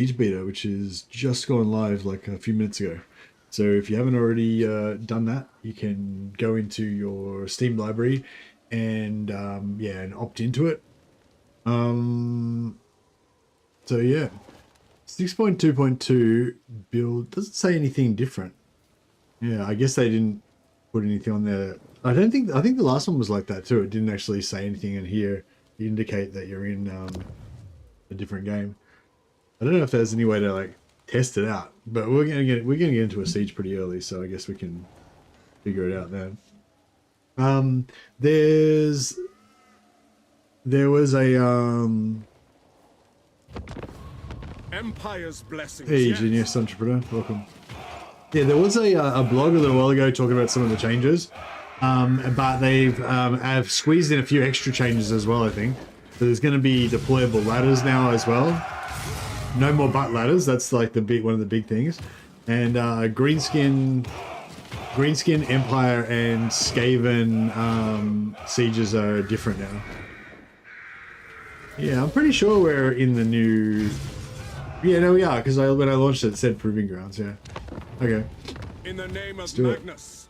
Siege beta, which is just gone live like a few minutes ago. So if you haven't already done that, you can go into your Steam library and yeah, and opt into it. So yeah, 6.2.2 build doesn't say anything different. Yeah, I guess they didn't put anything on there. I think the last one was like that too. It didn't actually say anything in here to indicate that you're in a different game. I don't know if there's any way to like test it out, but we're gonna get into a siege pretty early, so I guess we can figure it out then. There was a Empire's blessings. hey, genius entrepreneur, welcome. Yeah, there was a blog a little while ago talking about some of the changes, but they've have squeezed in a few extra changes as well. I think so. There's going to be deployable ladders now as well. No more butt ladders. That's like one of the big things. And Greenskin, Empire, and Skaven sieges are different now. Yeah, I'm pretty sure we're in the new. Yeah, no, we are, because when I launched it, it said Proving Grounds. Yeah. Okay. In the name of do it. Magnus.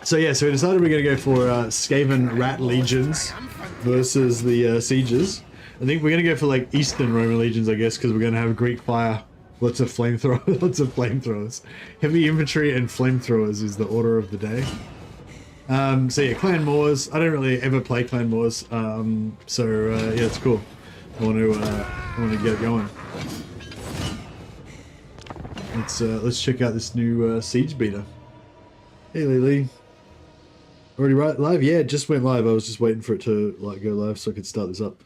So yeah, so we decided we're going to go for Skaven Rat Legions versus the Sieges. I think we're going to go for like Eastern Roman Legions, I guess, because we're going to have Greek fire, lots of flamethrowers. Heavy infantry and flamethrowers is the order of the day. So yeah, Clan Moors. I don't really ever play Clan Moors, so yeah, it's cool. I want to get it going. Let's check out this new siege beta. Hey Lily. Already live? Yeah, it just went live. I was just waiting for it to like go live so I could start this up.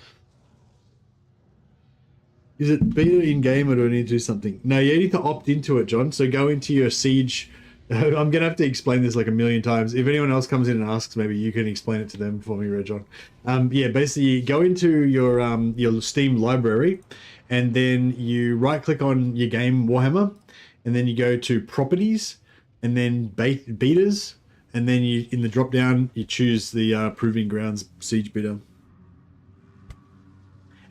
Is it beta in game or do I need to do something? No, you need to opt into it, John. So go into your siege. I'm gonna have to explain this like a million times. If anyone else comes in and asks, maybe you can explain it to them for me, John. Yeah, basically go into your Steam library, and then you right click on your game Warhammer, and then you go to properties, and then betas, and then you in the drop down you choose the Proving Grounds siege beta.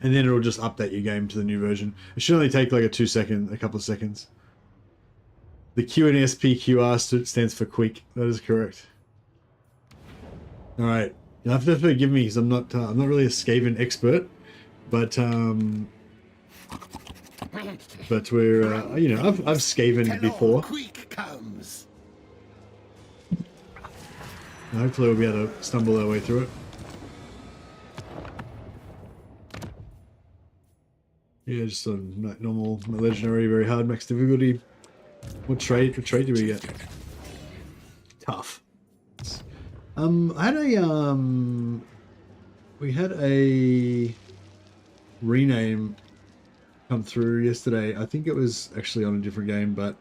And then it'll just update your game to the new version. It should only take like a couple of seconds. The Q and SPQR stands for quick. That is correct. All right, you'll have to forgive me because I'm not really a Skaven expert, but we're you know I've Skaven before. Hopefully we'll be able to stumble our way through it. Yeah, just on normal, legendary, very hard max difficulty. What trait do we get? Tough. I had a we had a rename come through yesterday. I think it was actually on a different game, but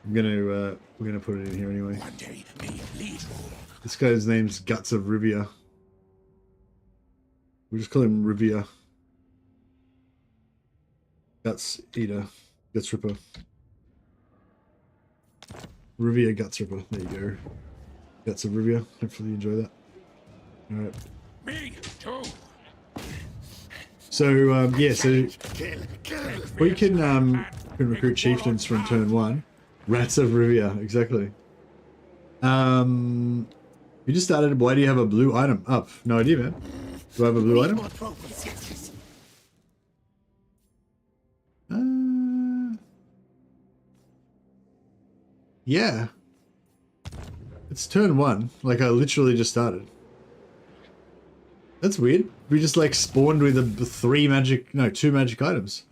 we're gonna put it in here anyway. This guy's name's Guts of Rivia. We'll just call him Rivia. Guts Eater. Guts Ripper. Rivia Guts Ripper. There you go. Guts of Rivia. Hopefully you enjoy that. Alright. Me too. So, yeah, so we can recruit chieftains from turn 1. Rats of Rivia, exactly. You just started. Why do you have a blue item up? No idea, man. Do I have a blue item? Yeah. It's turn 1. Like, I literally just started. That's weird. We just, like, spawned with two magic items.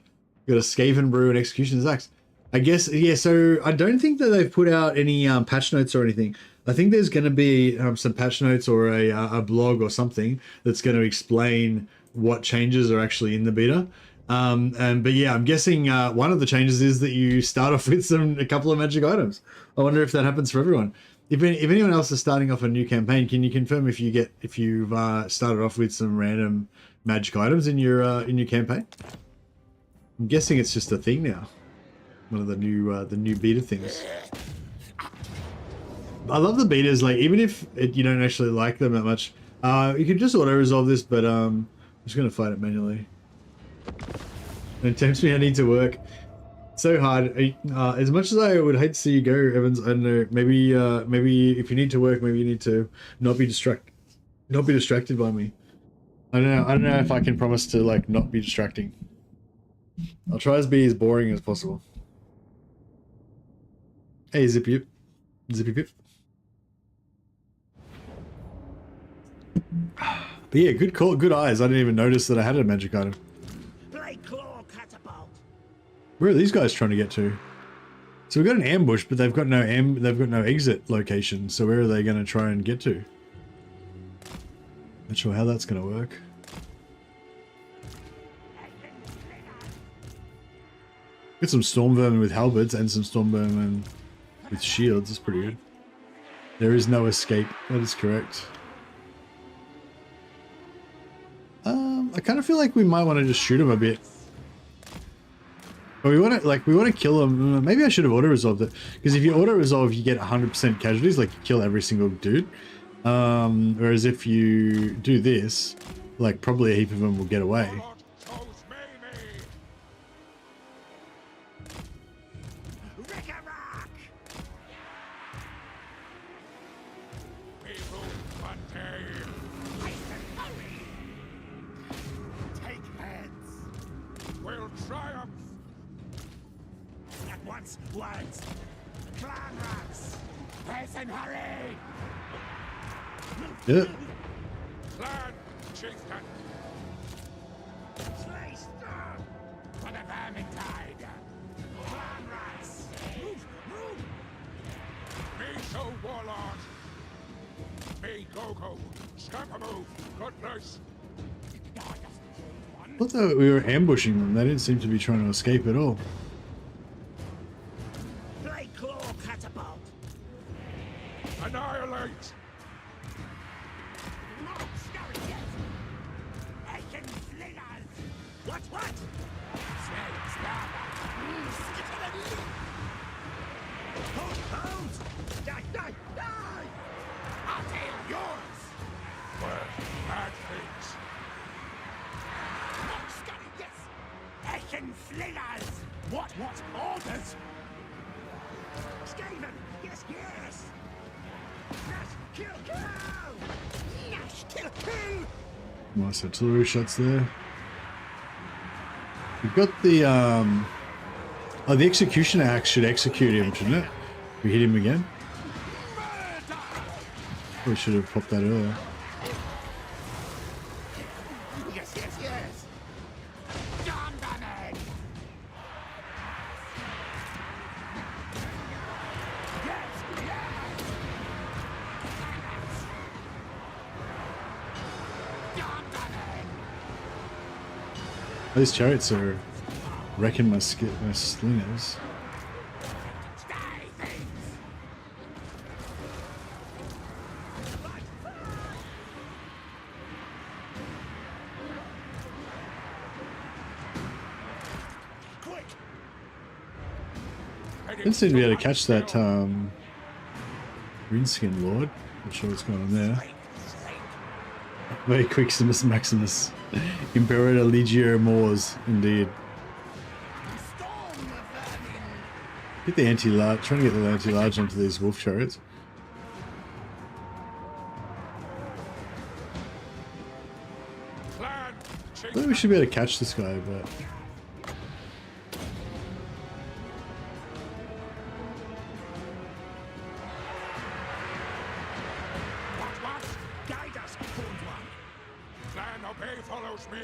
We got a Skaven Brew and Executioner's Axe. I guess, yeah, so I don't think that they've put out any patch notes or anything. I think there's going to be some patch notes or a blog or something that's going to explain what changes are actually in the beta. But yeah, I'm guessing one of the changes is that you start off with a couple of magic items. I wonder if that happens for everyone. If anyone else is starting off a new campaign, can you confirm if you've started off with some random magic items in your campaign? I'm guessing it's just a thing now. One of the new beta things. I love the betas. Like even if you don't actually like them that much, you can just auto resolve this. But I'm just gonna fight it manually. It tempts me. I need to work. So hard. As much as I would hate to see you go, Evans, I don't know. Maybe if you need to work, maybe you need to not be distracted by me. I don't know. I don't know if I can promise to like not be distracting. I'll try to be as boring as possible. Hey, Zippy Pip. But yeah, good call, good eyes. I didn't even notice that I had a magic item. Where are these guys trying to get to? So we've got an ambush, but they've got no exit location. So where are they going to try and get to? Not sure how that's going to work. Get some storm vermin with halberds and some storm vermin with shields. That's pretty good. There is no escape. That is correct. I kind of feel like we might want to just shoot him a bit. But we want to kill him. Maybe I should have auto-resolved it. Because if you auto-resolve, you get 100% casualties, like you kill every single dude. Whereas if you do this, like probably a heap of them will get away. Yeah. Clan chieftain. For the Vermintide. Clan rats. Move. Me so warlord. Me go. Scamper move. Good place. I thought that we were ambushing them. They didn't seem to be trying to escape at all. Blade claw catapult. Annihilate. What? Hold! Die! I'll tail yours! Well, bad things. Not Scotty, yes! Echen flingers! What orders? Skaven! Yes! Nash, kill! Nash, kill! Nice artillery shots there. We've got the the executioner axe should execute him, shouldn't it? We hit him again. We should have popped that earlier. Yes. John Bennett. These chariots are wrecking my slingers. Didn't seem to be able to catch that Greenskin Lord. Not sure what's going on there. Very quick, Maximus. Imperator Legio Mors, indeed. Get the anti-large, trying to get the anti-large onto these wolf chariots. I think we should be able to catch this guy, but... Follows me.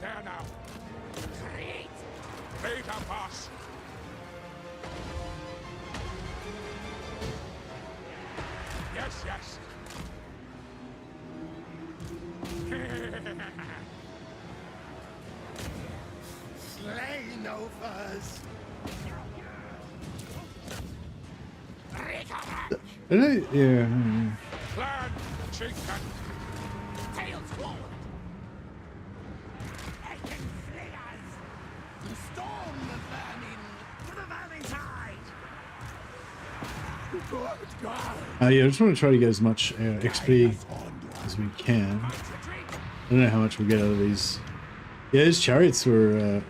There now. Beta boss. Yes. Slay no fuzz. Yeah. Clan chieftain. Tails forward. Storm the vermin to the Vermintide. Yeah, I just want to try to get as much XP as we can. I don't know how much we'll get out of these. Yeah, these chariots were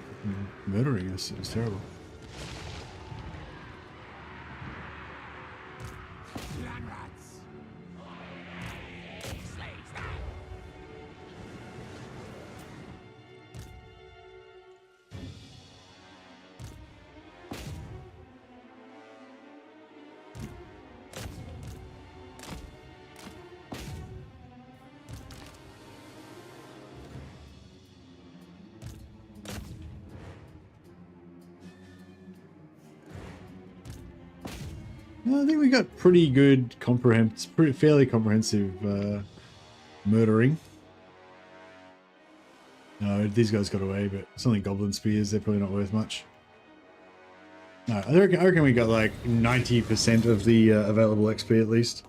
murdering us. It was terrible. I think we got pretty good fairly comprehensive murdering. No, these guys got away, but it's only goblin spears. They're probably not worth much. No, I reckon we got like 90% of the available XP at least.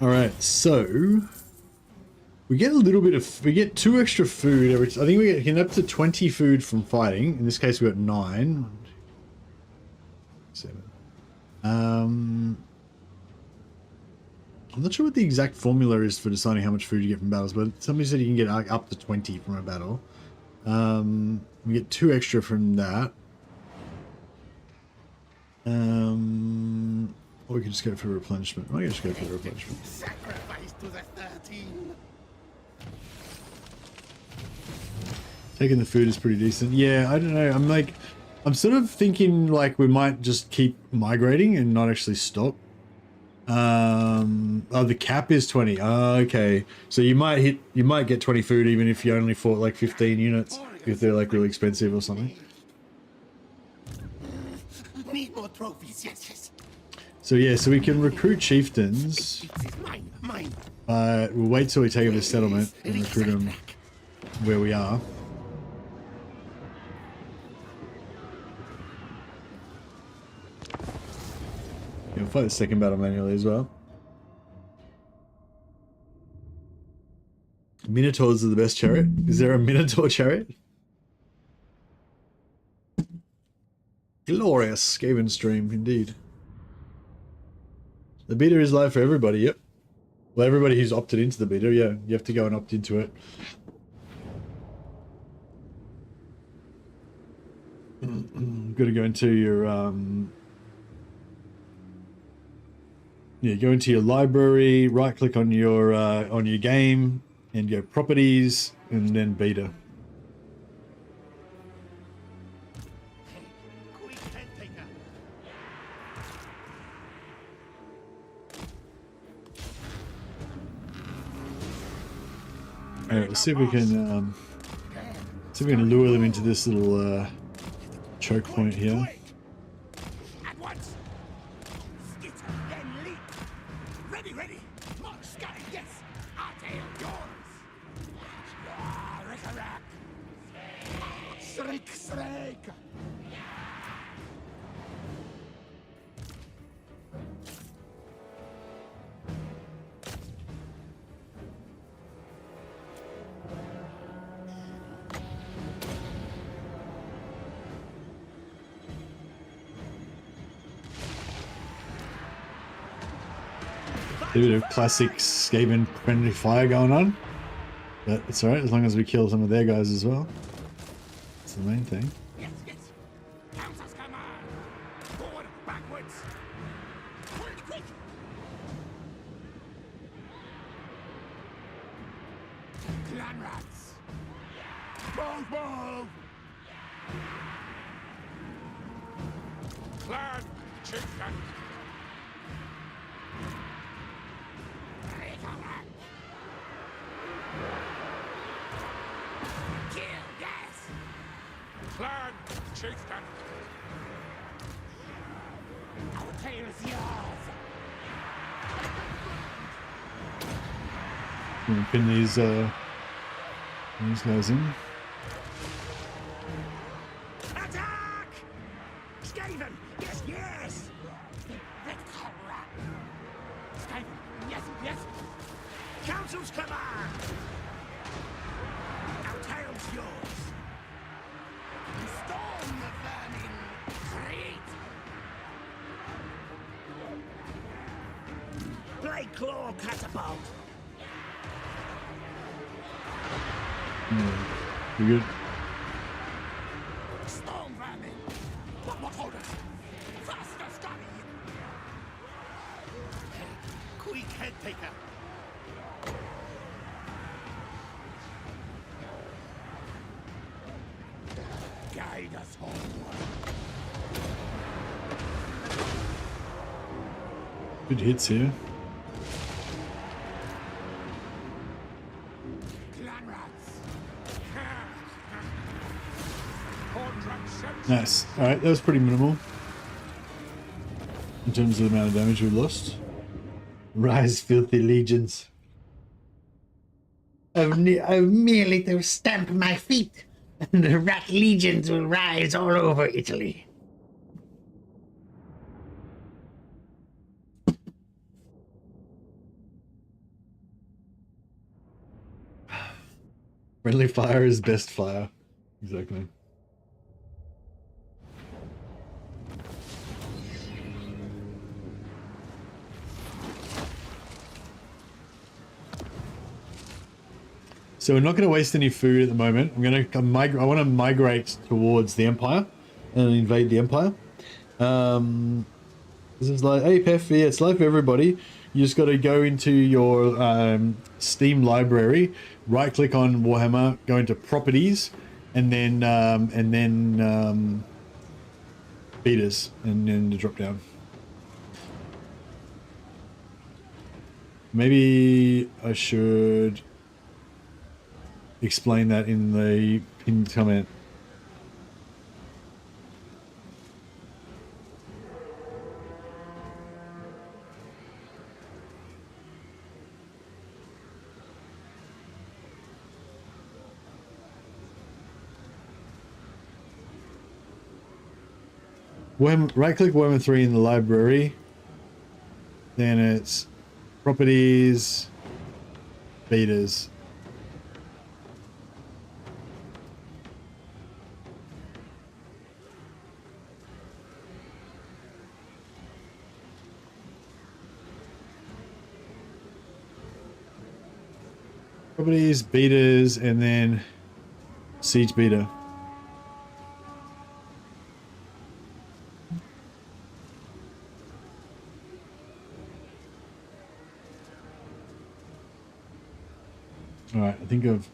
All right, so we get a little bit of, we get 2 extra food every, I think we get up to 20 food from fighting. In this case, we got 9. 7. I'm not sure what the exact formula is for deciding how much food you get from battles, but somebody said you can get up to 20 from a battle. We get 2 extra from that. Or we could just go for replenishment. I might just go for the replenishment. Sacrifice to the 13. Taking the food is pretty decent. Yeah, I don't know. I'm sort of thinking like we might just keep migrating and not actually stop. Oh, the cap is 20. Oh, okay. So you might get 20 food even if you only fought like 15 units if they're like really expensive or something. Need more trophies, yes. So yeah, so we can recruit chieftains. Mine. We'll wait till we take over the settlement and recruit them where we are. We'll fight the second battle manually as well. Minotaurs are the best chariot. Is there a Minotaur chariot? Glorious Skaven stream, indeed. The beta is live for everybody, yep. Well, everybody who's opted into the beta, yeah. You have to go and opt into it. Got to go into your, yeah, go into your library, right-click on your game, and go properties, and then beta. Alright, let's see if we can lure them into this little choke point here. At once. Skitter, then leap. Ready. March, sky, yes. I'll tail yours. Rick-a-rack. Shriek. A bit of classic Skaven friendly fire going on, but it's alright as long as we kill some of their guys as well. That's the main thing. Yes. Countess command. Forward, backwards. Quick. Clan rats. Move. Clan chicken. Kill, yes. Clan chieftain. Our tail is yours. I'm gonna pin these guys in. Attack! Skaven! Yes! Red Collar! Skaven! Yes! Council's command! Our tail's yours! Storm the vermin! Creed! Blade Claw Catapult! We good? Storm vermin! Hold it. Faster, Scotty. Quick head taker. Guide us home. Good hits here. Clan rats. Nice. Alright, that was pretty minimal. In terms of the amount of damage we lost. Rise, filthy legions. I've merely to stamp my feet, and the rat legions will rise all over Italy. Friendly fire is best fire. Exactly. So we're not going to waste any food at the moment. I'm going to migrate. I want to migrate towards the Empire and invade the Empire. This is like, hey Pef, yeah, it's live for everybody. You just got to go into your Steam library, right click on Warhammer, go into properties, and then beaters, and then the drop down. Maybe I should explain that in the pinned comment. Right click Warhammer 3 in the library, then it's properties, beaters. Properties, beaters, and then siege beater. Alright, I think I've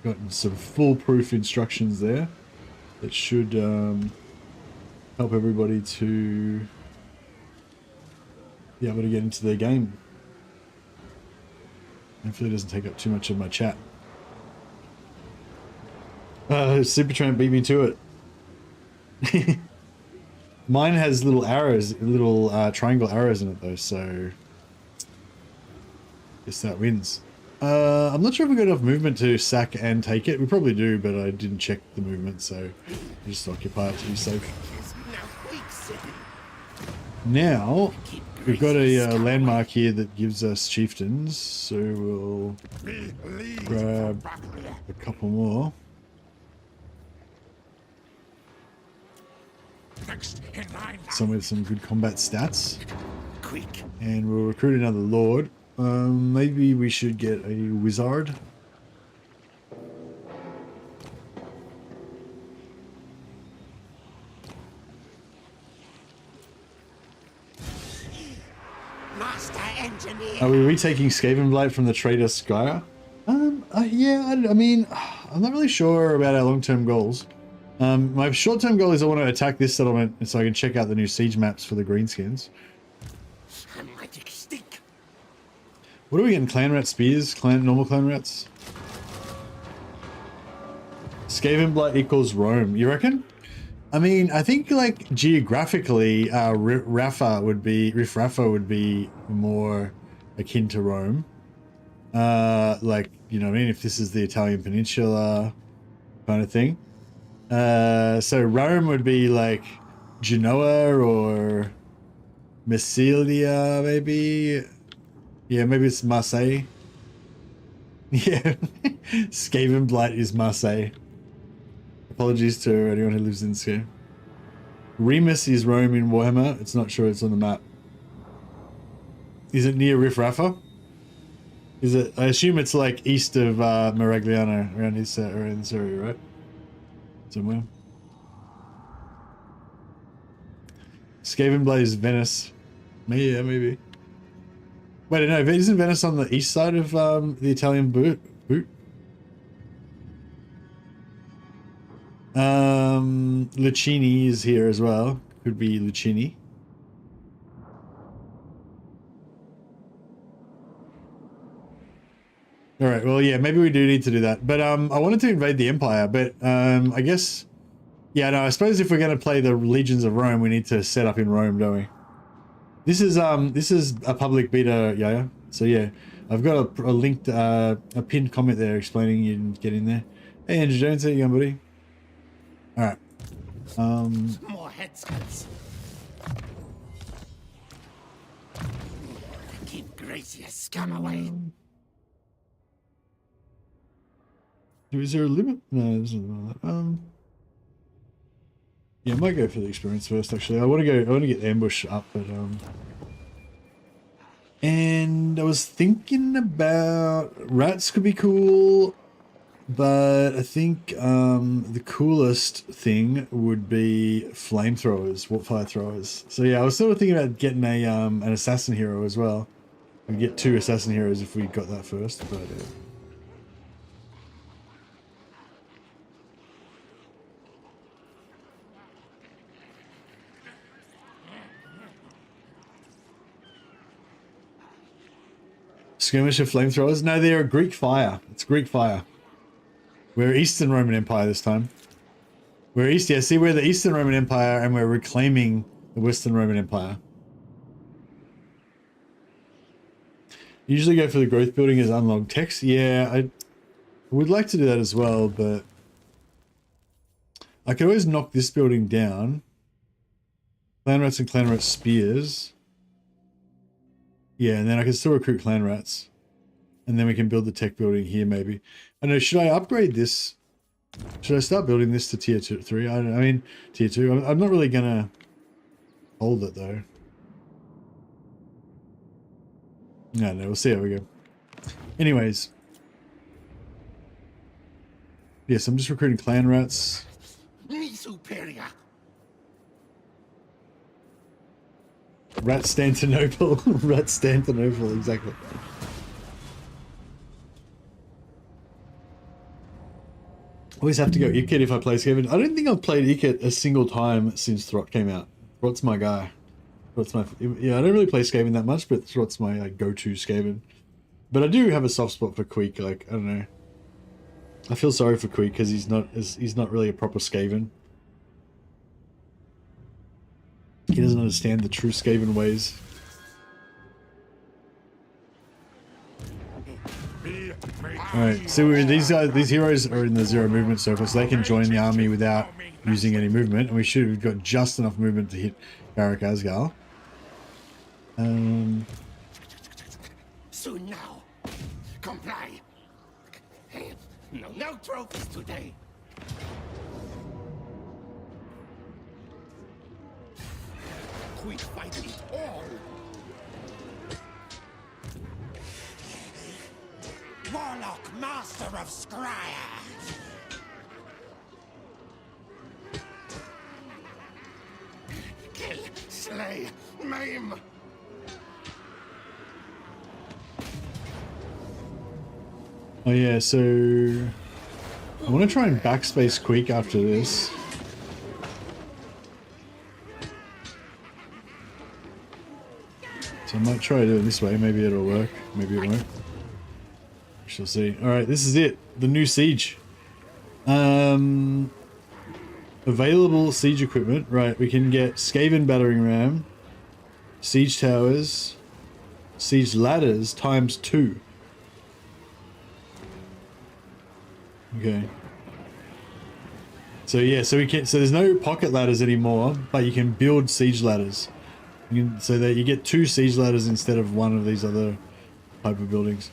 gotten some foolproof instructions there that should help everybody to be able to get into their game. Hopefully it doesn't take up too much of my chat. Supertramp beat me to it. Mine has little arrows, little triangle arrows in it though, so guess that wins. I'm not sure if we got enough movement to sack and take it. We probably do, but I didn't check the movement, so I just occupy it to be safe. Now, we've got a landmark here that gives us chieftains, so we'll grab a couple more. Some with some good combat stats. And we'll recruit another lord. Maybe we should get a wizard. Master engineer. Are we retaking Skavenblight from the trader Skyer? Yeah, I mean, I'm not really sure about our long-term goals. My short-term goal is I want to attack this settlement so I can check out the new siege maps for the greenskins. A magic stick. What are we getting? Clan rat spears? Normal clan rats? Skavenblight equals Rome. You reckon? I mean, I think like geographically, Riff Rafa would be more akin to Rome. Like, you know what I mean? If this is the Italian peninsula kind of thing. So Rome would be like Genoa or Massilia, maybe. Yeah, maybe it's Marseille. Yeah, Skavenblight is Marseille. Apologies to anyone who lives in Skaven. Remus is Rome in Warhammer. It's not sure it's on the map. Is it near Riff Rafa? Is it? I assume it's like east of Maragliano, around this area, right? Somewhere. Skaven Blaze Venice. Yeah, maybe. Wait, no, isn't Venice on the east side of the Italian boot? Lucchini is here as well. Could be Lucchini. All right. Well, yeah, maybe we do need to do that. But I wanted to invade the Empire, but I guess, yeah, no. I suppose if we're going to play the Legions of Rome, we need to set up in Rome, don't we? This is a public beta, yeah. So yeah, I've got a linked a pinned comment there explaining you can get in there. Hey, Andrew Jones, how you going, buddy? All right. More head skulls. Keep Gracious scum away. Is there a limit? No, there's not. Yeah, I might go for the experience first. Actually, I want to get the ambush up, but and I was thinking about rats could be cool, but I think the coolest thing would be flamethrowers, fire throwers. So yeah, I was sort of thinking about getting a an assassin hero as well. We'd get 2 assassin heroes if we got that first, but. Skirmisher flamethrowers? No, they're Greek fire. It's Greek fire. We're Eastern Roman Empire this time. We're East, yeah, see, we're the Eastern Roman Empire and we're reclaiming the Western Roman Empire. Usually go for the growth building as unlocked text. Yeah, I would like to do that as well, but I could always knock this building down. Clan rats and clan rat spears. Yeah, and then I can still recruit clan rats. And then we can build the tech building here, maybe. I know, should I upgrade this? Should I start building this to tier 3? I mean, tier 2. I'm not really going to hold it, though. No, we'll see how we go. Anyways. Yes, I'm just recruiting clan rats. Me superior. Ratstantinople. Ratstantinople, exactly. Always have to go Ikit if I play Skaven. I don't think I've played Ikit a single time since Throt came out. Throt's my guy. Throt's my... Yeah, I don't really play Skaven that much, but Throt's my like, go-to Skaven. But I do have a soft spot for Queek, like, I don't know. I feel sorry for Queek because he's not really a proper Skaven. He doesn't understand the true Skaven ways. Alright, so these heroes are in the 0 movement circle, so they can join the army without using any movement, and we should have got just enough movement to hit Barak Asgal. Soon now. Comply. No trophies today. We fight it all. Warlock, master of Scryer. Kill, slay, maim. Oh yeah, so I want to try and backspace Queek after this. So I might try to do it this way. Maybe it'll work. Maybe it won't. We shall see. Alright, this is it. The new siege. Available siege equipment. Right, we can get Skaven battering ram, siege towers, siege ladders times 2. Okay. So yeah, so there's no pocket ladders anymore, but you can build siege ladders. So that you get 2 siege ladders instead of 1 of these other type of buildings.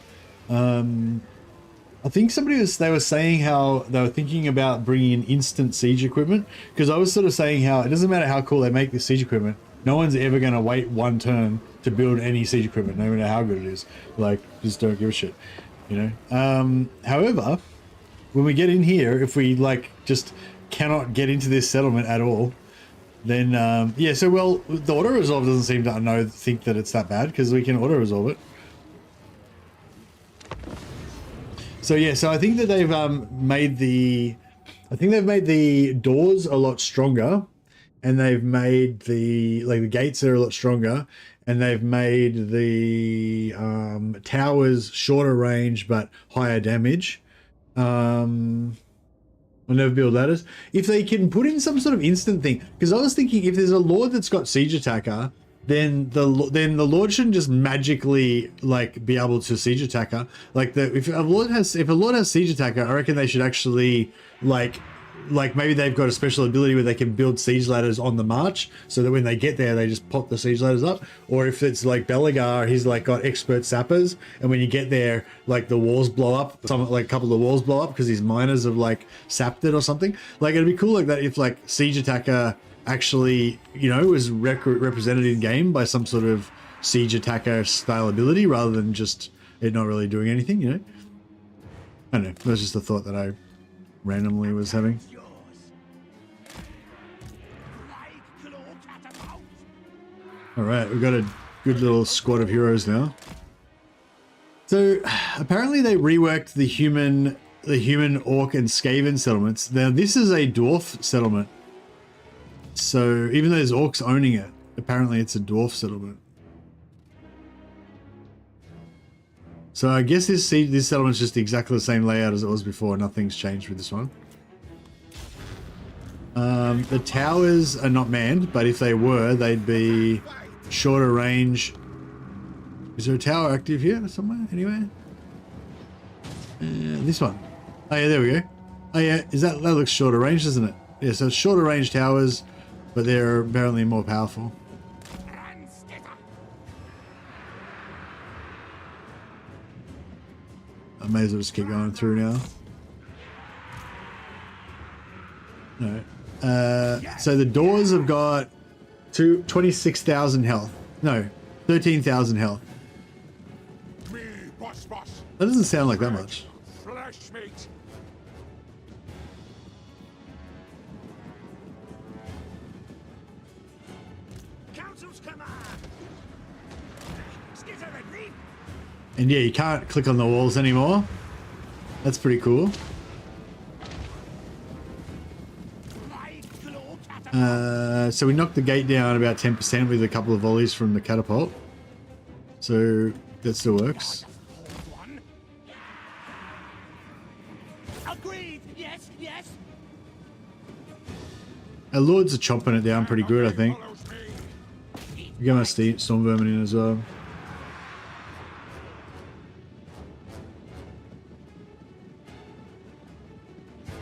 I think they were saying how they were thinking about bringing in instant siege equipment, because I was sort of saying how it doesn't matter how cool they make this siege equipment, no one's ever going to wait 1 turn to build any siege equipment, no matter how good it is. Like, just don't give a shit, you know. However, when we get in here, if we like just cannot get into this settlement at all, then yeah. So well, the auto resolve doesn't seem to think that it's that bad because we can auto resolve it. So yeah, so I think that they've made the doors a lot stronger, and they've made the gates are a lot stronger, and they've made the towers shorter range but higher damage. I'll never build ladders. If they can put in some sort of instant thing, because I was thinking if there's a lord that's got siege attacker, then the lord shouldn't just magically like be able to siege attacker. Like if a lord has siege attacker, I reckon they should actually like maybe they've got a special ability where they can build siege ladders on the march, so that when they get there they just pop the siege ladders up. Or if it's like Belagar, he's like got expert sappers, and when you get there like the walls blow up, like a couple of walls blow up because his miners have like sapped it or something. Like it'd be cool like that if like siege attacker actually, you know, was represented in game by some sort of siege attacker style ability rather than just it not really doing anything, you know. I don't know, that was just a thought that I randomly was having. All right, we've got a good little squad of heroes now. So apparently they reworked the human, orc, and Skaven settlements. Now this is a dwarf settlement. So even though there's orcs owning it, apparently it's a dwarf settlement. So I guess this settlement's just exactly the same layout as it was before. Nothing's changed with this one. The towers are not manned, but if they were, they'd be shorter range. Is there a tower active here somewhere? Anywhere? This one. Oh yeah, there we go. Oh yeah, that looks shorter range, doesn't it? Yeah, so it's shorter range towers, but they're apparently more powerful. I may as well just keep going through now. No. So the doors have got 26,000 health. No, 13,000 health. That doesn't sound like that much. Flesh meat. Council's command. And yeah, you can't click on the walls anymore. That's pretty cool. So we knocked the gate down about 10% with a couple of volleys from the catapult. So that still works. Agreed. Yes, yes. Our lords are chomping it down pretty good, I think. We get my storm vermin in as well.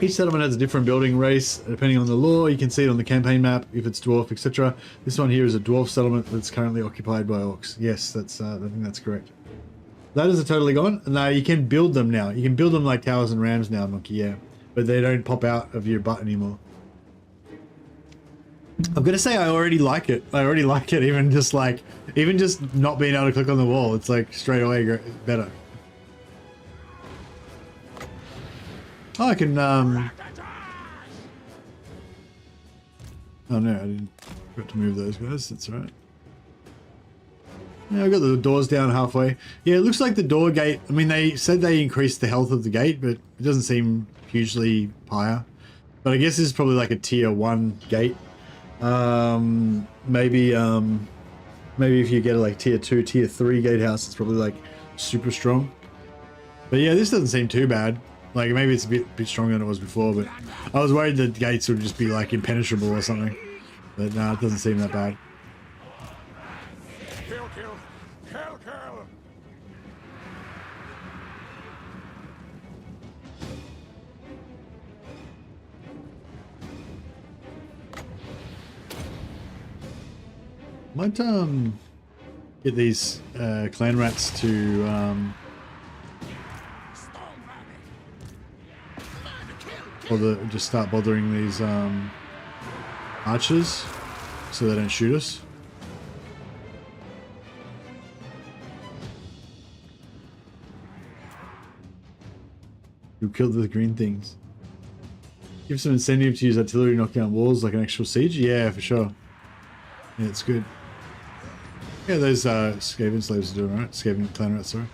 Each settlement has a different building race depending on the lore. You can see it on the campaign map if it's dwarf, etc. This one here is a dwarf settlement that's currently occupied by orcs. Yes, that's I think that's correct. Ladders are totally gone. No, you can build them now. You can build them like towers and rams now, Monkey, yeah. But they don't pop out of your butt anymore. I'm gonna say I already like it. I already like it, even just not being able to click on the wall. It's like straight away better. Oh, I can, oh no, I didn't forgot to move those guys, that's alright. Yeah, I've got the doors down halfway. Yeah, it looks like the door gate, I mean, they said they increased the health of the gate, but it doesn't seem hugely higher. But I guess this is probably like a tier 1 gate. Maybe if you get a like tier 2, tier 3 gatehouse, it's probably like super strong. But yeah, this doesn't seem too bad. Like maybe it's a bit stronger than it was before, but I was worried that gates would just be like impenetrable or something. But no, it doesn't seem that bad. Kill, kill, kill, kill. Might get these clan rats to just start bothering these archers so they don't shoot us. You killed the green things. Give some incentive to use artillery knocking out walls like an actual siege. Yeah, for sure. Yeah, it's good. Yeah, those Skaven slaves are doing right. Skaven clan rats, sorry.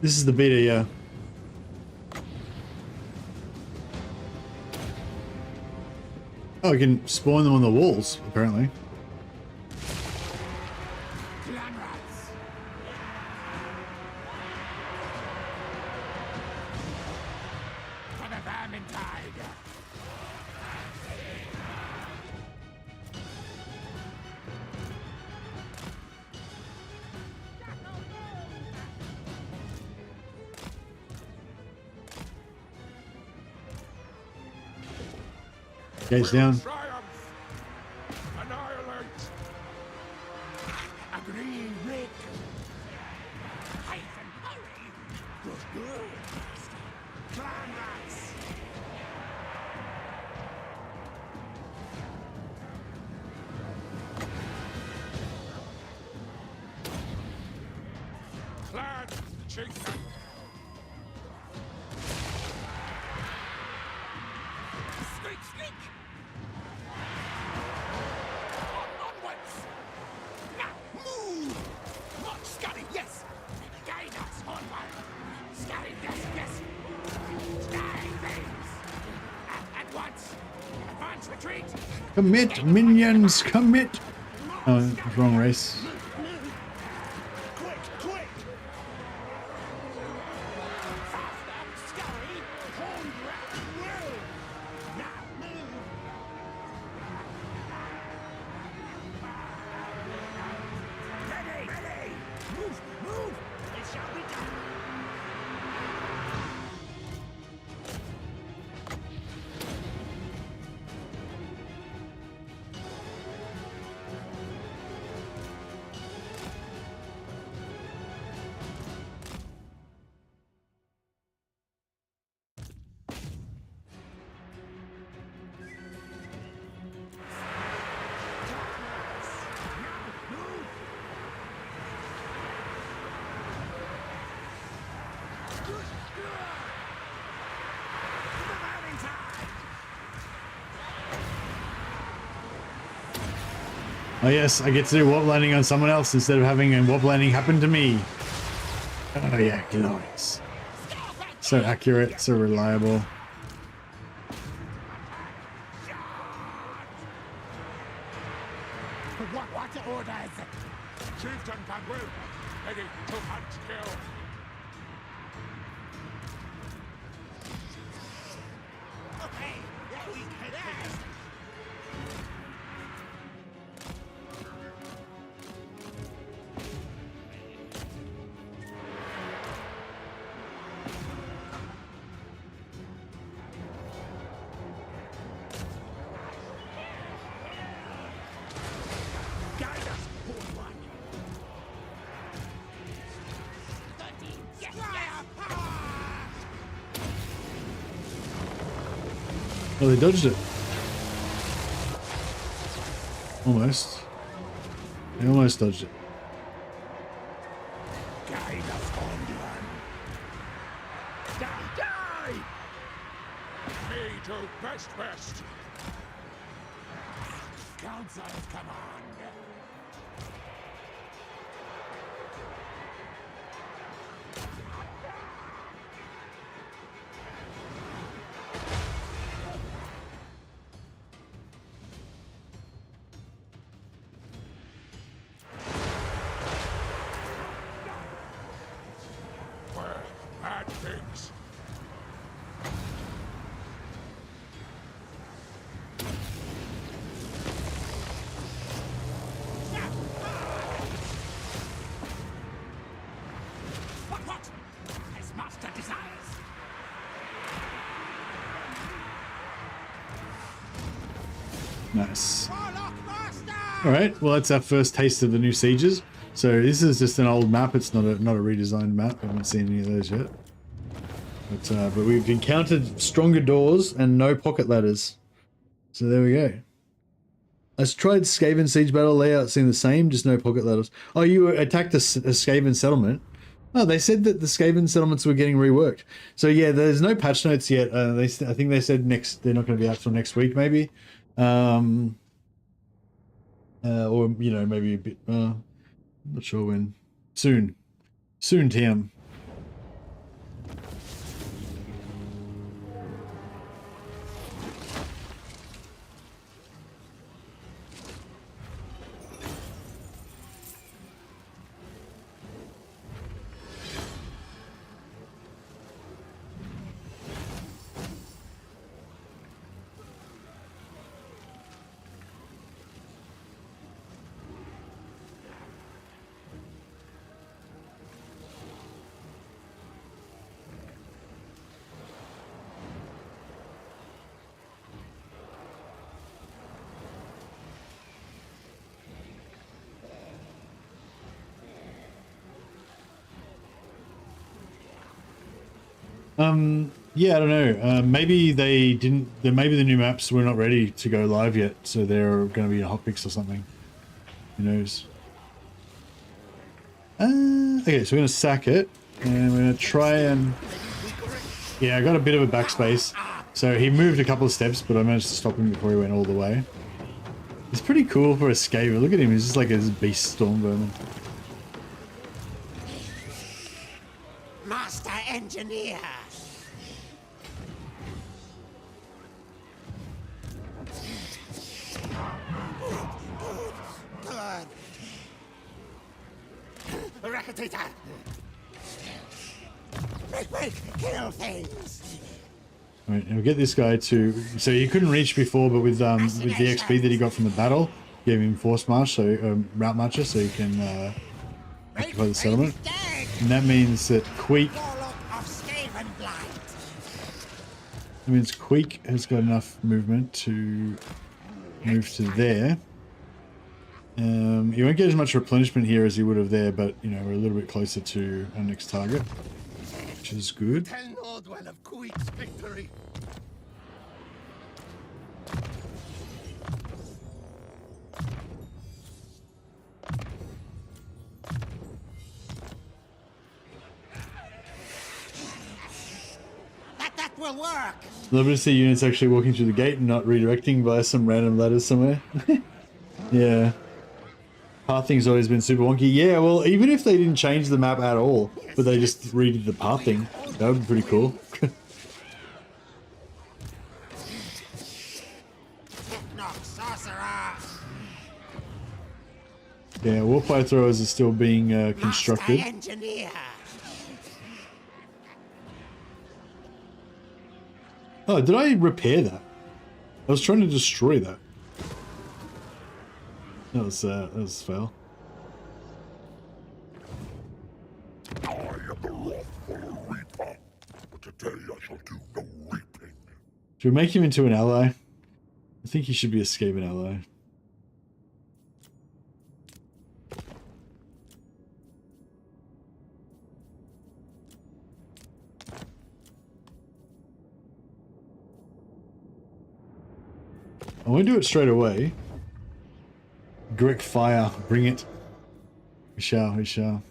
This is the beta, yeah. Oh, I can spawn them on the walls, apparently. Clan rats. For the Vermintide. Gates down. Triumph. Annihilate. Agree, Rick. Hasten, hurry. Good. Clan rats. Clan chieftain. Sneak. Onwards. Now, move. March, Scotty, yes. Guide us onward. Scotty, yes. Stay, things. At once. Advance, retreat. Commit, minions, commit! Oh, wrong race. Quick. Faster, scurry. Horned rat, will. Now, move. Ready. Move. It shall be done. Oh yes, I get to do warp landing on someone else instead of having a warp landing happen to me. Oh yeah, glorious. So accurate, so reliable. What orders? Chieftain Panguil, ready to hunt kill. Okay, we can finish. Guide us, Horn One. 13. Yes. Oh, they dodged it. Almost. They almost dodged it. Guide us, Horn One. Die! Me do best. Council's command. Bad things. What? As master desires. Nice. Warlock master! Alright, well that's our first taste of the new sieges. So this is just an old map, it's not a redesigned map. I haven't seen any of those yet. But we've encountered stronger doors and no pocket ladders. So there we go. I tried Skaven Siege Battle layout, seemed the same, just no pocket ladders. Oh, you attacked a Skaven settlement? Oh, they said that the Skaven settlements were getting reworked. So yeah, there's no patch notes yet. I think they said they're not going to be out till next week, maybe. Or, you know, maybe a bit, I'm not sure when. Soon, Tim. Yeah, I don't know. Maybe they didn't. Maybe the new maps were not ready to go live yet, so they're going to be a hotfix or something. Who knows? Okay, so we're going to sack it, and we're going to try and. Yeah, I got a bit of a backspace, so he moved a couple of steps, but I managed to stop him before he went all the way. It's pretty cool for a Skaver. Look at him; he's just like a beast storm vermin. Master Engineer. Good. Racketator. Quick, kill things. Right, and we'll get this guy to. So he couldn't reach before, but with the XP that he got from the battle, gave him force march, so route marcher, so he can occupy the settlement. And that means that Queek. That means Queek has got enough movement to move to there. He won't get as much replenishment here as he would have there, but you know we're a little bit closer to our next target, which is good. Tell Nordwell of Queek's victory. That will work. Love to see units actually walking through the gate and not redirecting via some random ladders somewhere. Yeah. Pathing's always been super wonky. Yeah, well, even if they didn't change the map at all, but they just redid the pathing, that would be pretty cool. Yeah, warfire throwers are still being constructed. Oh, did I repair that? I was trying to destroy that. That was fail. I am the wrathful reaper, but today I shall do no reaping. Should we make him into an ally? I think he should be a Skaven ally. I won't do it straight away. Grick fire, bring it. We shall, we shall.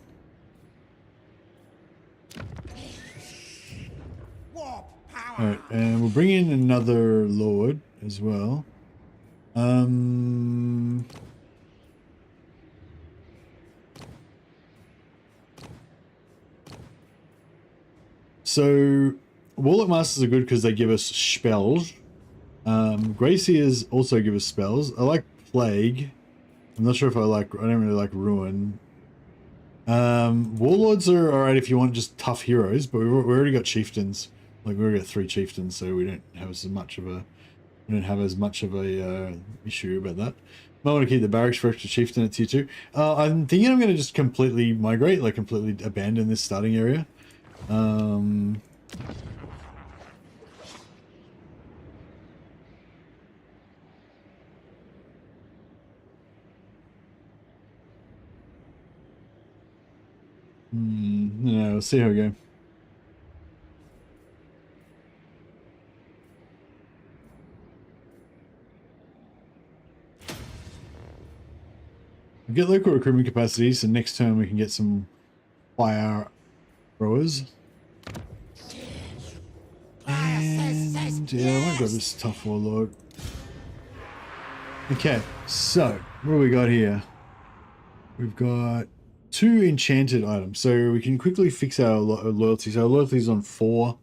Alright, and we'll bring in another lord as well. So Warlock Masters are good because they give us spells. Greyseers also give us spells. I like Plague. I'm not sure if I don't really like Ruin. Warlords are alright if you want just tough heroes, but we've already got Chieftains. Like, we've already got 3 Chieftains, so we don't have as much of a issue about that. Might want to keep the barracks for extra Chieftain at tier 2. I'm thinking I'm going to just completely migrate, like completely abandon this starting area. No, we'll see how we go. We get local recruitment capacity, so next turn we can get some fire throwers. And yeah, I won't grab this tough warlord. Okay, so what do we got here? We've got 2 enchanted items, so we can quickly fix our loyalty. So our loyalty is on 4.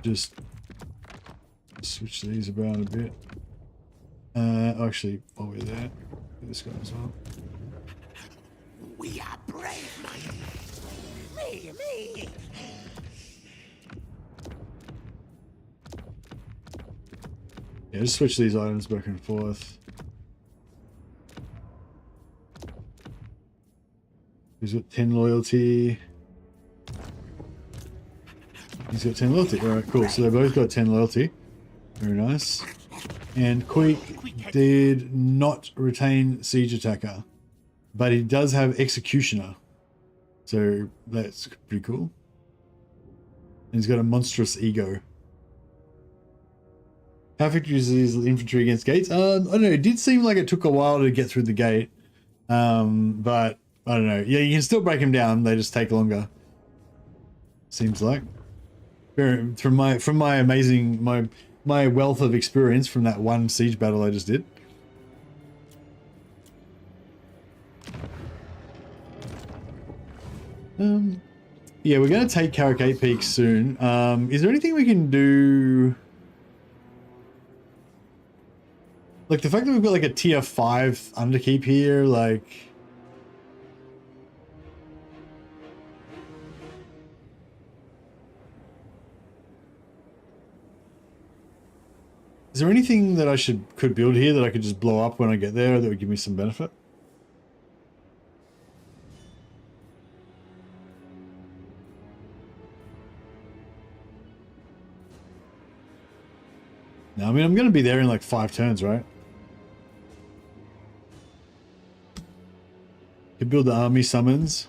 Just switch these around a bit. Actually, while we're there, get this guy as well. We are brave, me. Yeah, just switch these items back and forth. He's got 10 loyalty. He's got 10 loyalty. Alright, cool. So they both got 10 loyalty. Very nice. And Queek did not retain Siege Attacker, but he does have Executioner. So that's pretty cool. And he's got a monstrous ego. How effective is his infantry against gates? I don't know. It did seem like it took a while to get through the gate. But I don't know. Yeah, you can still break them down. They just take longer. Seems like. From my amazing my wealth of experience from that one siege battle I just did. Yeah, we're going to take Carrick 8 Peaks soon. Is there anything we can do? Like the fact that we've got like a tier 5 underkeep here, like... Is there anything that I could build here that I could just blow up when I get there that would give me some benefit? No, I mean, I'm going to be there in like 5 turns, right? Could build the army summons.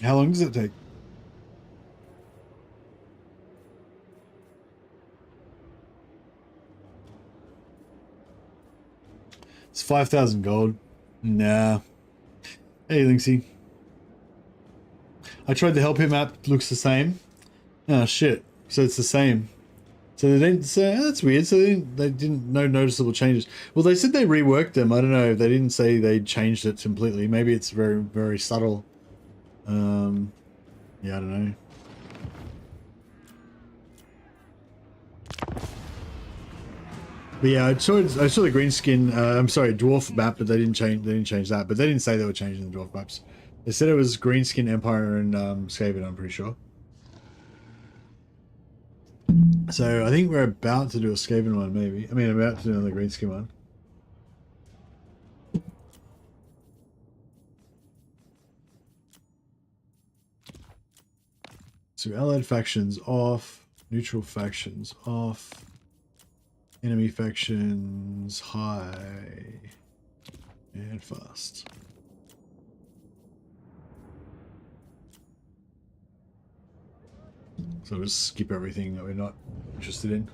How long does it take? It's 5,000 gold. Nah. Hey, Linksy. I tried the help him app. Looks the same. Oh, shit. So it's the same. So they didn't say, oh, that's weird. So they didn't, no noticeable changes. Well, they said they reworked them. I don't know. They didn't say they changed it completely. Maybe it's very, very subtle. Yeah, I don't know. But yeah, I saw the green skin. I'm sorry, dwarf map, but they didn't change that. But they didn't say they were changing the dwarf maps. They said it was green skin Empire and Skaven, I'm pretty sure. So I think we're about to do a Skaven one, maybe. I mean, I'm about to do another green skin one. So allied factions off, neutral factions off. Enemy factions high and fast. So we'll just skip everything that we're not interested in.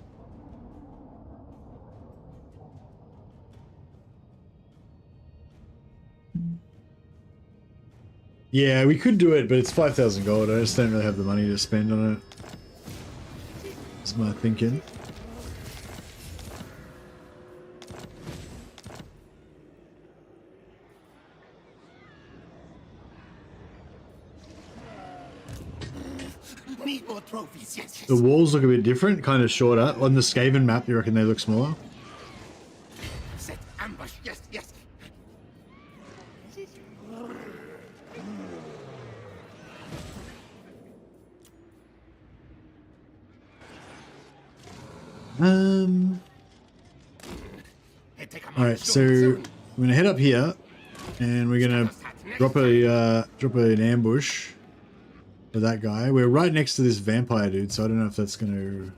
Yeah, we could do it, but it's 5,000 gold. I just don't really have the money to spend on it. That's my thinking. Trophies, yes. The walls look a bit different, kind of shorter. On the Skaven map, you reckon they look smaller? Set ambush, yes. Alright, so I'm gonna head up here and we're gonna drop an ambush for that guy. We're right next to this vampire dude, so I don't know if that's gonna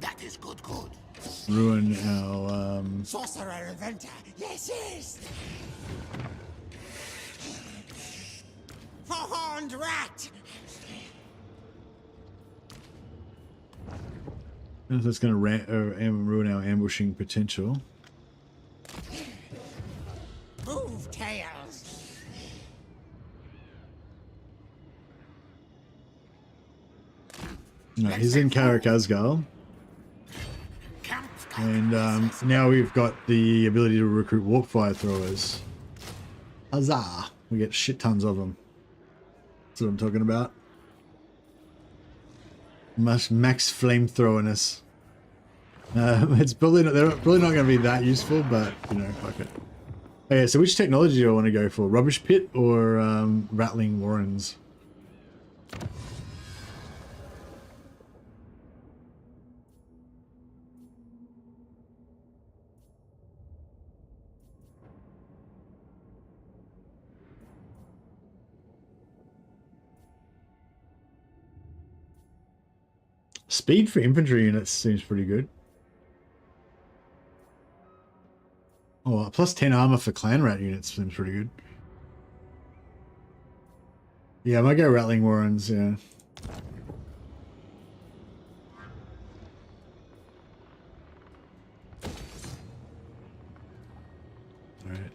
ruin our Sorcerer Inventor, yes. Four-horned rat. I don't know if that's gonna ruin our ambushing potential. Move No, he's in Karakazgal. And now we've got the ability to recruit warp fire throwers. Huzzah! We get shit tons of them. That's what I'm talking about. Max flamethrowerness. It's probably not, they're probably not going to be that useful, but you know, fuck it. Okay, so which technology do I want to go for? Rubbish pit or rattling warrens? Speed for infantry units seems pretty good. Oh, plus 10 armor for clan rat units seems pretty good. Yeah, I might go rattling warrens, yeah. Alright.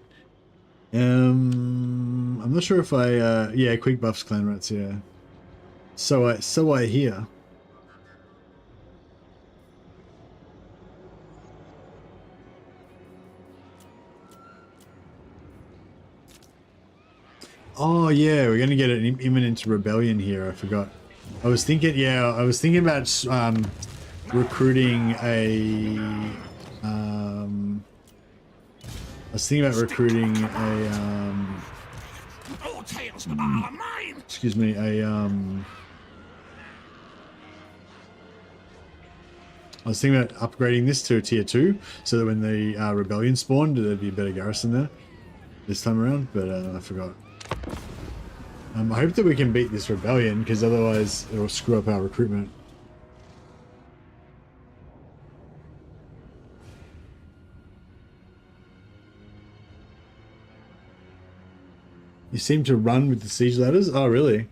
I'm not sure if I yeah, quick buffs clan rats, yeah. So I hear. Oh yeah, we're gonna get an imminent rebellion here. I forgot. I was thinking, yeah, I was thinking about recruiting a. I was thinking about recruiting a. All tales are mine. Excuse me, a. I was thinking about upgrading this to a tier 2, so that when the rebellion spawned, there'd be a better garrison there this time around. But I forgot. I hope that we can beat this rebellion, because otherwise it'll screw up our recruitment. You seem to run with the siege ladders? Oh, really?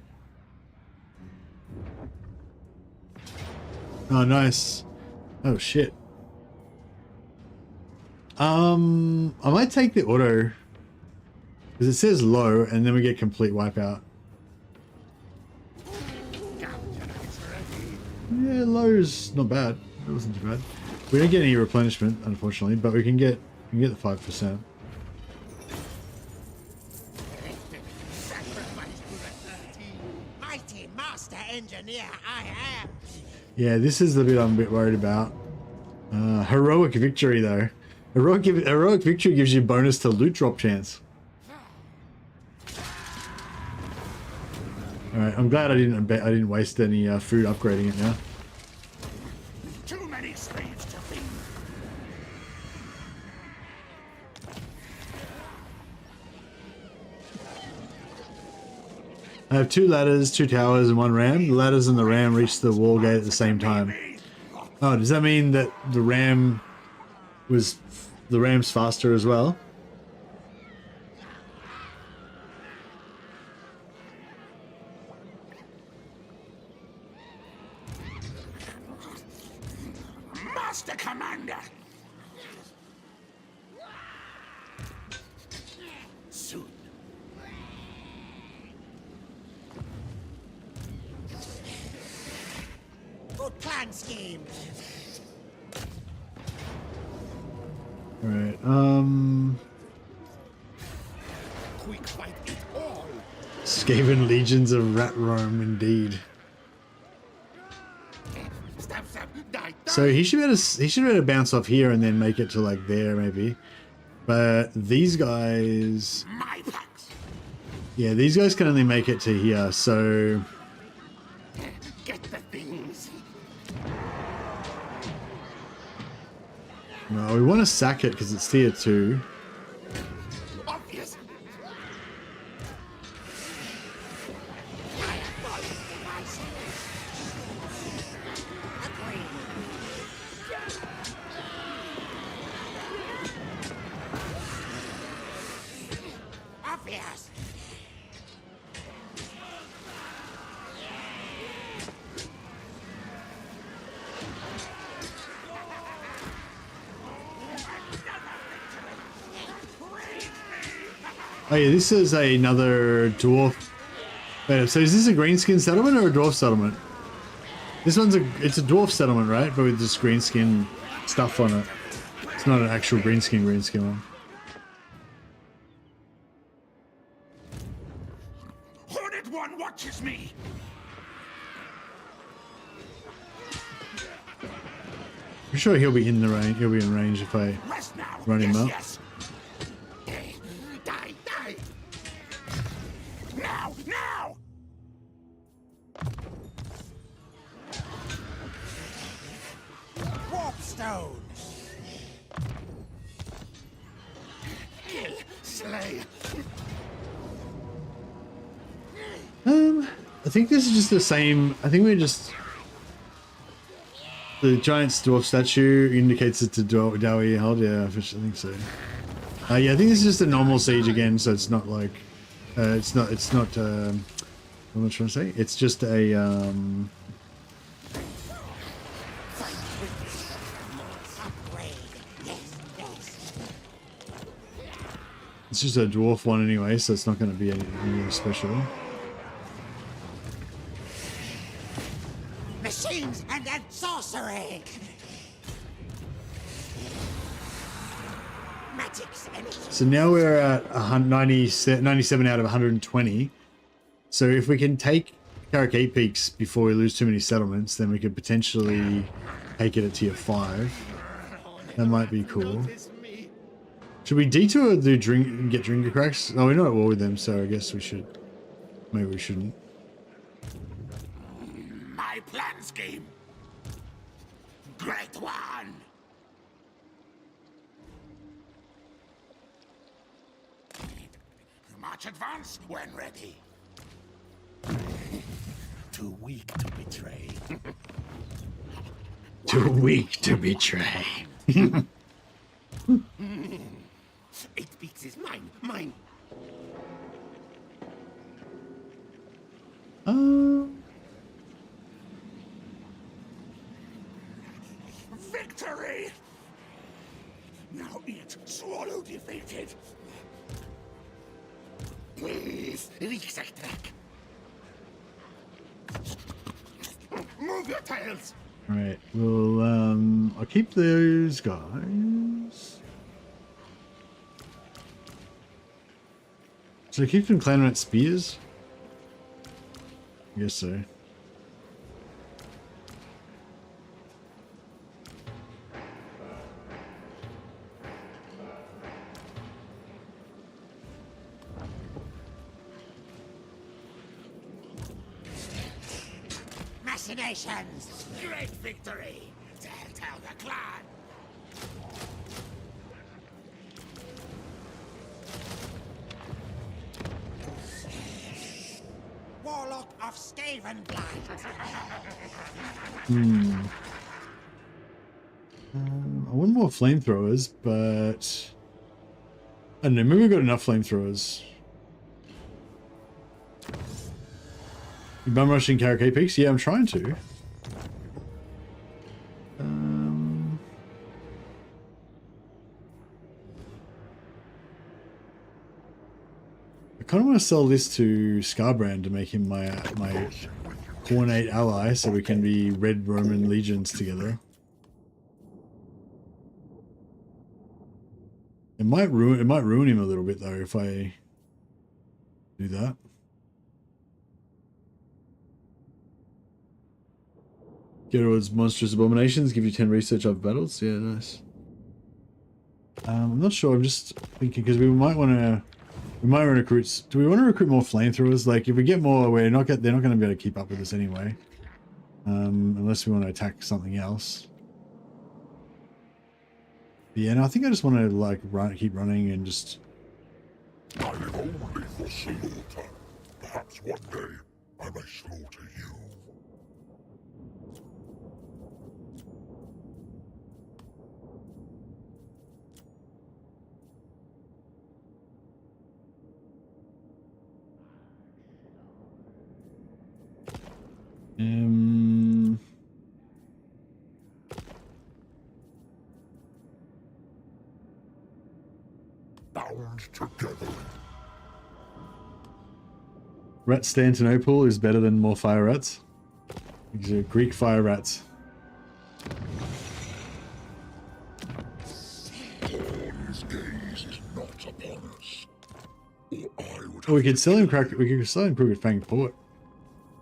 Oh, nice. Oh, shit. I might take the auto. Because it says low, and then we get complete wipeout. Yeah, low's not bad. That wasn't too bad. We don't get any replenishment, unfortunately, but we can get the 5%. Mighty master engineer, I am. Yeah, this is the bit I'm a bit worried about. Heroic victory, though. Heroic victory gives you bonus to loot drop chance. All right, I'm glad I didn't waste any food upgrading it now. Too many slaves to feed. I have 2 ladders, 2 towers, and 1 ram. The ladders and the ram reach the wall gate at the same time. Oh, does that mean that the ram's faster as well? Master Commander. Soon. Good plan scheme. All right. Quick fight it all. Skaven legions of rat roam, indeed. Stab, stab, die, die. So he should be able to bounce off here and then make it to like there maybe. But these guys, My packs. yeah, these guys can only make it to here. So Get the things. no, we want to sack it because it's tier 2. Obvious. Obvious. Oh yeah, this is another dwarf. Wait, so is this a greenskin settlement or a dwarf settlement? This one's it's a dwarf settlement, right? But with this green skin stuff on it. It's not an actual green skin one. Hornet One watches me. I'm sure he'll be in the range. He'll be in range if I Rest now. run him up. Yes. Die, die. Now, now. Warpstone. Kill, slay. I think this is just the same. I think we're just the giant dwarf statue indicates it's a Dowie hold. Yeah, I think so. Yeah, I think this is just a normal siege again, so it's not like it's not. What am I trying to say? It's just a it's just a dwarf one anyway, so it's not going to be anything special. Machines and sorcery. Magic's energy. So now we're at 97 out of 120. So if we can take Caracate Peaks before we lose too many settlements, then we could potentially take it at tier 5. That might be cool. Should we detour or do get drinker cracks? Oh, we're not at war with them, so I guess we should. Maybe we shouldn't. My plan scheme. Great one. March advance when ready. Too weak to betray. Too weak to betray. 8 Peaks is mine. Mine. Victory! Now eat, swallow defeated. Please, Riksaktrack. Move your tails. All right. Well, I'll keep those guys. So keep them clan at spears. I guess so. Machinations! Great victory! Tell the clan! Warlock of Skavenblight! I want more flamethrowers, but I don't know. Maybe we've got enough flamethrowers. You bum rushing Caracate Peaks? Yeah, I'm trying to. I kind of want to sell this to Scarbrand to make him my Cornate ally, so we can be Red Roman legions together. It might ruin him a little bit though if I do that. Go towards monstrous abominations, give you 10 research of battles. Yeah, nice. I'm not sure. I'm just thinking because we might want to recruit. Do we want to recruit more flamethrowers? Like if we get more, they're not going to be able to keep up with us anyway. Unless we want to attack something else. Yeah, no, I think I just want to like keep running and just. I live only for slaughter. Perhaps one day I may slaughter you. Bound together. Rat Stantonople is better than more fire rats. These are Greek fire rats. His gaze is not upon us. Or I would Oh, we could sell him Crooked Fang Port,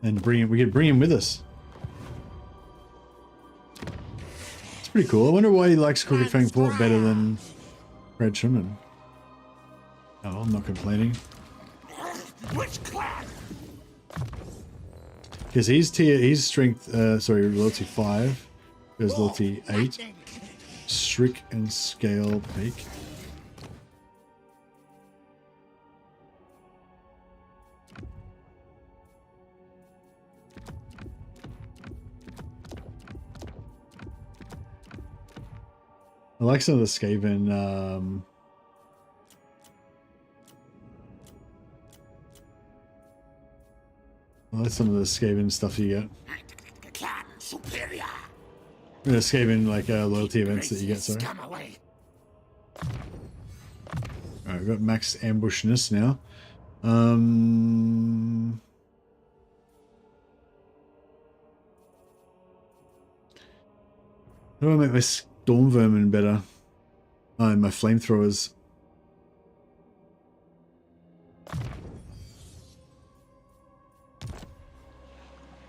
and bring him. We could bring him with us. It's pretty cool. I wonder why he likes Crooked Fang Port better than Red Shimon. Oh, I'm not complaining. Which clan? Because he's strength, loyalty 5. There's loyalty 8. Strick and Scale Peak. I like some of the Skaven, I like some of the Skaven stuff you get. Clan superior. The Skaven, like, loyalty events that you get, sorry. Come away. Alright, we've got max ambushness now. How do I make my storm vermin better? Oh, and my flamethrowers.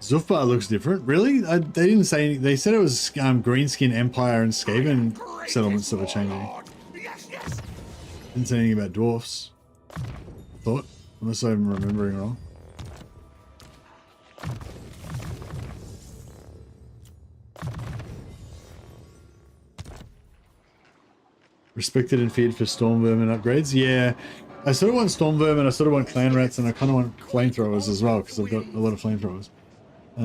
Zufbar looks different. Really? They didn't say anything. They said it was Greenskin Empire and Skaven settlements that were changing. Yes, yes. Didn't say anything about dwarfs. Thought. Unless I'm remembering wrong. Respected and feared for storm vermin upgrades. Yeah. I sort of want storm vermin, I sort of want clan rats, and I kind of want flamethrowers as well, because I've got a lot of flamethrowers. I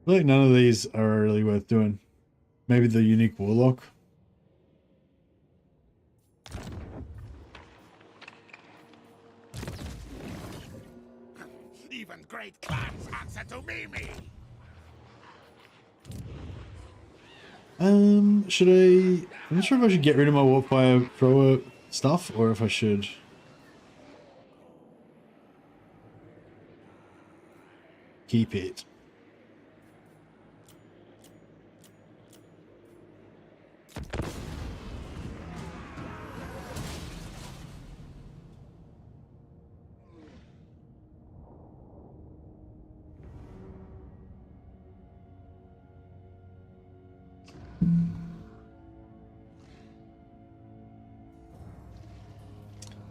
feel like none of these are really worth doing. Maybe the unique warlock. Even great clans answer to me. Should I... I'm not sure if I should get rid of my warpfire thrower stuff, or if I should... keep it.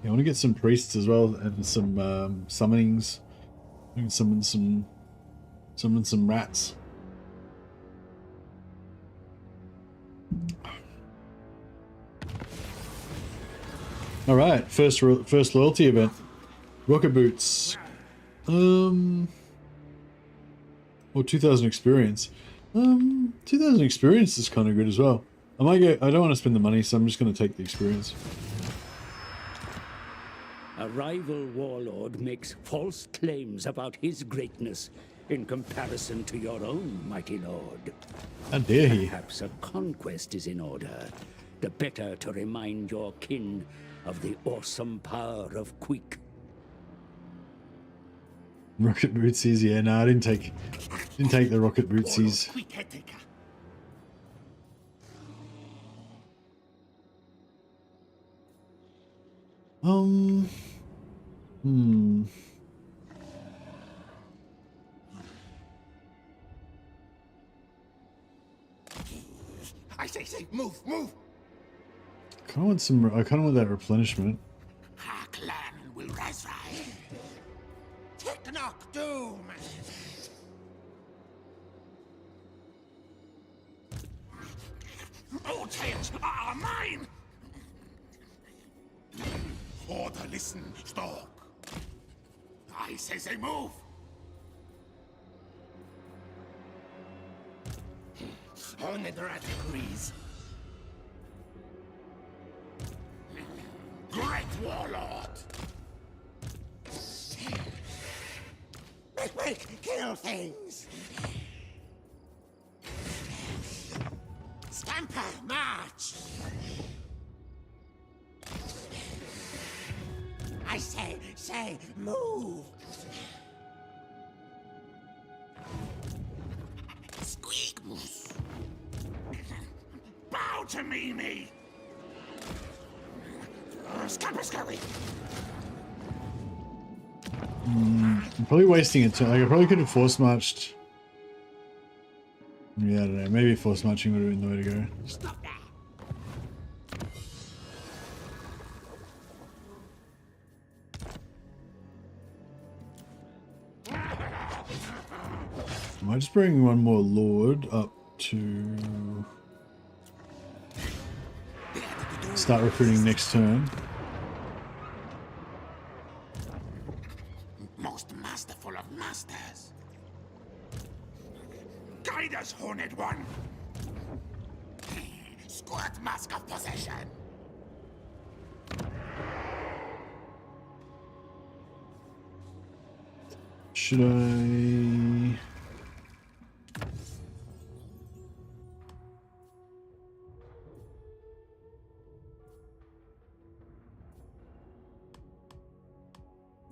I want to get some priests as well, and some summonings. I can summon some rats. All right, first loyalty event, rocket boots. Or 2,000 experience. 2,000 experience is kind of good as well. I might go. I don't want to spend the money, so I'm just going to take the experience. A rival warlord makes false claims about his greatness in comparison to your own, mighty lord. How dare he? Perhaps a conquest is in order, the better to remind your kin of the awesome power of Queek. Rocket bootsies, yeah. No, I didn't take the rocket bootsies. I say, move. I kind of want that replenishment. Our clan will rise. Tick-knock doom. All tales are mine. Order, listen, Stork. I say move. Only the rat agrees. Great warlord. Make, kill things. March! I say, move! Squeak! Bow to me! Scurry! I'm probably wasting it too. Like, I probably could have force marched. Yeah, I don't know. Maybe force marching would have been the way to go. Stop that! I might just bring one more lord up to start recruiting next turn. Most masterful of masters. Guide us, Horned One. Squirt mask of possession. Should I?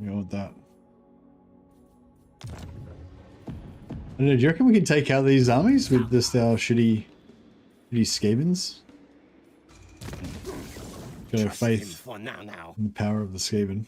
Go with that. I don't know, do you reckon we can take out these armies with just our shitty Skavens? Got no faith For now. in the power of the Skaven.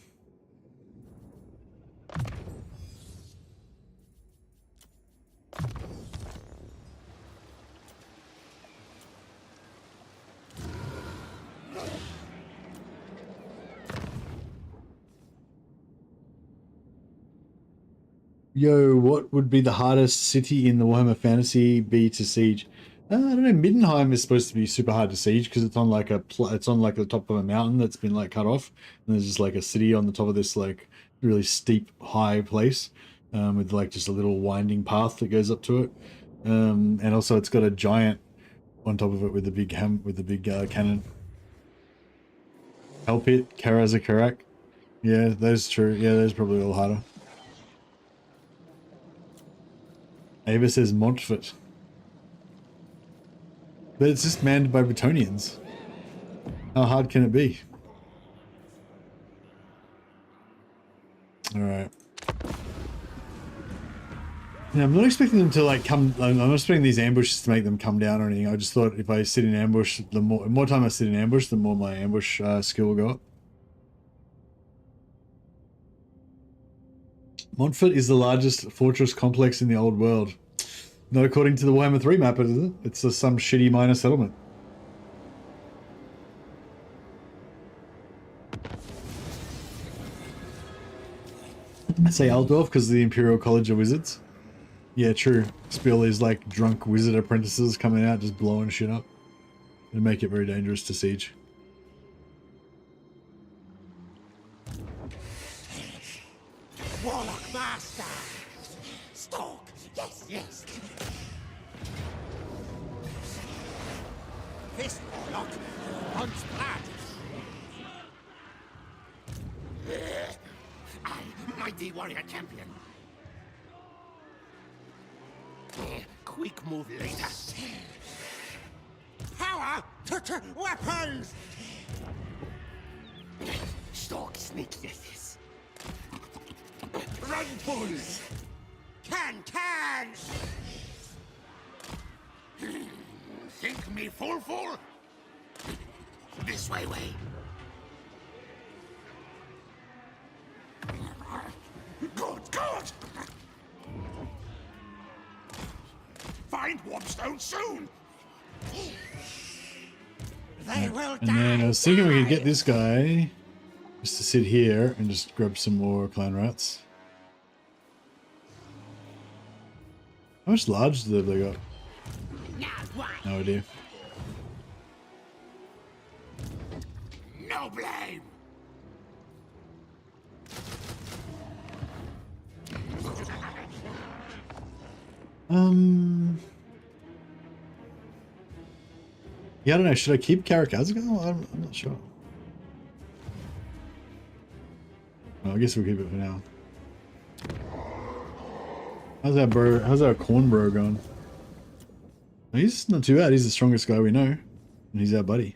Yo, what would be the hardest city in the Warhammer Fantasy be to siege? I don't know. Middenheim is supposed to be super hard to siege because it's on like it's on like the top of a mountain that's been like cut off, and there's just like a city on the top of this like really steep high place, with like just a little winding path that goes up to it, and also it's got a giant on top of it with the big cannon. Helpit, Karazakarak. Yeah, those true. Yeah, those probably all harder. Ava says Montfort. But it's just manned by Bretonnians. How hard can it be? Alright. Yeah, I'm not expecting them to like come. I'm not expecting these ambushes to make them come down or anything. I just thought if I sit in ambush, the more time I sit in ambush, the more my ambush skill will go up. Montfort is the largest fortress complex in the old world. Not according to the Warhammer 3 map, is it? It's some shitty minor settlement. I say Aldorf because of the Imperial College of Wizards. Yeah, true. Spill these like drunk wizard apprentices coming out just blowing shit up. It'd make it very dangerous to siege. Warlock Master! Stalk! Yes! This Warlock wants blood! I, mighty warrior champion. Quick move later. Power to weapons! Stalk, sneak, yes. Run, bulls! Can! Think me fool? This way. Good! Find Warpstone soon! They will die! And then I was thinking we could get this guy just to sit here and just grab some more clan rats. How much large have they got? No idea. No blame! Yeah, I don't know. Should I keep Karakazagal? I'm not sure. Well, I guess we'll keep it for now. How's that bro? How's our corn bro going? He's not too bad. He's the strongest guy we know. And he's our buddy.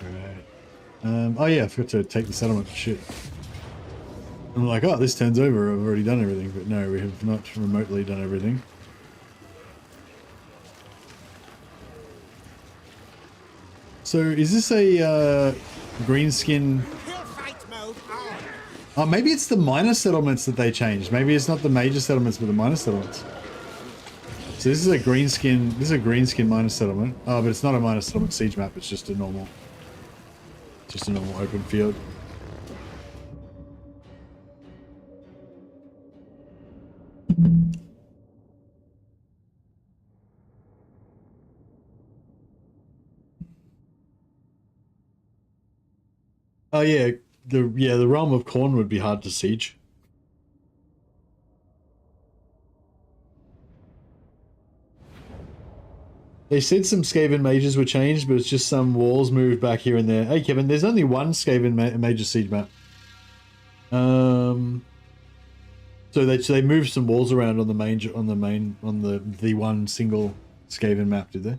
Alright. Oh yeah, I forgot to take the settlement. Shit. I'm like, oh, this turns over. I've already done everything. But no, we have not remotely done everything. So is this a green skin? Oh, maybe it's the minor settlements that they changed. Maybe it's not the major settlements, but the minor settlements. So this is a green skin. This is a green skin minor settlement. Oh, but it's not a minor settlement siege map. It's just a normal open field. Oh yeah, the realm of Khorne would be hard to siege. They said some Skaven mages were changed, but it's just some walls moved back here and there. Hey Kevin, there's only one Skaven major siege map. So they moved some walls around on the one single Skaven map, did they?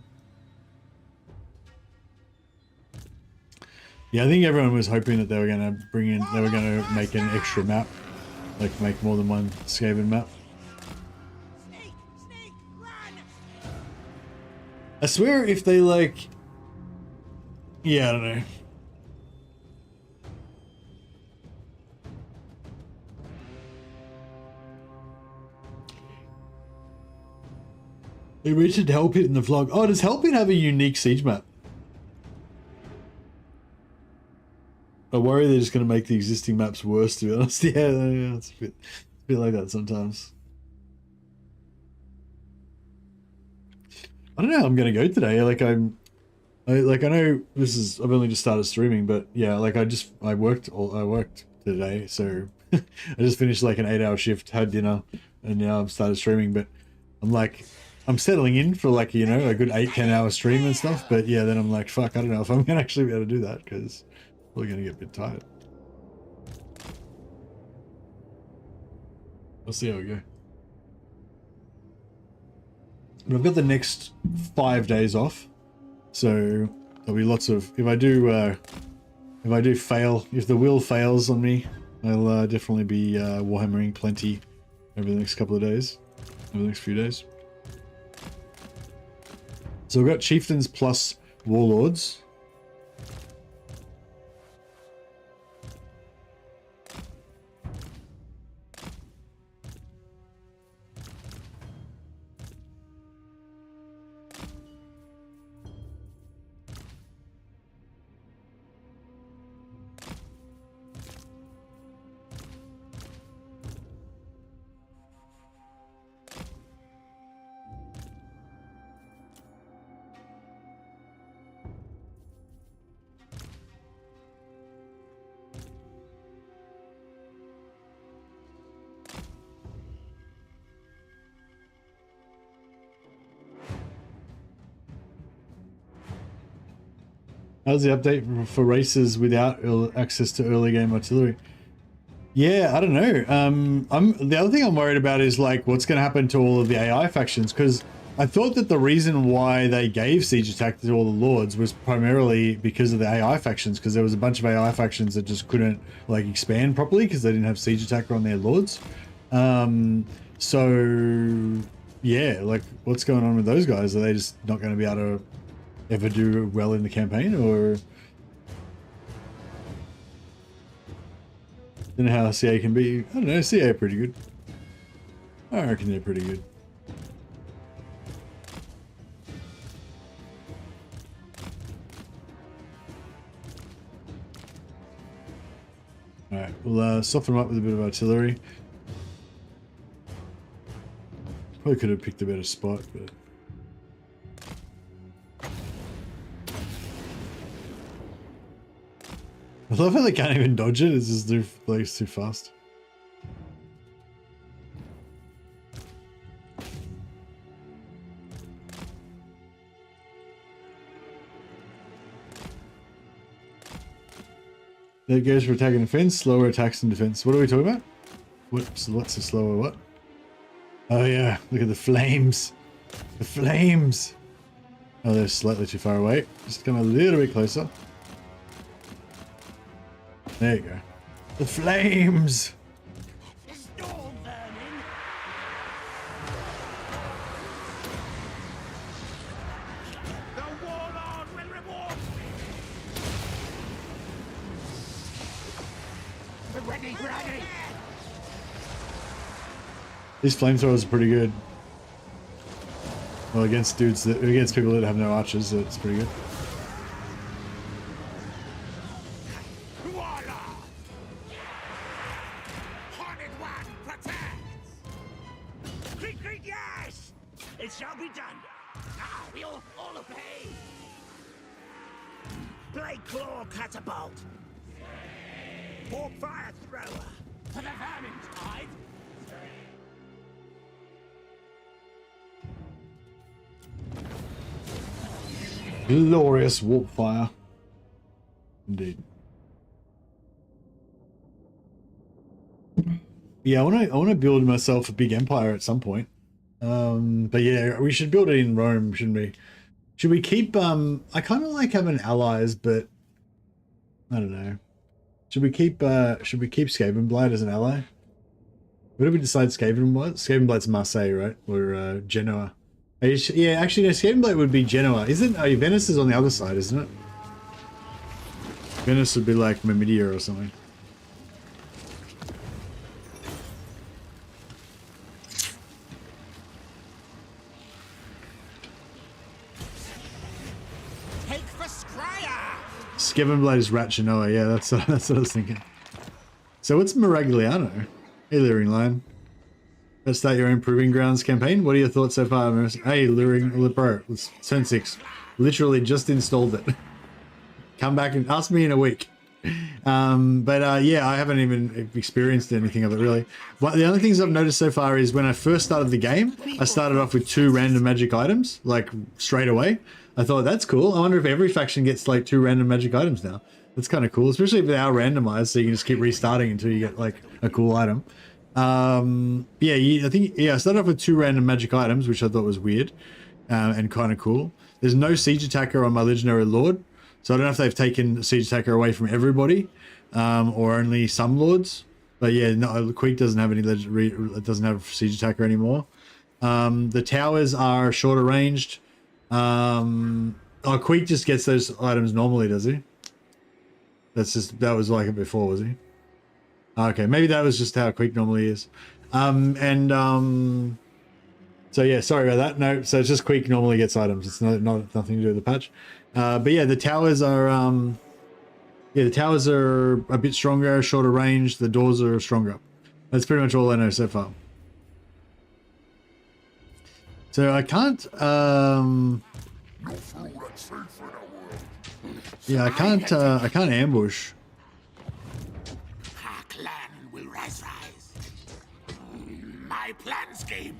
Yeah, I think everyone was hoping that they were going to make an extra map, like make more than one Skaven map. Sneak, run! I swear if they like, yeah, I don't know. They mentioned Hellpit in the vlog. Oh, does Hellpit have a unique siege map? I worry they're just going to make the existing maps worse, to be honest. Yeah, it's a bit like that sometimes. I don't know how I'm going to go today. Like I know I've only just started streaming, but yeah, like I worked today, so I just finished like an 8-hour shift, had dinner, and now I've started streaming, but I'm settling in for like, you know, a good 8-10 hour stream and stuff, but yeah, then I'm like, fuck, I don't know if I'm gonna actually be able to do that, because we're gonna get a bit tired. We'll see how we go. But I've got the next 5 days off, so there'll be lots of, if I do fail, if the will fails on me, I'll definitely be Warhammering plenty over the next couple of days, over the next few days. So we've got chieftains plus warlords. How's the update for races without access to early game artillery? Yeah, I don't know. The other thing I'm worried about is like what's going to happen to all of the AI factions, because I thought that the reason why they gave siege attack to all the lords was primarily because of the AI factions, because there was a bunch of AI factions that just couldn't like expand properly because they didn't have siege attack on their lords. So yeah, like what's going on with those guys? Are they just not going to be able to ever do well in the campaign, or I don't know how CA can be. I don't know, CA are pretty good. I reckon they're pretty good. Alright, we'll soften them up with a bit of artillery. Probably could have picked a better spot, but I love how they can't even dodge it. It's just too fast. That goes for attack and defense, slower attacks and defense. What are we talking about? What's the slower what? Oh yeah, look at the flames. The flames. Oh, they're slightly too far away. Just come a little bit closer. There you go. The flames. Storm burning. The warlord will reward me. Ready, ready. These flamethrowers are pretty good. Well, against people that have no archers, it's pretty good. Warlord. Haunted one, protect. Creak, creak, yes. It shall be done. Now we all obey. Blade claw catapult. Warp fire thrower. For the vermin's tide. Glorious warp fire. Indeed. Yeah, I want to build myself a big empire at some point. But yeah, we should build it in Rome, shouldn't we? Should we keep I kind of like having allies, but I don't know. Should we keep Skavenblight as an ally? What did we decide Skaven was? Skavenblight's Marseille, right? Or Genoa. Yeah, actually, no, Skavenblight would be Genoa. Isn't Venice is on the other side, isn't it? Venice would be like Mamidia or something. Take for Scryer. Skavenblight is Rat Genoa. Yeah, that's what I was thinking. So what's Miragliano? Hey, Luring Line. Let's start your own Proving Grounds campaign. What are your thoughts so far, Marissa? Hey, Luring Bro, it's turn 6. Literally just installed it. Come back and ask me in a week. Yeah, I haven't even experienced anything of it really. But the only things I've noticed so far is when I first started the game, I started off with 2 random magic items, like straight away. I thought that's cool. I wonder if every faction gets like 2 random magic items now. That's kind of cool, especially if they are randomized, so you can just keep restarting until you get like a cool item. I started off with 2 random magic items, which I thought was weird and kind of cool. There's no siege attacker on my legendary lord, so I don't know if they've taken siege attacker away from everybody or only some lords. But yeah, no, Queek doesn't have any doesn't have siege attacker anymore. The towers are shorter ranged. Queek just gets those items normally, does he? That was like it before, was he? Okay, maybe that was just how Queek normally is. So yeah, sorry about that. No, so it's just Queek normally gets items. It's nothing to do with the patch. But yeah, the towers are a bit stronger, shorter range. The doors are stronger. That's pretty much all I know so far. So I can't I can't ambush. Our clan will rise. My plan scheme.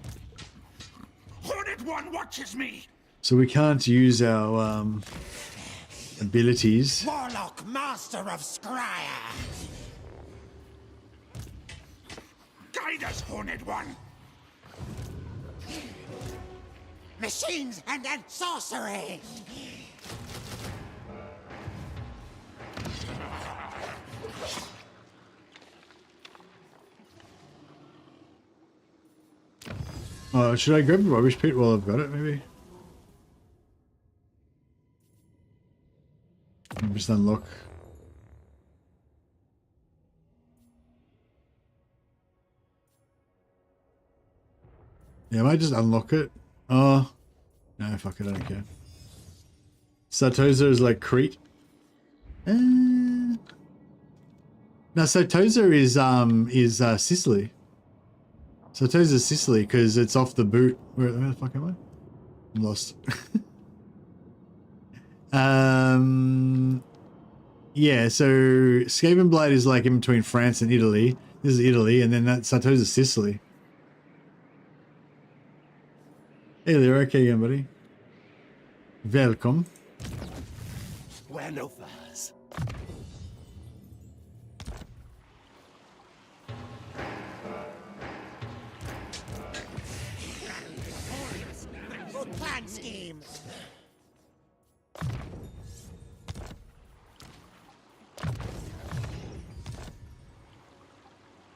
Hornet One watches me. So we can't use our abilities. Warlock, master of Scryer. Guide us, Hornet One. Machines and sorcery. Should I grab the rubbish pit while I've got it, maybe? Just unlock. Yeah, I might just unlock it. Oh. No, fuck it, I don't care. Sartosa is like Crete. No, Sartosa is Sicily. Sartosa is Sicily because it's off the boot. Where the fuck am I? I'm lost. Yeah, so Skavenblight is like in between France and Italy. This is Italy, and then that Sartosa is Sicily. Hey there, okay again, buddy. Welcome. Wear no furs. plan schemes.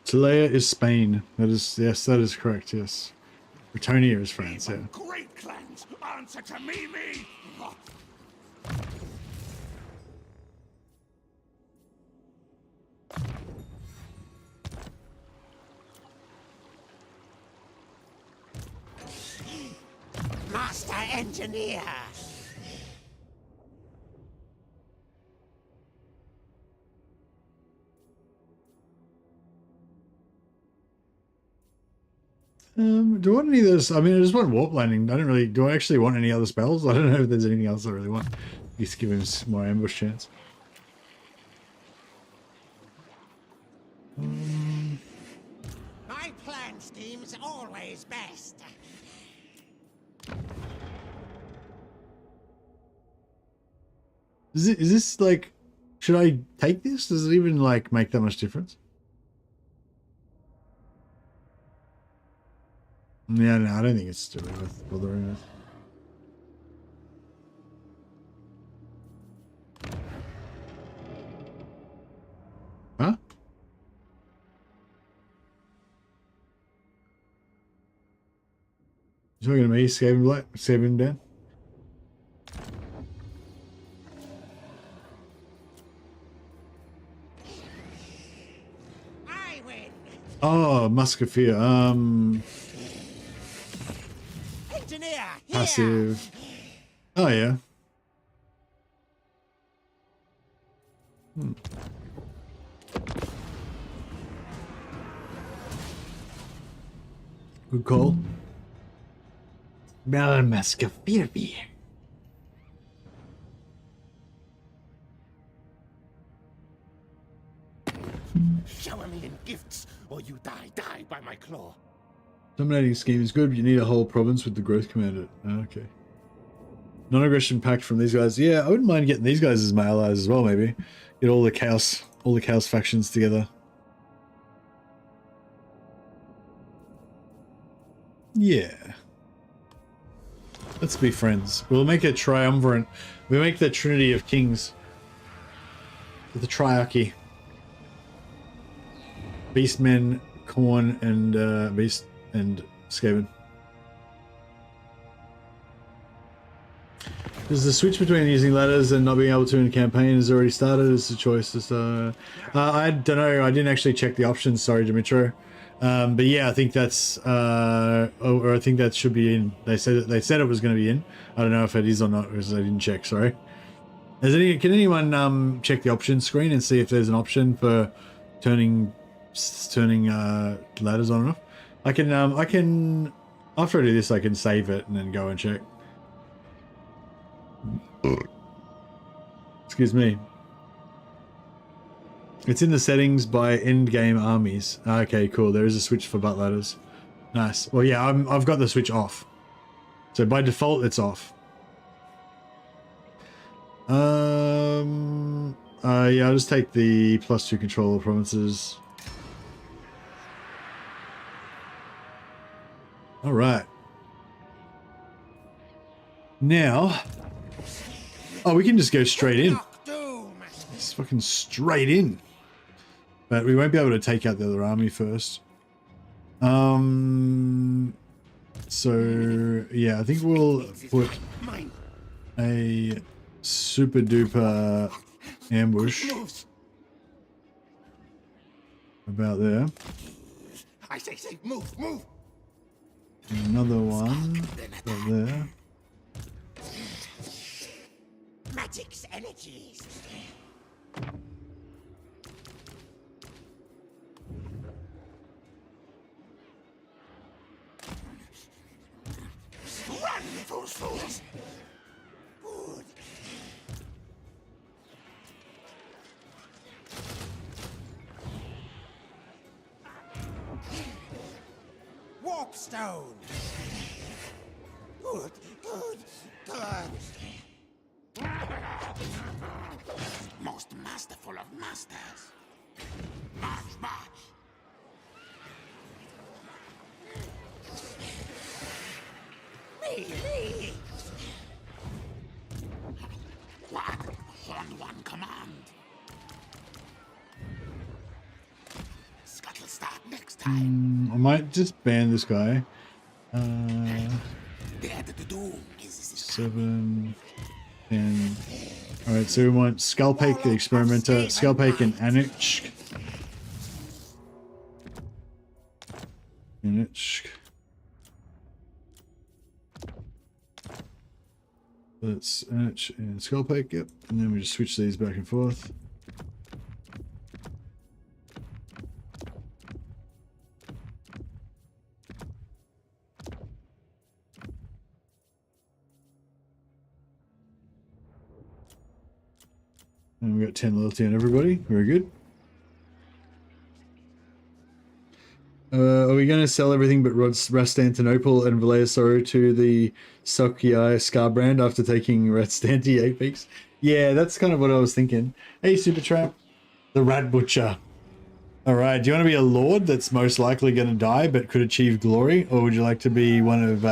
Talea is Spain. That is, yes, that is correct, yes. Bretonia is France, yeah. Great clans answer to me. Master engineer. Do I want any of those? I mean, I just want warp landing. I don't really. Do I actually want any other spells? I don't know if there's anything else I really want. Just give him more ambush chance. My plan scheme's always best. Is this like? Should I take this? Does it even like make that much difference? Yeah, no, I don't think it's really worth bothering with. Huh? You talking to me, save him down? I win. Oh, Musketeer. Engineer, here. Passive. Oh yeah. Good call. Bell Musketeer. Shower me in gifts, or you die by my claw. Dominating scheme is good, but you need a whole province with the growth commander. Okay. Non-aggression pact from these guys. Yeah, I wouldn't mind getting these guys as my allies as well, maybe. Get all the chaos factions together. Yeah. Let's be friends. We'll make a triumvirate. We make the Trinity of Kings. With the triarchy. Beastmen, Khorne, and Beast and Skaven. There's the switch between using ladders and not being able to in campaign has already started. It's a choice. I don't know. I didn't actually check the options. Sorry, Dimitro. But yeah, I think that's or I think that should be in. They said it was going to be in. I don't know if it is or not because I didn't check. Sorry. Can anyone check the options screen and see if there's an option for turning ladders on and off? I can after I do this I can save it and then go and check. Excuse me. It's in the settings by end game armies. Okay, cool. There is a switch for butt ladders. Nice. Well, yeah, I've got the switch off. So by default, it's off. Yeah, I'll just take the +2 controller provinces. All right. Now, oh, we can just go straight in. It's fucking straight in. But we won't be able to take out the other army first. So yeah, I think we'll put a super duper ambush about there. I say, move. Another one about there. Magic's energies. Run, fools! Good. Warp stone. Good. Most masterful of masters. March. Me. time. I might just ban this guy. That the doom is 7, 10. Alright, so we want Skullpake the Experimenter, Skullpake and Anich. Anich. That's Anich and Skullpake, yep. And then we just switch these back and forth. And we got 10 loyalty on everybody. Very good. Are we going to sell everything but Rastantinople and Valleasoro to the Sokiai Scar brand after taking Rastanti 8 weeks? Yeah, that's kind of what I was thinking. Hey, Supertramp. The Rat Butcher. Alright, do you want to be a lord that's most likely going to die but could achieve glory? Or would you like to be one of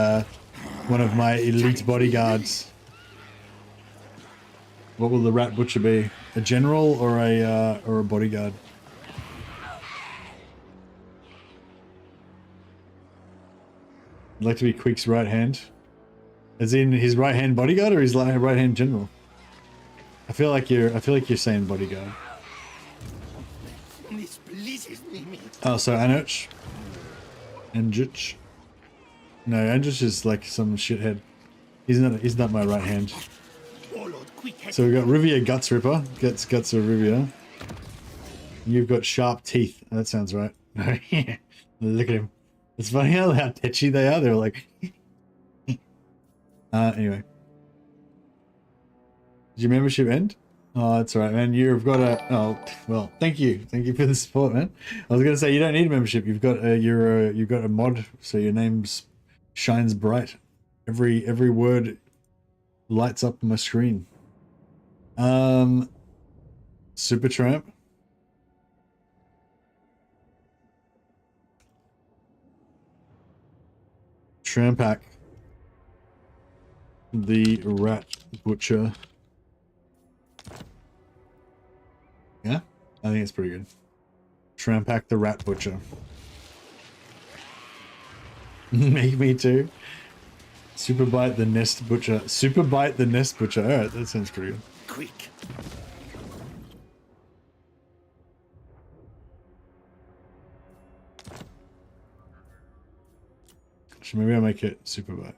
my elite bodyguards? What will the Rat Butcher be? A general or a bodyguard? I'd like to be Quick's right hand. As in his right hand bodyguard or his right hand general? I feel like you're saying bodyguard. This pleases me. Oh, so Anich. Anjich. No, Anjich is like some shithead. He's not my right hand. So we've got Rivia Guts Ripper. Guts of Rivia. You've got Sharp Teeth. That sounds right. Look at him. It's funny how tetchy they are. They're like... anyway. Did your membership end? Oh, that's alright, man. You've got a... Oh, well, thank you. Thank you for the support, man. I was going to say, you don't need a membership. You've got a mod, so your name's shines bright. Every word lights up my screen. Supertramp. Trampak. The Rat Butcher. Yeah, I think it's pretty good. Trampak the Rat Butcher. Make me too. Superbite the Nest Butcher. Superbite the Nest Butcher. Alright, that sounds pretty good. Quick. Actually, maybe I'll make it Superbite.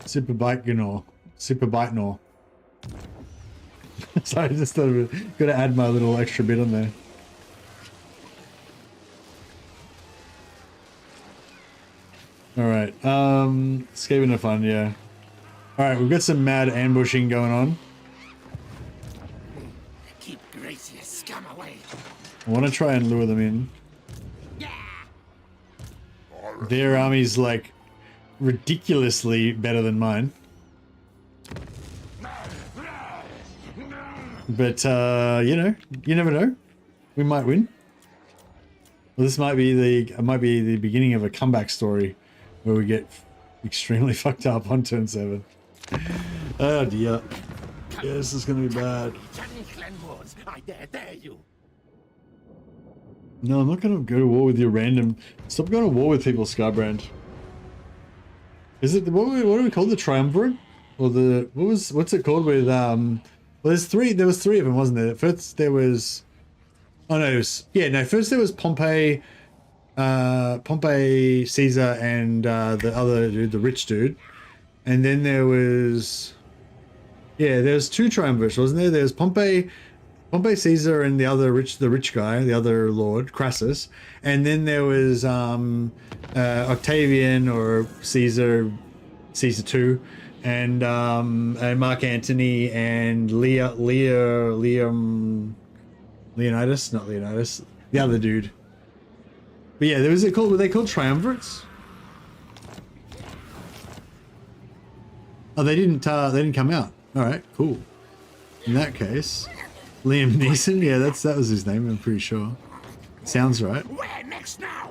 Superbite Gnor. Superbite Gnor. Sorry, I just thought of it. Gotta add my little extra bit on there. Alright, escaping the fun, yeah. Alright, we've got some mad ambushing going on. Keep Gracious scum away. I want to try and lure them in. Their army's like ridiculously better than mine. But, you know, you never know. We might win. Well, this might be the beginning of a comeback story where we get extremely fucked up on turn 7. Oh dear. Yeah, this is gonna be bad. I dare you. No, I'm not gonna go to war with your random... Stop going to war with people, Scarbrand. Is it... What do we call the Triumvirate? Or the... What's it called with... Well, there was 3 of them, wasn't there? First there was... Oh no, it was... Yeah, no, first there was Pompey... Pompey, Caesar, and the other dude, the rich dude. And then there was... Yeah, there's 2 triumvirates, wasn't there? There's Pompey, Caesar, and the rich guy, the other lord, Crassus. And then there was Octavian or Caesar 2, and Mark Antony and Leonidas, not Leonidas, the other dude. But yeah, were they called triumvirates? Oh, they didn't come out. All right, cool. In that case, Liam Neeson? Yeah, that was his name, I'm pretty sure. Sounds right. Where next now?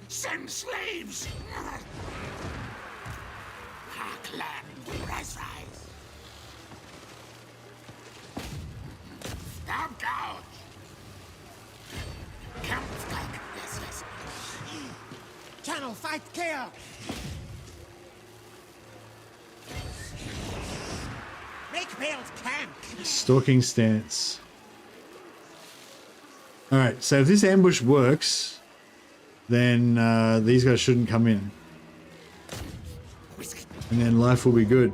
Send slaves! Our clan will rise. Stop out! Kampfgeig, yes. Channel, fight, kill! Make Bale's camp! Stalking stance. Alright, so if this ambush works, then these guys shouldn't come in. And then life will be good.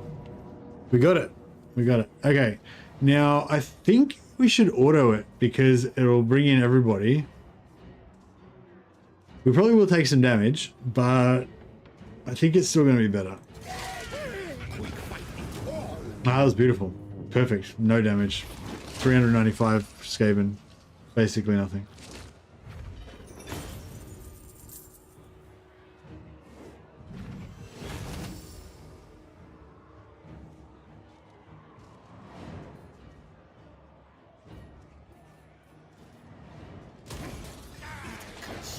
We got it. We got it. Okay. Now, I think we should auto it because it'll bring in everybody. We probably will take some damage, but I think it's still going to be better. That was beautiful. Perfect. No damage. 395 Skaven. Basically nothing.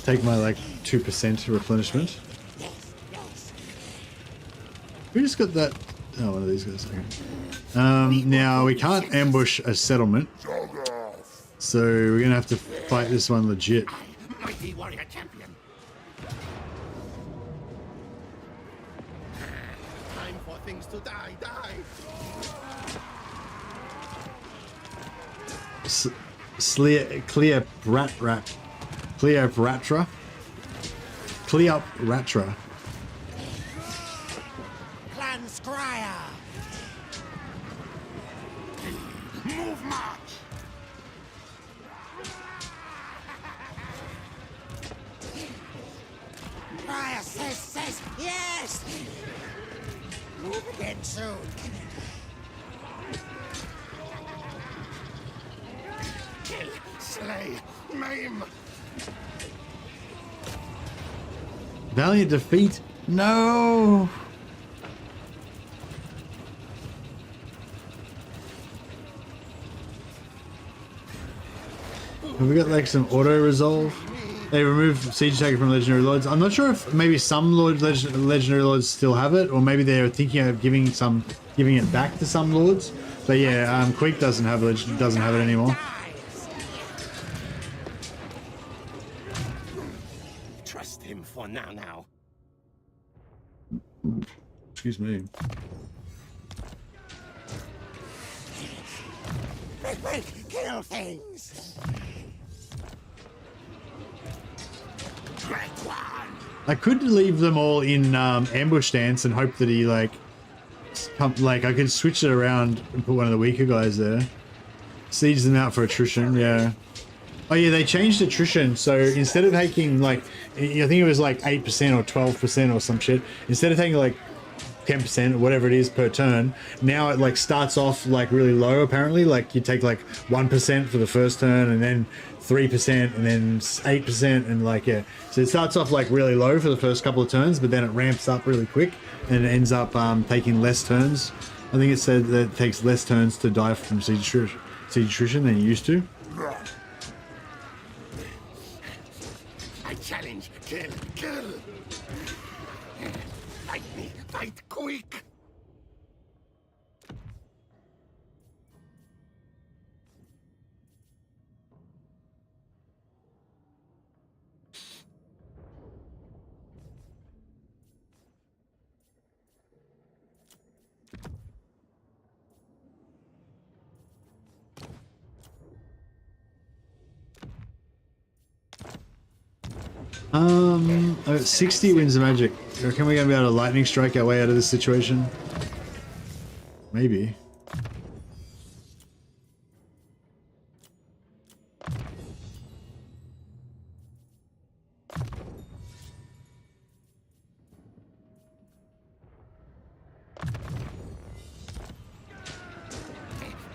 Take my like 2% replenishment. We just got that. Oh, one of these guys. Okay. Now we can't ambush a settlement, so we're gonna have to fight this one legit. Mighty warrior champion. Time for things to die. Cleopatra. Clan Scryer. Move march. Scryer says yes. Move again soon. Kill, slay, maim. Valiant defeat. No. Have we got like some auto resolve? They remove siege attacker from legendary lords. I'm not sure if maybe some legendary lords still have it, or maybe they're thinking of giving it back to some lords. But yeah, Quake doesn't have it anymore. Trust him for now. Excuse me. Quick, kill things. Great one. I could leave them all in ambush stance and hope that he I could switch it around and put one of the weaker guys there. Siege them out for attrition, yeah. Oh yeah, they changed attrition, so instead of taking I think it was like 8% or 12% or some shit, instead of taking like 10% or whatever it is per turn, now it starts off really low apparently. You take 1% for the first turn and then 3% and then 8% and yeah. So it starts off really low for the first couple of turns, but then it ramps up really quick and it ends up taking less turns. I think it said that it takes less turns to die from siege attrition than you used to. I challenge, kill. Fight me, fight quick. I got 60 wins of magic. You reckon we're gonna be able to lightning strike our way out of this situation? Maybe.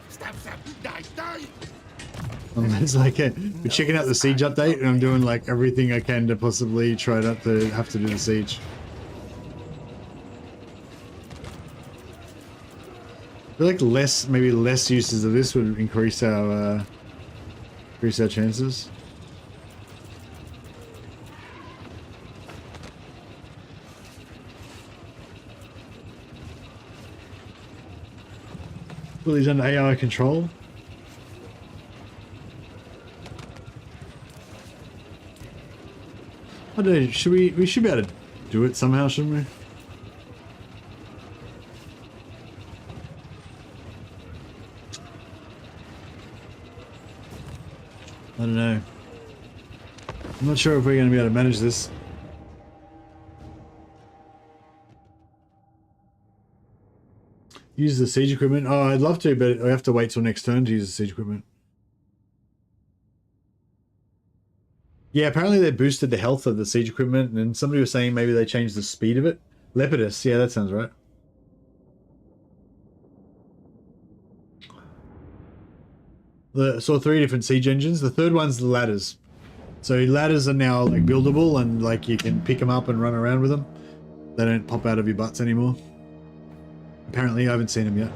Stab, die. It's we're checking out the siege update and I'm doing everything I can to possibly try not to have to do the siege. I feel like maybe less uses of this would increase our chances. Well, he's under AI control. I don't know, we should be able to do it somehow, shouldn't we? I don't know. I'm not sure if we're going to be able to manage this. Use the siege equipment. Oh, I'd love to, but I have to wait till next turn to use the siege equipment. Yeah, apparently they boosted the health of the siege equipment, and somebody was saying maybe they changed the speed of it. Lepidus, yeah, that sounds right. Saw 3 different siege engines. The third one's the ladders. So ladders are now like buildable, and like you can pick them up and run around with them. They don't pop out of your butts anymore. Apparently, I haven't seen them yet.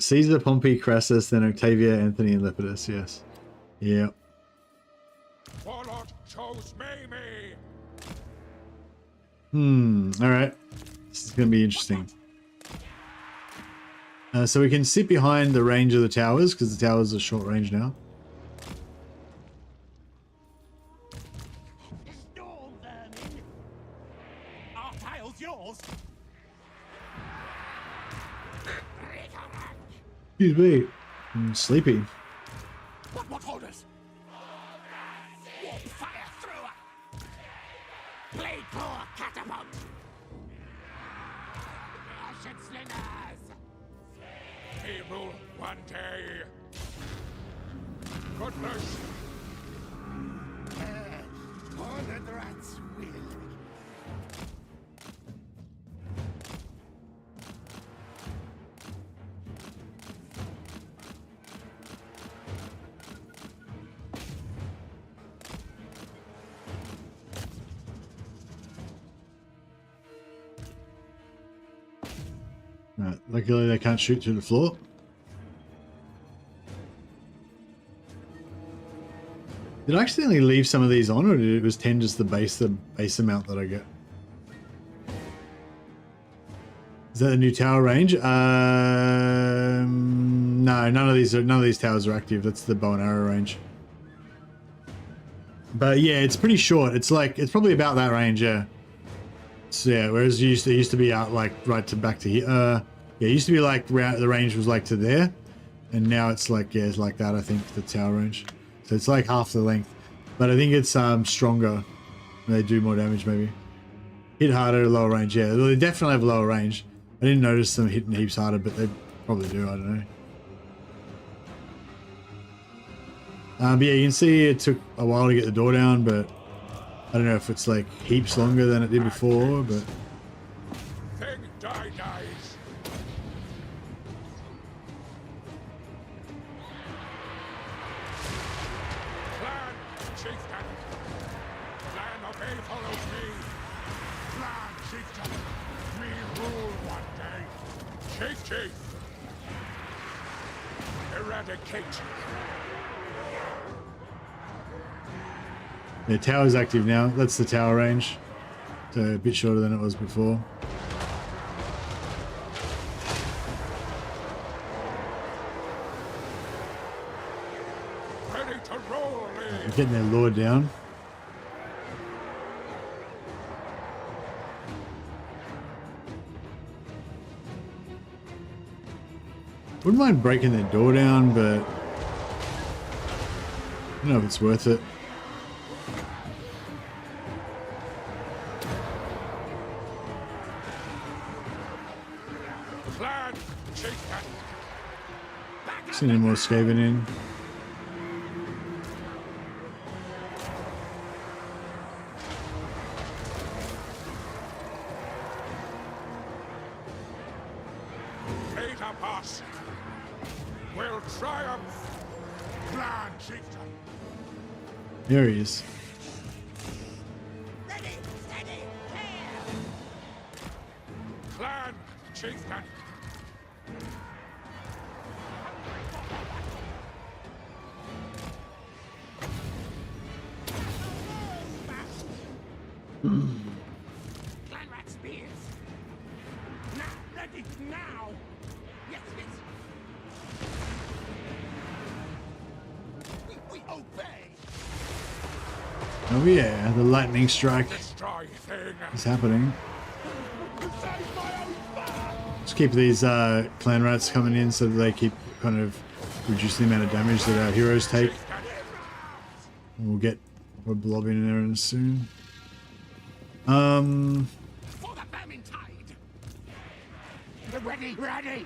Caesar, Pompey, Crassus, then Octavia, Anthony, and Lepidus. Yes. Yeah. Warlord chose me. All right. This is going to be interesting. So we can sit behind the range of the towers because the towers are short range now. Stall vermin. Our tile's yours. Excuse me. I'm sleepy. What orders? Warp fire thrower. Blade core catapult. Ashen slingers. He rule one day. Goodness. Horned rats will. Right. Luckily they can't shoot through the floor. Did I accidentally leave some of these on, or did it was 10 just the base amount that I get? Is that the new tower range? No, none of these towers are active. That's the bow and arrow range. But yeah, it's pretty short. It's probably about that range, yeah. So yeah, whereas it used to be out like right to back to here. Yeah, it used to be like the range was like to there, and now it's like it's like that. I think the tower range. So it's like half the length, but I think it's stronger. They do more damage maybe. Hit harder, lower range. Yeah, they definitely have lower range. I didn't notice them hitting heaps harder, but they probably do. I don't know. But yeah, you can see it took a while to get the door down, but I don't know if it's like heaps longer than it did before, but... Thing dies. Clan chieftain. Clan obey follows me. Clan chieftain. We rule one day. Chief. Eradicate. The tower's active now. That's the tower range. So a bit shorter than it was before. Ready to roll in. They're getting their lord down. Wouldn't mind breaking their door down, but I don't know if it's worth it. Clan chieftain. See any more Skaven in. up us. We'll triumph. Clan chieftain. There he is. Ready, steady, clear. Clan chieftain. Clan rat spears. Now, ready, now. Yes, yes. We obey. Oh yeah, the lightning strike Destroy thing. is happening. Just keep these clan rats coming in so that they keep kind of reducing the amount of damage that our heroes take. And we'll get a blob in there soon. For the famine tide. Ready, ready.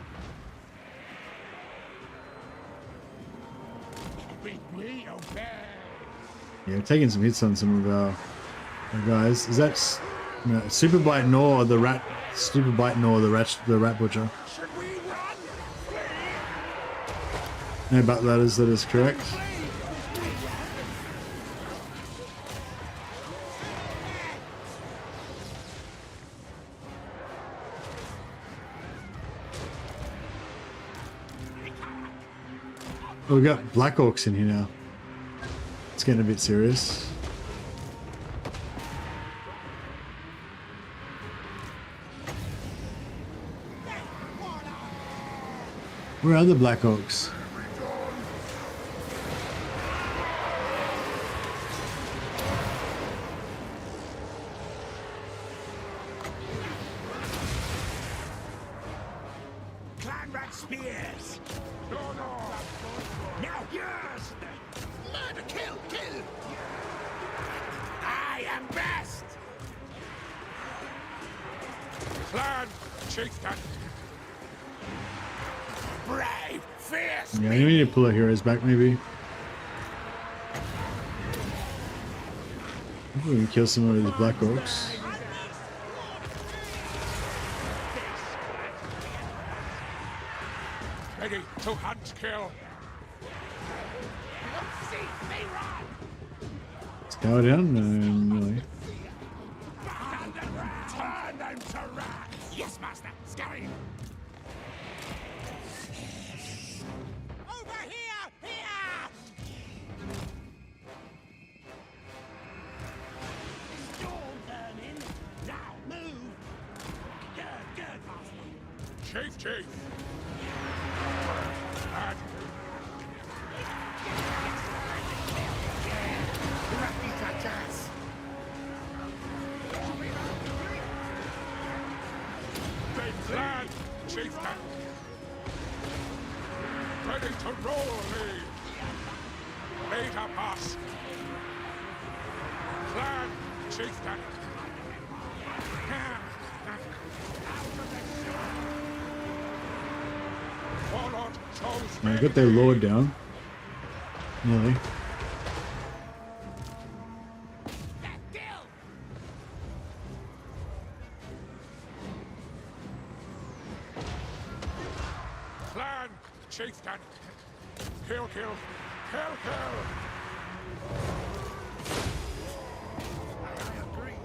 We obey. Yeah, we're taking some hits on some of our guys. Is that Super Bite Nor the rat? Super Bite Nor the rat butcher. Should we run? Flee? No butt ladders, that is correct. Oh, we got Black Orcs in here now. It's getting a bit serious. Where are the Black Orcs? Clan rat spears. Now yours. Murder, kill, kill. I am best. Clan chieftain. Brave, fierce. Yeah, we need to pull our heroes back maybe. Hopefully we can kill some of these Black Orcs. Ready to hunt kill. See me run. Let's power down? No, really. Turn them to rats. Yes, master. Scurry. Over here, here. Storm burning. Now move. Good, master. Chief. And Clan chieftain. Ready to roll me. Lead up us. Clan chieftain. Warlord chose I me. got their lord down. Nearly. Clan chieftain. Kill. I agree.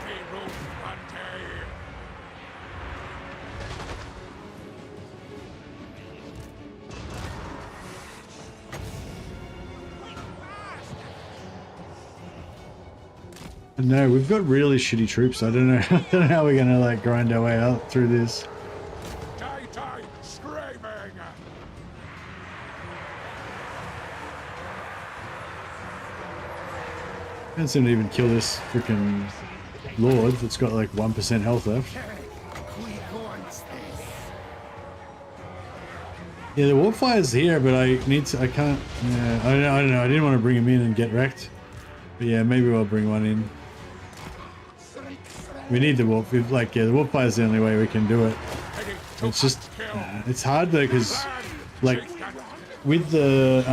We rule one day. No, we've got really shitty troops. I don't know. I don't know how we're gonna like grind our way out through this. Die, screaming. Can't seem to even kill this freaking lord that's got like 1% health left. Yeah, the warfire's here, but I can't. Yeah, I don't know. I didn't want to bring him in and get wrecked. But yeah, maybe I'll bring one in. We need the warp. Like, yeah, the warfire's the only way we can do it. It's just, it's hard though, because like with the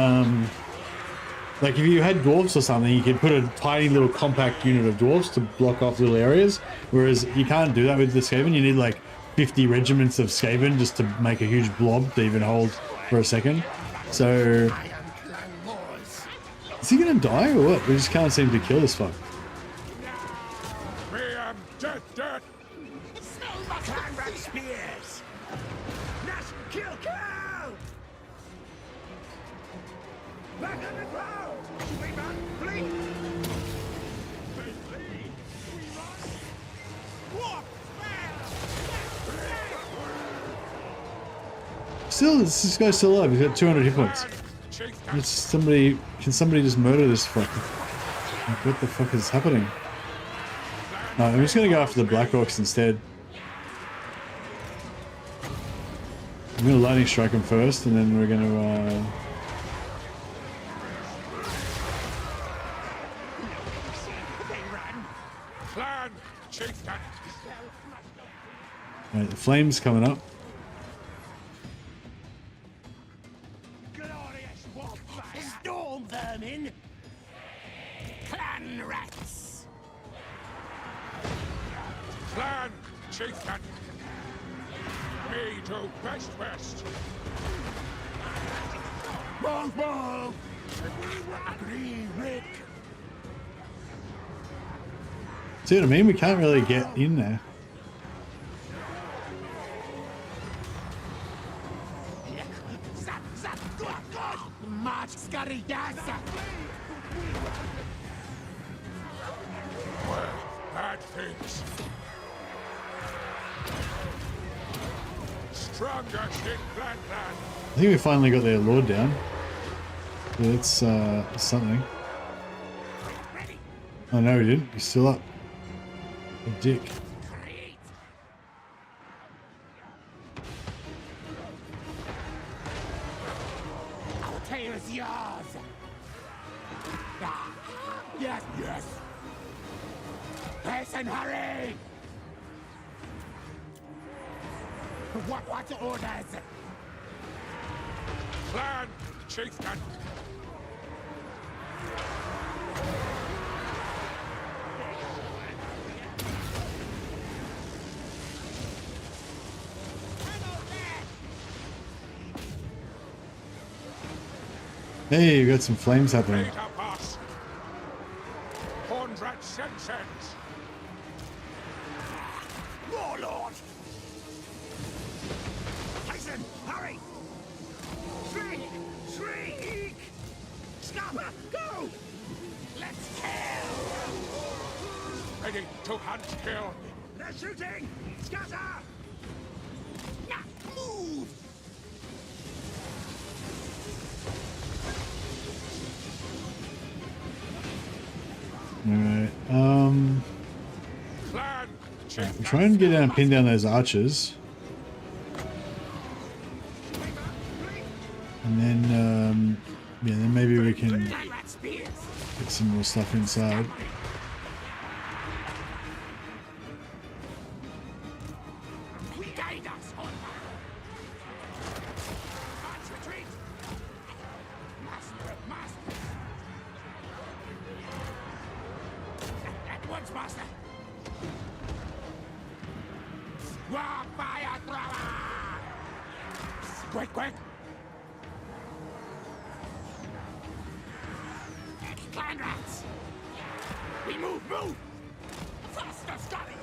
like if you had dwarves or something, you could put a tiny little compact unit of dwarves to block off little areas, whereas you can't do that with the Skaven. You need like 50 regiments of Skaven just to make a huge blob to even hold for a second. So is he gonna die or what? We just can't seem to kill this fuck. Me am dead. Clanrat spears. Nash, kill. Back on the ground. Flee, man, flee. They flee. We run. Walk. Still, this guy's still alive. He's got 200 hit points. It's somebody. Can somebody just murder this fuck? Like, what the fuck is happening? No, I'm just gonna go after the Black Orcs instead. I'm gonna lightning strike him first, and then we're gonna. Clan chieftain. Right, the flames coming up. Glorious warfare. Storm vermin. Clan rats. Clan chieftain. Me to west. Move. Agree, Rick. See what I mean? We can't really get in there. March, scurry, dasa. Bad things. Strongest in Flatland. I think we finally got their lord down. Yeah, it's something. Oh no, we didn't. He's still up. A dick. Our tale is yours. Ah, yes. Hasten, hurry. What's the orders? Clan chieftain. Hey, you got some flames happening. Beta pass. 100 cents. Warlord! Hasten, hurry! Shriek! Scupper, go! Let's kill! Ready to hunt kill. They're shooting! Scatter! Now, move! Alright, Clan chieftain. I'm trying to get down, pin down those archers. And then, yeah, then maybe we can Clanrat spears! get some more stuff inside. Guide us, Horn! March, retreat! Master! At once, master! War fire thrower! Quick! Clan rats! We move! Faster, scurry!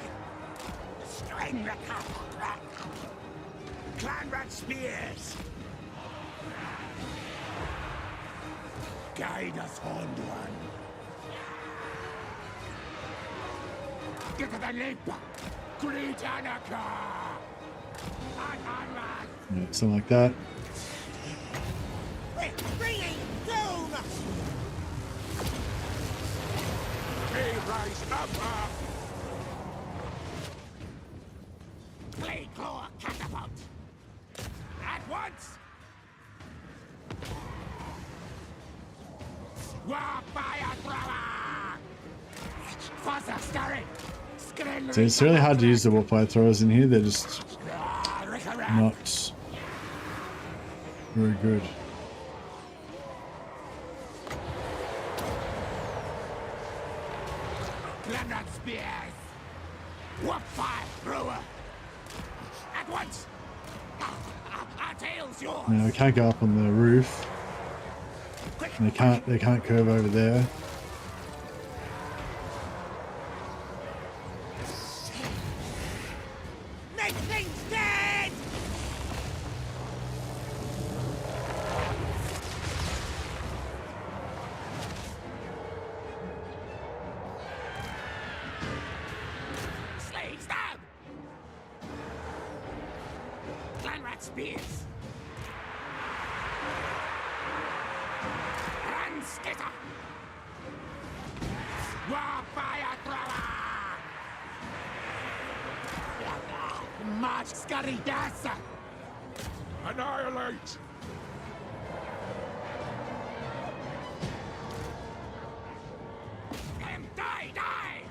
String the cat! Clan rat spears! Guide us, Horned One! Get to the lip! Great Anarcha! Yeah, something like that. Bringing doom! May rise up. Blade claw catapult! At once! War fire thrower! Faster, scurry! So it's really hard to use the warfire throwers in here. They're just not very good. Clanrat spears! Warp fire thrower! At once. Our tail's yours. No, we can't go up on the roof. Quick. And they can't curve over there. Make things dead. Slay, stab. Clanrat spears. And skitter. Warfire thrower. March scurry dancer. Annihilate! Die, die!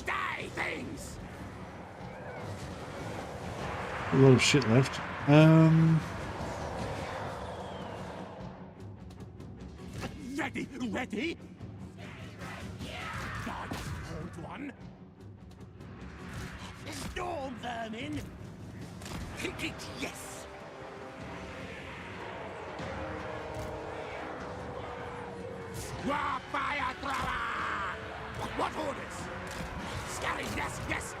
Die, things! A lot of shit left. Ready, ready? Dodge, hold one. Storm vermin! Yes! Warfire thrower! What orders? Scary, yes, yes!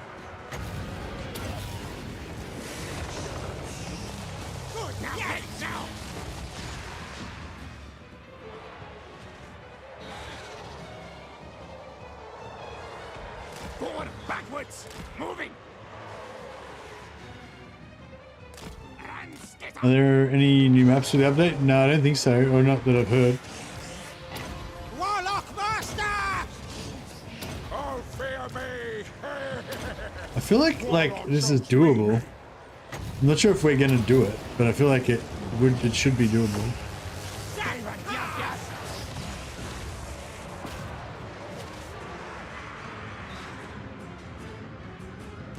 Good, now, yes. Now! Forward, backwards, moving! And skitter! Are there any new maps for the update? No, I don't think so, or not that I've heard. Warlock Master! Oh, fear me! I feel like this is doable. I'm not sure if we're gonna do it, but I feel like it should be doable.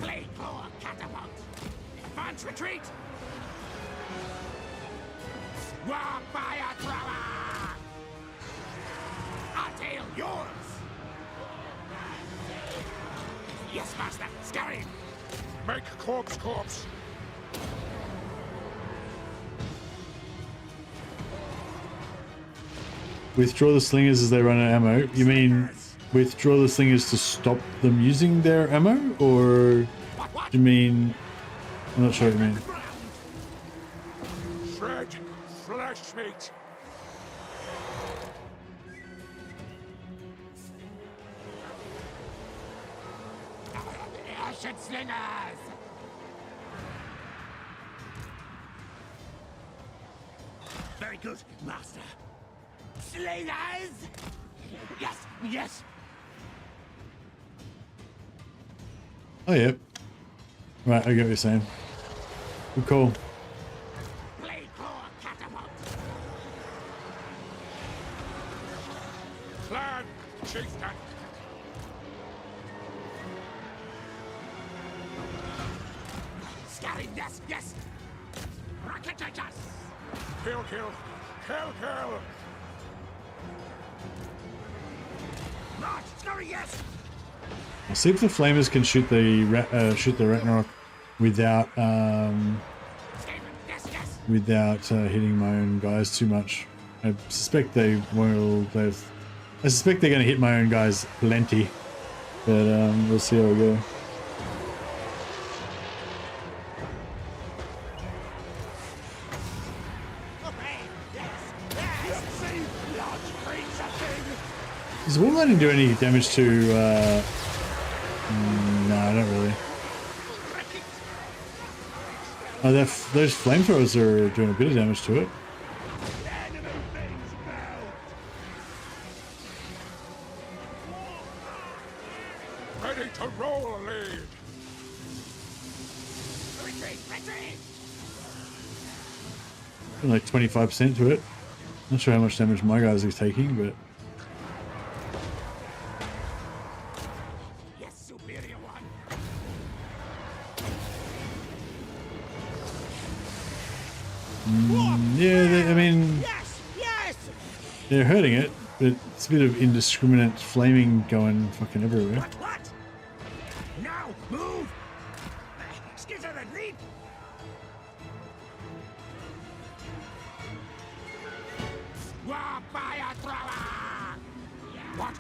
Blade blower catapult! Advance retreat! Warfire thrower! Our tail yours! Yes, master! Scurry! Make corpse! Withdraw the slingers as they run out of ammo. You mean withdraw the slingers to stop them using their ammo? Or What? do you mean... I'm not sure what you mean. Shred flesh meat! Ashen slingers! Very good, master. Slingers! Yes, yes! Oh, yeah. Right, I get what you're saying. Good call. Blade claw catapult! Clan chieftain! Scary, yes, yes! Rocketachas! Kill! March, scary, yes! I'll see if the flamers can shoot the Ragnarok without Skaven, yes, yes! without hitting my own guys too much. I suspect they will. I suspect they're going to hit my own guys plenty, but we'll see how we go. Okay, yes, yes! See, large creature thing! Does War Lightning do any damage to? No, not really. Oh, those flamethrowers are doing a bit of damage to it. Enemy things melt! Ready to roll a lead! Retreat, retreat! Like 25% to it. Not sure how much damage my guys are taking, but Yes, superior one! yeah, I mean, Yes, yes! they're hurting it, but it's a bit of indiscriminate flaming going fucking everywhere. What? Now, move!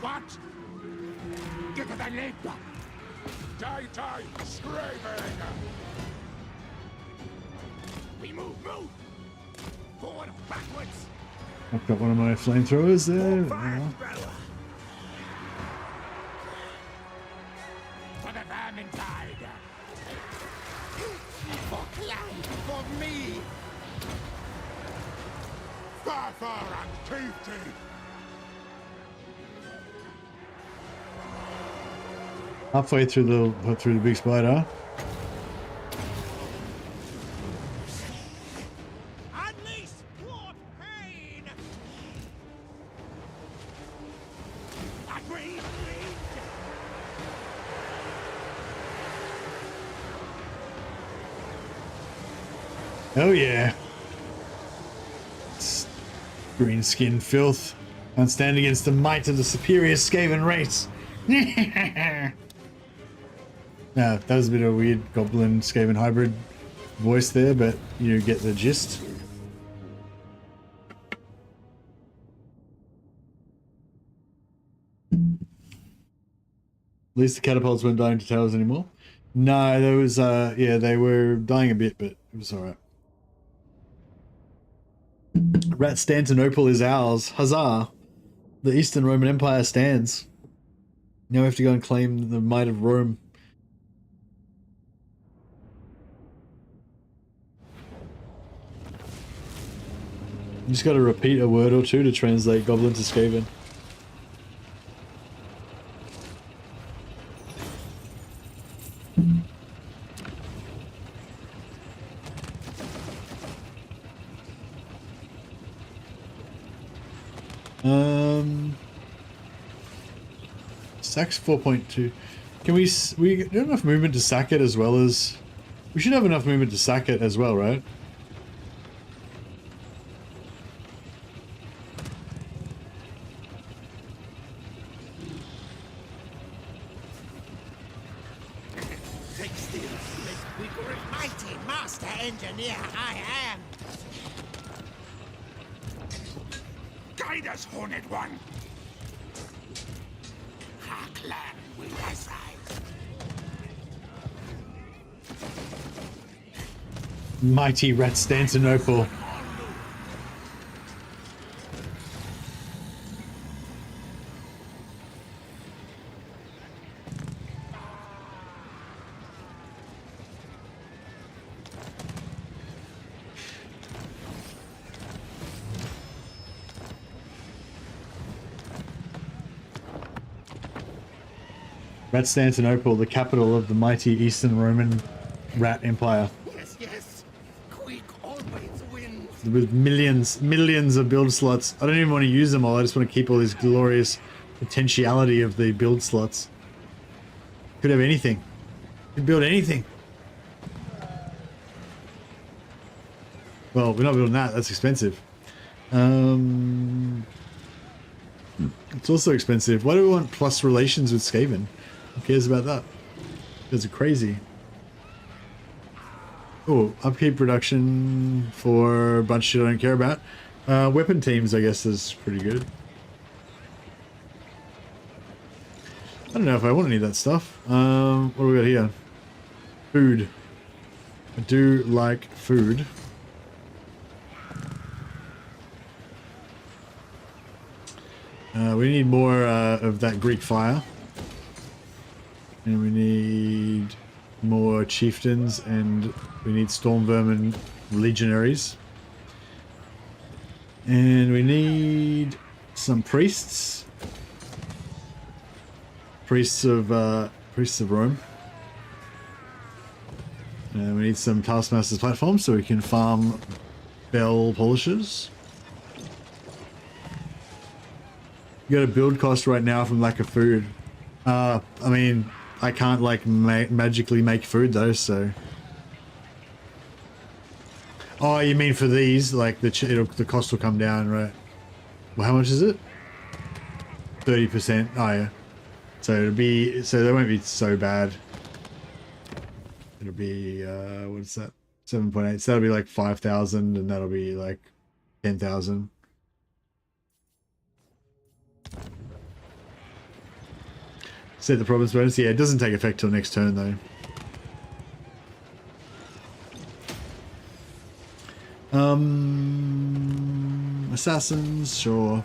What? Get to the lip! Die, screaming! We move! Forward, backwards! I've got one of my flamethrowers there. Fire thrower! For the Vermintide! For clan, for me! Far and tasty! Halfway through the big spider. Unleash pure pain! Breathe! Oh yeah. Green skin filth. And stand against the might of the superior Skaven race. That was a bit of a weird goblin Skaven hybrid voice there, but you get the gist. At least the catapults weren't dying to towers anymore. No, there was yeah, they were dying a bit, but it was alright. Ratstantinople is ours. Huzzah! The Eastern Roman Empire stands. Now we have to go and claim the might of Rome. You just got to repeat a word or two to translate Goblin to Skaven. Sack's 4.2. Can we don't have enough movement to sack it as well as... We should have enough movement to sack it as well, right? Take still, we great mighty master engineer I am. Guide us, Horned One. Our clan will rise. Mighty Ratstantinople. Ratstantinople, the capital of the mighty Eastern Roman Rat Empire. Yes. Quick always wins. With millions of build slots. I don't even want to use them all, I just want to keep all this glorious potentiality of the build slots. Could have anything. Could build anything. Well, we're not building that, that's expensive. It's also expensive. Why do we want plus relations with Skaven? Who cares about that? Those are crazy. Oh, upkeep reduction for a bunch of shit I don't care about. Weapon teams, I guess, is pretty good. I don't know if I want any of that stuff. What do we got here? Food. I do like food. We need more of that Greek fire. And we need more chieftains, and we need storm vermin legionaries. And we need some priests. Priests of Rome. And we need some Taskmaster's platforms so we can farm bell polishers. You got a build cost right now from lack of food. I mean, I can't like magically make food though, so. Oh, you mean for these? Like the cost will come down, right? Well, how much is it? 30%. Oh yeah. So it'll be, so they won't be so bad. It'll be what's that? 7.8. So that'll be like 5,000, and that'll be like 10,000. Set the province bonus. Yeah, it doesn't take effect till next turn though. Assassins, sure.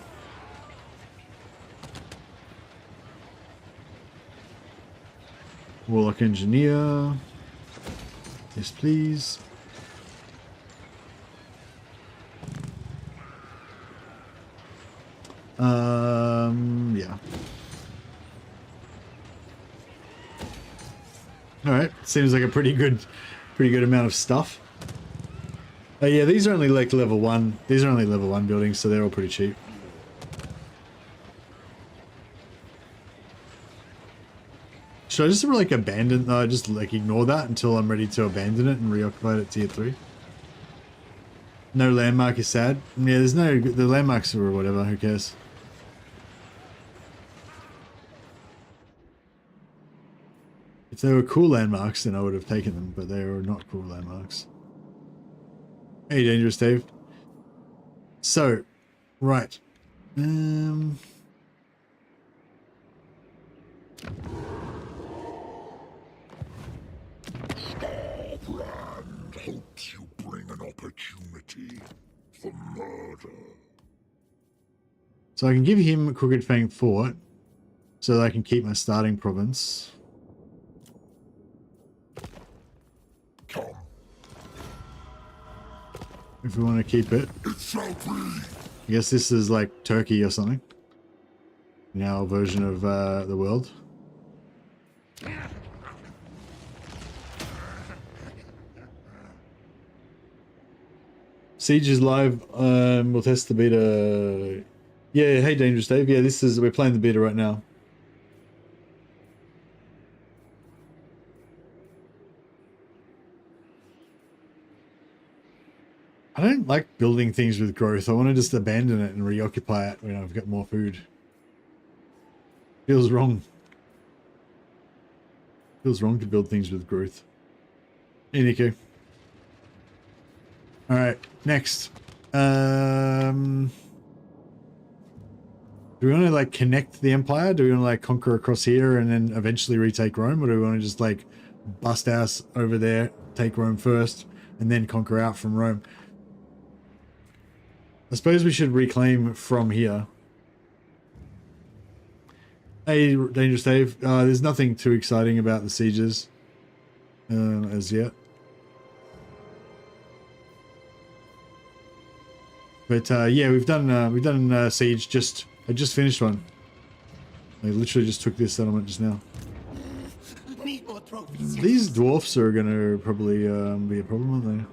Warlock Engineer. Yes, please. Yeah. Alright, seems like a pretty good amount of stuff. Yeah, these are only like level 1. These are only level 1 buildings, so they're all pretty cheap. Should I just like abandon, just like ignore that until I'm ready to abandon it and reoccupy it at tier 3? No landmark is sad. Yeah, there's no, the landmarks or whatever, who cares? If they were cool landmarks, then I would have taken them, but they are not cool landmarks. Hey, Dangerous Dave. So, right. Starbrand hopes you bring an opportunity for murder. So I can give him Crooked Fang Fort, so that I can keep my starting province. Come, If we want to keep it. it shall be. I guess this is like Turkey or something. In our version of the world. Siege is live. We'll test the beta. Yeah, hey Dangerous Dave. Yeah, we're playing the beta right now. I don't like building things with growth. I want to just abandon it and reoccupy it when I've got more food. Feels wrong. Feels wrong to build things with growth. Hey, Nico. Alright, next. Do we want to like connect the Empire? Do we want to like conquer across here and then eventually retake Rome? Or do we want to just like bust ass over there, take Rome first, and then conquer out from Rome? I suppose we should reclaim from here. Hey, Dangerous Dave. There's nothing too exciting about the sieges as yet. But yeah, we've done siege. I just finished one. I literally just took this settlement just now. Need more trophies. These dwarfs are gonna probably be a problem, aren't they?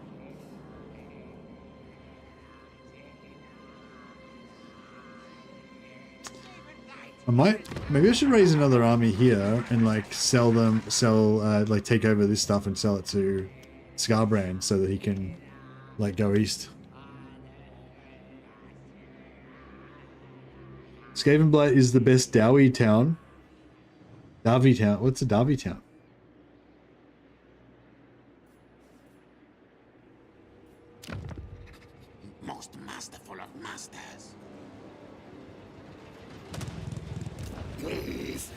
Maybe I should raise another army here and like like take over this stuff and sell it to Starbrand so that he can like go east. Skavenblight is the best Dowie town. Davi town. What's a Davi town? Most masterful of masters. Please,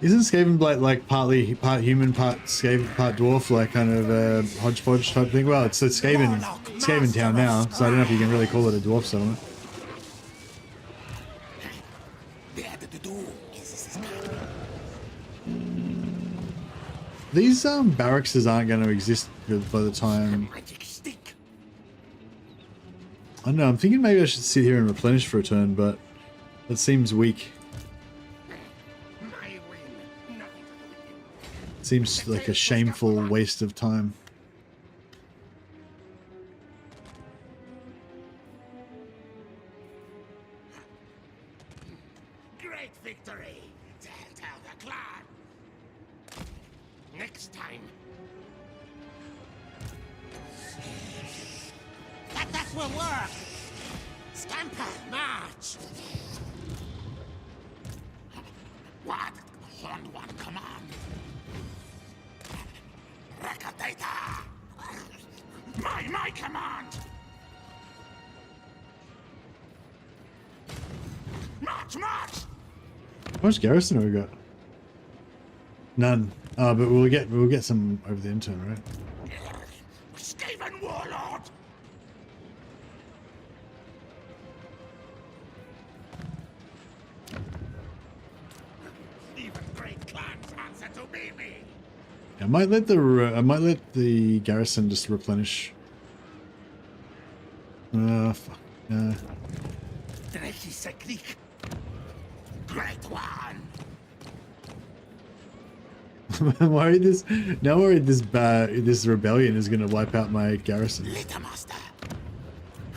Isn't Skavenblight like part human, part Skaven, part dwarf, like kind of a hodgepodge type thing? Well, it's Skaven town now, so I don't know if you can really call it a dwarf settlement. These barracks aren't going to exist by the time. I don't know. I'm thinking maybe I should sit here and replenish for a turn, but that seems weak. Seems like a shameful waste of time. Great victory! Tell the clan! Next time. That will work! Scamper, march! What? Horned one command! Recordata! My command! March, march! How much garrison have we got? None. But we'll get some over the intern, right? Stephen Warlord! Even great clans answer to me. I might let the garrison just replenish. Fuck. Drechiseklik. Great one! I'm worried this rebellion is gonna wipe out my garrison. Little master.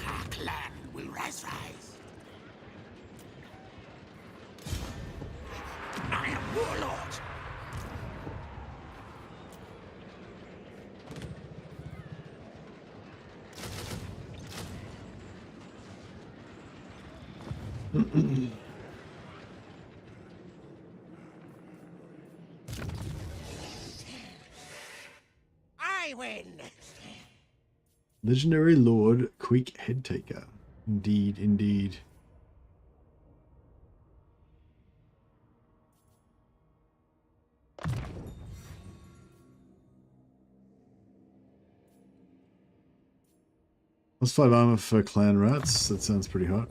Our clan will rise. I am Warlord. I win. Legendary Lord Quick Headtaker. Indeed, indeed. Plus 5 armor for clan rats. That sounds pretty hot.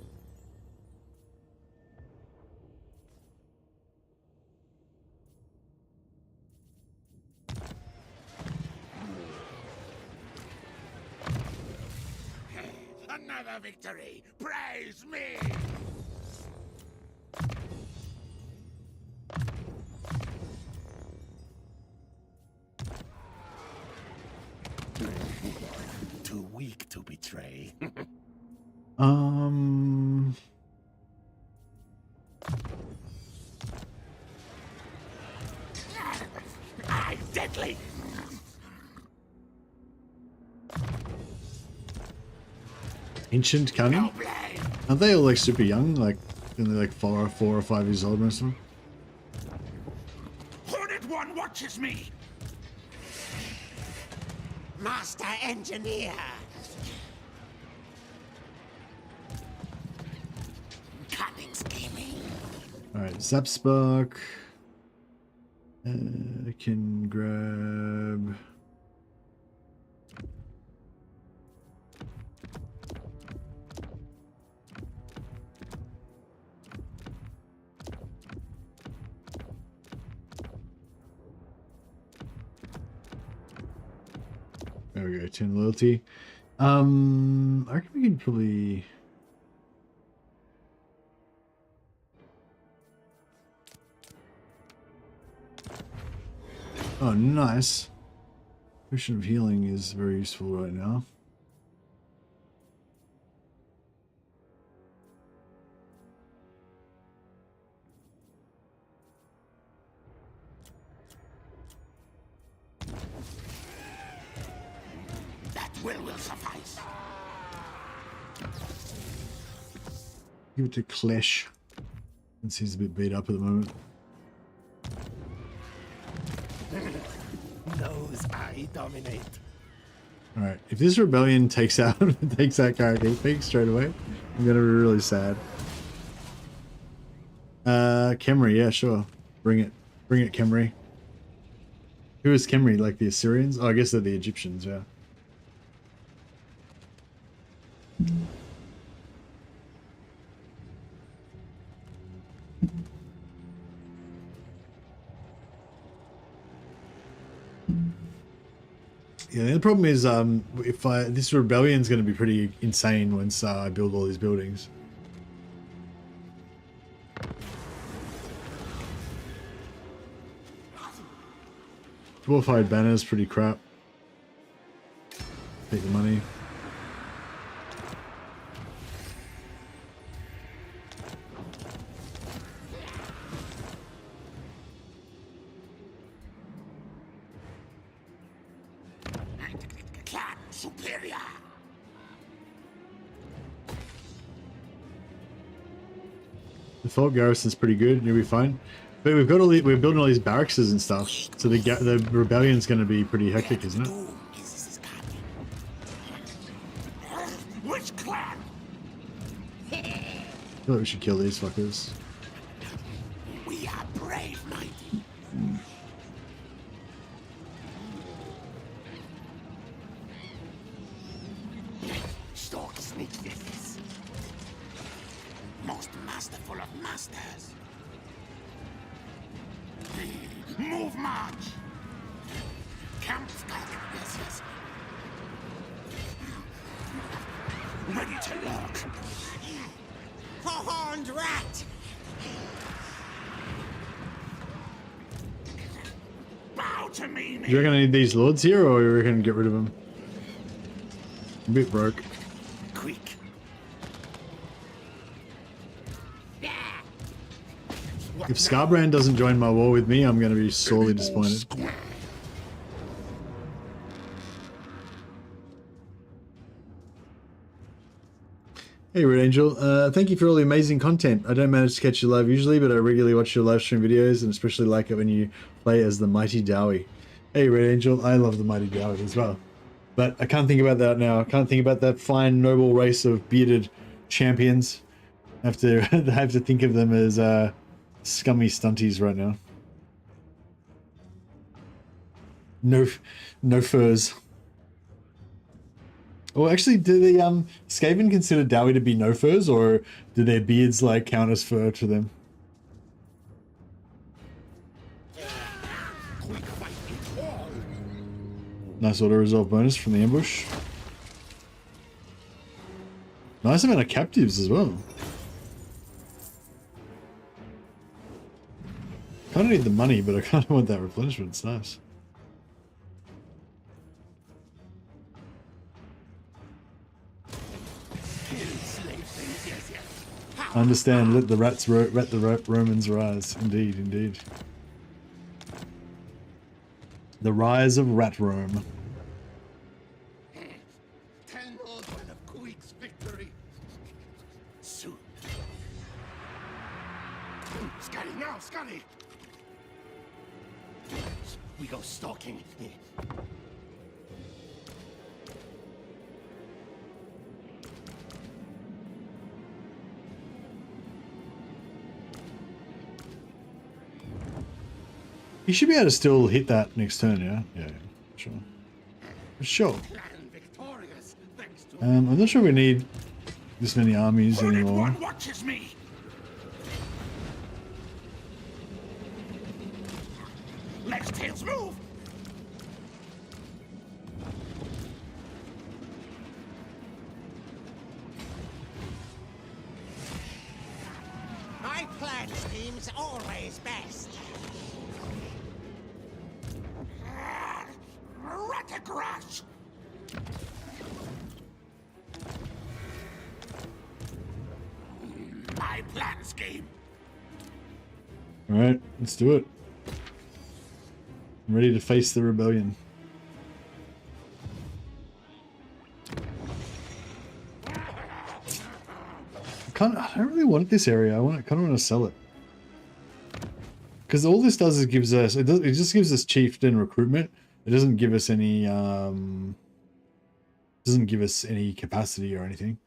Another victory. Praise me. Too weak to betray. I'm deadly. Ancient Cunning? No blame. Aren't they all like super young? Like, they're like 4 or 5 years old, most of them? Hornet One watches me. Master Engineer. Cunning scheming. Alright, Zap Spark. I can grab... There we go, 10 loyalty. I reckon we can probably... Oh, nice. Potion of healing is very useful right now. That will suffice. Give it to Clash. Since he's a bit beat up at the moment. Those I dominate. Alright, if this rebellion takes out Karate Peak straight away, I'm gonna be really sad. Khemri, yeah, sure. Bring it. Bring it, Khemri. Who is Khemri? Like the Assyrians? Oh, I guess they're the Egyptians, yeah. Yeah, the problem is, this rebellion's going to be pretty insane once I build all these buildings. Dwarf-hide banner's pretty crap. Take the money. Clan superior. The Fort Garrison's pretty good, you'll be fine. But we've got all we're building all these barracks and stuff, so the rebellion's going to be pretty hectic, isn't it? Doom is coming. Which clan? I feel like we should kill these fuckers. brave, mighty. Stalk sneak this. Most masterful of masters. Move march. Kampfgott. Yes, yes. Ready to lock. Four-horned rat. Bow to me, Do you reckon I need these lords here, or you reckon get rid of them? I'm a bit broke. Quick. If Scarbrand doesn't join my war with me, I'm going to be sorely disappointed. Hey Red Angel, thank you for all the amazing content. I don't manage to catch you live usually, but I regularly watch your live stream videos and especially like it when you play as the Mighty Dowie. Hey Red Angel, I love the Mighty Dowie as well. But I can't think about that now. I can't think about that fine, noble race of bearded champions. I have to think of them as scummy stunties right now. No furs. Well, actually, do the Skaven consider Dowie to be no furs, or do their beards like count as fur to them? Nice auto resolve bonus from the ambush. Nice amount of captives as well. Kind of need the money, but I kind of want that replenishment. It's nice. I understand. Let the Romans rise. Indeed, indeed. The rise of Rat Rome. Tell no one of Quick's victory. Soon. Scotty, now, Scotty. We go stalking. You should be able to still hit that next turn, yeah? Yeah, sure. Sure. I'm not sure we need this many armies anymore. One watches me. Let's tails move. My plan scheme's always best. Ratacrash! My plan scheme. Alright, let's do it. I'm ready to face the rebellion. I don't really want this area. I kind of want to sell it. Because all this does is gives us, it just gives us chieftain recruitment. It doesn't give us any, capacity or anything.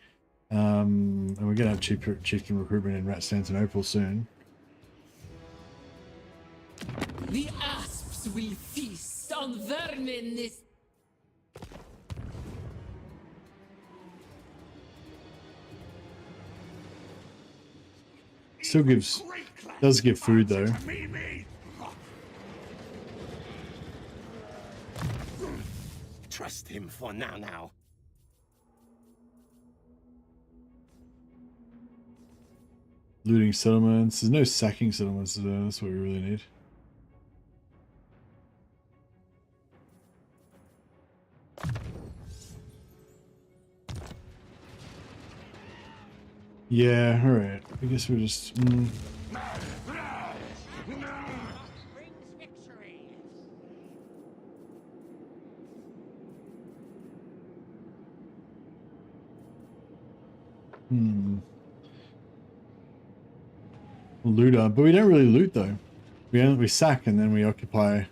And we're going to have chieftain recruitment in Ratstantinopel soon. The asps will feast on vermin this. Still does give food though. Trust him for now. Looting settlements. There's no sacking settlements today. That's what we really need. Yeah, alright. I guess we're just... Brings victory. Looter, but we don't really loot though. We sack and then we occupy.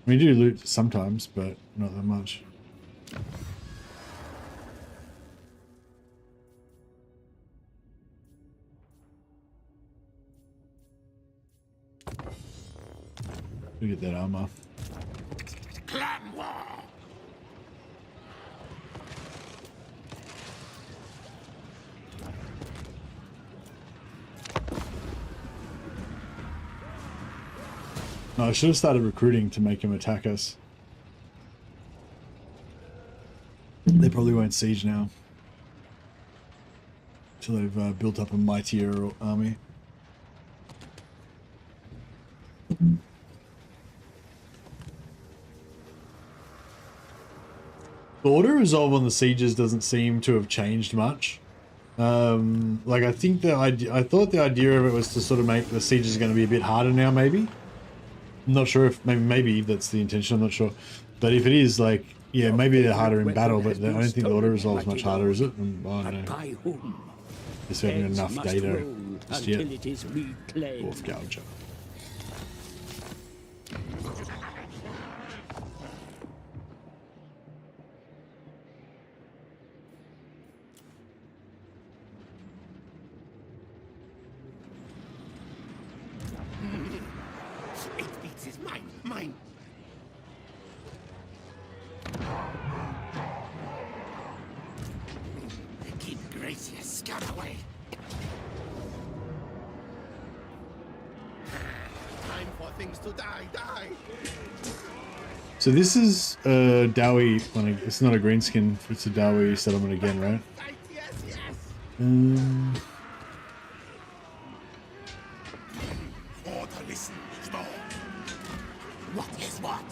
We do loot sometimes, but not that much. Look at that armor. Clan war. No, I should have started recruiting to make him attack us. They probably won't siege now. Till they've built up a mightier army. The auto resolve on the sieges doesn't seem to have changed much. Like I think I thought the idea of it was to sort of make the sieges going to be a bit harder now. Maybe I'm not sure if maybe that's the intention. I'm not sure, but if it is, like, yeah, maybe they're harder in battle. But I don't think the auto resolve is much harder, is it? I don't know. By whom? Just having Heads enough must data roll just until yet. it is reclaimed. Fourth gouger. It beats is mine, mine. Keep Gracia scum away. Time for things to die, die. So this is Dowie. It's not a greenskin. It's a Dowie settlement again, right? Fight, yes, yes. Order, listen, Storm. What is what?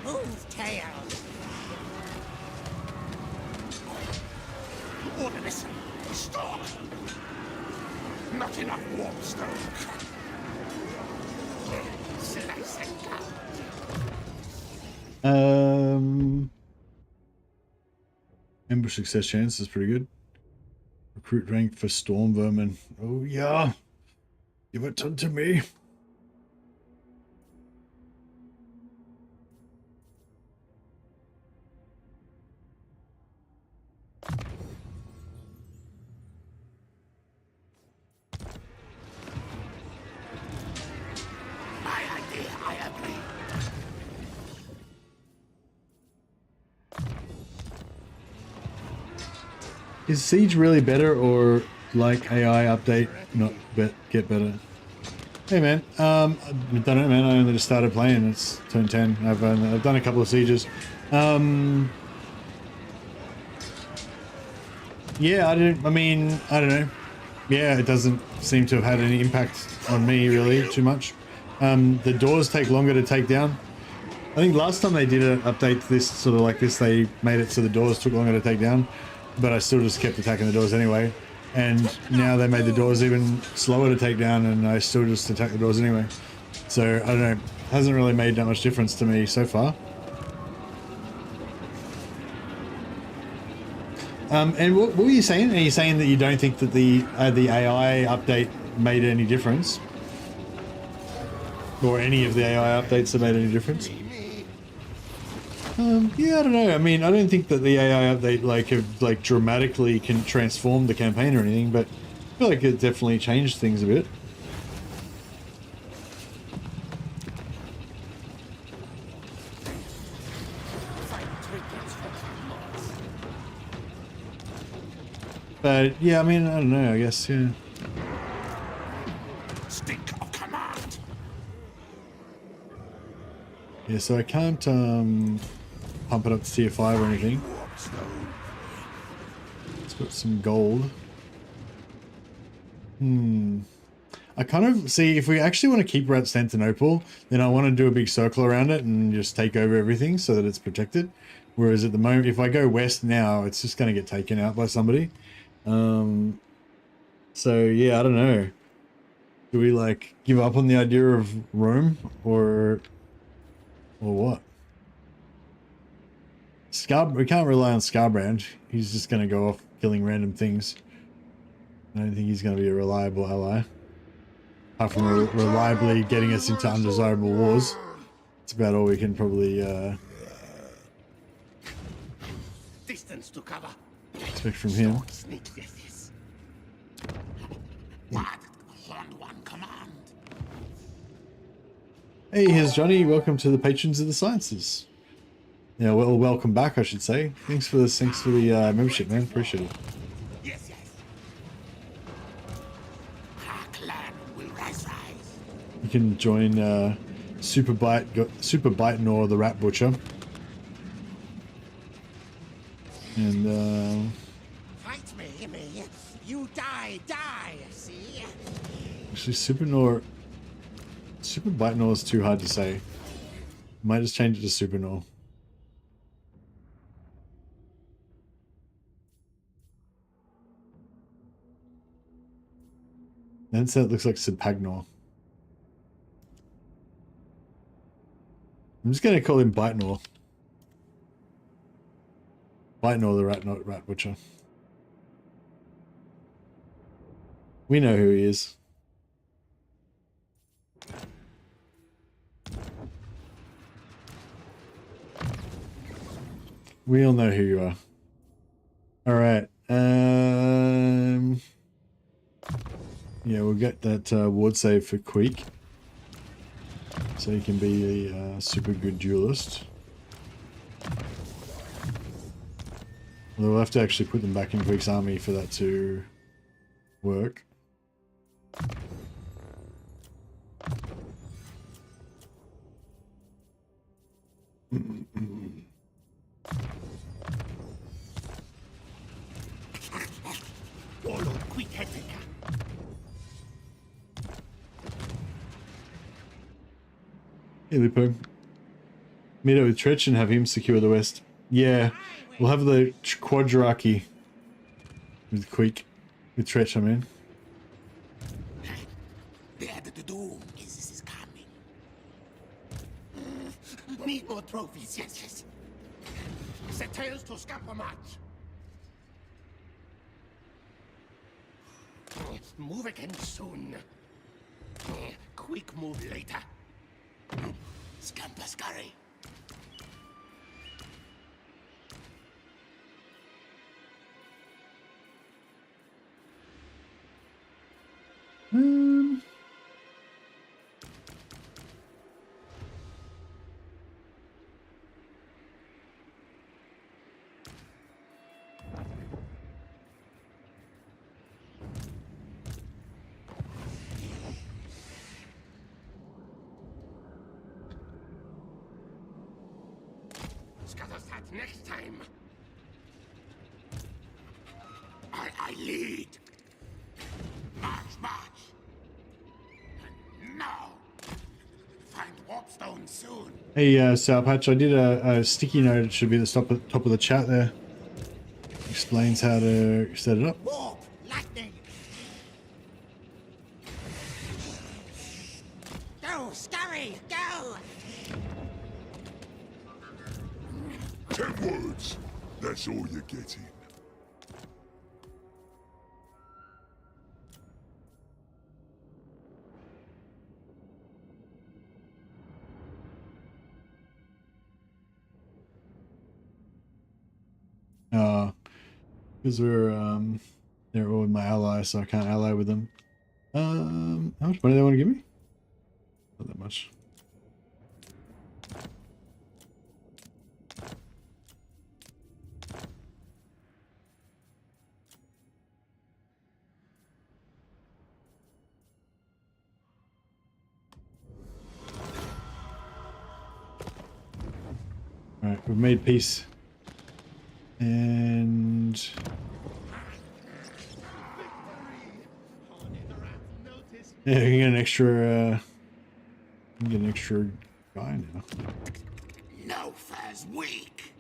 Whose tail? Order, listen, Storm. Not enough warpstone. Slice and cut. Ambush success chance is pretty good. Recruit rank for Storm Vermin. Oh yeah. Give it to me. My idea, I agree. Is Siege really better, or like AI update not get better? Hey man, I don't know man, I only just started playing. It's turn 10. I've done a couple of sieges. Yeah, I don't know. Yeah, it doesn't seem to have had any impact on me really too much. The doors take longer to take down. I think last time they did an update to this sort of like this, they made it so the doors took longer to take down, but I still just kept attacking the doors anyway. And now they made the doors even slower to take down, and I still just attack the doors anyway. So I don't know, it hasn't really made that much difference to me so far. And what were you saying? Are you saying that you don't think that the AI update made any difference? Or any of the AI updates have made any difference? Yeah, I don't know. I mean, I don't think that the AI update have dramatically can transform the campaign or anything, but I feel like it definitely changed things a bit. But yeah, I mean, I don't know. I guess yeah. Stink of command. Yeah, so I can't pump it up to tier 5 or anything. Let's put some gold. I kind of see if we actually want to keep Constantinople, then I want to do a big circle around it and just take over everything so that it's protected. Whereas at the moment, if I go west now, it's just going to get taken out by somebody. So yeah, I don't know. Do we like give up on the idea of Rome or what? We can't rely on Scarbrand. He's just going to go off killing random things. I don't think he's going to be a reliable ally. Apart from reliably getting us into undesirable wars. That's about all we can probably Distance to cover. expect from him. Sneak this. What? Horned One command. Hey, here's Johnny. Welcome to the Patrons of the Sciences. Yeah, well, welcome back, I should say. Thanks for the membership, man. Appreciate it. Yes, yes. Our clan will rise. You can join Super Bite Nor the Rat Butcher. And Fight me. You die. See? actually Super Bite Nor is too hard to say. Might just change it to Super Nor. Then it looks like Sipagnor. I'm just gonna call him Bite Nor. Bite Nor the Rat Butcher. We know who he is. We all know who you are. All right. Yeah, we'll get that ward save for Queek, so he can be a super good duelist. Although we'll have to actually put them back in Queek's army for that to work. Warlord quick-headed. Hey, Lupo. Meet up with Tretch and have him secure the west. Yeah, we'll have the quadrarchy with Queek. With Tretch, I mean. The end of the doom is coming. Need more trophies, yes. Set tails to scamper match. Move again soon. Quick move later. Scamper scurry. Scatterstart next time. I lead. March. And now, find warpstone soon. Hey, Sourpatch, I did a sticky note. It should be at the top of the chat there. Explains how to set it up. Warp, lightning. Go, scurry, go. 10 words. That's all you're getting. Because they're all my allies, so I can't ally with them. How much money do they want to give me? Not that much. Alright, we've made peace. And yeah, I can get an extra guy now. No fair's weak.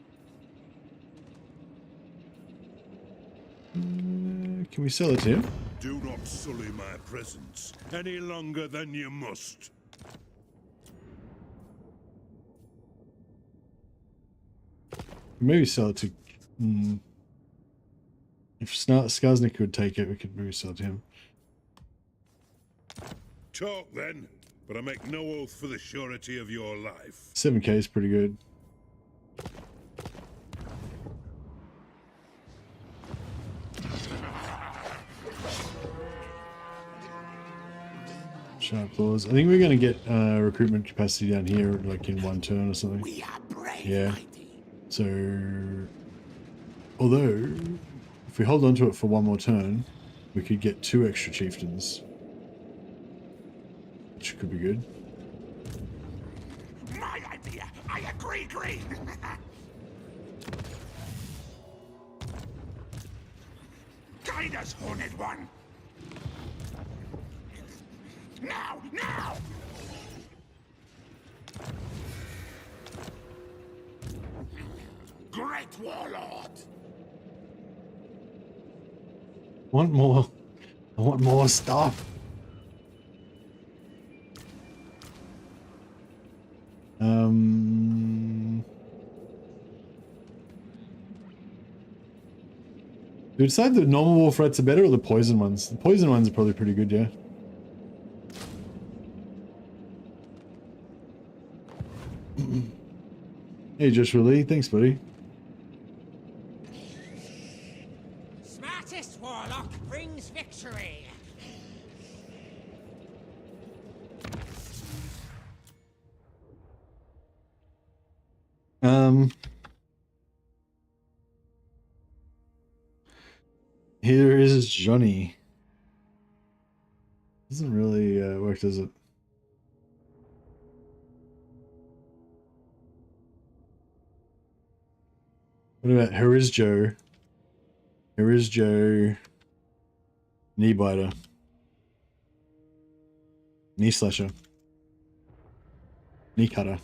Can we sell it to him? Do not sully my presence any longer than you must. Maybe sell it to. If Skarsnik would take it, we could maybe sell it to him. Talk then, but I make no oath for the surety of your life. 7k is pretty good. Sharp claws. I think we're going to get recruitment capacity down here, like in 1 turn or something. We are brave, Yeah. mighty. So, although, if we hold on to it for 1 more turn, we could get 2 extra chieftains, which could be good. My idea. I agree, Green. Guide us, Horned One. Now, now! Great Warlord! Want more? I want more stuff. Do we decide the normal war threats are better or the poison ones? The poison ones are probably pretty good, yeah. Hey, Joshua Lee, thanks, buddy. Smartest warlock brings victory. Here is Johnny. Doesn't really work, does it? What about here is Joe? Here is Joe. Knee biter. Knee slasher. Knee cutter.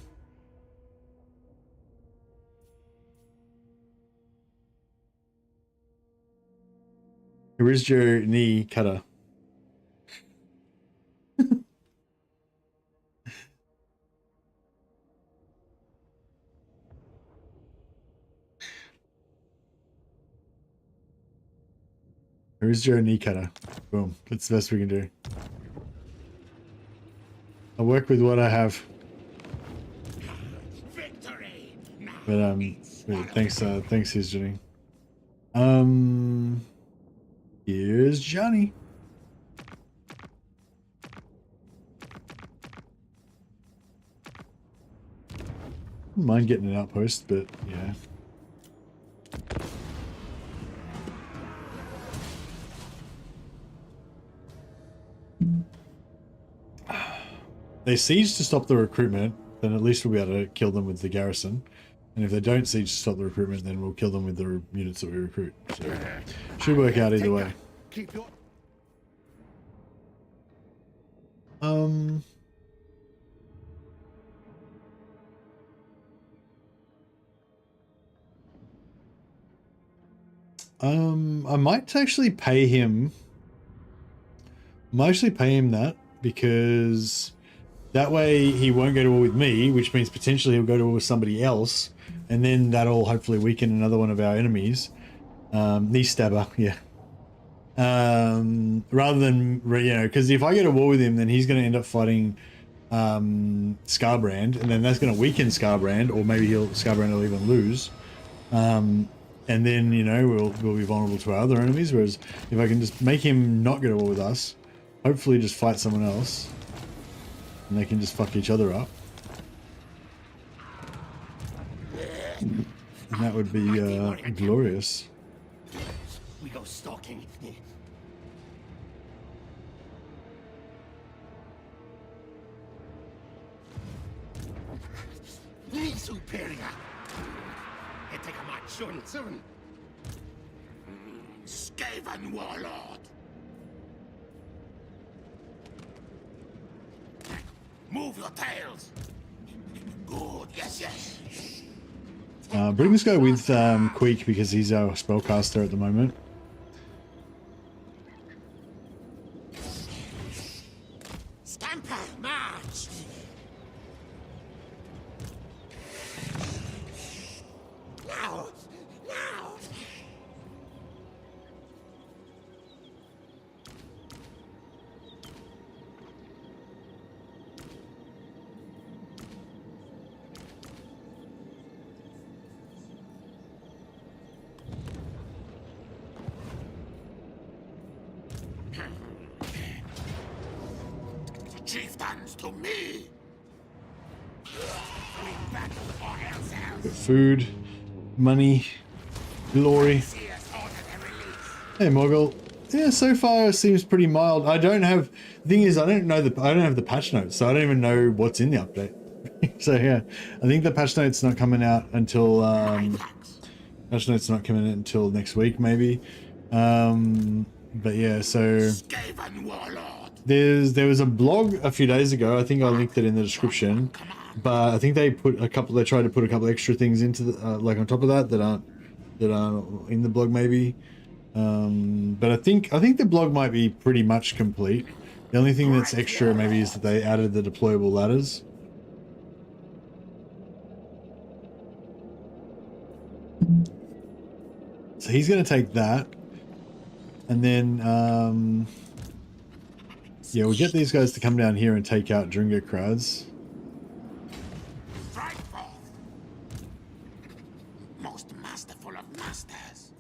Here is Joe. Knee cutter. Here's Joe knee cutter. Boom. That's the best we can do. I'll work with what I have. Victory. But thanks, here's Johnny. Here's Johnny. Wouldn't mind getting an outpost, but yeah. They siege to stop the recruitment, then at least we'll be able to kill them with the garrison. And if they don't siege to stop the recruitment, then we'll kill them with the units that we recruit. So, should work out either way. Keep your... I might actually pay him. That because that way he won't go to war with me, which means potentially he'll go to war with somebody else, and then that'll hopefully weaken another one of our enemies. Knee stabber, yeah. Rather than, you know, because if I go to war with him, then he's going to end up fighting Scarbrand, and then that's going to weaken Scarbrand, or maybe Scarbrand will even lose. And then, you know, we'll be vulnerable to our other enemies, whereas if I can just make him not go to war with us, hopefully just fight someone else, and they can just fuck each other up. And that would be glorious. We go stalking. Me superior. It take a match soon. Skaven warlord. Move your tails. Good, yes. Bring this guy with Queek because he's our spellcaster at the moment. Scamper, march. Now. guns to me. We battle for ourselves. Food, money, glory. See us order their release. Hey Mogul. Yeah, so far it seems pretty mild. I don't have, the thing is I don't have the patch notes, so I don't even know what's in the update. So yeah, I think the patch note's not coming out until patch note's not coming out until next week maybe. But yeah, so Skaven warlord. there was a blog a few days ago. I think I linked it in the description, but I think they tried to put a couple extra things into the like on top of that aren't in the blog maybe. But I think the blog might be pretty much complete. The only thing that's extra maybe is that they added the deployable ladders. So he's going to take that. And then, yeah, we'll get these guys to come down here and take out Dringo crowds. Strike forth. Most masterful of masters.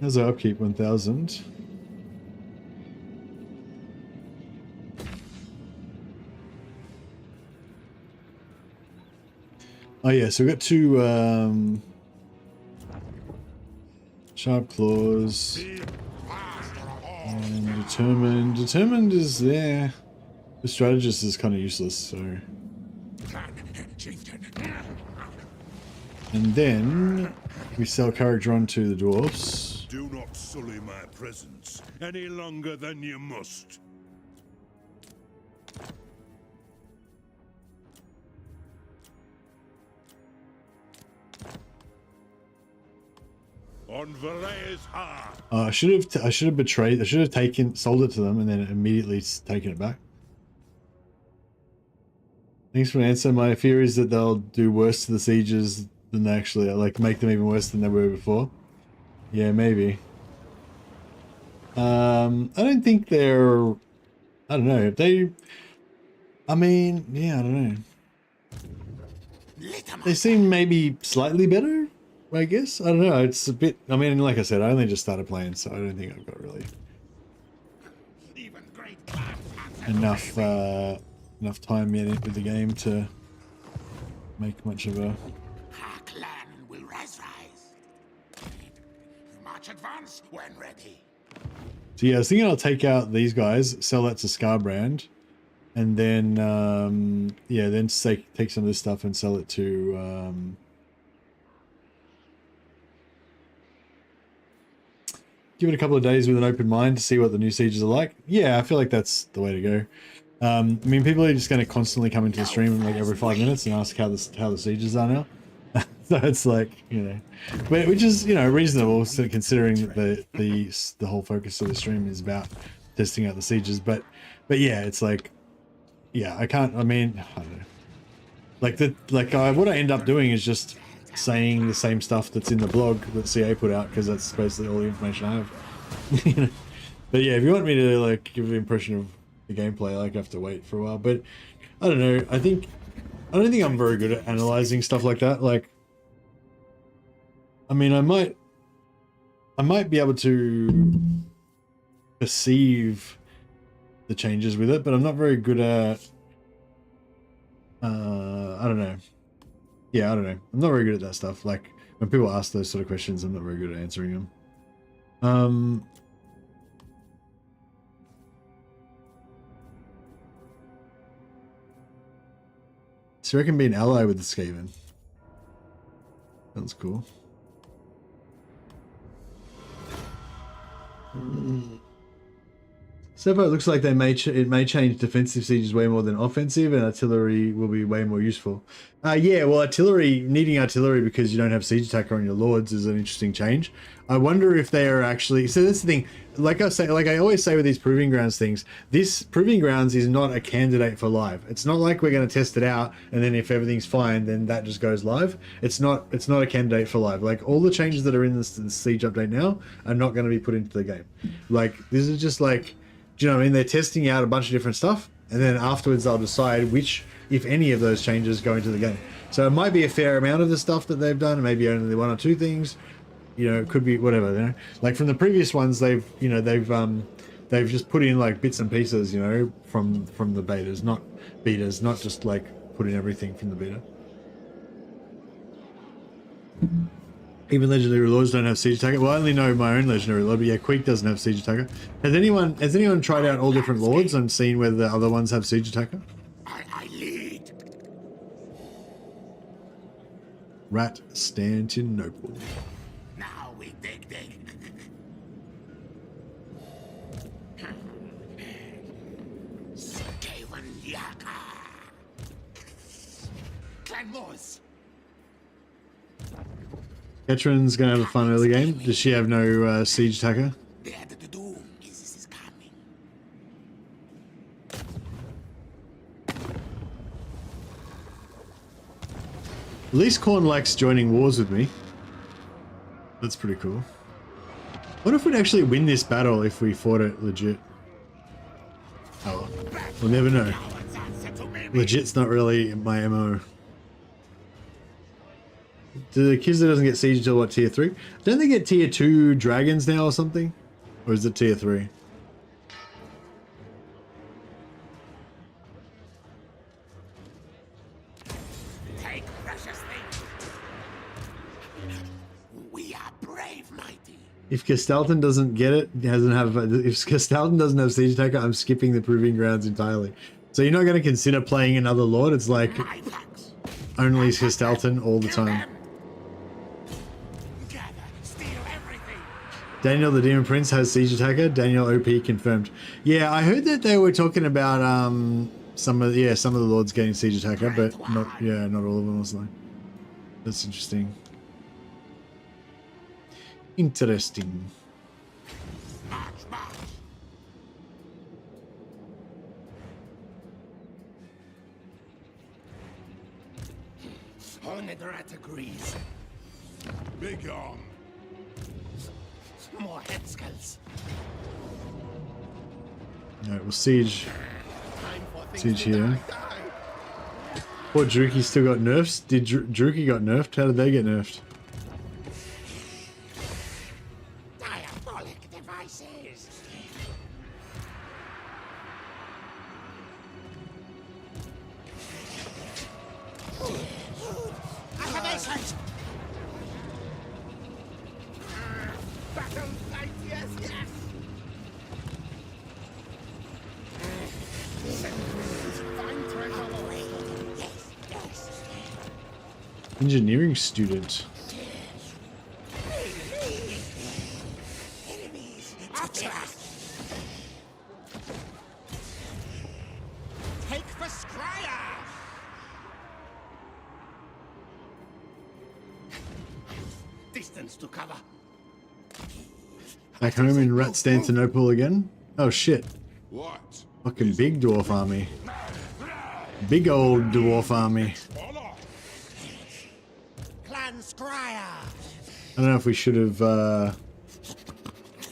How's our upkeep? 1,000. Oh yeah, so we've got two sharp claws and determined. Determined is there. The strategist is kind of useless, so. And then we sell character on to the dwarfs. Do not sully my presence any longer than you must. On Valle's heart. I should have betrayed. I should have sold it to them, and then immediately taken it back. Thanks for the answer. My fear is that they'll do worse to the sieges than they actually are, like make them even worse than they were before. Yeah, maybe. I don't think they're. I don't know if they. I mean, yeah, I don't know. They seem maybe slightly better, I guess. I don't know. It's a bit. I mean, like I said, I only just started playing, so I don't think I've got really enough enough time in it with the game to make much of a. Our clan will rise. March advance when ready. So yeah, I was thinking I'll take out these guys, sell that to Scarbrand, and then yeah, then take some of this stuff and sell it to give it a couple of days with an open mind to see what the new sieges are like. Yeah, I feel like that's the way to go. I mean, people are just going to constantly come into the stream like every 5 minutes and ask how the sieges are now. So it's like, you know, which is, you know, reasonable considering that the whole focus of the stream is about testing out the sieges. But yeah, it's like, yeah, I can't. I mean, I don't know. What I end up doing is just saying the same stuff that's in the blog that CA put out, because that's basically all the information I have. You know? But yeah, if you want me to like give an impression of the gameplay, like I have to wait for a while. But I don't know. I don't think I'm very good at analyzing stuff like that. Like, I mean, I might be able to perceive the changes with it, but I'm not very good at. I don't know. Yeah, I don't know. I'm not very good at that stuff. Like when people ask those sort of questions, I'm not very good at answering them. So I reckon be an ally with the Skaven. Sounds cool. So far, it looks like it may change defensive sieges way more than offensive, and artillery will be way more useful. Yeah, well, needing artillery because you don't have siege attacker on your lords is an interesting change. I wonder if they are actually. So that's the thing. Like I always say with these proving grounds things, this proving grounds is not a candidate for live. It's not like we're going to test it out and then if everything's fine, then that just goes live. It's not a candidate for live. Like all the changes that are in this siege update now are not going to be put into the game. Like this is just like. Do you know what I mean? They're testing out a bunch of different stuff, and then afterwards they'll decide which, if any of those changes go into the game. So it might be a fair amount of the stuff that they've done, maybe only one or two things. you know, it could be whatever, you know. Like from the previous ones, they've just put in like bits and pieces, you know, from the betas, not just like put in everything from the beta. Even legendary lords don't have siege attacker. Well, I only know my own legendary lord, but yeah, Queek doesn't have siege attacker. Has anyone tried out all different lords and seen whether the other ones have siege attacker? I lead. Rat Staninople. Now we dig. Skaven Yaka. Claymores. Ketrin's gonna have a fun early game. Does she have no siege attacker? The end of the doom is coming. At least Korn likes joining wars with me. That's pretty cool. What if we'd actually win this battle if we fought it legit? Oh, we'll never know. Legit's not really my MO. Do the kids that doesn't get siege until what, tier 3? Don't they get tier 2 dragons now or something? Or is it tier 3? Take precious things. We are brave, mighty. If Castalton doesn't get it, if Castalton doesn't have siege attacker, I'm skipping the proving grounds entirely. So you're not going to consider playing another lord? It's like My thugs. only Castalton all the Kill time. them. Gather, steal everything. Daniel the Demon Prince has siege attacker. Daniel OP confirmed. Yeah, I heard that they were talking about some of the lords getting siege attacker, but not all of them or something. That's interesting. Interesting. March, march. Only the rat agrees. Big on. More head skulls. Alright, we'll siege Time for Siege things to here. die. Poor Druki still got nerfs. Did Druki got nerfed? How did they get nerfed? Diabolic devices. Activations. Battle light, yes. Find treasure. Yes. Engineering student. Enemies. Take for Scryer. Distance to cover. Back home in Rat Staninople again? Oh shit. What? Fucking big dwarf army. Big old dwarf army. Voila! Clan Scryer. I don't know if we should have I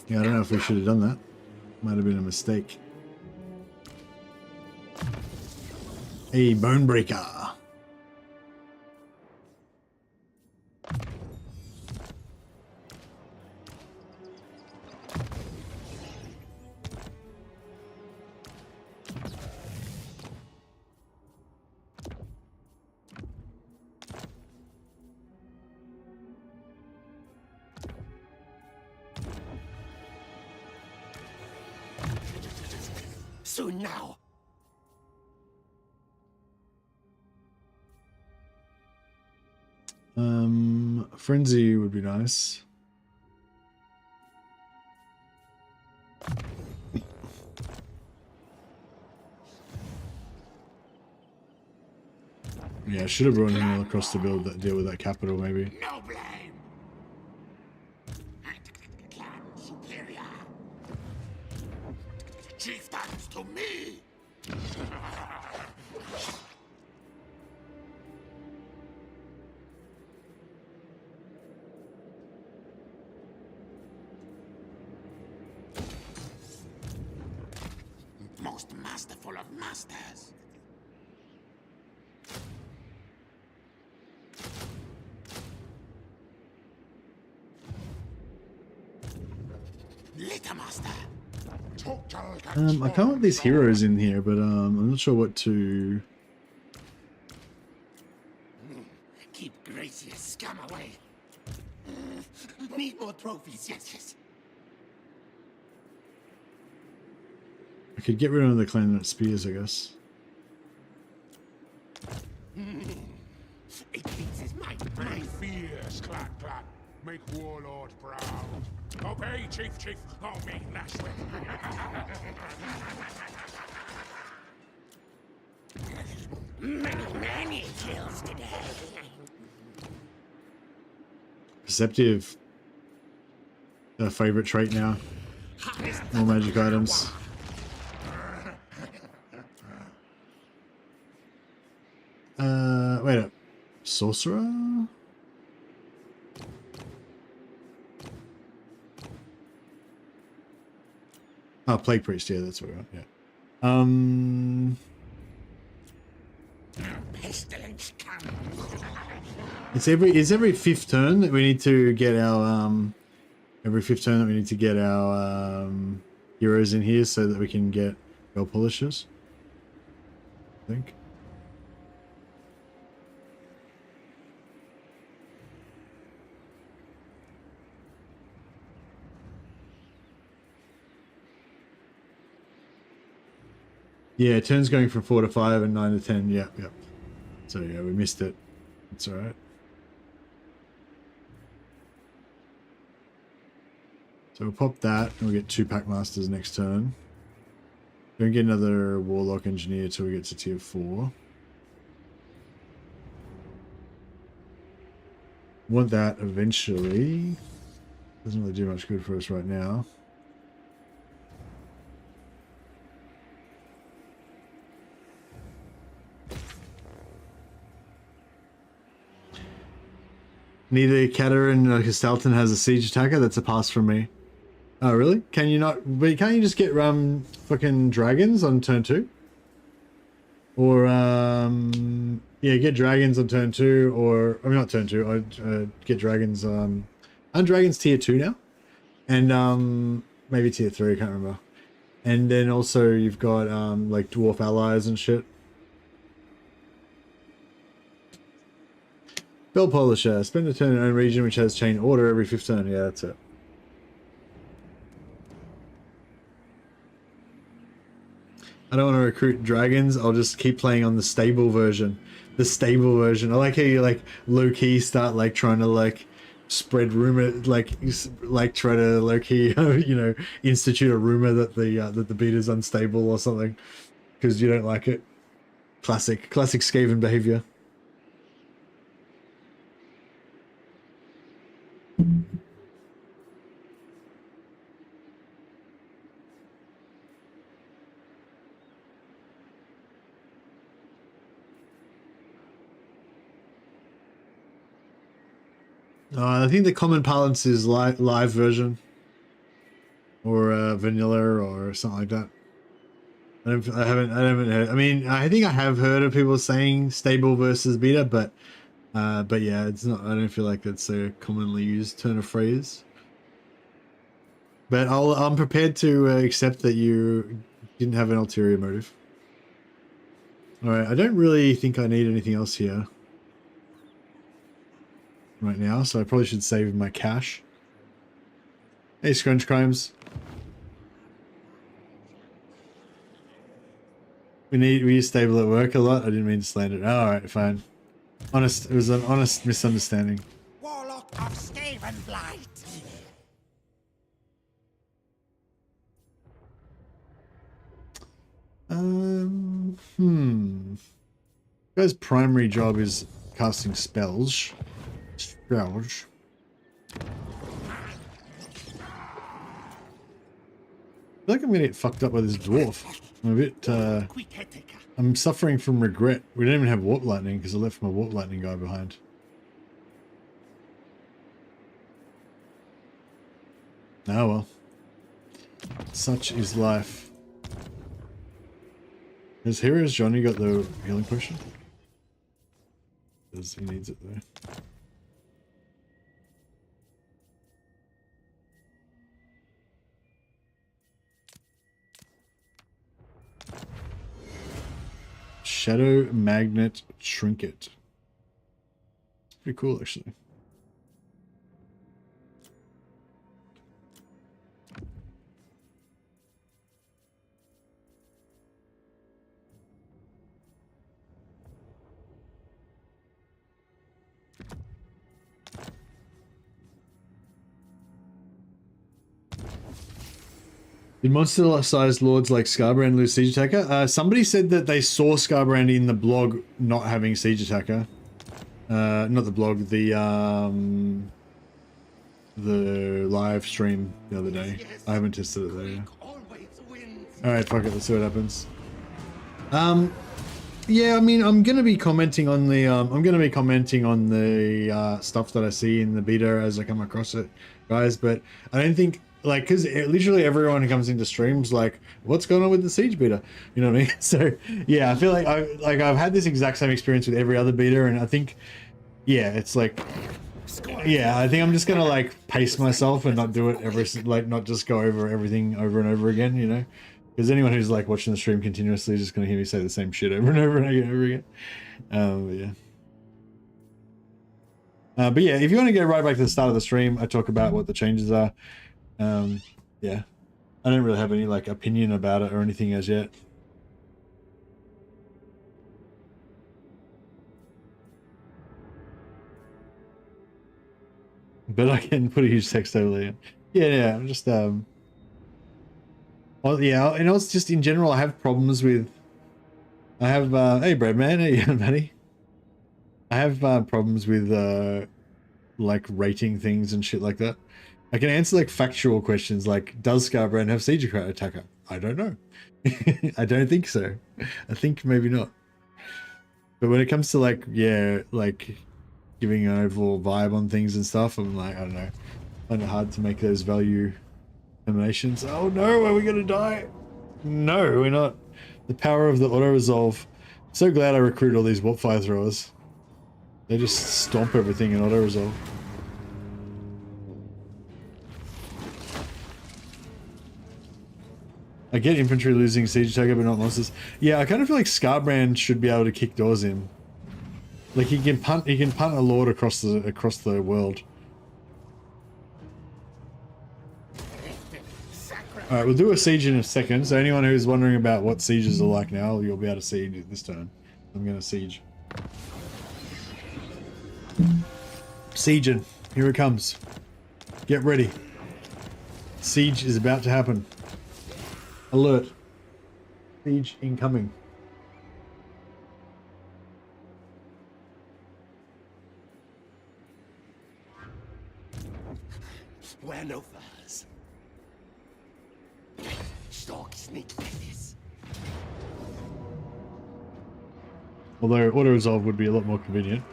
don't know if we should have done that. Might have been a mistake. A Bonebreaker. Soon now. Frenzy would be nice. Yeah, I should have brought him across to deal with that capital maybe. No blame. Clan Superior. Chieftains to me. Most masterful of masters. Quartermaster. I can't want these heroes in here, but I'm not sure what to. Keep Gracious scum away. Need more trophies, yes. I could get rid of the clarinet spears, I guess. It pleases my Be mind. fierce, clap, clap. Make Warlord proud. Obey, Chief. Oh, me, Lashwick. Many kills today. Perceptive. Our favorite trait now. More magic items. Wait up. Sorcerer? Oh, Plague Priest, yeah, that's what we want, yeah. Pestilence comes. It's every fifth turn that we need to get our heroes in here so that we can get bell polishers. I think. Yeah, turns going from 4 to 5 and 9 to 10. Yeah. So yeah, we missed it. It's all right. So we'll pop that, and we'll get 2 Packmasters next turn. Don't get another Warlock Engineer till we get to tier 4. Want that eventually. Doesn't really do much good for us right now. Neither Katerin nor Castalton has a siege attacker. That's a pass from me. Oh, really? Can you not? But can't you just get fucking dragons on turn 2? Or yeah, get dragons on turn 2, or I mean not turn 2. I get dragons. Aren't dragons tier 2 now? And maybe tier 3. I can't remember. And then also you've got like dwarf allies and shit. Bell Polisher. Spend a turn in your own region which has chain order every 5th turn. Yeah, that's it. I don't want to recruit dragons. I'll just keep playing on the stable version. The stable version. I like how you like low-key start like trying to like spread rumor, like try to low-key you know, institute a rumor that the beta's unstable or something because you don't like it. Classic Skaven behavior. I think the common parlance is live version or vanilla or something like that. I haven't heard. I mean, I think I have heard of people saying stable versus beta, but yeah, it's not. I don't feel like that's a commonly used turn of phrase. But I'm prepared to accept that you didn't have an ulterior motive. All right, I don't really think I need anything else here right now, so I probably should save my cash. Hey, Scrunch Crimes. We use stable at work a lot. I didn't mean to slander it. All right, fine. Honest, it was an honest misunderstanding. Warlock of Skaven Blight. Guy's primary job is casting spells. Spells. I feel like I'm gonna get fucked up by this dwarf. I'm a bit I'm suffering from regret. We don't even have warp lightning because I left my warp lightning guy behind. Oh well. Such is life. Has Heroes Johnny got the healing potion? Because he needs it though. Shadow Magnet Trinket. It's pretty cool, actually. Did monster-sized lords like Scarbrand lose Siege Attacker? Somebody said that they saw Scarbrand in the blog not having Siege Attacker. Not the blog, the live stream the other day. I haven't tested it though. Yeah. Alright, fuck it, let's see what happens. Yeah, I mean, I'm gonna be commenting on the stuff that I see in the beta as I come across it, guys, but I don't think, like, because literally everyone who comes into streams like, what's going on with the Siege beta? You know what I mean? So yeah, I feel like I've had this exact same experience with every other beta, and I think, yeah, it's like, yeah, I think I'm just gonna like pace myself and not do it not just go over everything over and over again, you know? Because anyone who's like watching the stream continuously is just gonna hear me say the same shit over and over and over again. But yeah, if you want to go right back to the start of the stream, I talk about what the changes are. Yeah, I don't really have any like opinion about it or anything as yet. But I can put a huge text overlay. Yeah, I'm just well, yeah, and also just in general, I have problems with. I have hey, Breadman, hey, buddy. I have problems with like rating things and shit like that. I can answer like factual questions like, does Scarbrand have Siege Attacker? I don't know. I don't think so. I think maybe not. But when it comes to like, yeah, like giving an overall vibe on things and stuff, I'm like, I don't know. I find it hard to make those value determinations. Oh no, are we gonna die? No, we're not. The power of the auto-resolve. So glad I recruited all these warp fire throwers. They just stomp everything in auto-resolve. I get infantry losing Siege Attacker, but not monsters. Yeah, I kind of feel like Scarbrand should be able to kick doors in. Like he can punt a lord across the world. Alright, we'll do a siege in a second, so anyone who's wondering about what sieges are like now, you'll be able to siege it this turn. I'm gonna siege. Sieging. Here it comes. Get ready. Siege is about to happen. Alert. Siege incoming. Wear no furs. Stalk sneak like this. Although auto-resolve would be a lot more convenient.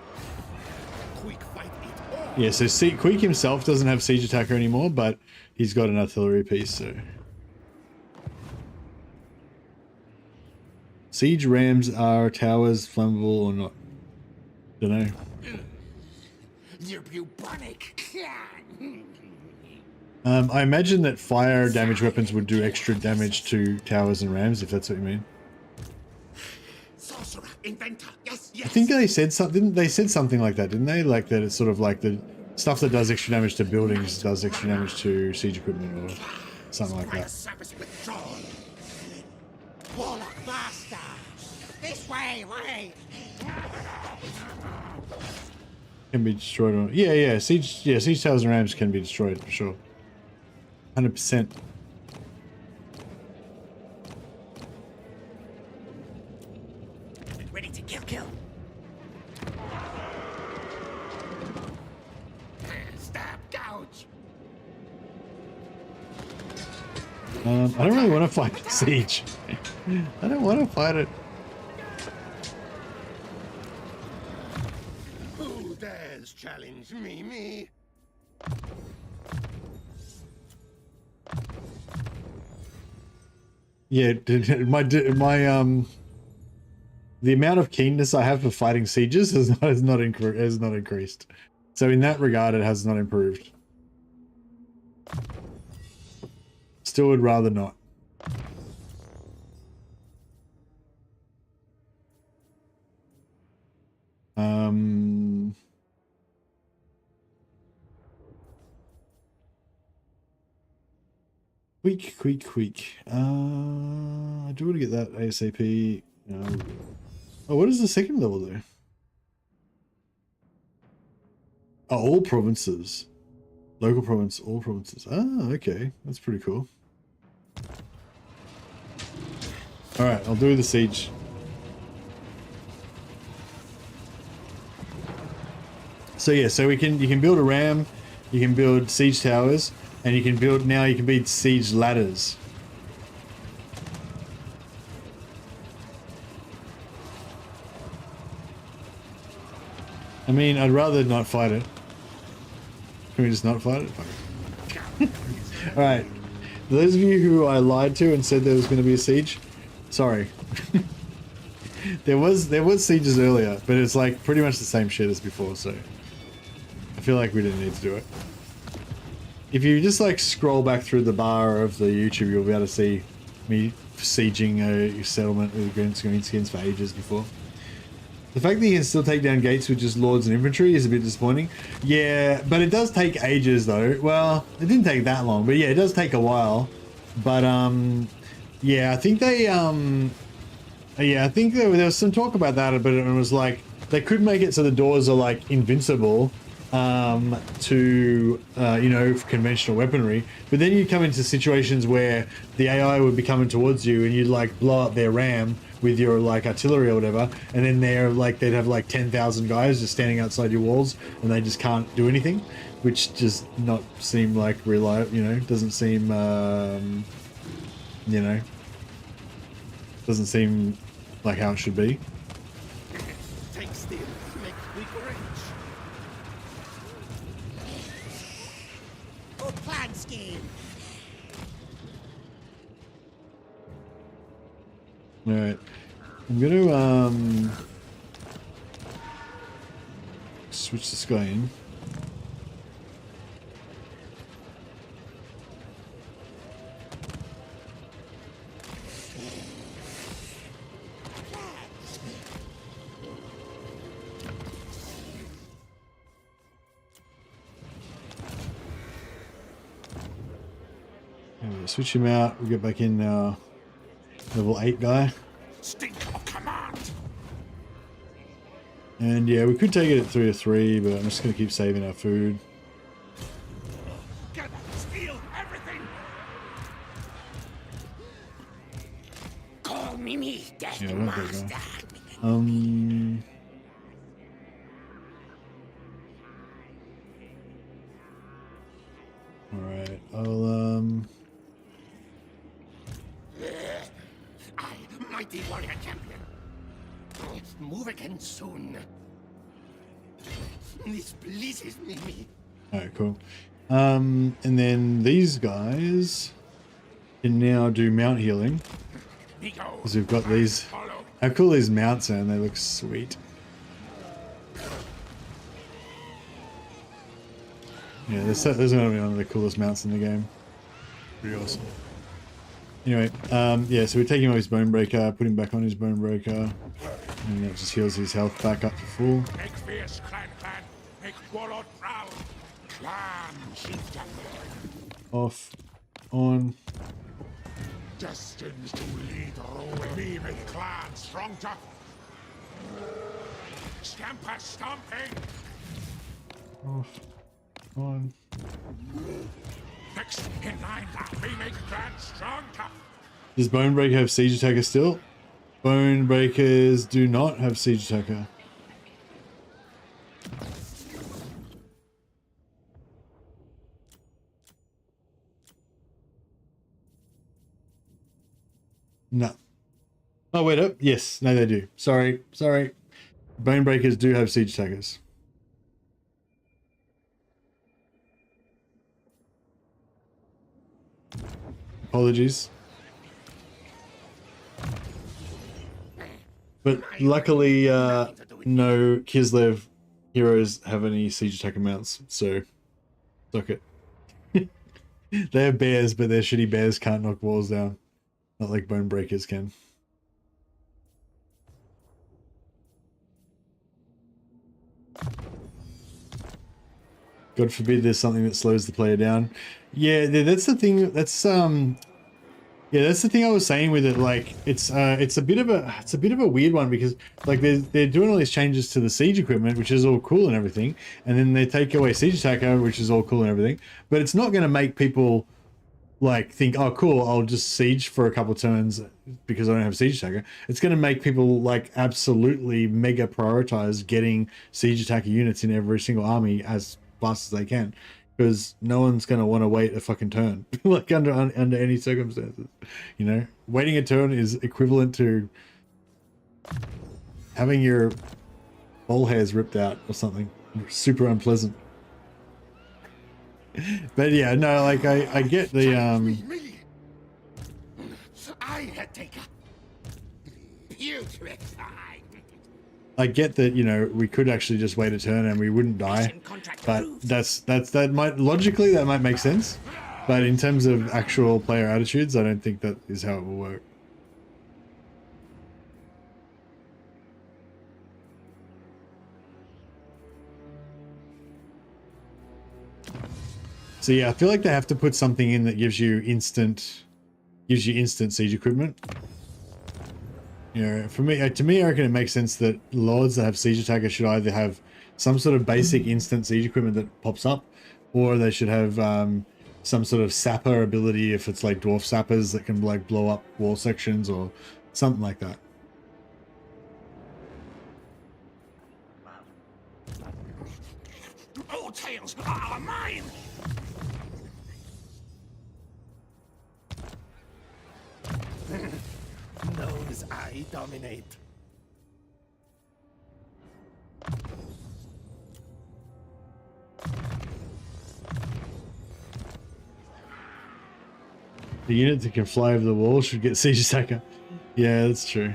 Quick fight it all. Yeah, so Queek himself doesn't have Siege Attacker anymore, but he's got an artillery piece, so... Siege rams are towers flammable or not? Don't know. You're bubonic. I imagine that fire damage weapons would do extra damage to towers and rams, if that's what you mean. Sorcerer, inventor, yes, yes. I think they said something. They said something like that, didn't they? Like that it's sort of like the stuff that does extra damage to buildings does extra damage to siege equipment or something like that. Service withdrawn. Warlock master. This way. Can be destroyed on. Yeah. Siege towers and rams can be destroyed for sure. 100%. Ready to kill. Stab, gouge. I don't really want to fight the siege. I don't want to fight it. Who dares challenge me? Yeah, the amount of keenness I have for fighting sieges has not increased. So in that regard, it has not improved. Still, would rather not. Um, quick. I do want to get that ASAP. Oh, what does the second level do? Oh, all provinces. Local province, all provinces. Ah, okay. That's pretty cool. Alright, I'll do the siege. So yeah, so you can build a ram, you can build siege towers, and you can build siege ladders. I mean, I'd rather not fight it. Can we just not fight it? Fuck it. Alright. Those of you who I lied to and said there was going to be a siege, sorry. there was sieges earlier, but it's like pretty much the same shit as before, so I feel like we didn't need to do it. If you just like scroll back through the bar of the YouTube, you'll be able to see me sieging a settlement with greenskins for ages before. The fact that you can still take down gates with just lords and infantry is a bit disappointing. Yeah, but it does take ages though. Well, it didn't take that long, but yeah, it does take a while. But yeah, I think I think there was some talk about that, but it was like they could make it so the doors are like invincible to you know, conventional weaponry, but then you come into situations where the AI would be coming towards you and you'd like blow up their ram with your like artillery or whatever, and then they'd have like 10,000 guys just standing outside your walls and they just can't do anything, which just not seem like reliable, you know, doesn't seem you know, doesn't seem like how it should be. Take steel, make weak rich. Good plan scheme. All right, I'm gonna switch this guy in. Switch him out. We'll get back in our level 8 guy. Stink of command. And yeah, we could take it at 3 or 3, but I'm just going to keep saving our food. Get steal everything. Call me Death Yeah, I won't take Master. that. Alright, I, mighty warrior champion. Move again soon. This pleases me. alright, cool. And then these guys can now do mount healing. Because we've got these. How cool these mounts are, and they look sweet. Yeah, those are going to be one of the coolest mounts in the game. Pretty awesome. Anyway, yeah, so we're taking off his Bone Breaker, putting back on his Bone Breaker, and that just heals his health back up to full. Make fierce clan. Make warlord proud. Clan chieftain. Off, on. Destined to lead the role. Me make clan strong tough. Scamper stomping. Off, on. Next in line that we make clan strong tough. Does Bone Breaker have Siege Attacker still? Bone Breakers do not have Siege Attacker. No. Oh, wait up. Yes. No, they do. Sorry. Bone Breakers do have Siege Attackers. Apologies. But luckily, no Kislev heroes have any Siege Attacker mounts, so suck it. They have bears, but their shitty bears can't knock walls down. Not like Bone Breakers can. God forbid there's something that slows the player down. Yeah, that's the thing. That's yeah, that's the thing I was saying with it. Like, it's a bit of a weird one because like they're doing all these changes to the siege equipment, which is all cool and everything, and then they take away siege attacker, which is all cool and everything, but it's not going to make people like think, oh cool, I'll just siege for a couple turns because I don't have siege attacker. It's going to make people like absolutely mega prioritize getting siege attacker units in every single army as fast as they can, because no one's going to want to wait a fucking turn like under any circumstances. You know, waiting a turn is equivalent to having your ball hairs ripped out or something. Super unpleasant. But yeah, no, like I get the Me. I had taken putrid time. I get that, you know, we could actually just wait a turn and we wouldn't die, but that might logically that might make sense, but in terms of actual player attitudes, I don't think that is how it will work. So yeah, I feel like they have to put something in that gives you instant siege equipment. You know, for me, to me, I reckon it makes sense that lords that have siege attacker should either have some sort of basic instant siege equipment that pops up, or they should have some sort of sapper ability if it's like dwarf sappers that can like blow up wall sections or something like that. All tales are mine. Knows I dominate. The unit that can fly over the wall should get siege attacker. Yeah, that's true.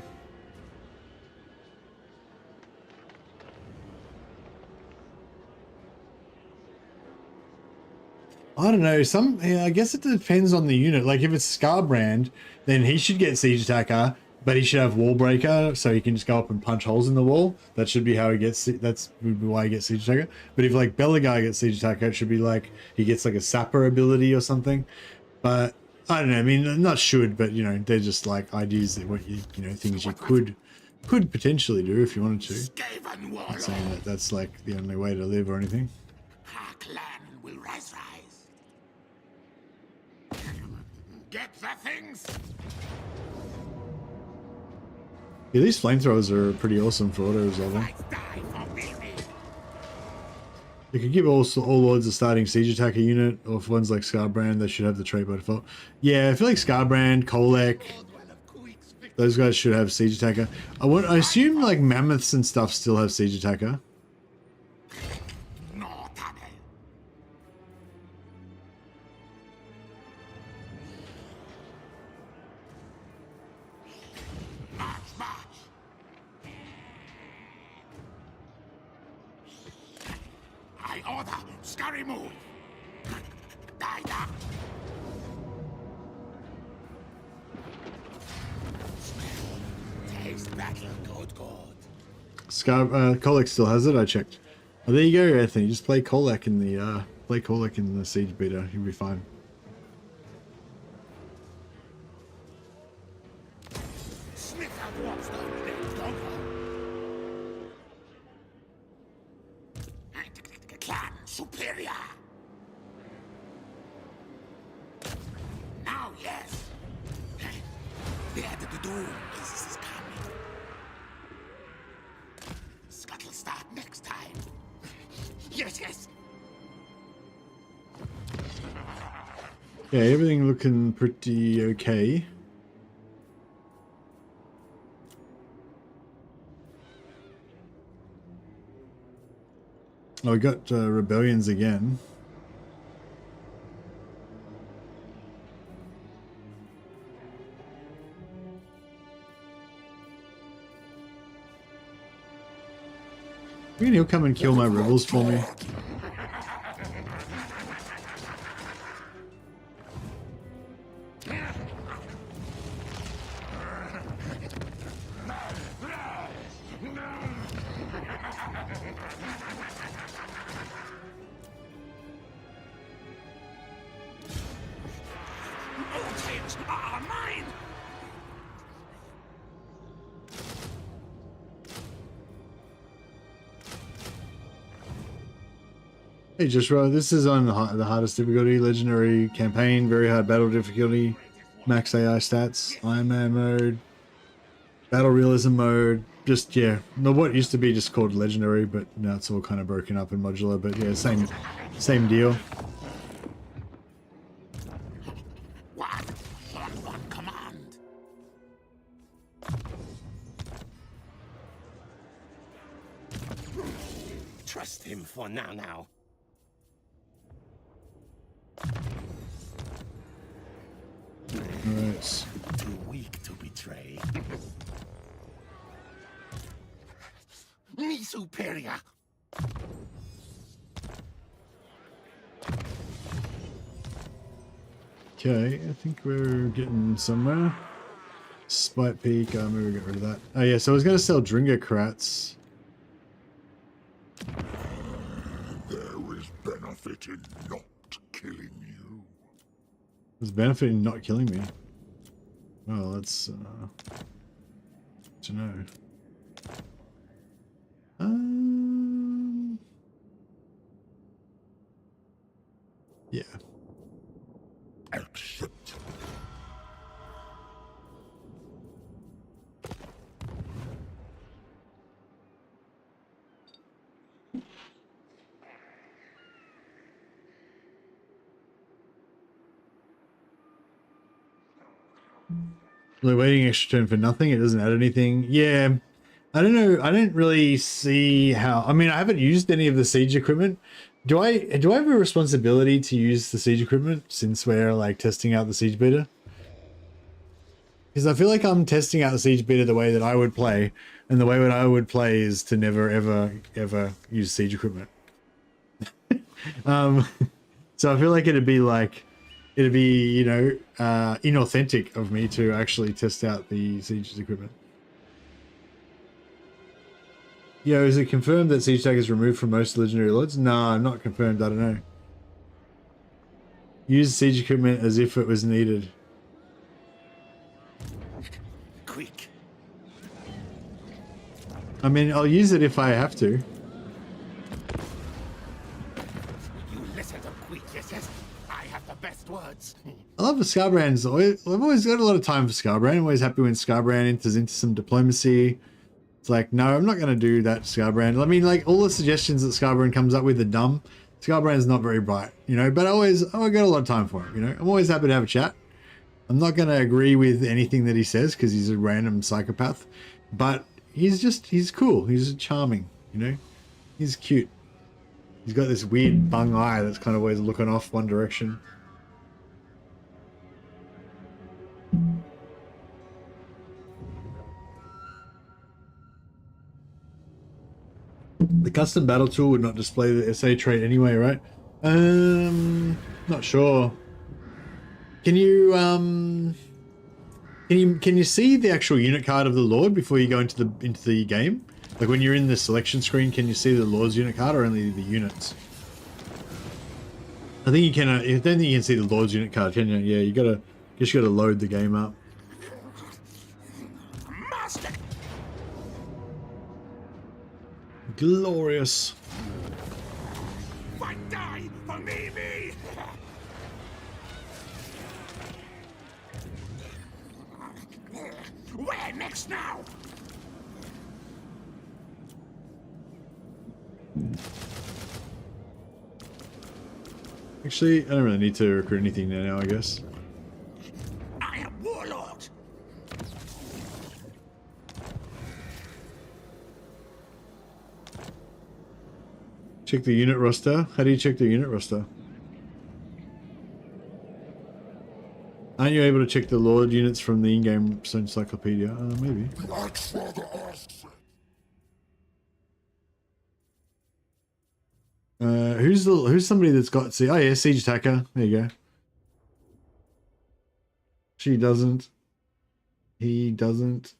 I don't know. I guess it depends on the unit. Like if it's Scarbrand, then he should get siege attacker, but he should have wall breaker, so he can just go up and punch holes in the wall. That should be how he gets. That's why he gets siege attacker. But if like Belagar gets siege attacker, it should be like he gets like a sapper ability or something. But I don't know. I mean, not should, but you know, they're just like ideas that what you know things you could potentially do if you wanted to. Not saying that that's like the only way to live or anything. Our clan will rise. Get the things. Yeah, these flamethrowers are pretty awesome for auto resolving. You could give all lords a starting siege attacker unit, or if one's like Scarbrand, they should have the trait by default. Yeah, I feel like Scarbrand, Kolek, those guys should have siege attacker. I assume like mammoths and stuff still have siege attacker. Scurry move. Die down. Taste battle, good. Kolek still has it. I checked. Oh, there you go, Anthony. Just play Kolek in the siege beta. You'll be fine. Sniff out what's done with it, doggo. Clan superior. Now, yes. The end of the doom is coming. Scuttle start next time. Yes. Yeah, everything looking pretty okay. Oh, we got rebellions again. You mean he'll come and kill my rebels for me? Hey Joshua, this is on the hardest difficulty, legendary campaign, very hard battle difficulty, max AI stats, Iron Man mode, battle realism mode, just, yeah, what used to be just called legendary, but now it's all kind of broken up in modular, but yeah, same deal. What? On command. Trust him for now. Alright. Too weak to betray. Me superior. Okay, I think we're getting somewhere. Spite peak, maybe we'll get rid of that. Oh yeah, so I was going to sell Dringa Krats. There is benefit in not killing you. There's benefit in not killing me. Well, that's to know. Yeah. Accept. Like waiting extra turn for nothing, it doesn't add anything. Yeah, I don't know. I don't really see how. I mean, I haven't used any of the siege equipment. Do I have a responsibility to use the siege equipment since we're like testing out the siege beta? Because I feel like I'm testing out the siege beta the way that I would play, and the way that I would play is to never ever use siege equipment. So I feel like it'd be, you know, inauthentic of me to actually test out the siege equipment. Yo, is it confirmed that siege tag is removed from most legendary lords? Nah, not confirmed. I don't know. Use siege equipment as if it was needed. Quick. I mean, I'll use it if I have to. You listen to Quick, yes. I have the best words. I love the Scarbrands. I've always got a lot of time for Scarbrand. I'm always happy when Scarbrand enters into some diplomacy. It's like, no, I'm not going to do that, Scarbrand. I mean, like, all the suggestions that Scarbrand comes up with are dumb. Scarbrand's not very bright, you know, but I got a lot of time for him, you know. I'm always happy to have a chat. I'm not going to agree with anything that he says because he's a random psychopath, but he's cool. He's charming, you know. He's cute. He's got this weird bung eye that's kind of always looking off one direction. The custom battle tool would not display the SA trait anyway, right? Not sure. Can you see the actual unit card of the Lord before you go into the game? Like when you're in the selection screen, can you see the Lord's unit card or only the units? I think you can. I don't think you can see the Lord's unit card, can you? Yeah, you just gotta load the game up. Master! Glorious. Fight die for me! Where next now? Actually, I don't really need to recruit anything now, I guess. I am warlord. Check the unit roster. How do you check the unit roster? Aren't you able to check the Lord units from the in-game encyclopedia? Maybe. Like Father Arthur. Who's somebody that's got... See, oh yeah, Siege Attacker. There you go. She doesn't. He doesn't.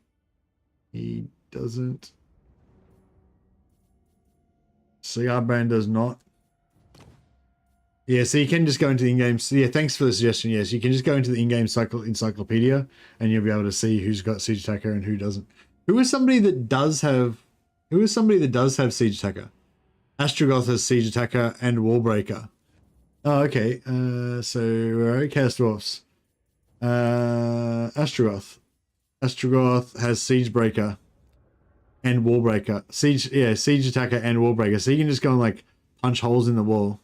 He doesn't. Scarbrand does not. Yeah, so you can just go into the in-game... So yeah, thanks for the suggestion. Yes, you can just go into the in-game encyclopedia and you'll be able to see who's got Siege Attacker and who doesn't. Who is somebody that does have... Siege Attacker? Astrogoth has Siege Attacker and Wall Breaker. Oh, okay. So where are Chaos Dwarfs? Astrogoth. Astrogoth has Siege Breaker and Wall Breaker. Siege Attacker and Wall Breaker. So you can just go and like punch holes in the wall.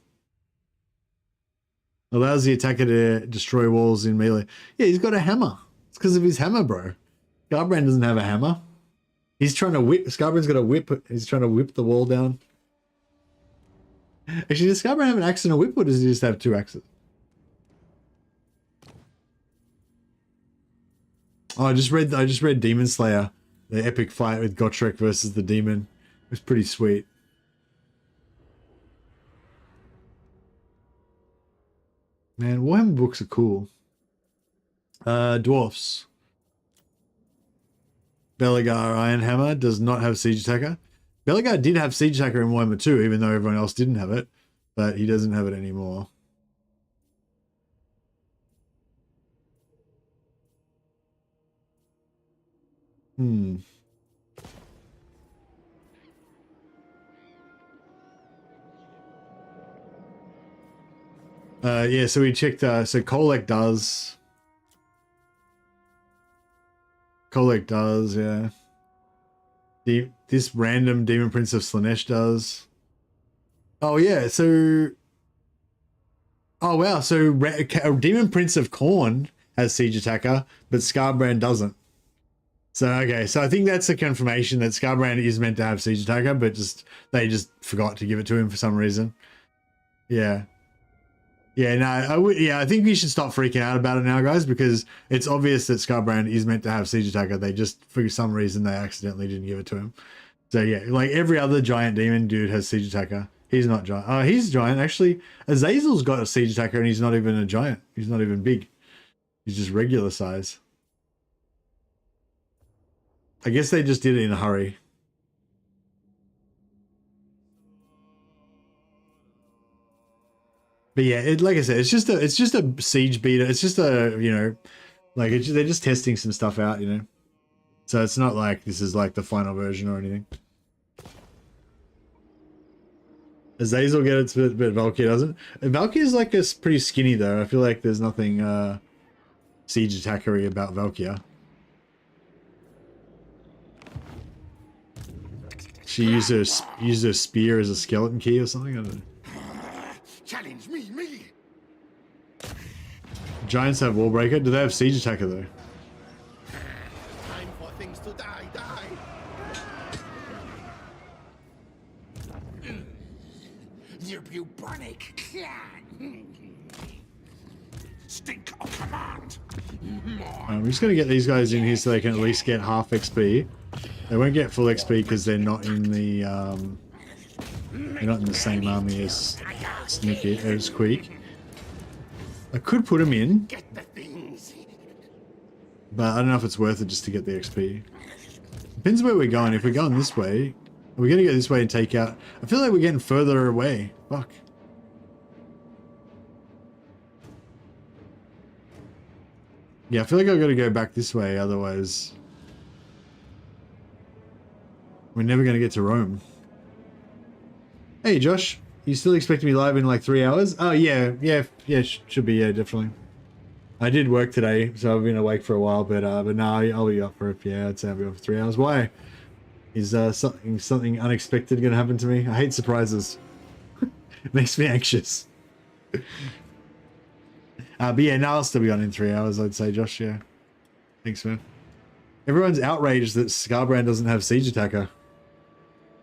Allows the attacker to destroy walls in melee. Yeah, he's got a hammer. It's because of his hammer, bro. Scarbrand doesn't have a hammer. He's trying to whip. Scarbrand's got a whip. He's trying to whip the wall down. Actually, does Scarbrand have an axe and a whip, or does he just have 2 axes? Oh, I just read Demon Slayer, the epic fight with Gotrek versus the demon. It was pretty sweet. Man, Warhammer books are cool. Dwarfs. Belagar Ironhammer does not have Siege Attacker. Belagar did have Siege Attacker in Warhammer 2, even though everyone else didn't have it. But he doesn't have it anymore. Yeah, so we checked, so Kolek does. Kolek does, yeah. This random Demon Prince of Slanesh does. Oh, yeah, so... Oh, wow, so Demon Prince of Khorne has Siege Attacker, but Scarbrand doesn't. So, okay, so I think that's a confirmation that Scarbrand is meant to have Siege Attacker, but they just forgot to give it to him for some reason. Yeah. Yeah, no, I think we should stop freaking out about it now, guys, because it's obvious that Scarbrand is meant to have Siege Attacker. They just, for some reason, they accidentally didn't give it to him. So yeah, like every other giant demon dude has Siege Attacker. He's not giant. Oh, he's giant. Actually, Azazel's got a Siege Attacker and he's not even a giant. He's not even big. He's just regular size. I guess they just did it in a hurry. But yeah, like I said, it's just a siege beater. It's just a, you know, like they're just testing some stuff out, you know. So it's not like this is like the final version or anything. Azazel gets it, but Valkyrie doesn't. Valkyrie is like pretty skinny though. I feel like there's nothing siege attackery about Valkyrie. She used her spear as a skeleton key or something. I don't know. Challenge me. Giants have Wallbreaker. Do they have Siege Attacker though? Time for things to die. You bubonic. Stink of command. I'm just gonna get these guys in here so they can at least get half XP. They won't get full XP because they're not in the same army as Queek. I could put them in, Get the things. but I don't know if it's worth it just to get the XP. Depends where we're going. If we're going this way, we're gonna go this way and take out. I feel like we're getting further away. Fuck. Yeah, I feel like I've got to go back this way, otherwise we're never going to get to Rome. Hey, Josh, you still expect to be live in like 3 hours? Oh, yeah, should be, yeah, definitely. I did work today, so I've been awake for a while, but no, I'll be up for it. Yeah, I'd say I'll be up for 3 hours. Why? Is something unexpected going to happen to me? I hate surprises. It makes me anxious. But yeah, now I'll still be on in 3 hours, I'd say, Josh, yeah. Thanks, man. Everyone's outraged that Scarbrand doesn't have Siege Attacker.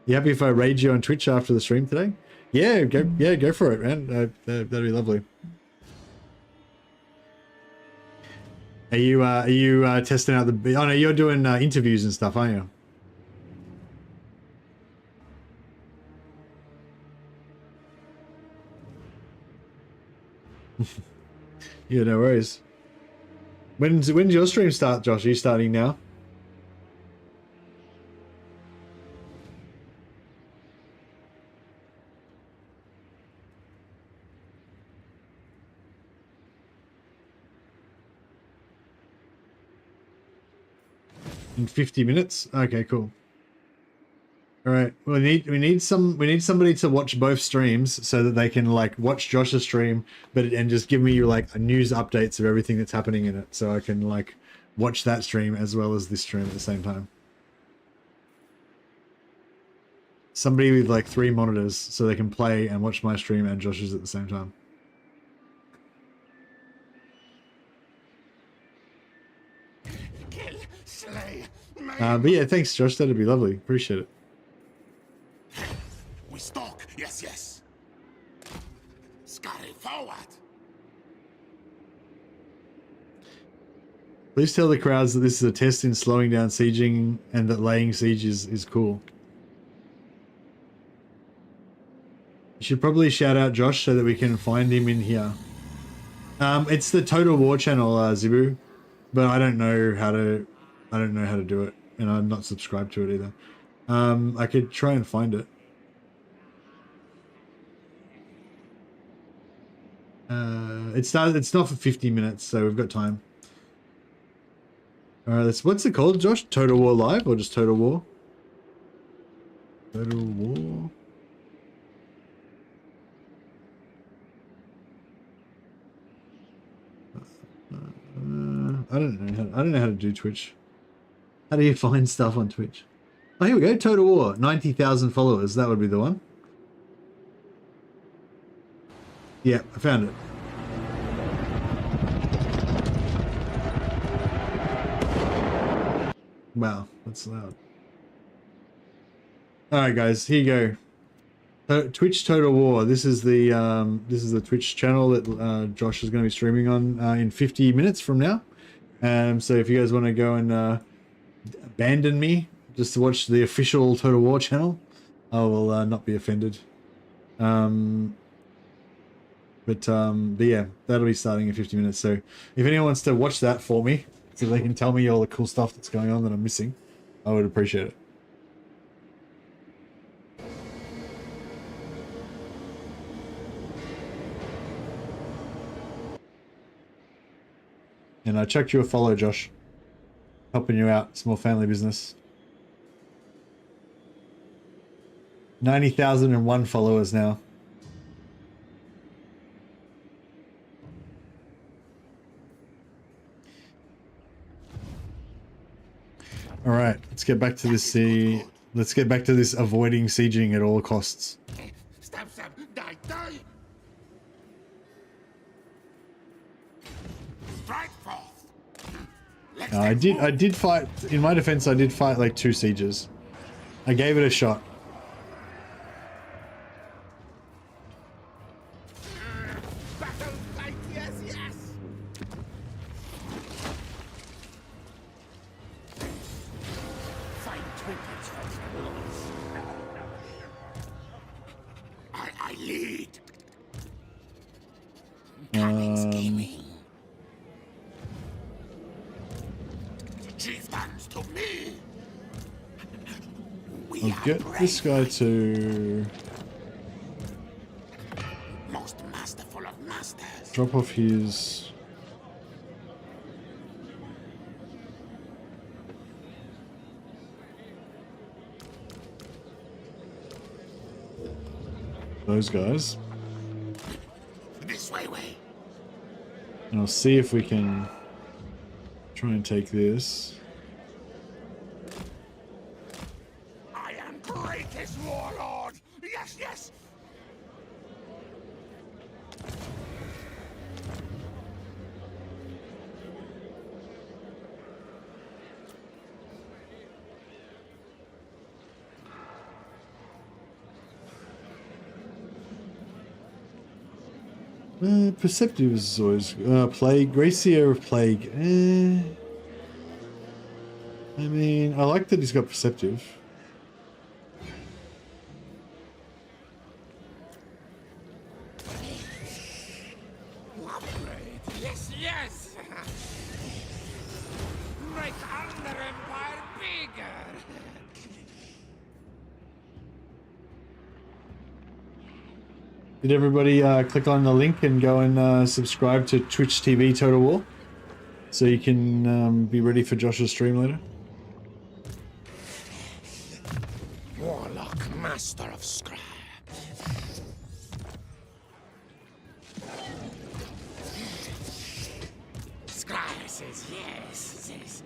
You happy if I raid you on Twitch after the stream today? Yeah, go for it, man. That'd be lovely. Are you testing out the... Oh, no, you're doing interviews and stuff, aren't you? Yeah, no worries. When's your stream start, Josh? Are you starting now? In 50 minutes? Okay, cool. All right. We need somebody to watch both streams so that they can like watch Josh's stream, and just give me like news updates of everything that's happening in it, so I can like watch that stream as well as this stream at the same time. Somebody with like 3 monitors so they can play and watch my stream and Josh's at the same time. Kill, slay, But yeah, thanks, Josh. That'd be lovely. Appreciate it. we stalk. Yes, yes. Scurry forward. Please tell the crowds that this is a test in slowing down sieging and that laying siege is cool. You should probably shout out Josh so that we can find him in here. It's the Total War channel, Zibu, but I don't know how to do it, and I'm not subscribed to it either. I could try and find it. It's not for 50 minutes, so we've got time. All right, what's it called, Josh? Total War Live or just Total War? Total War. I don't know how to do Twitch. How do you find stuff on Twitch? Oh, here we go. Total War, 90,000 followers. That would be the one. Yeah, I found it. Wow, that's loud. All right, guys, here you go. Twitch Total War. This is the Twitch channel that Josh is going to be streaming on in 50 minutes from now. So if you guys want to go and abandon me just to watch the official Total War channel, I will not be offended. But yeah, that'll be starting in 50 minutes. So if anyone wants to watch that for me, so they can tell me all the cool stuff that's going on that I'm missing, I would appreciate it. And I chucked you a follow, Josh. Helping you out. Small family business. 90,001 followers now. All right, let's get back to this. Let's get back to this avoiding sieging at all costs. Stab, stab, die, die. Strike forth. I did fight. In my defense, I did fight like 2 sieges. I gave it a shot. Battle fight, yes, yes. Find trinkets for troubles. I lead. Scheming. Chieftains to me. We I'll get this guy to most masterful of masters. drop off his. Those guys. This way. And I'll see if we can try and take this. I am greatest warlord. Yes, yes. Perceptive is always plague. Gracia of plague. I mean, I like that he's got perceptive. Upgrade. Yes, yes. Make Under Empire bigger. Did everybody click on the link and go and subscribe to Twitch TV Total War? So you can be ready for Josh's stream later? Warlord. master of scrap. Scryer says yes, says.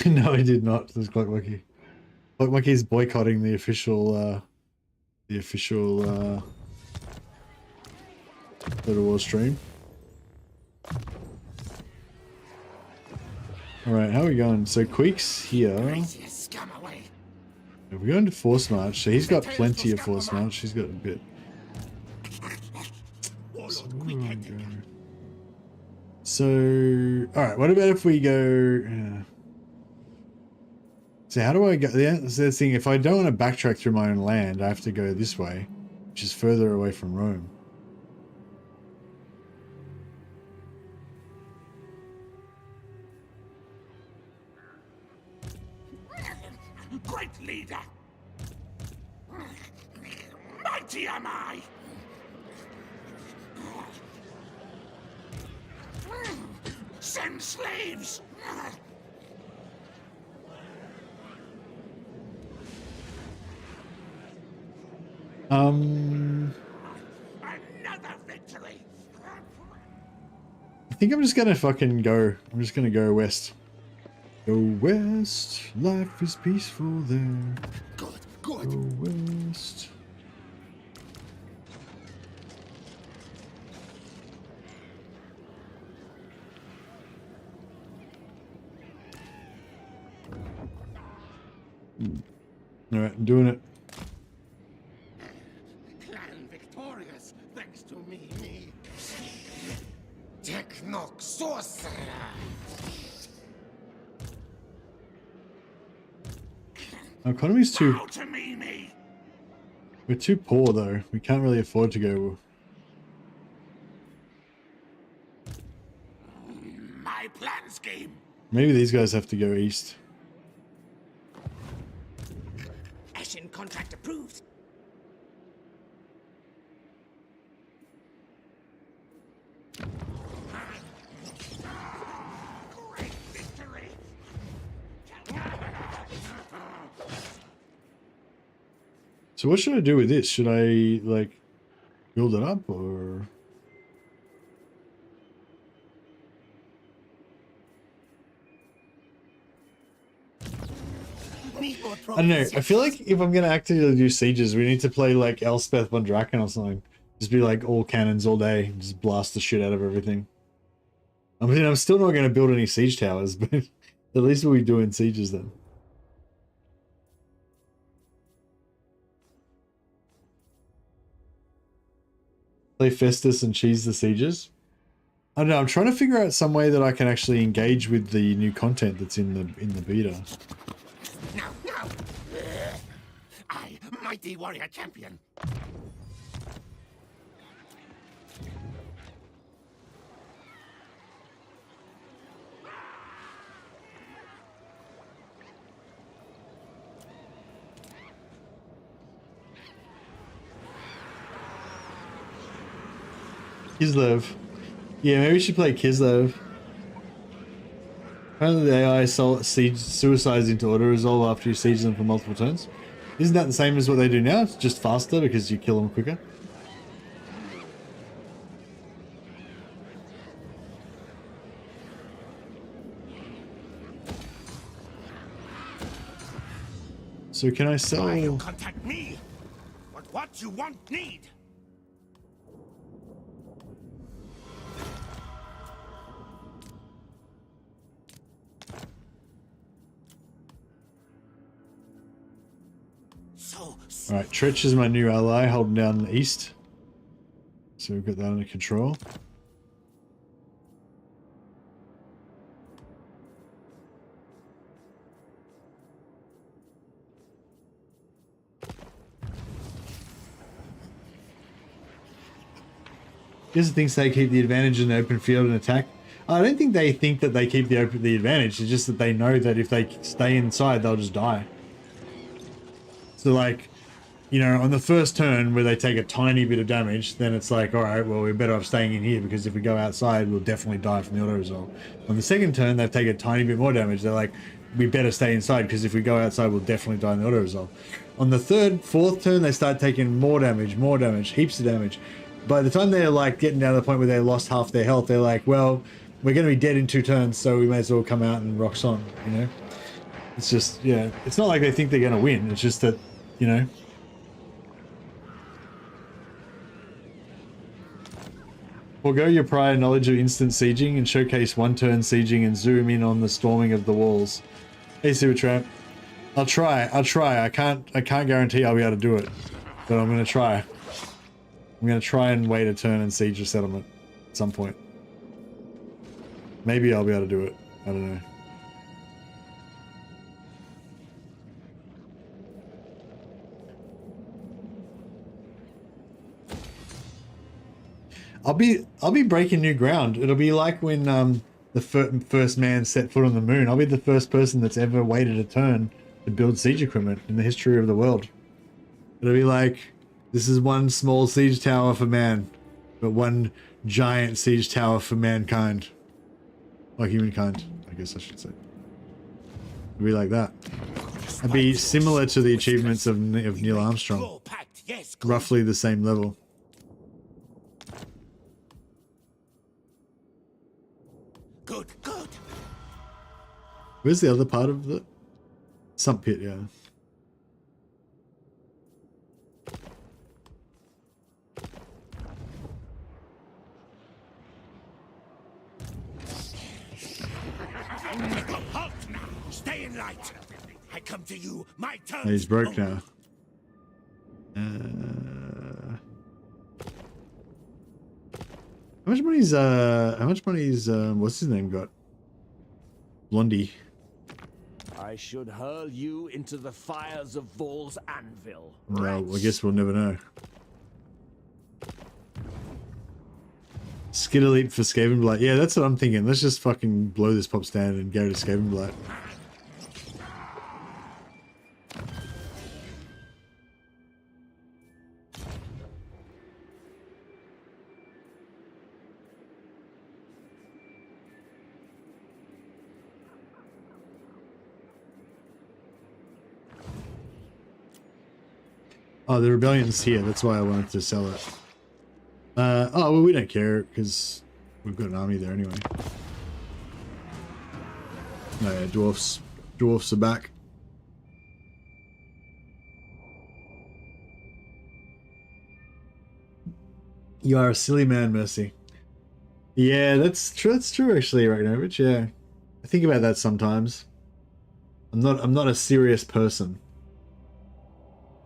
No, he did not. This Clock Monkey. Clock Monkey is boycotting the official Total War stream. Alright, how are we going? So Queek's here. Craziest scum away. If we go into Force March, so he's got plenty of Force March. He's got a bit. So, where do I go? So alright, what about if we go... So how do I go? The thing, if I don't want to backtrack through my own land, I have to go this way, which is further away from Rome. Great leader. Mighty am I. Send slaves. Another victory. I think I'm just gonna fucking go. I'm just gonna go west. Go west, life is peaceful there. Good, good. Go west. Alright, I'm doing it. Clan victorious, thanks to me. Technoc sorcerer. Our economy's too... Bow to me. We're too poor though. We can't really afford to go... My plan scheme. Maybe these guys have to go east. Ashen contract approved. Great victory. So what should I do with this? Should I, like, build it up, or... I don't know. I feel like if I'm going to actively do sieges, we need to play, like, Elspeth von Draken or something. Just be, like, all cannons all day. And just blast the shit out of everything. I mean, I'm still not going to build any siege towers, but at least we'll be doing sieges then. Play Festus and cheese the sieges. I don't know. I'm trying to figure out some way that I can actually engage with the new content that's in the beta. Now. I, mighty warrior champion. Kislev. Yeah, maybe we should play Kislev. Apparently the AI suicides into auto-resolve after you siege them for multiple turns. Isn't that the same as what they do now? It's just faster because you kill them quicker. So can I sell... Why you contact me? But what you want need. Alright, Tretch is my new ally, holding down the east. So we've got that under control. Here's the thing, they keep the advantage in the open field and attack. I don't think they think that they keep the advantage, it's just that they know that if they stay inside, they'll just die. So like, you know, on the first turn where they take a tiny bit of damage, then it's like, all right, well, we're better off staying in here because if we go outside, we'll definitely die from the auto resolve. On the second turn, they've taken a tiny bit more damage. They're like, we better stay inside because if we go outside, we'll definitely die in the auto resolve. On the third, fourth turn, they start taking more damage, heaps of damage. By the time they're like getting down to the point where they lost half their health, they're like, well, we're going to be dead in 2 turns, so we may as well come out and rocks on, you know? It's just, yeah, it's not like they think they're going to win. It's just that, you know. Forgo your prior knowledge of instant sieging and showcase 1-turn sieging and zoom in on the storming of the walls. Hey, Supertramp. I'll try. I can't guarantee I'll be able to do it, but I'm going to try. I'm going to try and wait a turn and siege a settlement at some point. Maybe I'll be able to do it. I don't know. I'll be breaking new ground. It'll be like when the first man set foot on the moon. I'll be the first person that's ever waited a turn to build siege equipment in the history of the world. It'll be like, this is one small siege tower for man, but one giant siege tower for mankind. Or humankind, I guess I should say. It'll be like that. It'd be similar to the achievements of Neil Armstrong. Roughly the same level. Good. Where's the other part of the sump pit? Yeah. Halt now! Stay in light! I come to you, my turn! He's broke now. How much money's what's his name got? Blondie. I should hurl you into the fires of Vol's anvil. Well, I guess we'll never know. Skitterleap for Skavenblight. Yeah, that's what I'm thinking. Let's just fucking blow this pop stand and go to Skavenblight. Oh, the rebellion's here. That's why I wanted to sell it. Oh, well, we don't care because we've got an army there anyway. No, yeah, dwarfs are back. You are a silly man, Mercy. Yeah, that's true actually, Ragnarovich. Yeah, I think about that sometimes. I'm not a serious person.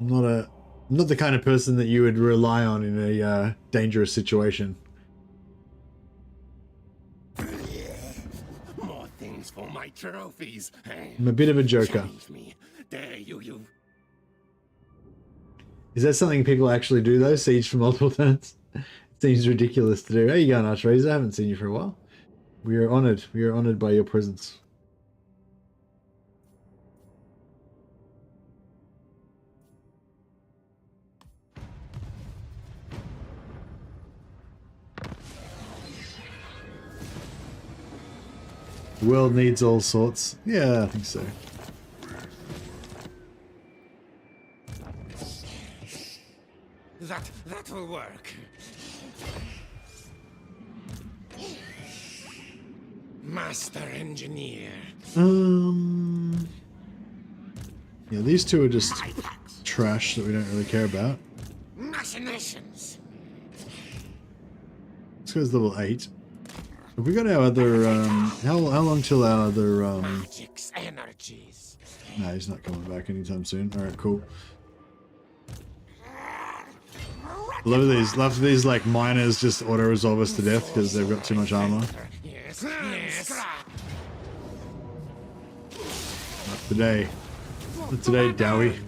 I'm not the kind of person that you would rely on in a dangerous situation. More things for my trophies. I'm a bit of a joker. Challenge me. Dare you. Is that something people actually do though? Siege for multiple turns? It seems ridiculous to do. How you going, Archrazer? I haven't seen you for a while. We are honoured. We are honoured by your presence. The world needs all sorts. Yeah, I think so. That will work. Master engineer. Yeah, these two are just trash that we don't really care about. Machinations. This guy's level 8. Have we got our other, how long till our other, Magic's energies. No, he's not coming back anytime soon. Alright, cool. Love these like miners just auto-resolve us to death because they've got too much armor. Yes. Not today. Not today, Dowie.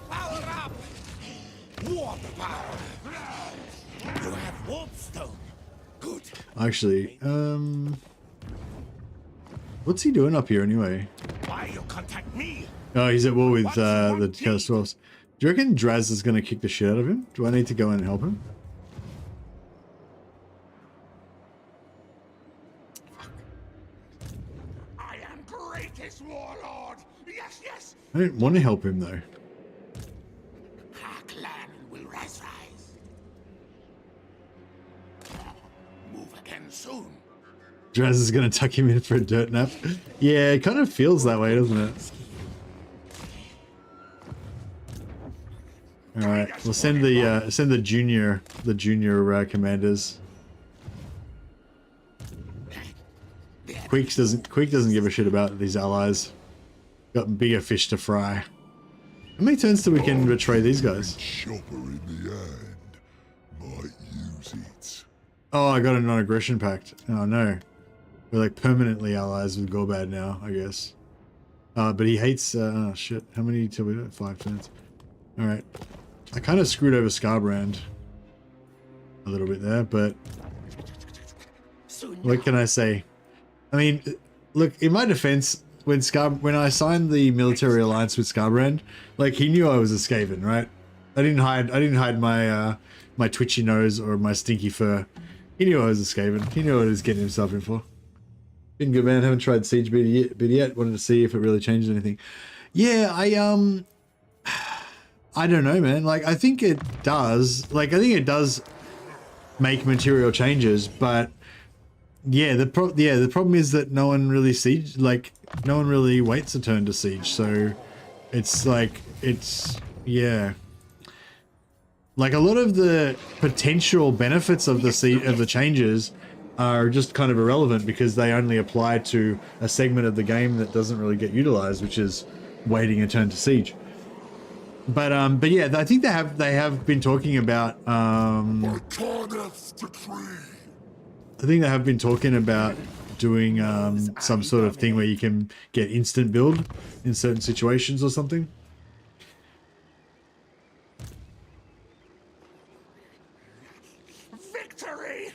Power up. Water power. You have warpstone. Good. Actually, what's he doing up here anyway? Why you contact me? Oh, he's at war with the Chaos Dwarfs. Do you reckon Draz is going to kick the shit out of him? Do I need to go in and help him? I am greatest warlord. Yes, yes. I don't want to help him though. Our clan will rise. Move again soon. Draz is going to tuck him in for a dirt nap. Yeah, it kind of feels that way, doesn't it? All right, we'll send the junior commanders. Queek doesn't give a shit about these allies. Got bigger fish to fry. How many turns till we can betray these guys? Chopper in the end might use it. Oh, I got a non-aggression pact. Oh no, we're like permanently allies with Gorbad now, I guess. But he hates. Oh shit! How many till we do? 5 turns. All right. I kind of screwed over Scarbrand a little bit there, but what can I say? I mean, look, in my defense, when I signed the military alliance with Scarbrand, like he knew I was a Skaven, right? I didn't hide my my twitchy nose or my stinky fur. He knew I was a Skaven. He knew what he was getting himself in for. Been good, man. Haven't tried Siege beta yet. Wanted to see if it really changed anything. Yeah, I don't know, man. Like, I think it does. Like, I think it does make material changes, but yeah, the problem is that no one really no one really waits a turn to siege. So it's like yeah. Like a lot of the potential benefits of the changes are just kind of irrelevant because they only apply to a segment of the game that doesn't really get utilized, which is waiting a turn to siege. But yeah, I think they have been talking about I think they have been talking about doing some sort of thing where you can get instant build in certain situations or something. Victory!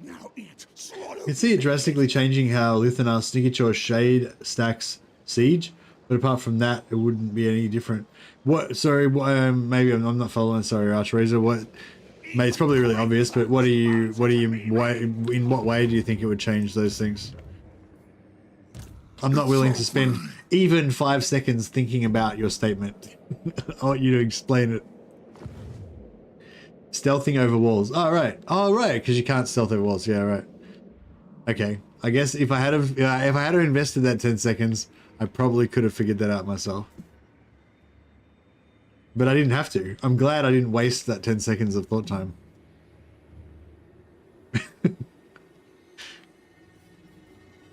Now eat, swallow. You can see it drastically changing how Lithanar Snickechaw Shade stacks siege. But apart from that, it wouldn't be any different. What? Sorry, maybe I'm not following. Sorry, Archrazor. What? Mate, it's probably really obvious. But why? In what way do you think it would change those things? I'm not willing to spend even 5 seconds thinking about your statement. I want you to explain it. Stealthing over walls. Oh right. Oh right. Because you can't stealth over walls. Yeah right. Okay. I guess if I had invested that 10 seconds. I probably could have figured that out myself. But I didn't have to. I'm glad I didn't waste that 10 seconds of thought time. Would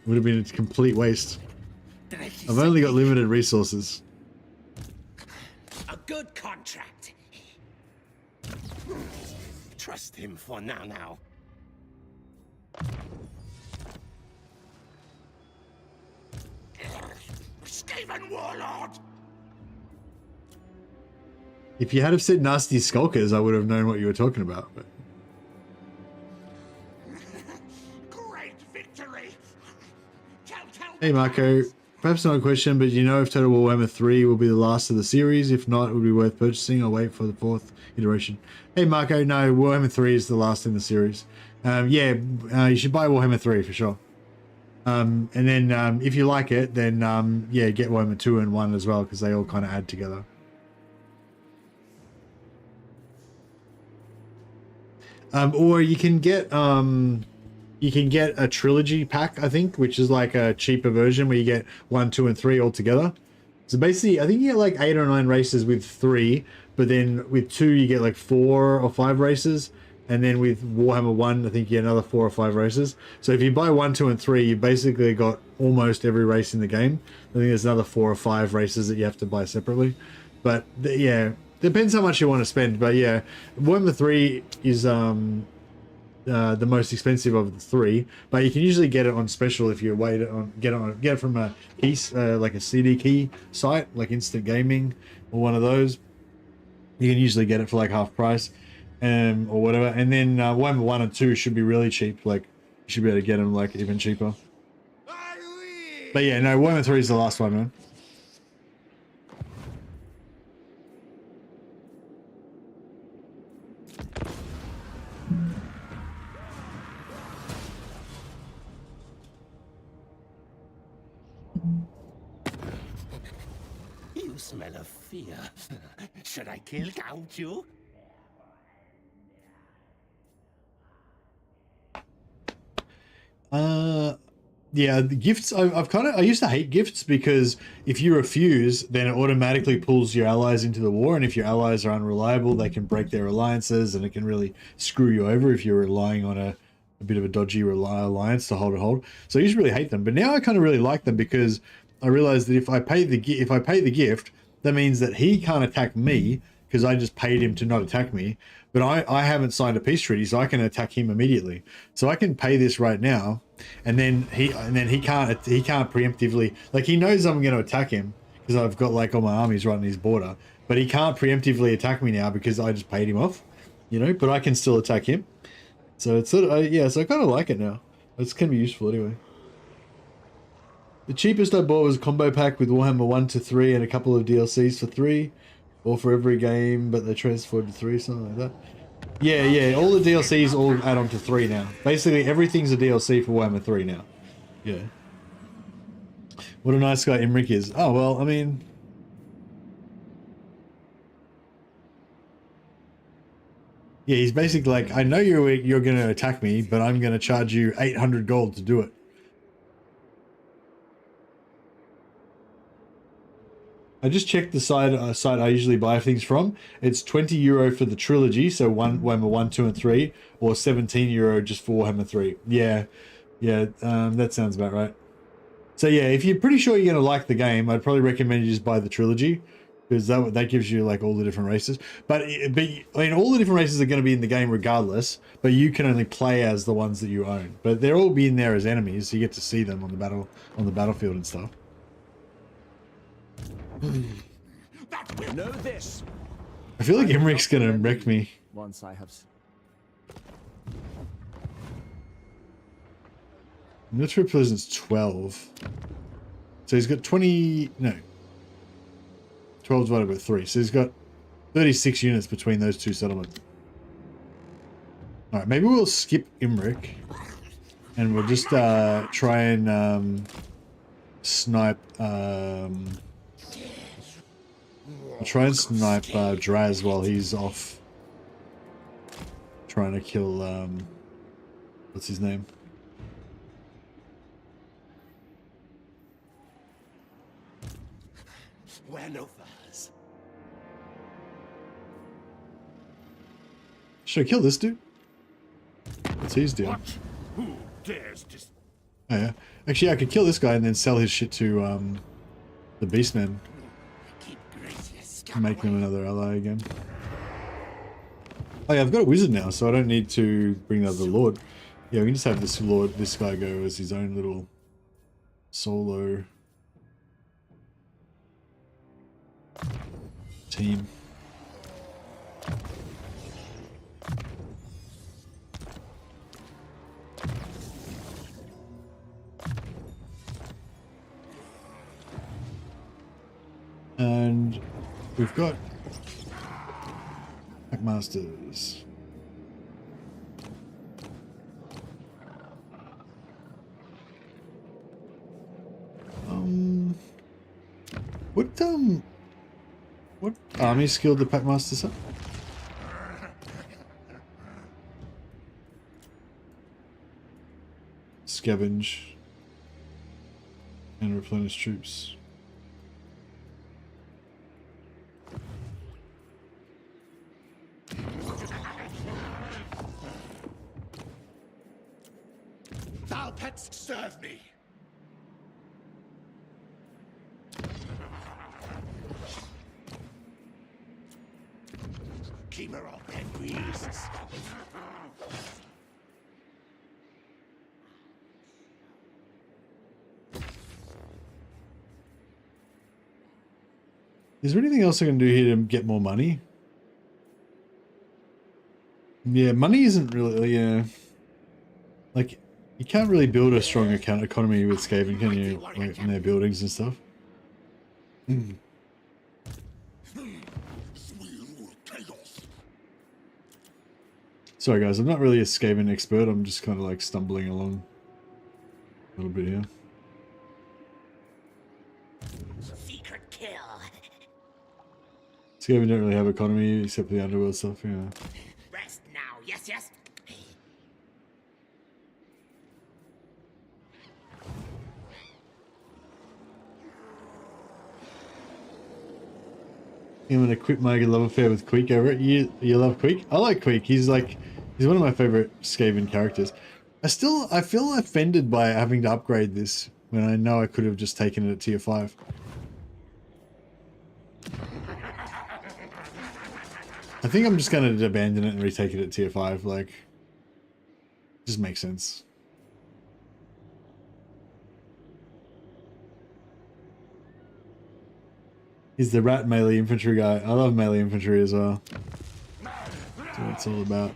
have been a complete waste. I've only got limited resources. A good contract. Trust him for now. Skaven warlord. If you had have said nasty skulkers, I would have known what you were talking about. But... Great victory. Hey Marco, perhaps not a question, but do you know if Total Warhammer 3 will be the last of the series? If not, it would be worth purchasing or wait for the 4th iteration. Hey Marco, no, Warhammer 3 is the last in the series. You should buy Warhammer 3 for sure. And then if you like it, then yeah, get Warhammer 2 and 1 as well, because they all kind of add together. Or you can get a trilogy pack, I think, which is like a cheaper version where you get 1, 2, and 3 all together. So basically, I think you get like 8 or 9 races with 3, but then with 2 you get like 4 or 5 races. And then with Warhammer 1, I think you get another 4 or 5 races. So if you buy 1, 2, and 3, you basically got almost every race in the game. I think there's another 4 or 5 races that you have to buy separately. But yeah, depends how much you want to spend. But yeah, Warhammer 3 is the most expensive of the 3. But you can usually get it on special if you get it from a key, like a CD key site, like Instant Gaming or one of those. You can usually get it for like half price. Or whatever, and then Warhammer 1 and 2 should be really cheap. Like, you should be able to get them like even cheaper. But yeah, no, Warhammer 3 is the last one, man. smell of fear. Should I kill Count you? Yeah, the gifts, I used to hate gifts because if you refuse, then it automatically pulls your allies into the war, and if your allies are unreliable, they can break their alliances, and it can really screw you over if you're relying on a bit of a dodgy alliance to hold. So I used to really hate them, but now I kind of really like them because I realize that if I pay the gift, that means that he can't attack me because I just paid him to not attack me, but I haven't signed a peace treaty, so I can attack him immediately. So I can pay this right now, and then he can't preemptively, like, he knows I'm going to attack him because I've got like all my armies right on his border, but he can't preemptively attack me now because I just paid him off, you know, but I can still attack him. So it's sort of, yeah, so I kind of like it now. It's going to be useful anyway. The cheapest I bought was a combo pack with Warhammer 1 to 3 and a couple of DLCs for 3, or for every game, but they transferred to 3, something like that. Yeah, all the DLCs all add on to 3 now. Basically, everything's a DLC for Warhammer 3 now. Yeah. What a nice guy Imric is. Oh, well, I mean... Yeah, he's basically like, I know you're going to attack me, but I'm going to charge you 800 gold to do it. I just checked the site I usually buy things from. It's 20 euro for the trilogy, so Warhammer 1, 2, and 3, or 17 euro just for Warhammer 3. Yeah, that sounds about right. So yeah, if you're pretty sure you're going to like the game, I'd probably recommend you just buy the trilogy, because that gives you like all the different races. But I mean, all the different races are going to be in the game regardless, but you can only play as the ones that you own. But they'll all be in there as enemies, so you get to see them on the battlefield and stuff. Know this. I feel like Imric's gonna wreck me. Once I have. Military presence 12. So he's got 20. No. 12 divided by 3. So he's got 36 units between those two settlements. Alright, maybe we'll skip Imric. And we'll just try and snipe. I'll try and snipe Draz while he's off trying to kill, what's his name? Wear no furs. Should I kill this dude? What's his deal? Who dares to... Oh, yeah. Actually, I could kill this guy and then sell his shit to the Beastmen. Make them another ally again. Oh yeah, I've got a wizard now, so I don't need to bring out the Lord. Yeah, we can just have this guy go as his own little solo team. And we've got Packmasters. What army skill did Packmasters have? Scavenge and replenish troops. Thou canst serve me. Keep her up and beasts. Is there anything else I can do here to get more money? Yeah, money isn't really, yeah. Like, you can't really build a strong economy with Skaven, can you? Like, in their buildings and stuff. Sorry guys, I'm not really a Skaven expert, I'm just kind of like stumbling along a little bit here. Secret kill. Skaven don't really have economy except for the underworld stuff, yeah. Rest now. Yes, yes. I'm gonna quit my love affair with Queek over it. You love Queek? I like Queek. He's one of my favorite Skaven characters. I feel offended by having to upgrade this when I know I could have just taken it at tier 5. I think I'm just gonna abandon it and retake it at tier 5. Like, just makes sense. He's the rat melee infantry guy. I love melee infantry as well. That's what it's all about.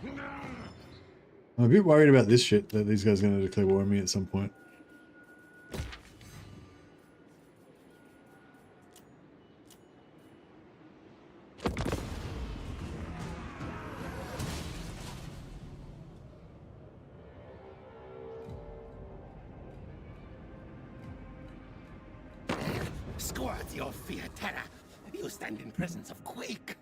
I'm a bit worried about this shit, that these guys are going to declare war on me at some point. Squads your fear terror. You stand in presence of quake.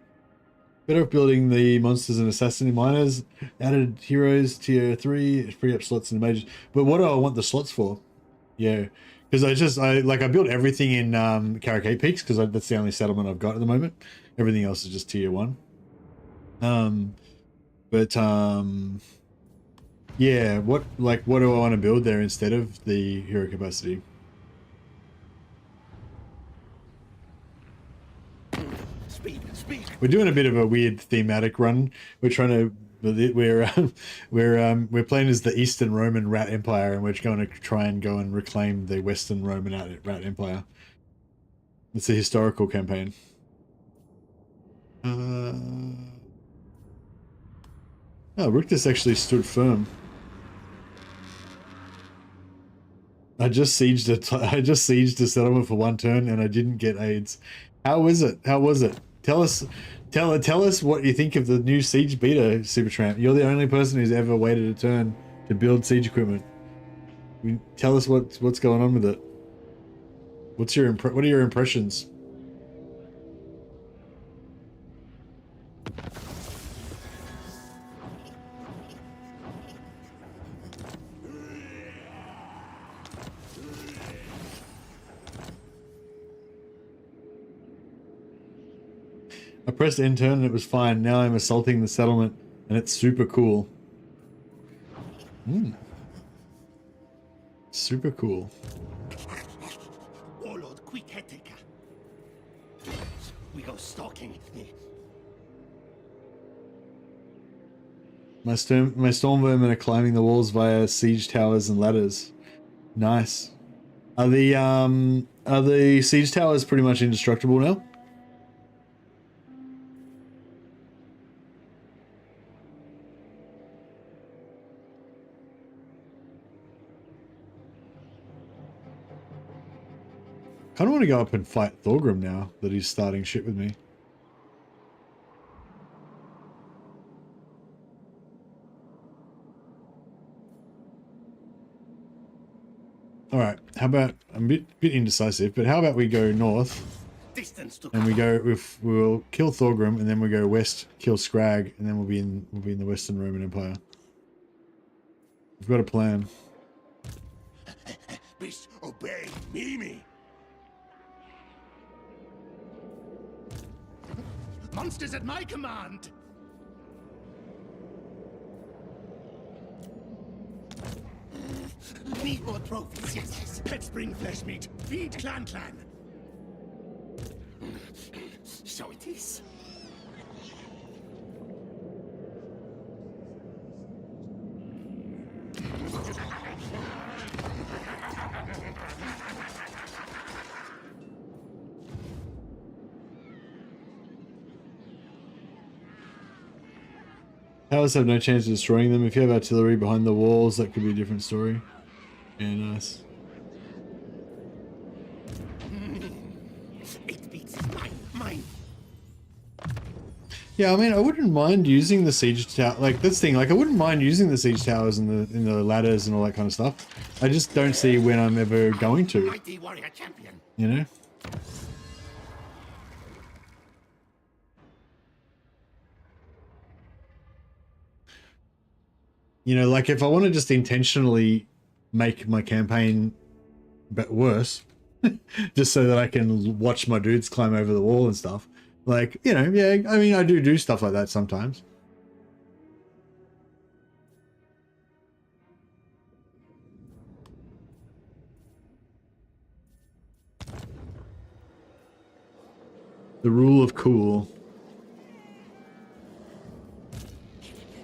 Better off building the monsters and assassin miners. Added heroes tier 3, free up slots in the majors. But what do I want the slots for? Yeah, because I built everything in Karakate Peaks because that's the only settlement I've got at the moment. Everything else is just tier 1. Yeah, what do I want to build there instead of the hero capacity? We're doing a bit of a weird thematic run. We're trying to we're playing as the Eastern Roman Rat Empire, and we're going to try and go and reclaim the Western Roman Rat Empire. It's a historical campaign. Oh, Rictus actually stood firm. I just sieged a settlement for 1 turn, and I didn't get aids. How was it? How was it? Tell us what you think of the new siege beta, Supertramp. You're the only person who's ever waited a turn to build siege equipment. Tell us what's going on with it. What are your impressions? I pressed enter and it was fine. Now I'm assaulting the settlement and it's super cool. Super cool. Warlord quick head taker. We go stalking. My storm vermin are climbing the walls via siege towers and ladders. Nice. Are the siege towers pretty much indestructible now? I kind of want to go up and fight Thorgrim now that he's starting shit with me. Alright, how about, I'm a bit indecisive, but how about we go north and we'll kill Thorgrim and then we go west, kill Scrag, and then we'll be in the Western Roman Empire. We've got a plan. Beast, obey me. Monsters at my command! Need more trophies, yes. Let's bring flesh meat. Feed Clan. So it is. Towers have no chance of destroying them. If you have artillery behind the walls, that could be a different story. Yeah, nice. It beats mine. Yeah, I mean, I wouldn't mind using the siege tower. Like this thing, like I wouldn't mind using the siege towers and the ladders and all that kind of stuff. I just don't see when I'm ever going to. Mighty warrior champion. You know. You know, like if I want to just intentionally make my campaign bit worse, just so that I can watch my dudes climb over the wall and stuff. Like, you know, yeah, I mean, I do stuff like that sometimes. The rule of cool.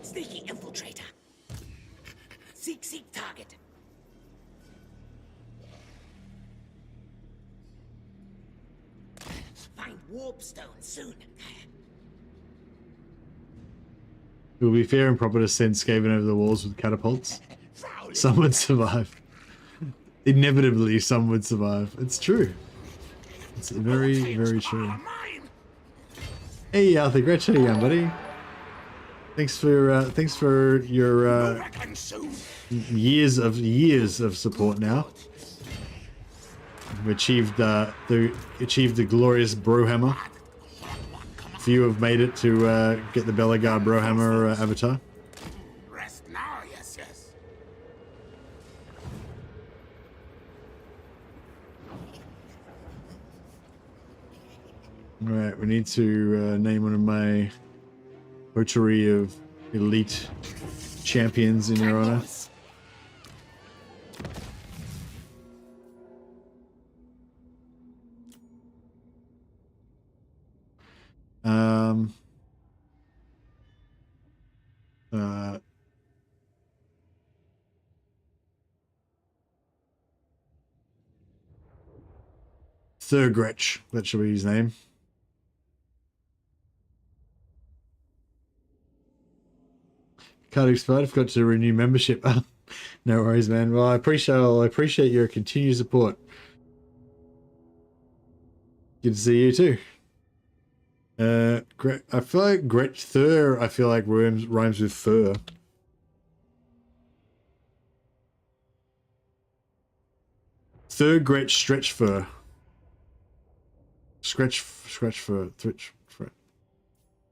Sneaky infiltrator. Seek target. Find warp stone soon. It will be fair and proper to send Skaven over the walls with catapults. Some would survive. Inevitably, some would survive. It's true. It's very, very true. Hey, Arthur Gretsch, how you going, buddy? Thanks for your years of support. Now we've achieved the glorious Brohammer. Few have made it to get the Belagar Brohammer avatar. Rest now, yes. Alright, we need to name one of my coterie of elite champions in your honor. Thurgretch, that should be his name. Card expired. I've got to renew membership. No worries, man. Well, I appreciate your continued support. Good to see you too. I feel like Gretch Thur. I feel like rhymes with fur. Thurgretch Stretch Fur. Stretch fur.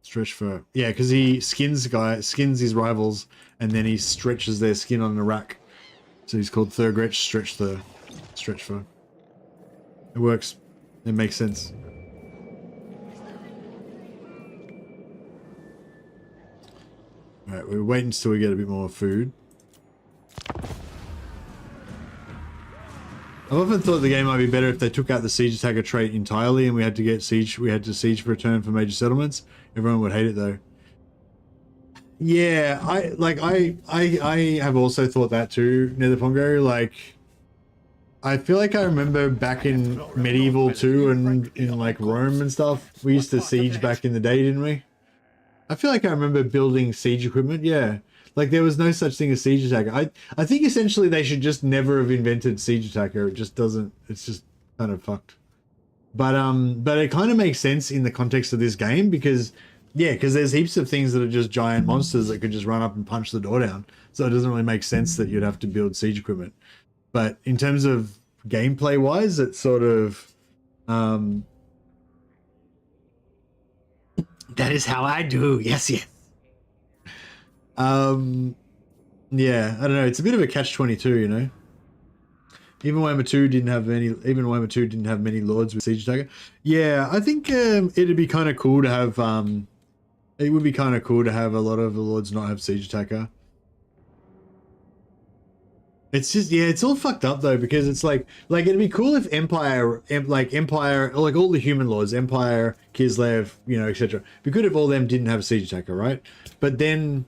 Stretch fur. Yeah, because he skins his rivals, and then he stretches their skin on the rack. So he's called Thurgretch Stretch fur. It works. It makes sense. Alright, we're waiting until we get a bit more food. I've often thought the game might be better if they took out the siege attacker trait entirely and we had to siege for a turn for major settlements. Everyone would hate it though. Yeah, I have also thought that too, Netherpongo. Like, I feel like I remember back in Medieval 2 and in like Rome and stuff, we used to siege back in the day, didn't we? I feel like I remember building siege equipment, yeah. Like, there was no such thing as siege attacker. I think essentially they should just never have invented siege attacker. It just doesn't, it's just kind of fucked. But it kind of makes sense in the context of this game because, yeah, because there's heaps of things that are just giant monsters that could just run up and punch the door down. So it doesn't really make sense that you'd have to build siege equipment. But in terms of gameplay wise, it's sort of, that is how I do. Yes. yeah, I don't know. It's a bit of a catch-22, you know. Even Warhammer 2 didn't have many lords with siege attacker. Yeah, I think it'd be kind of cool to have. It would be kind of cool to have a lot of the lords not have siege attacker. It's just, yeah, it's all fucked up though, because it's like it'd be cool if Empire, like all the human lords, Empire, Kislev, you know, etc. It'd be good if all them didn't have a siege attacker, right? But then,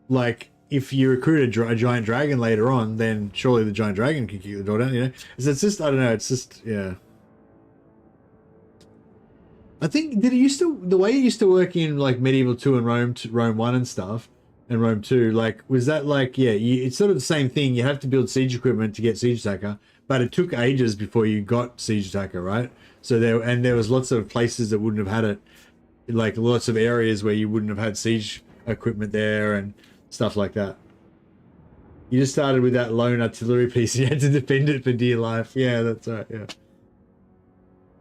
like, if you recruit a giant dragon later on, then surely the giant dragon can kick the door down, you know? It's just, I don't know, it's just, yeah. I think, the way it used to work in, like, Medieval 2 and Rome 1 and stuff, and Rome 2, like, was that, like, yeah, it's sort of the same thing. You have to build siege equipment to get siege attacker, but it took ages before you got siege attacker, right? So there was lots of places that wouldn't have had it, like, lots of areas where you wouldn't have had siege equipment there, and stuff like that. You just started with that lone artillery piece. You had to defend it for dear life. Yeah, that's right. Yeah.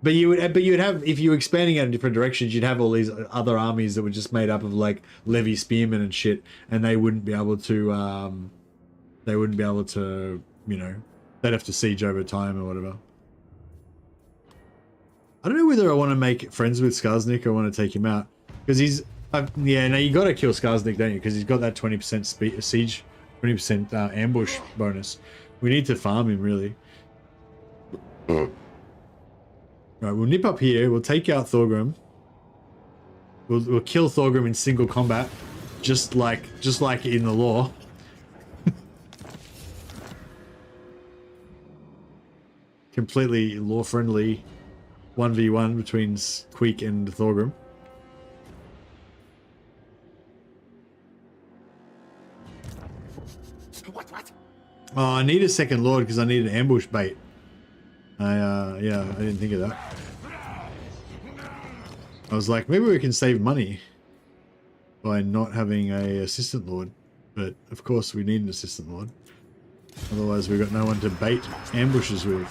But you would have, if you were expanding out in different directions, you'd have all these other armies that were just made up of like levy spearmen and shit, and they wouldn't be able to, you know, they'd have to siege over time or whatever. I don't know whether I want to make friends with Skarsnik or want to take him out, because he's, yeah, no, you got to kill Skarsnik, don't you? Because he's got that 20% siege, 20% ambush bonus. We need to farm him, really. Right, we'll nip up here. We'll take out Thorgrim. We'll kill Thorgrim in single combat, just like in the lore. Completely lore friendly 1v1 between Queek and Thorgrim. What? Oh, I need a second lord because I need an ambush bait. Yeah, I didn't think of that. I was like, maybe we can save money by not having a assistant lord, but of course we need an assistant lord. Otherwise we've got no one to bait ambushes with.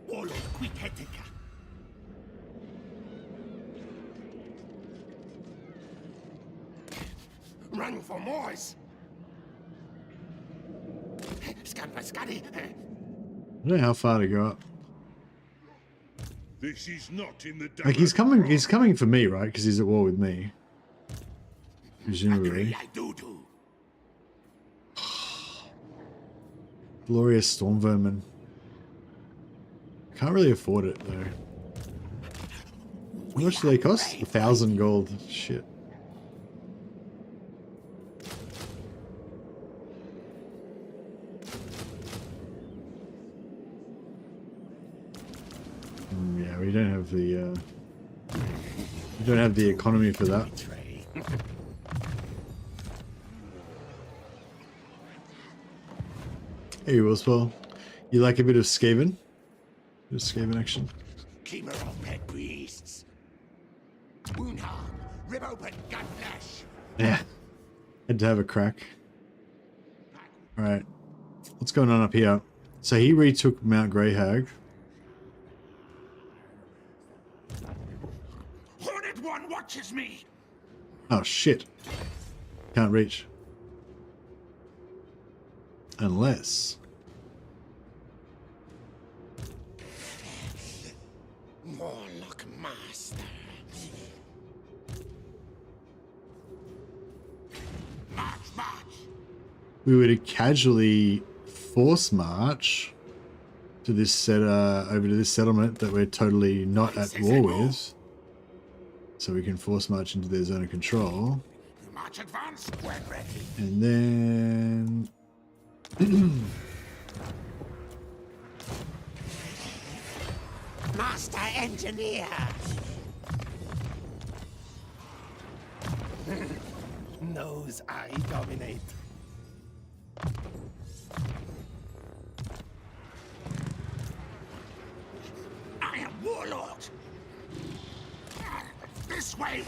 Warlord, quick head taker. Run for Moors. Scuddy. I don't know how far to go up. This is not in the Like he's coming for me, right? Because he's at war with me. Presumably. I do. Glorious storm vermin. Can't really afford it though. How much do they cost? 1,000 gold. Shit. Yeah, we don't have the economy for that. Hey, Willspell. You like a bit of Skaven? Bit of Skaven action? Keeper of pet beasts. Wound harm. Rib open. Gut flesh. Yeah. Had to have a crack. Alright. What's going on up here? So he retook Mount Greyhag. Hornet One watches me. Oh shit. Can't reach. Unless... Warlock master. March. we were to casually force march to this over to this settlement that we're totally not at war with. So we can force march into their zone of control. March advance when ready. And then... Master engineer. Knows I dominate. I am Warlord. This way.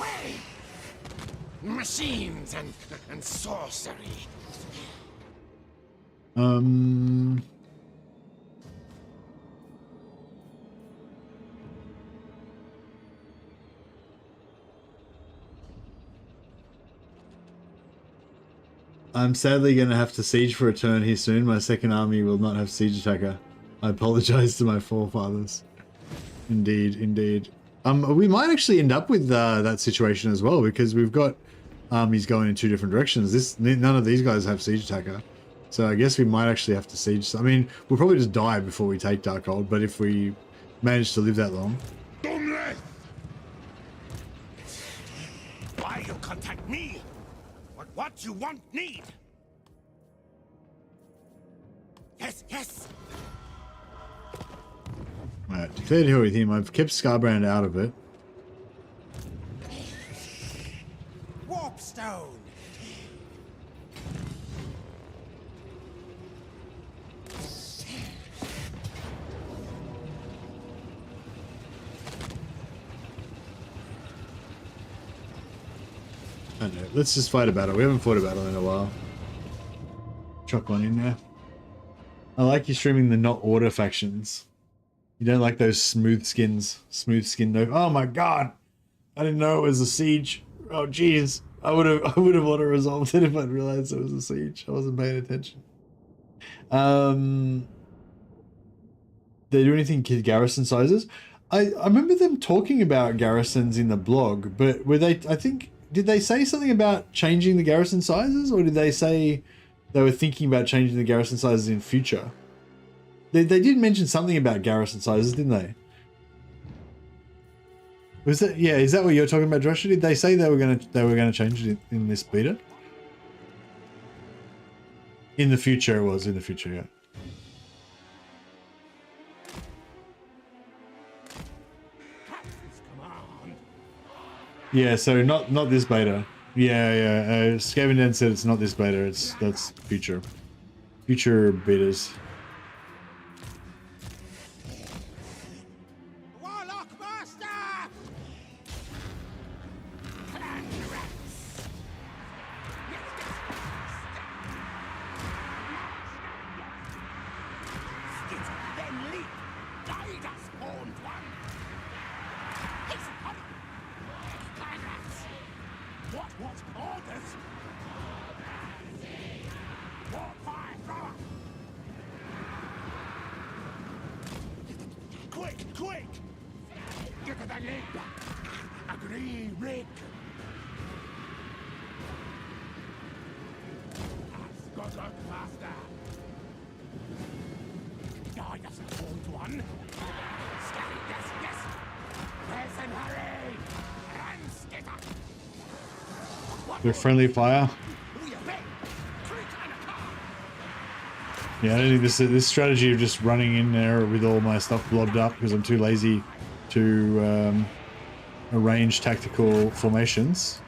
Machines and sorcery. I'm sadly going to have to siege for a turn here soon. My second army will not have siege attacker. I apologize to my forefathers. Indeed. We might actually end up with that situation as well, because we've got armies going in two different directions. None of these guys have siege attacker, so I guess we might actually have to siege. I mean, we'll probably just die before we take Darkhold, but if we manage to live that long. Why you contact me? What you want need? Yes. Alright, declared here with him. I've kept Scarbrand out of it. Warpstone. I don't know. Let's just fight a battle. We haven't fought a battle in a while. Chuck one in there. I like you streaming the not order factions. You don't like those smooth skins. Smooth skin no. Oh my god! I didn't know it was a siege. Oh jeez. I would have auto resolved it if I'd realized it was a siege. I wasn't paying attention. They do anything kid garrison sizes? I remember them talking about garrisons in the blog, but were they, I think, did they say something about changing the garrison sizes, or did they say they were thinking about changing the garrison sizes in future? They did mention something about garrison sizes, didn't they? Was that, yeah, is that what you're talking about, Joshua? Did they say they were gonna change it in this beta? In the future, it was in the future, yeah. Yeah, so not this beta. Yeah. Skaven said it's not this beta. That's future betas. Warlock Master! Then leap! Guide us, horned one! Hasten, hurry! Pirates! What orders? War fire thrower! Quick! Get to the lid! Agree, Rick! Scotland Master! Guide us, horned one! Scary, yes! Hasten, hurry! And skitter! They're friendly fire. We obey! Creek and a car! Yeah, I don't think this strategy of just running in there with all my stuff blobbed up because I'm too lazy to arrange tactical formations.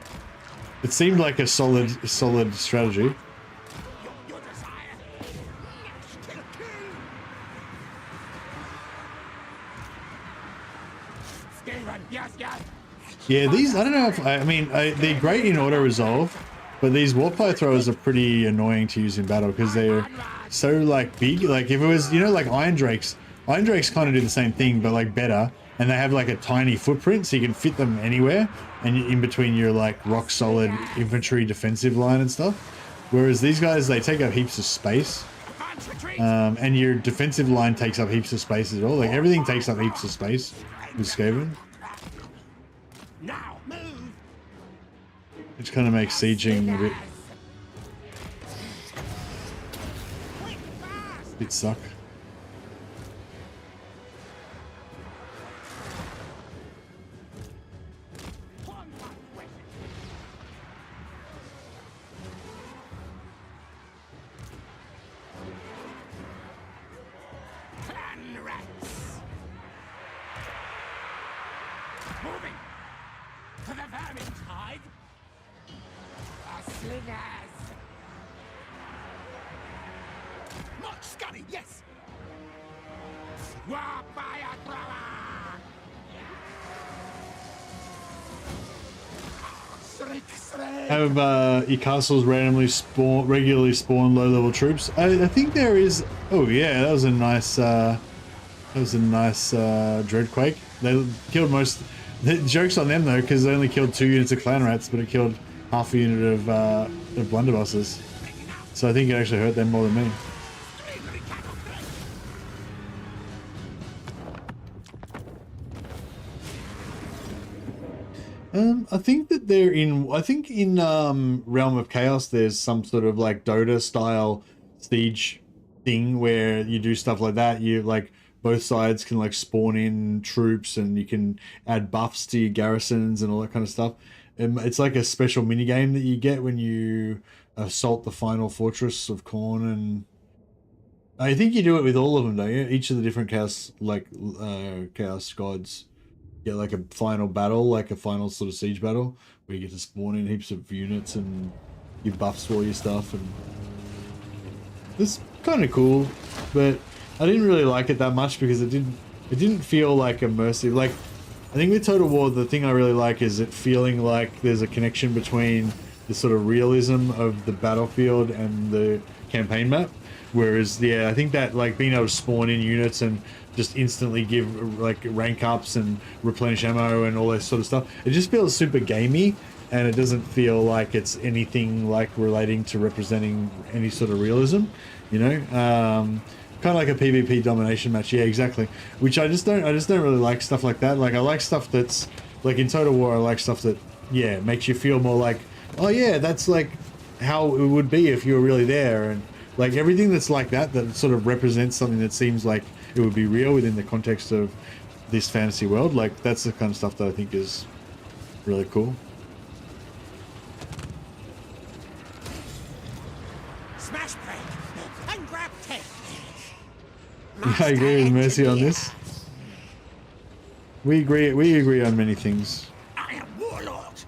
It seemed like a solid strategy. Your desire! Kill! Skaven, yes! Yeah, these, I don't know if, I mean, they're great in auto resolve, but these warpie throwers are pretty annoying to use in battle because they're so like big. Like if it was, you know, like Iron Drakes kind of do the same thing, but like better. And they have like a tiny footprint so you can fit them anywhere and in between your like rock solid infantry defensive line and stuff. Whereas these guys, they take up heaps of space. And your defensive line takes up heaps of space as well. Like everything takes up heaps of space with Skaven. Now move! Which kind of makes sieging a bit suck. Moving to the vermin tide. Slingers. Not scurry, yes. War fire thrower. Have your castles regularly spawn low-level troops? I think there is. Oh yeah, that was a nice Dreadquake. They killed most. The joke's on them though, because they only killed 2 units of clan rats, but it killed half a unit of blunderbusses. So I think it actually hurt them more than me. I think that they're in. I think in Realm of Chaos, there's some sort of like Dota style siege thing where you do stuff like that. You like both sides can like spawn in troops, and you can add buffs to your garrisons and all that kind of stuff. It's like a special mini game that you get when you assault the final fortress of Khorne, and I think you do it with all of them, don't you? Each of the different chaos chaos gods get like a final battle, like a final sort of siege battle, where you get to spawn in heaps of units and give buffs for all your stuff, and it's kind of cool, but I didn't really like it that much because it didn't feel like immersive. Like I think with Total War, the thing I really like is it feeling like there's a connection between the sort of realism of the battlefield and the campaign map. Whereas, yeah, I think that like being able to spawn in units and just instantly give like rank ups and replenish ammo and all that sort of stuff, it just feels super gamey, and it doesn't feel like it's anything like relating to representing any sort of realism, you know. Kind of like a PvP domination match, yeah, exactly. Which I just don't really like stuff like that. Like I like stuff that's like in Total War. I like stuff that, yeah, makes you feel more like, oh yeah, that's like how it would be if you were really there, and like everything that's like that sort of represents something that seems like it would be real within the context of this fantasy world. Like that's the kind of stuff that I think is really cool. Smash break and grab take. I agree with Mercy on this. We agree on many things. I am Warlord.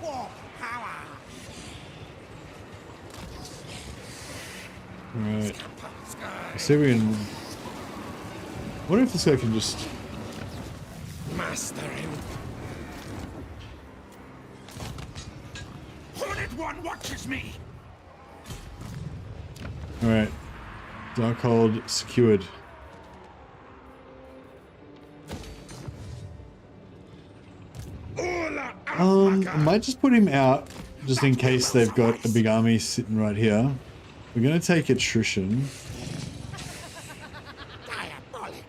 War power. Alright. See if we can... I wonder if this guy can just... Master him. Hornet One watches me. Alright. Darkhold secured. I might just put him out just in case they've got a big army sitting right here. We're gonna take attrition.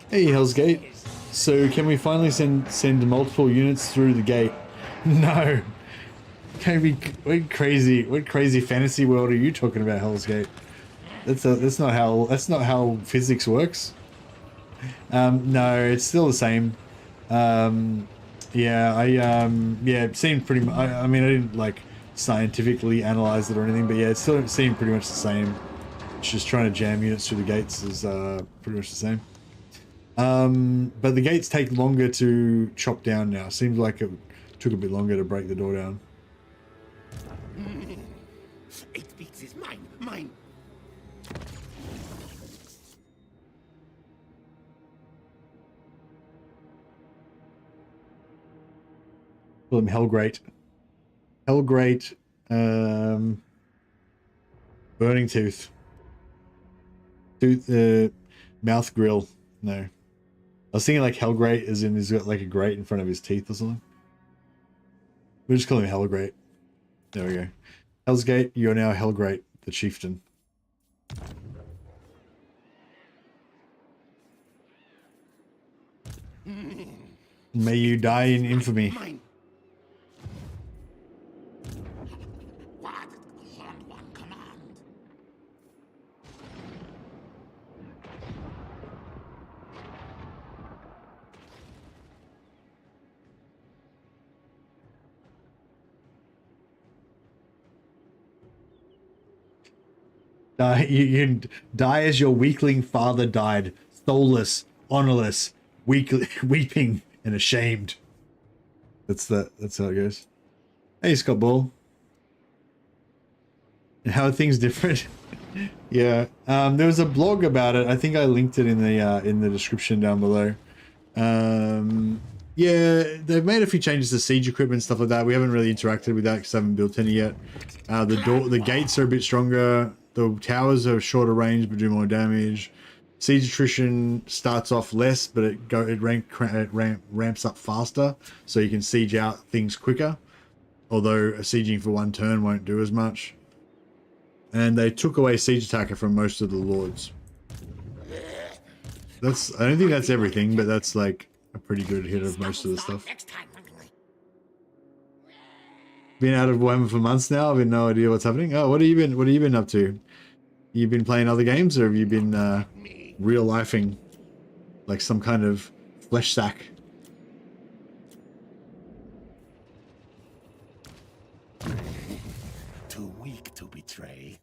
Hey, Hell's Gate. So can we finally send multiple units through the gate? No. Can we? What crazy fantasy world are you talking about, Hell's Gate? That's not how physics works. No, it's still the same. Yeah, yeah, it seemed pretty much, I mean, I didn't like scientifically analyze it or anything, but yeah, it still seemed pretty much the same. It's just trying to jam units through the gates is pretty much the same. But the gates take longer to chop down now. Seems like it took a bit longer to break the door down. It beats is mine, mine. Call him Hellgrate. Hellgrate, Burning Tooth. Mouth grill. No. I was thinking like Hellgrate as in he's got like a grate in front of his teeth or something. We'll just call him Hellgrate. There we go. Hell's Gate, you're now Hellgrate, the chieftain. May you die in infamy. Mine. What? Hold one command. You die as your weakling father died, soulless, honorless, weeping and ashamed. That's how it goes. Hey, Scott Ball. And how are things different? Yeah, there was a blog about it. I think I linked it in the description down below. Yeah, they've made a few changes to siege equipment, stuff like that. We haven't really interacted with that because I haven't built any yet. The gates are a bit stronger. The towers are shorter range but do more damage. Siege attrition starts off less, but it ramps up faster, so you can siege out things quicker. Although sieging for one turn won't do as much. And they took away siege attacker from most of the lords. I don't think that's everything, but that's like a pretty good hit of most of the stuff. Been out of Warhammer for months now. I've had no idea what's happening. Oh, what have you been up to? You been playing other games, or have you been real lifing like some kind of flesh sack? Too weak to betray.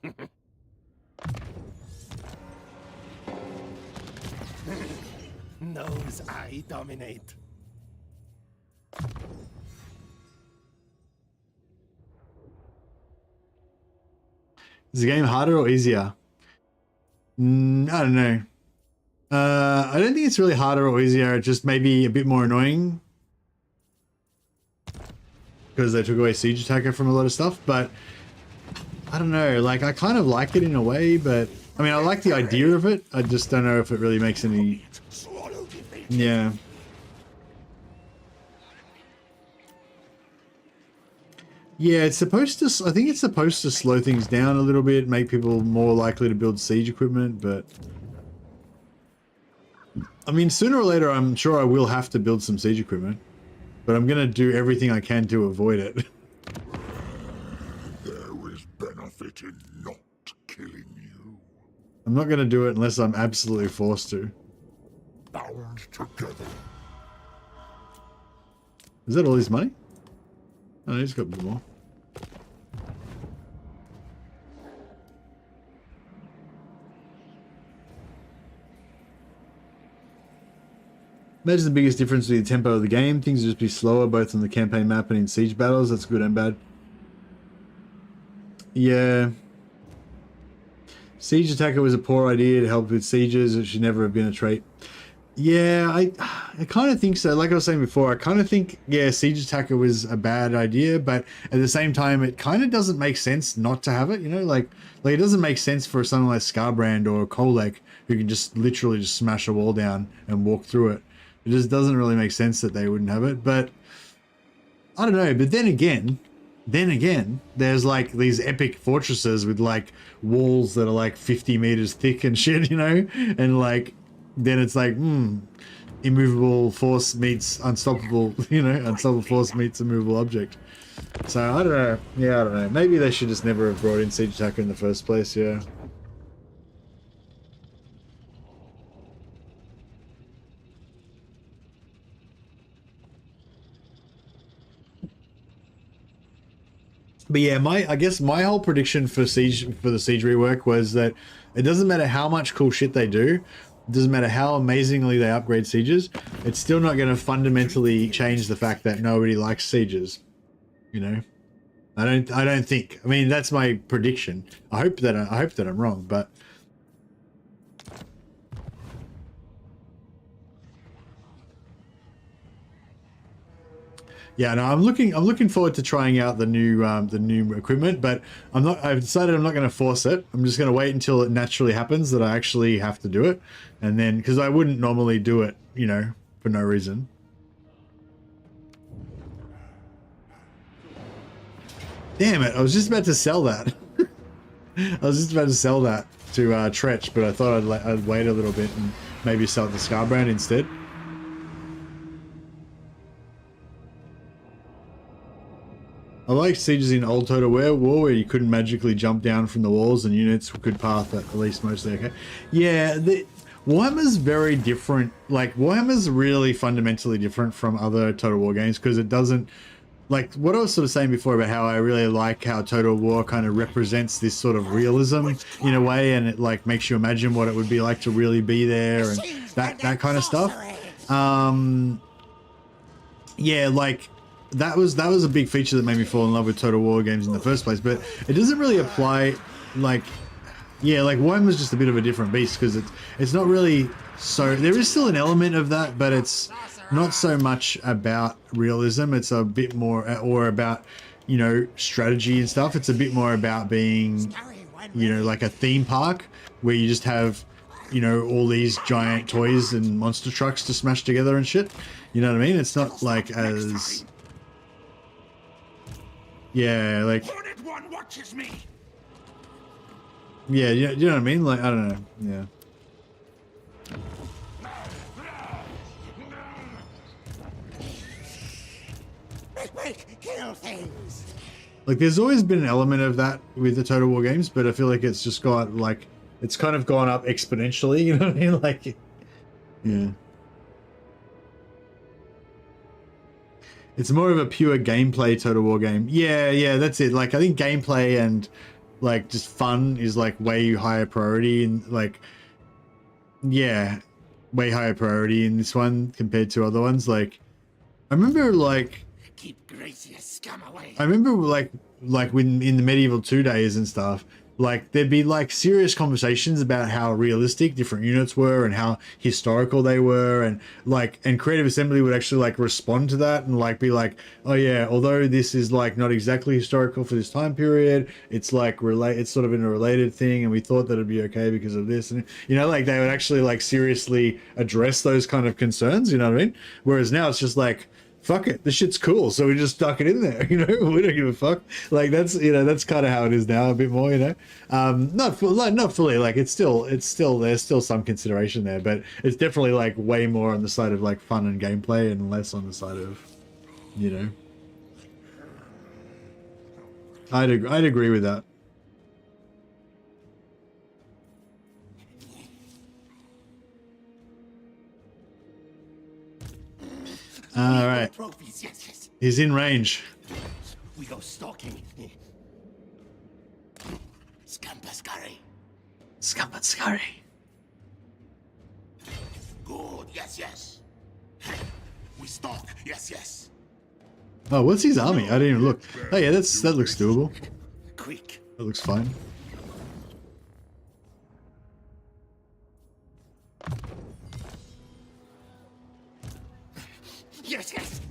Knows I dominate. Is the game harder or easier? I don't know. I don't think it's really harder or easier. Just maybe a bit more annoying. because they took away siege attacker from a lot of stuff, but I don't know, like I kind of like it in a way, but I mean I like the idea of it. I just don't know if it really makes any. Yeah. Yeah, it's supposed to, I think it's supposed to slow things down a little bit, make people more likely to build siege equipment, but I mean, sooner or later, I'm sure I will have to build some siege equipment, but I'm going to do everything I can to avoid it. There is benefit in not killing you. I'm not going to do it unless I'm absolutely forced to. Bound together. Is that all his money? Oh, he's got a bit more. Imagine the biggest difference with the tempo of the game. Things will just be slower both on the campaign map and in siege battles. That's good and bad. Yeah. Siege attacker was a poor idea to help with sieges. It should never have been a trait. Yeah, I kind of think so. Like I was saying before, I kind of think, yeah, siege attacker was a bad idea, but at the same time, it kind of doesn't make sense not to have it, you know? Like it doesn't make sense for someone like Scarbrand or Kolek who can just literally just smash a wall down and walk through it. It just doesn't really make sense that they wouldn't have it, but I don't know. But then again, there's like these epic fortresses with like walls that are like 50 meters thick and shit, you know? And like, then it's like, immovable force meets unstoppable, you know, unstoppable force meets immovable object. So I don't know. Yeah, I don't know. Maybe they should just never have brought in siege attacker in the first place. Yeah. But yeah, I guess my whole prediction for the siege rework was that it doesn't matter how much cool shit they do. It doesn't matter how amazingly they upgrade sieges, it's still not going to fundamentally change the fact that nobody likes sieges. You know, I don't think. I mean, that's my prediction. I hope that I'm wrong, but yeah, no, I'm looking forward to trying out the new equipment, but I've decided I'm not going to force it. I'm just going to wait until it naturally happens that I actually have to do it, and then because I wouldn't normally do it, you know, for no reason. Damn it! I was just about to sell that. I was just about to sell that to Tretch, but I thought I'd wait a little bit and maybe sell it to Scarbrand instead. I like sieges in old Total War where you couldn't magically jump down from the walls and units could path at least mostly okay. Yeah, Warhammer's very different. Like, Warhammer's really fundamentally different from other Total War games because it doesn't... Like, what I was sort of saying before about how I really like how Total War kind of represents this sort of realism in a way, and it, like, makes you imagine what it would be like to really be there and that kind of stuff. Yeah, like... That was a big feature that made me fall in love with Total War games in the first place, but it doesn't really apply. Like, yeah, like Warhammer's just a bit of a different beast because it's not really so. There is still an element of that, but it's not so much about realism. It's a bit more, or about, you know, strategy and stuff. It's a bit more about being, you know, like a theme park where you just have, you know, all these giant toys and monster trucks to smash together and shit. You know what I mean? It's not like as... Yeah, like... Hornet One watches me. Yeah, you know what I mean? Like, I don't know. Yeah. Kill things. Like, there's always been an element of that with the Total War games, but I feel like it's just got, like... It's kind of gone up exponentially, you know what I mean? Like... Yeah. It's more of a pure gameplay Total War game. Yeah, that's it. Like, I think gameplay and, like, just fun is, like, way higher priority. And, like, yeah, way higher priority in this one compared to other ones. Like, I remember, like... Keep Gracia scum away. I remember, like when in the Medieval 2 days and stuff, like there'd be like serious conversations about how realistic different units were and how historical they were, and like, and Creative Assembly would actually like respond to that and like be like, oh yeah, although this is like not exactly historical for this time period, it's like it's sort of in a related thing, and we thought that it'd be okay because of this, and you know, like they would actually like seriously address those kind of concerns, you know what I mean? Whereas now it's just like, fuck it, this shit's cool, so we just stuck it in there, you know. We don't give a fuck. Like that's, you know, that's kind of how it is now, a bit more, you know. Not fully, like it's still there's still some consideration there, but it's definitely like way more on the side of like fun and gameplay and less on the side of, you know. I'd agree with that. All right. Trophies, yes, yes. He's in range. We go stalking. Scamper-scurry. Scurry. Good, yes, yes. We stalk, yes, yes. Oh, what's his army? I didn't even look. Oh yeah, that looks doable. Quick. That looks fine. Yes, yes.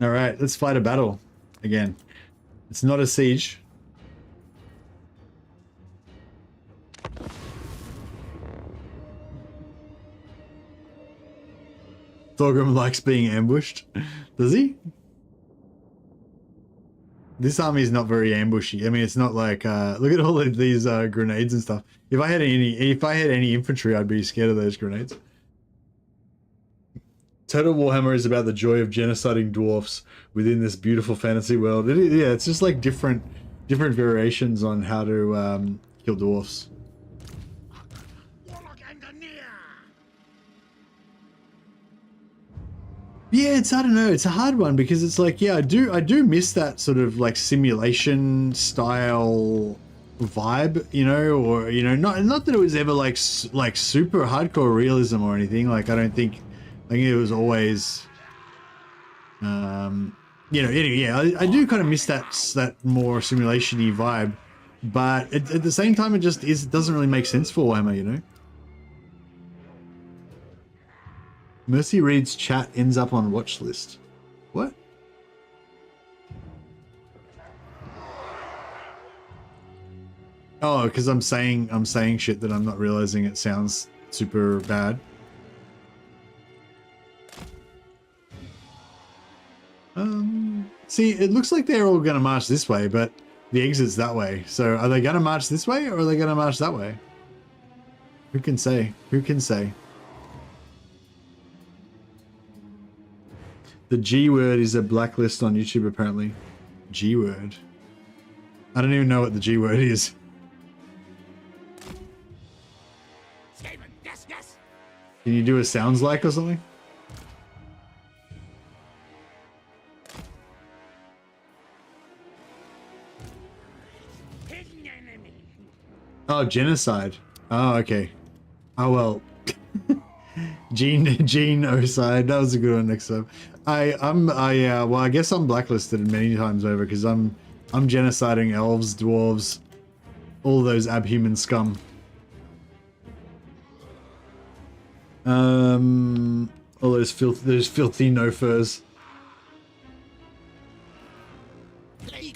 All right, let's fight a battle again. It's not a siege. Thorgrim likes being ambushed. Does he? This army is not very ambushy. I mean, it's not like look at all of these grenades and stuff. If I had any infantry, I'd be scared of those grenades. Total Warhammer is about the joy of genociding dwarfs within this beautiful fantasy world. Yeah, it's just like different variations on how to kill dwarfs. Yeah, I don't know, it's a hard one because it's like, yeah, I do miss that sort of like simulation style vibe, you know, or, you know, not that it was ever like super hardcore realism or anything. Like, I think it was always, you know, anyway, yeah, I do kind of miss that more simulation-y vibe, but at the same time, it doesn't really make sense for Warhammer, you know. Mercy reads chat ends up on watch list. What? Oh, because I'm saying shit that I'm not realizing it sounds super bad. See, it looks like they're all gonna march this way, but the exit's that way. So are they gonna march this way or are they gonna march that way? Who can say? Who can say? The G word is a blacklist on YouTube, apparently. G word. I don't even know what the G word is. Yes, yes. Can you do a sounds like or something? Hidden enemy. Oh, genocide. Oh, okay. Oh well. Gene Oside. That was a good one. Next time. Well, I guess I'm blacklisted many times over because I'm genociding elves, dwarves, all those abhuman scum. All those filthy no furs.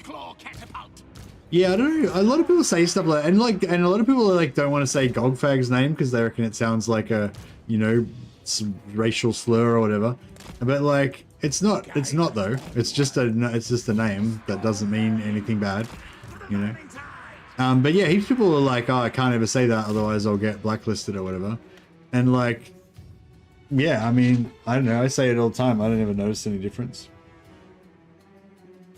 Claw catapult. Yeah, I don't know. A lot of people say stuff like, and a lot of people like don't want to say Gogfag's name because they reckon it sounds like a, you know, some racial slur or whatever. But like, it's not though. It's just a name that doesn't mean anything bad, you know. But yeah, heaps of people are like, oh, I can't ever say that, otherwise I'll get blacklisted or whatever. And like, yeah, I mean, I don't know. I say it all the time. I don't ever notice any difference.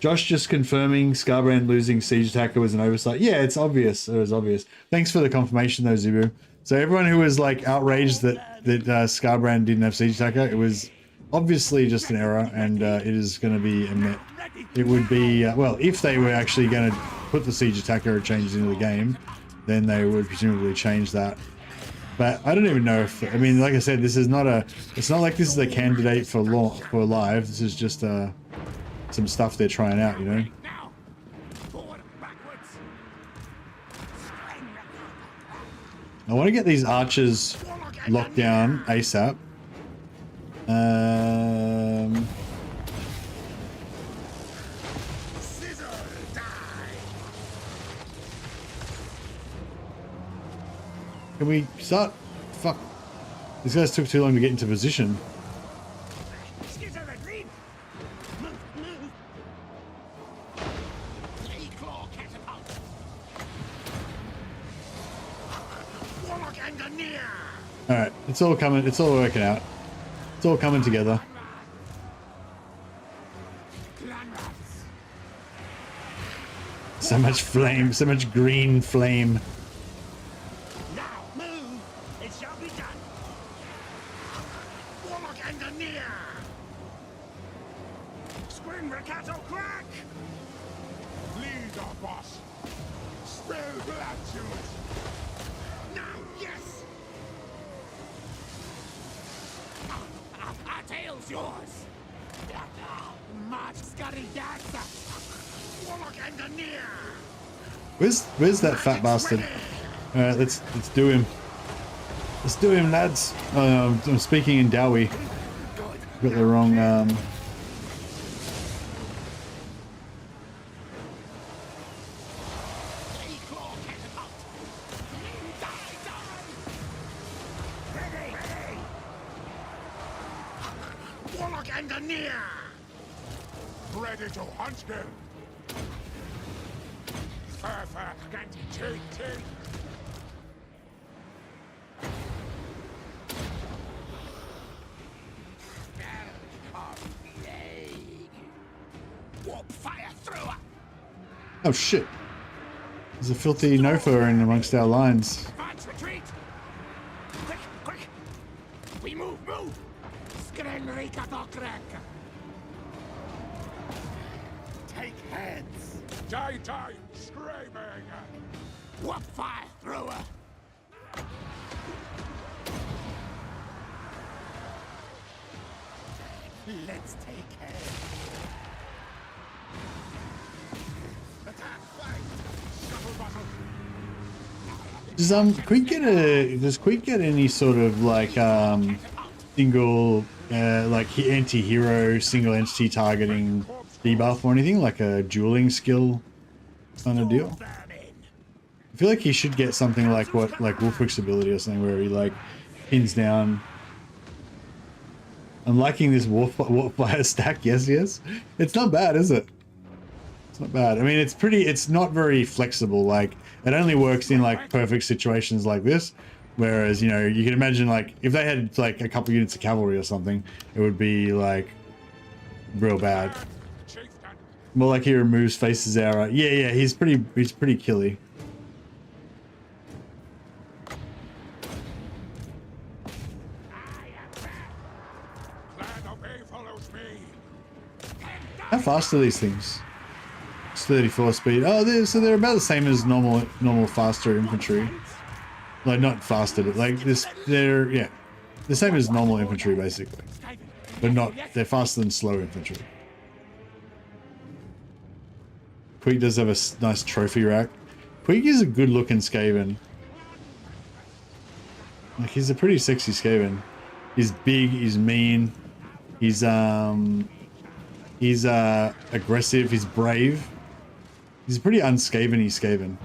Josh just confirming Scarbrand losing Siege Attacker was an oversight. Yeah, it's obvious. It was obvious. Thanks for the confirmation though, Zibu. So everyone who was like outraged that Scarbrand didn't have Siege Attacker, it was obviously just an error, and it is going to be admit. It would be, well, if they were actually going to put the Siege Attacker changes into the game, then they would presumably change that. But I don't even know if, I mean, like I said, this is not a, it's not like this is a candidate for live. This is just a some stuff they're trying out, you know. Now, forward, backwards. I want to get these archers locked down ASAP. Scissor, die. Can we start? Fuck. These guys took too long to get into position. Scissor and lead. Move, move. Claw catapult. Warlock and near. Alright, it's all coming, it's all working out. It's all coming together. Clan rats. So much flame, so much green flame. Now, move. It shall be done. Warlock and near. Scream Riccato crack. Lead our boss. Spill blood to it. Now, yes. Our tail's yours. March scurry dancer. Warlock and near. Where's that fat bastard? Alright, let's do him. Let's do him, lads. I'm speaking in Dowie. Got the wrong Claw catapult. Die, die. Ready, ready. Warlock and near. Ready to hunt him. Perfect. Take. Warp fire thrower. Oh shit. There's a filthy Nofa in amongst our lines. Advance retreat. Quick, quick. We move. Skren Riccato crack. Take heads. Die, screaming. Warp fire thrower. Let's take heads. Attack, fight. Shuffle battle. Does Queek get any sort of like single like anti-hero single entity targeting debuff or anything, like a dueling skill kind of deal? I feel like he should get something like Wolfrick's ability or something, where he like pins down. I'm liking this warp fire stack. Yes. It's not bad, is it? It's not bad. I mean, it's not very flexible. Like, it only works in like perfect situations like this. Whereas, you know, you can imagine like if they had like a couple units of cavalry or something, it would be like real bad. More like he removes faces arrow. Yeah, he's pretty killy. How fast are these things? It's 34 speed. Oh, they're about the same as normal faster infantry. Like, not faster, but like this, they're the same as normal infantry basically, but they're faster than slow infantry. Queek does have a nice trophy rack. Queek is a good looking Skaven. Like, he's a pretty sexy Skaven. He's big, he's mean, he's aggressive, he's brave. He's a pretty unskaven-y Skaven.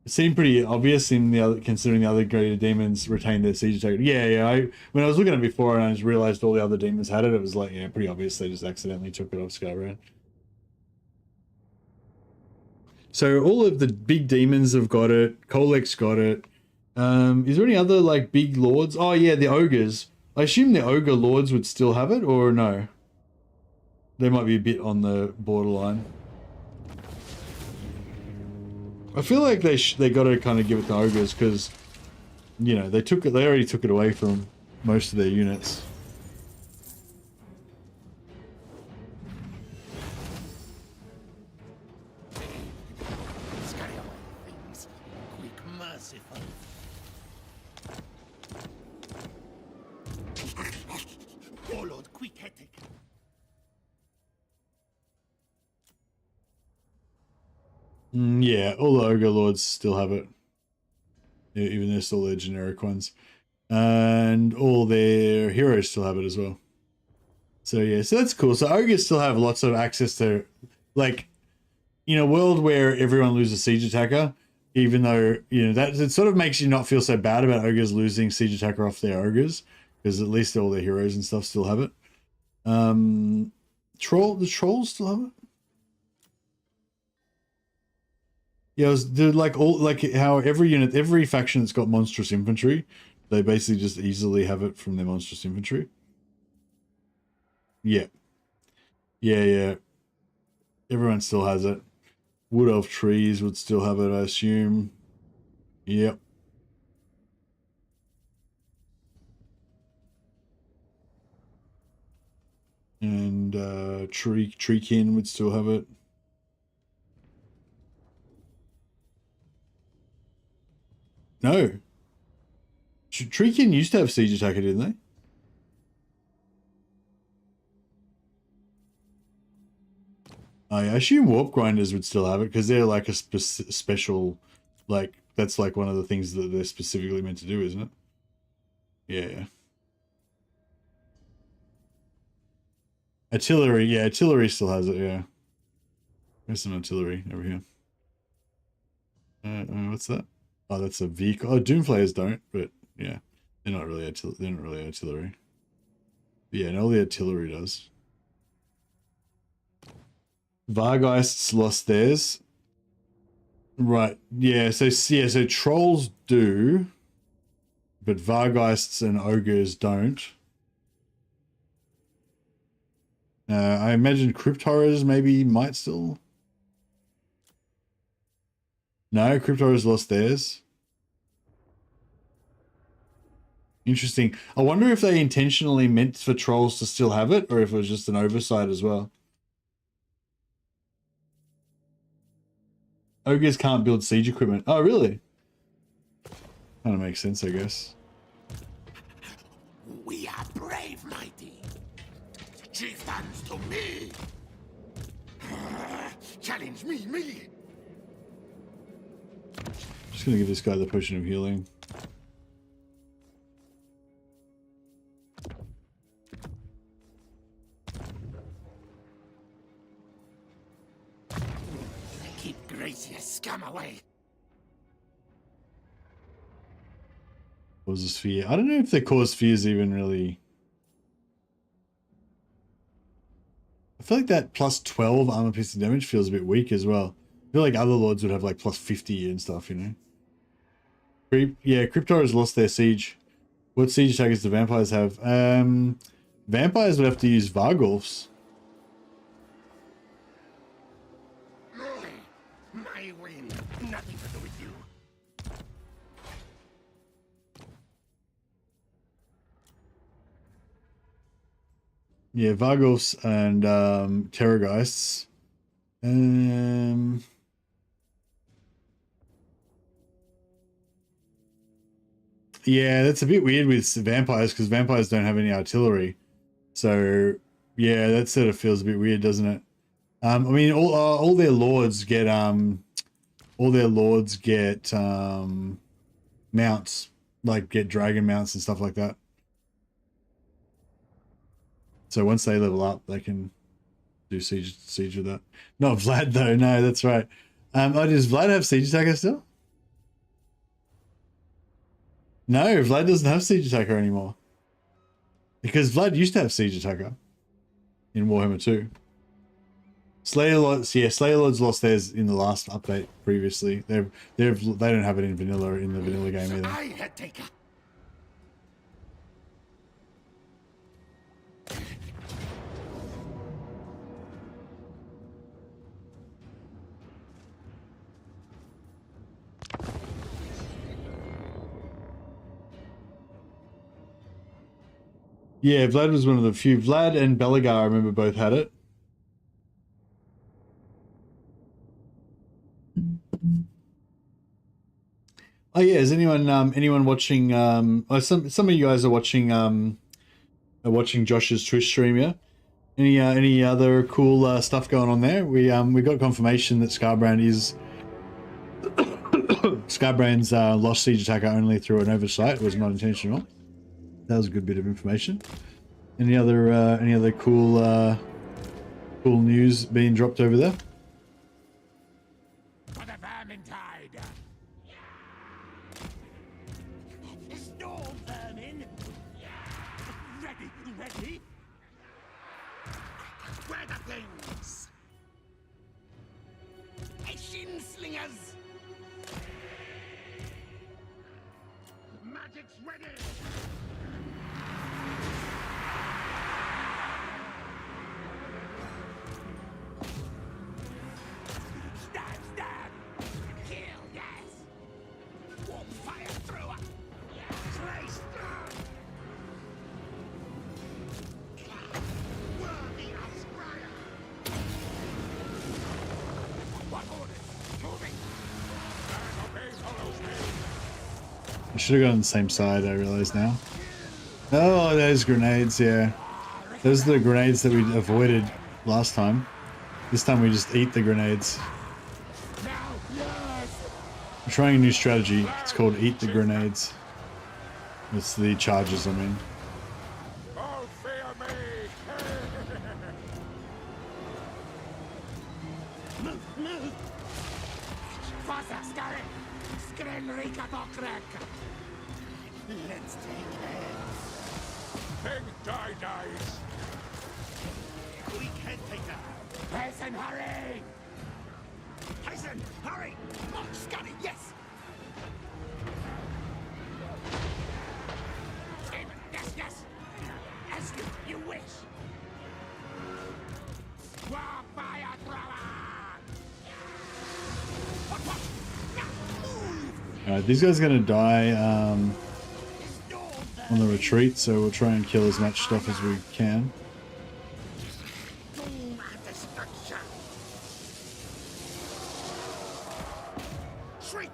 It seemed pretty obvious in the other, considering the other greater demons retained their siege attack. Yeah. When I was looking at it before and I just realized all the other demons had it, it was like, yeah, pretty obvious they just accidentally took it off Skyrim. So all of the big demons have got it. Kolek's got it. Is there any other like big lords? Oh yeah, the ogres. I assume the ogre lords would still have it, or no? They might be a bit on the borderline. I feel like they got to kind of give it to ogres because, you know, they already took it away from most of their units. merciful. Warlord, quick headache. Yeah, all the ogre lords still have it. Yeah, even they're still their generic ones. And all their heroes still have it as well. So yeah, so that's cool. So ogres still have lots of access to, like, in a world where everyone loses siege attacker, even though, you know, that it sort of makes you not feel so bad about ogres losing siege attacker off their ogres, because at least all their heroes and stuff still have it. The trolls still have it. Yeah, it was like all, like how every unit, every faction that's got monstrous infantry, they basically just easily have it from their monstrous infantry. Yeah. Yeah. Everyone still has it. Wood Elf trees would still have it, I assume. Yep. And treekin would still have it. No. Treekin used to have siege attacker, didn't they? I assume warp grinders would still have it because they're like a special, like, that's like one of the things that they're specifically meant to do, isn't it? Yeah. Artillery, yeah, artillery still has it, yeah. There's some artillery over here. What's that? Oh, that's a vehicle. Oh, Doomflayers don't, but yeah, they're not really artillery. Yeah, and all the artillery does. Vargeists lost theirs. Right. Yeah. So trolls do, but Vargeists and ogres don't. I imagine crypt horrors maybe might still. No, crypt horrors lost theirs. Interesting. I wonder if they intentionally meant for trolls to still have it, or if it was just an oversight as well. Ogres can't build siege equipment. Oh, really? Kind of makes sense, I guess. We are brave, mighty. Chieftains to me. Challenge me. Just gonna give this guy the potion of healing. Keep Gracia scum away. Causes fear. I don't know if the cause fears even really. I feel like that plus 12 armor piercing damage feels a bit weak as well. I feel like other lords would have like plus 50 and stuff, you know. Yeah, Cryptor has lost their siege. What siege attackers do vampires have? Vampires would have to use Vargulfs. My win. Nothing to do with you. Yeah, Vargulfs and Terrorgeists. Yeah, that's a bit weird with vampires because vampires don't have any artillery. So yeah, that sort of feels a bit weird, doesn't it? I mean, all their lords get mounts, like get dragon mounts and stuff like that. So once they level up, they can do siege with that. Not Vlad though. No, that's right. Does Vlad have siege attacker still? No, Vlad doesn't have siege attacker anymore. Because Vlad used to have siege attacker in Warhammer 2. Slayer Lords, yeah, Slayer Lords lost theirs in the last update previously. They don't have it in the vanilla game either. I had taken. Yeah, Vlad was one of the few. Vlad and Belagar, I remember, both had it. Oh yeah, is anyone watching? Some of you guys are watching Josh's Twitch stream, yeah. Any other cool stuff going on there? We got confirmation that Scarbrand's lost siege attacker only through an oversight. It was not intentional. That was a good bit of information. Any other cool news being dropped over there? For the Vermintide! The storm vermin! Ready? Where the things? Shin slingers! Magic's ready! Stab! Kill, yes! Warp fire thrower! Trace through! Worthy of Scryer! What orders? Moving! Obey follows me! I should have gone on the same side, I realize now. Oh, those grenades, yeah. Those are the grenades that we avoided last time. This time we just eat the grenades. I'm trying a new strategy. It's called Eat the Grenades. It's the charges, I mean. Oh, fear me! Move! Forza, Scary! Skrenrika Bokrek! Let's take it! King dies! We can't take that! Tyson, hurry! Tyson, hurry! Oh, Scotty, yes! Yes! As you wish! War fire thrower! What? Alright, these guys are gonna die on the retreat, so we'll try and kill as much stuff as we can. Doom and destruction! Shriek!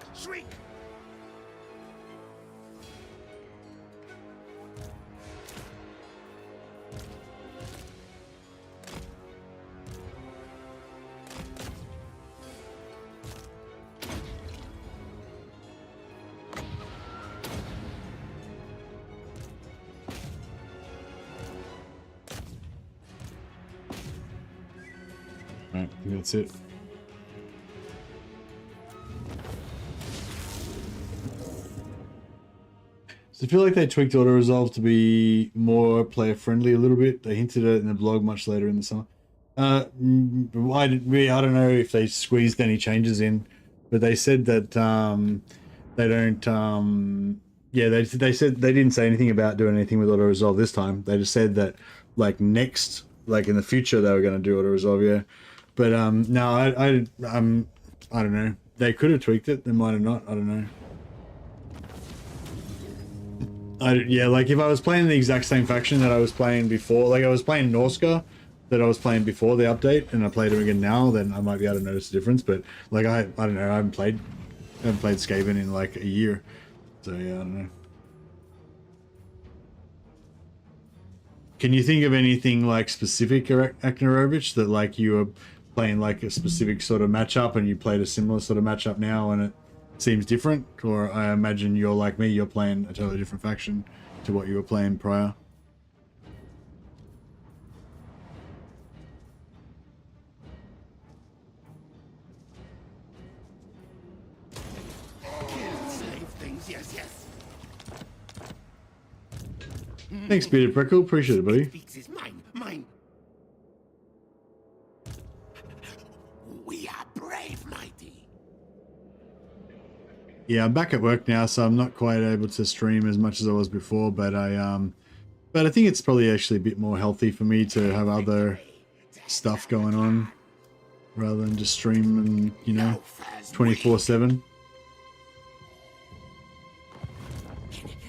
Alright, I think that's it. So I feel like they tweaked auto resolve to be more player friendly a little bit. They hinted at it in the blog much later in the summer. I don't know if they squeezed any changes in, but they said that they don't. Yeah, they said they didn't say anything about doing anything with auto resolve this time. They just said that like next, like in the future, they were going to do auto resolve. Yeah, but no, I don't know. They could have tweaked it. They might have not. I don't know. Yeah, like if I was playing the exact same faction that I was playing before, like I was playing Norska that I was playing before the update, and I played him again now, then I might be able to notice a difference. But like I don't know, I haven't played Skaven in like a year, so yeah, I don't know. Can you think of anything like specific, Aknarovich, that like you were playing like a specific sort of matchup and you played a similar sort of matchup now and it seems different? Or I imagine you're like me, you're playing a totally different faction to what you were playing prior. Slave things, yes. Thanks, Bearded Freckle. Appreciate it, buddy. Speaks is mine. We are brave, mighty. Yeah, I'm back at work now, so I'm not quite able to stream as much as I was before, but I think it's probably actually a bit more healthy for me to have other stuff going on rather than just stream and, you know, 24/7.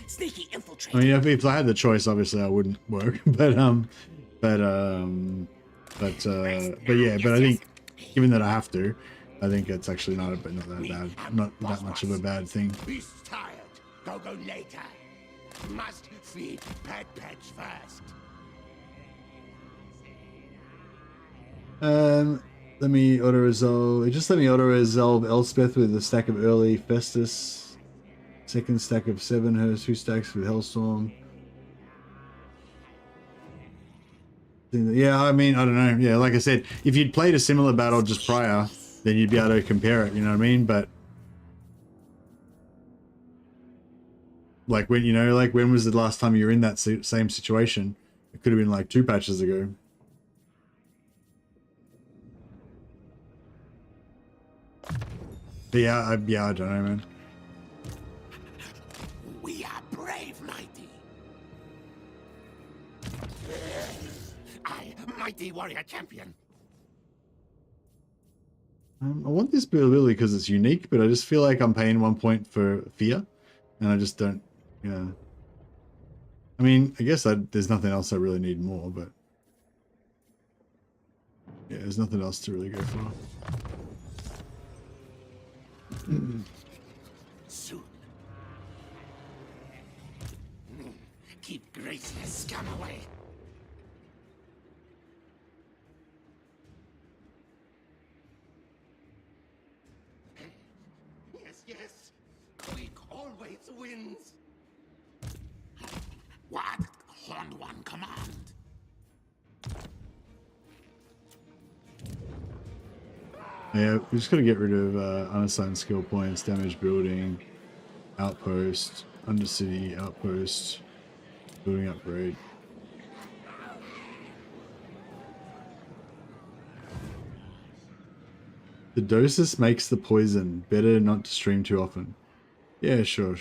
Sneaky infiltrate. I mean, if I had the choice, obviously I wouldn't work, but yeah, but I think given that I have to, I think it's actually not that bad, not that much of a bad thing. Beast's tired. Go later. Must feed pets first. Let me auto resolve. Just let me auto resolve Elspeth with a stack of early Festus. Second stack of 7, her 2 stacks with Hellstorm. Yeah, I mean, I don't know. Yeah, like I said, if you'd played a similar battle just prior, then you'd be able to compare it, you know what I mean? But like when, you know, like when was the last time you were in that same situation? It could have been like 2 patches ago. But yeah, I don't know, man. We are brave, mighty. I, mighty warrior champion. I want this ability because it's unique, but I just feel like I'm paying 1 point for fear, and I just don't. Yeah. I mean, I guess there's nothing else I really need more, but yeah, there's nothing else to really go for. Soon. Keep graceless scum away. Yes. Quick always wins. What? Horned one command. Yeah, we just gotta get rid of unassigned skill points, damage building, outpost, undercity, outpost, building upgrade. The dosis makes the poison. Better not to stream too often. Yeah, sure.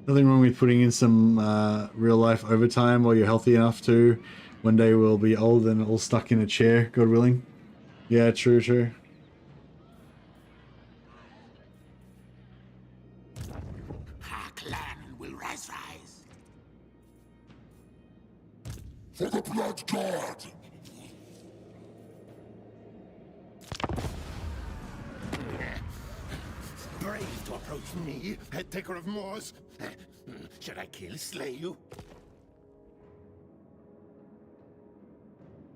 Nothing wrong with putting in some real life overtime while you're healthy enough to. One day we'll be old and all stuck in a chair, God willing. Yeah, true. Our clan will rise. For the blood god! Brave to approach me, head taker of Moors. Should I slay you?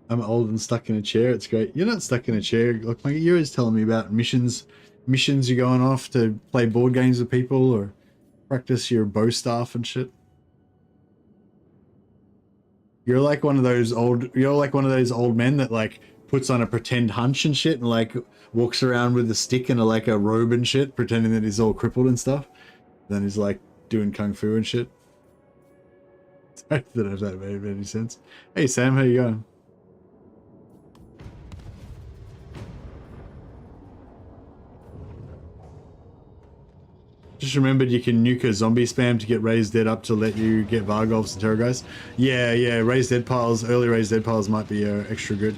I'm old and stuck in a chair. It's great. You're not stuck in a chair. Look, like you're always telling me about missions you're going off to play board games with people or practice your bow staff and shit. You're like one of those old men that like puts on a pretend hunch and shit and like walks around with a stick and like a robe and shit, pretending that he's all crippled and stuff. Then he's like doing kung fu and shit. I don't know if that made any sense. Hey Sam, how you going? Just remembered you can nuke a zombie spam to get raised dead up to let you get Vargolfs and Terrorgeist. Yeah, raised dead piles, early raised dead piles might be extra good.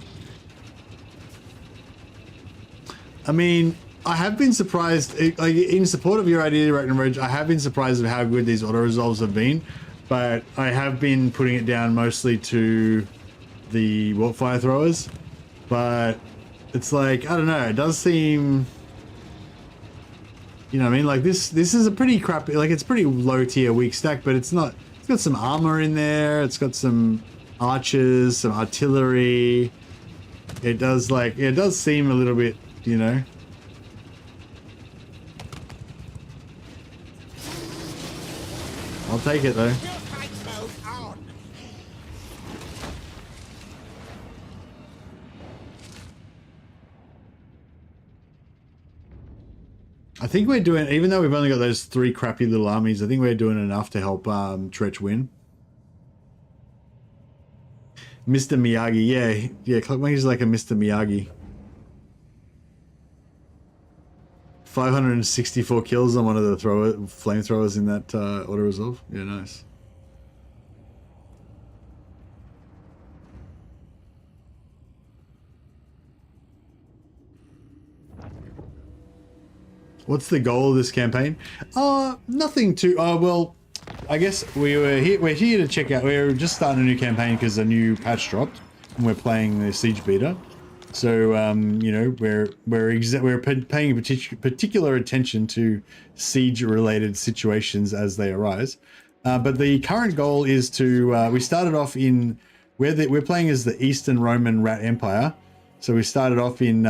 I mean, I have been surprised, like in support of your idea, Rage, I have been surprised at how good these auto resolves have been, but I have been putting it down mostly to the warp fire throwers. But it's like, I don't know, it does seem, you know what I mean? Like this is a pretty crappy, like it's pretty low tier weak stack, but it's not, it's got some armor in there, it's got some archers, some artillery. It does like, it does seem a little bit, you know. I'll take it though. I think we're doing, even though we've only got those 3 crappy little armies, I think we're doing enough to help Tretch win. Mr. Miyagi, yeah, Clockmaker's like a Mr. Miyagi. 564 kills on one of the flamethrowers in that auto resolve. Yeah, nice. What's the goal of this campaign? Nothing too. Well, I guess we're here to check out. We're just starting a new campaign because a new patch dropped, and we're playing the Siege Beta. So you know, we're paying particular attention to siege-related situations as they arise. But the current goal is to we started off in we're playing as the Eastern Roman Rat Empire. So we started off in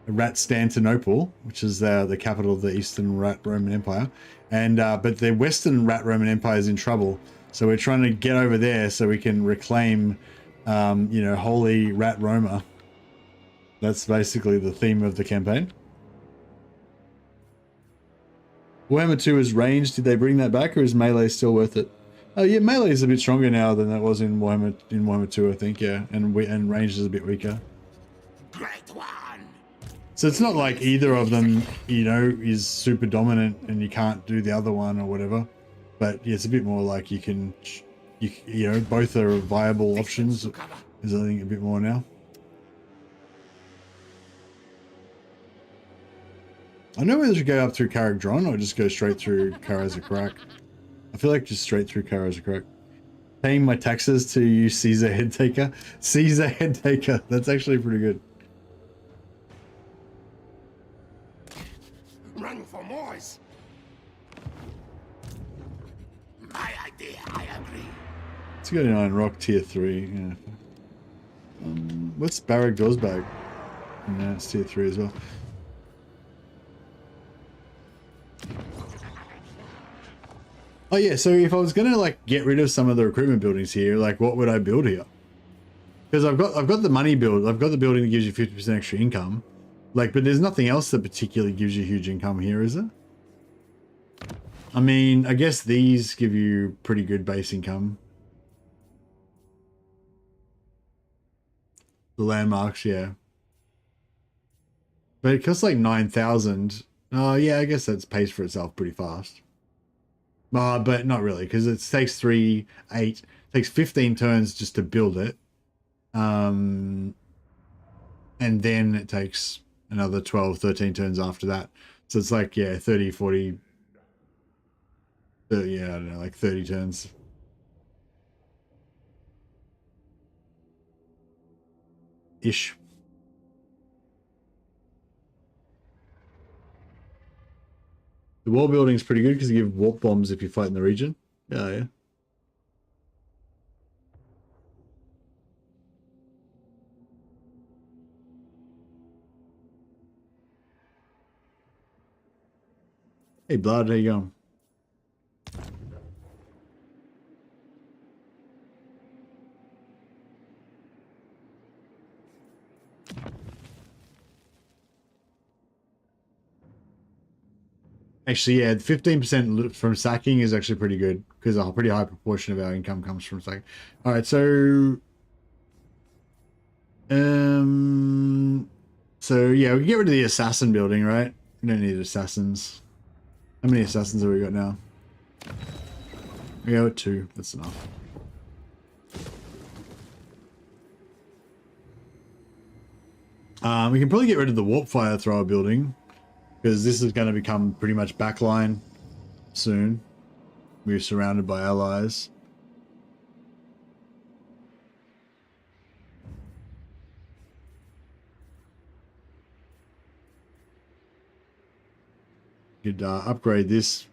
Ratstantinople, which is the capital of the Eastern Rat Roman Empire, and but the Western Rat Roman Empire is in trouble. So we're trying to get over there so we can reclaim, you know, Holy Rat Roma. That's basically the theme of the campaign. Warhammer 2 is ranged. Did they bring that back, or is melee still worth it? Oh yeah, melee is a bit stronger now than that was in Warhammer 2, I think. Yeah, and ranged is a bit weaker. Great one. So it's not like either of them, you know, is super dominant and you can't do the other one or whatever. But yeah, it's a bit more like you can, you know, both are viable options. Is I think a bit more now. I know whether to go up through Carrick-Dron or just go straight through Karazakrak. I feel like just straight through Karazakrak. Paying my taxes to use Caesar Headtaker. Caesar Headtaker. That's actually pretty good. Run for Moors. My idea, I agree. Let's go to Iron Rock tier 3. Yeah. What's Barrack Dozbag? No, it's tier 3 as well. Oh yeah, so if I was gonna like get rid of some of the recruitment buildings here, like what would I build here? Because I've got the money build. I've got the building that gives you 50% extra income. Like, but there's nothing else that particularly gives you huge income here, is there? I mean, I guess these give you pretty good base income. The landmarks, yeah. But it costs like 9,000. Oh yeah, I guess that pays for itself pretty fast. But not really, because it takes 15 turns just to build it. And then it takes another 12, 13 turns after that. So it's like, yeah, 30, 40, 30, yeah, I don't know, like 30 turns. Ish. The wall building is pretty good because you give warp bombs if you fight in the region. Yeah, yeah. Hey, Blood, how you going? Actually, yeah, 15% from sacking is actually pretty good because a pretty high proportion of our income comes from sacking. All right, so yeah, we can get rid of the assassin building, right? We don't need assassins. How many assassins have we got now? We go at 2. That's enough. We can probably get rid of the warp fire thrower building, because this is going to become pretty much backline soon. We're surrounded by allies. You could upgrade this,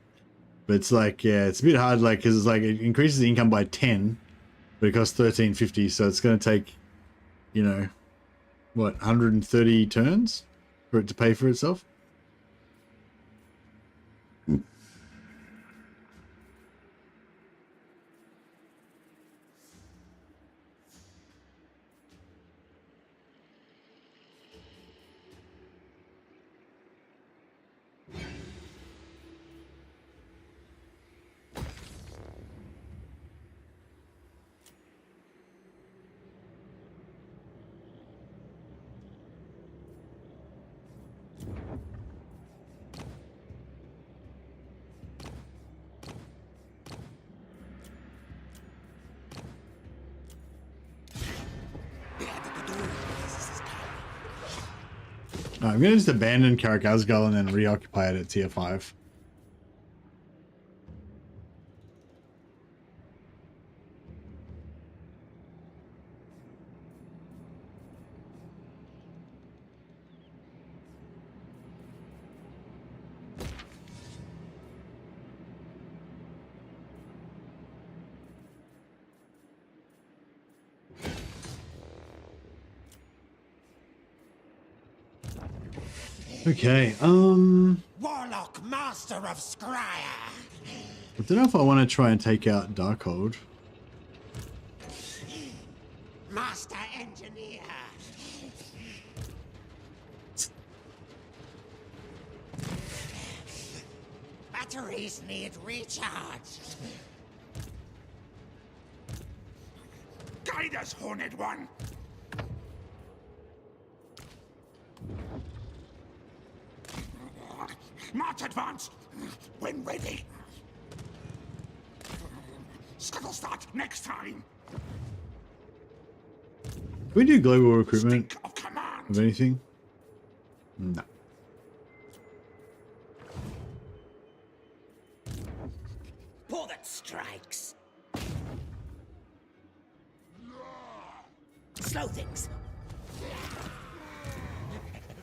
but it's like, yeah, it's a bit hard, like, because it's like it increases the income by 10, but it costs 1350, so it's going to take, you know, what, 130 turns for it to pay for itself. I'm going to just abandon Carrick Asgal and then reoccupy it at tier 5. Okay, Warlock, master of Scryer. I don't know if I want to try and take out Darkhold. Master engineer. Batteries need recharge. Guide us, Horned One. March advance when ready. Scuttle start next time. Can we do global recruitment Stink of command. of anything? No. Pull that strikes. Slow things.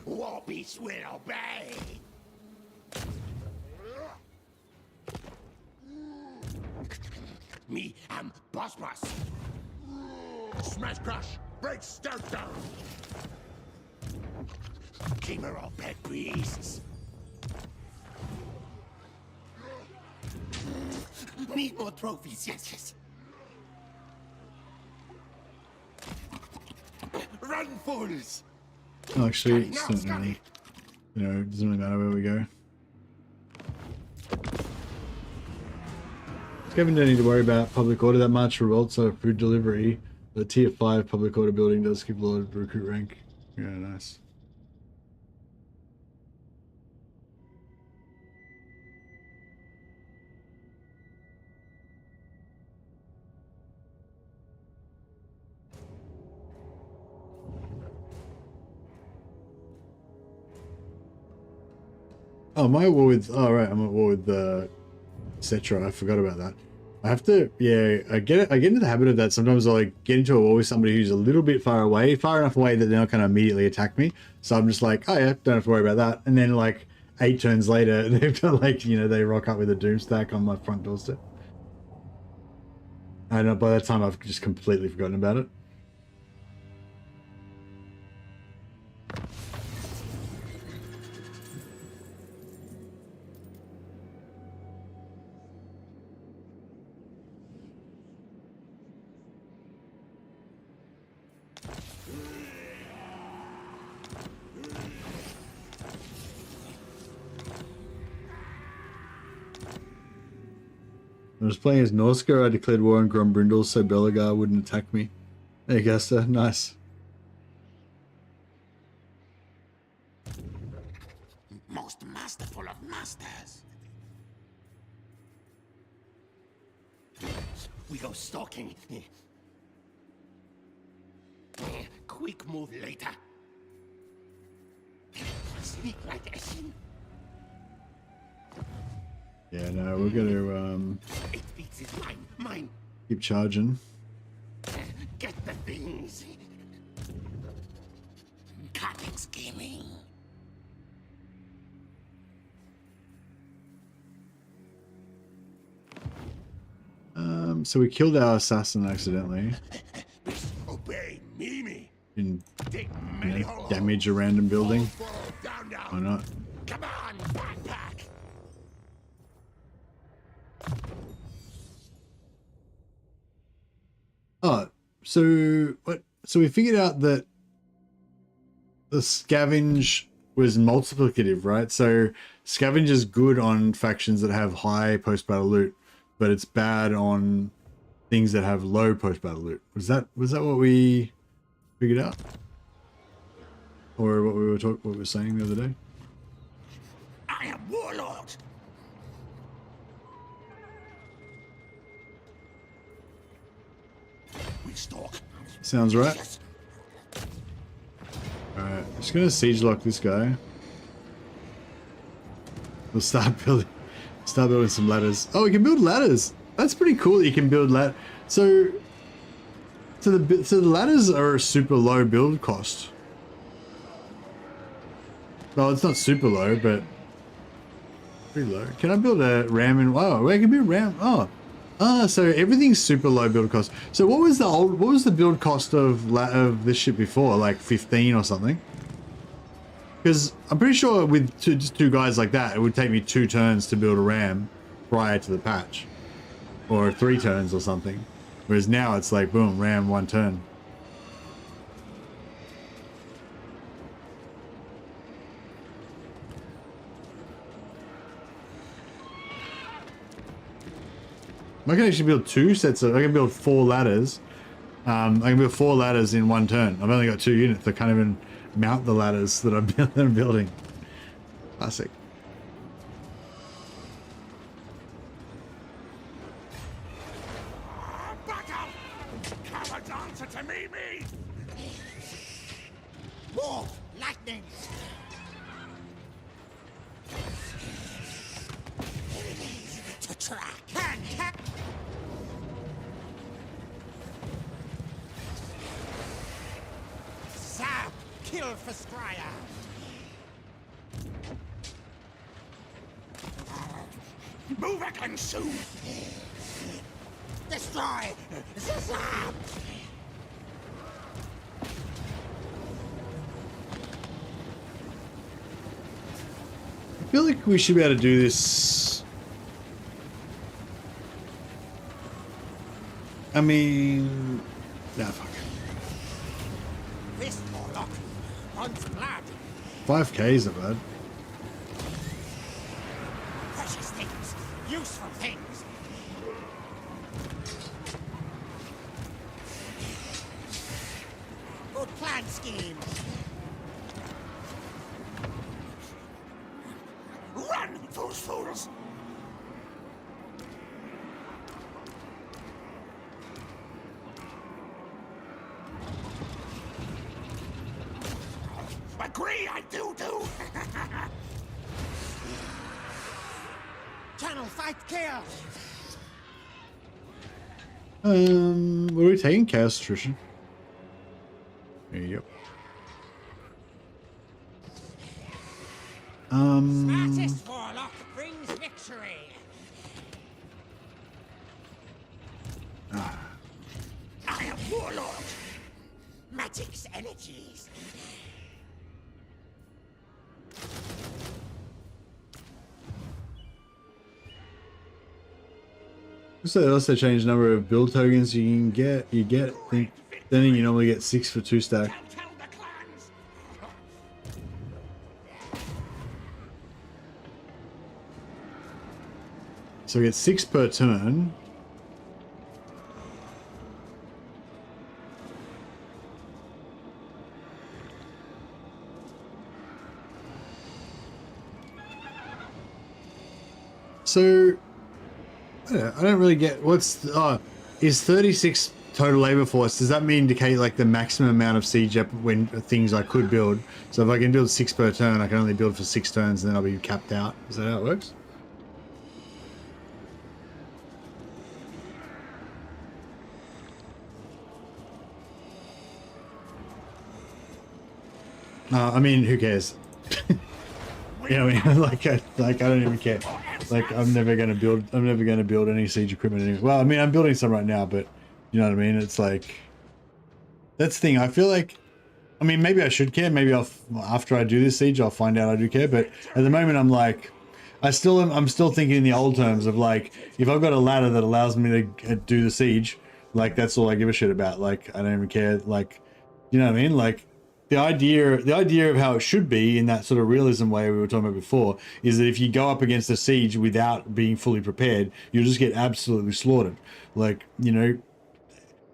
War beasts will obey. Me am Boss Boss. Smash crush. Break stout down. Keeper of pet beasts. Need more trophies, yes. Run, fools. Actually, Now, it's not really, you know, it doesn't really matter where we go. Kevin don't need to worry about public order that much. Revolts are food delivery. The tier 5 public order building does keep a lot of recruit rank. Yeah, nice. Oh, I'm at war with. Oh, right, I'm at war with etc. I forgot about that. I have to. Yeah, I get into the habit of that. Sometimes I like get into a war with somebody who's a little bit far away, far enough away that they're not going to immediately attack me. So I'm just like, oh yeah, don't have to worry about that. And then like 8 turns later, they've got like, you know, they rock up with a doom stack on my front doorstep. And by that time, I've just completely forgotten about it. I was playing as Norska. I declared war on Grombrindle so Belagar wouldn't attack me. There you go, sir. Nice. Most masterful of masters. We go stalking. Quick move later. Sneak like Eshin. Yeah, no, we're gonna 8 beats is mine. keep charging. Get the things. Cutting scheming. So we killed our assassin accidentally. Obey Mimi. Didn't, Take you many know, holes. damage a random building. Down, down. Why not? Come on, backpack. Oh, so what? So we figured out that the scavenge was multiplicative, right? So scavenge is good on factions that have high post-battle loot, but it's bad on things that have low post-battle loot. Was that what we figured out, or what we were saying the other day? I am Warlord. We stalk. Sounds right. Yes. Alright, just gonna siege lock this guy. We'll start building some ladders. Oh, we can build ladders. That's pretty cool that you can build So the ladders are a super low build cost. Well, it's not super low, but pretty low. Can I build a ram in? Oh, I can build ram. Oh, so everything's super low build cost. So what was the build cost of this ship before? Like 15 or something? Because I'm pretty sure with just two guys like that, it would take me 2 turns to build a ram prior to the patch. Or 3 turns or something. Whereas now it's like, boom, ram 1 turn. I can actually build 2 sets of, I can build 4 ladders. I can build 4 ladders in 1 turn. I've only got 2 units. I can't even mount the ladders that I'm building. Classic. Battle! Come and answer to me! More lightning. Enemies to track. Can. Zap. Kill for Strya. Move again soon! Destroy. Zap. I feel like we should be able to do this. I mean, nah, fuck it. Fist Warlock. Once blood. 5K's not bad. Precious things. Useful things. Good plan scheme. Run, those fools! Agree, I do. Channel fight kill. What are we taking? Chaos Attrition. There you go. Smartest Warlock brings victory. I am Warlord! Magic's energies. So they also changed the number of build tokens you can get. Then you normally get 6 for 2 stack. Tell the clans! So we get 6 per turn. So I don't really get what's is 36 total labor force. Does that mean indicate like the maximum amount of siege when things I could build? So if I can build 6 per turn, I can only build for 6 turns, and then I'll be capped out. Is that how it works? I mean, who cares? You know, like I don't even care. Like I'm never gonna build any siege equipment anyway. Well, I mean, I'm building some right now, but you know what I mean. It's like that's the thing. I feel like, I mean, maybe I should care. Maybe after I do this siege, I'll find out I do care. But at the moment, I'm like, I'm still thinking in the old terms of like, if I've got a ladder that allows me to do the siege, like that's all I give a shit about. Like I don't even care. Like, you know what I mean? Like. The idea of how it should be in that sort of realism way we were talking about before is that if you go up against a siege without being fully prepared, you'll just get absolutely slaughtered. Like, you know,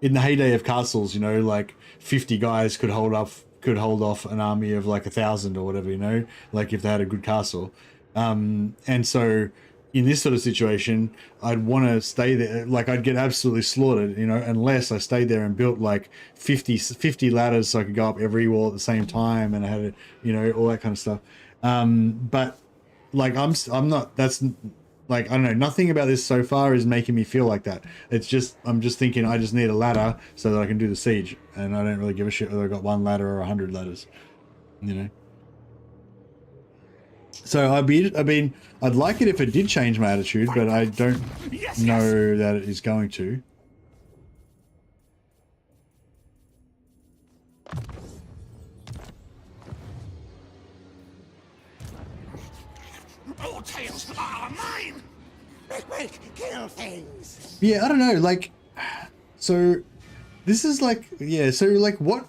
in the heyday of castles, you know, like 50 guys could hold off an army of like 1,000 or whatever, you know, like if they had a good castle. And so in this sort of situation, I'd want to stay there. Like I'd get absolutely slaughtered, you know, unless I stayed there and built like 50 ladders so I could go up every wall at the same time, and I had, you know, all that kind of stuff. But like I'm not. That's like I don't know. Nothing about this so far is making me feel like that. It's just I'm just thinking I just need a ladder so that I can do the siege, and I don't really give a shit whether I got 1 ladder or 100 ladders, you know. So I'd like it if it did change my attitude, but I don't know that it is going to. tails are mine! Quick, kill things! Yeah, I don't know, like, so this is like, yeah, so like what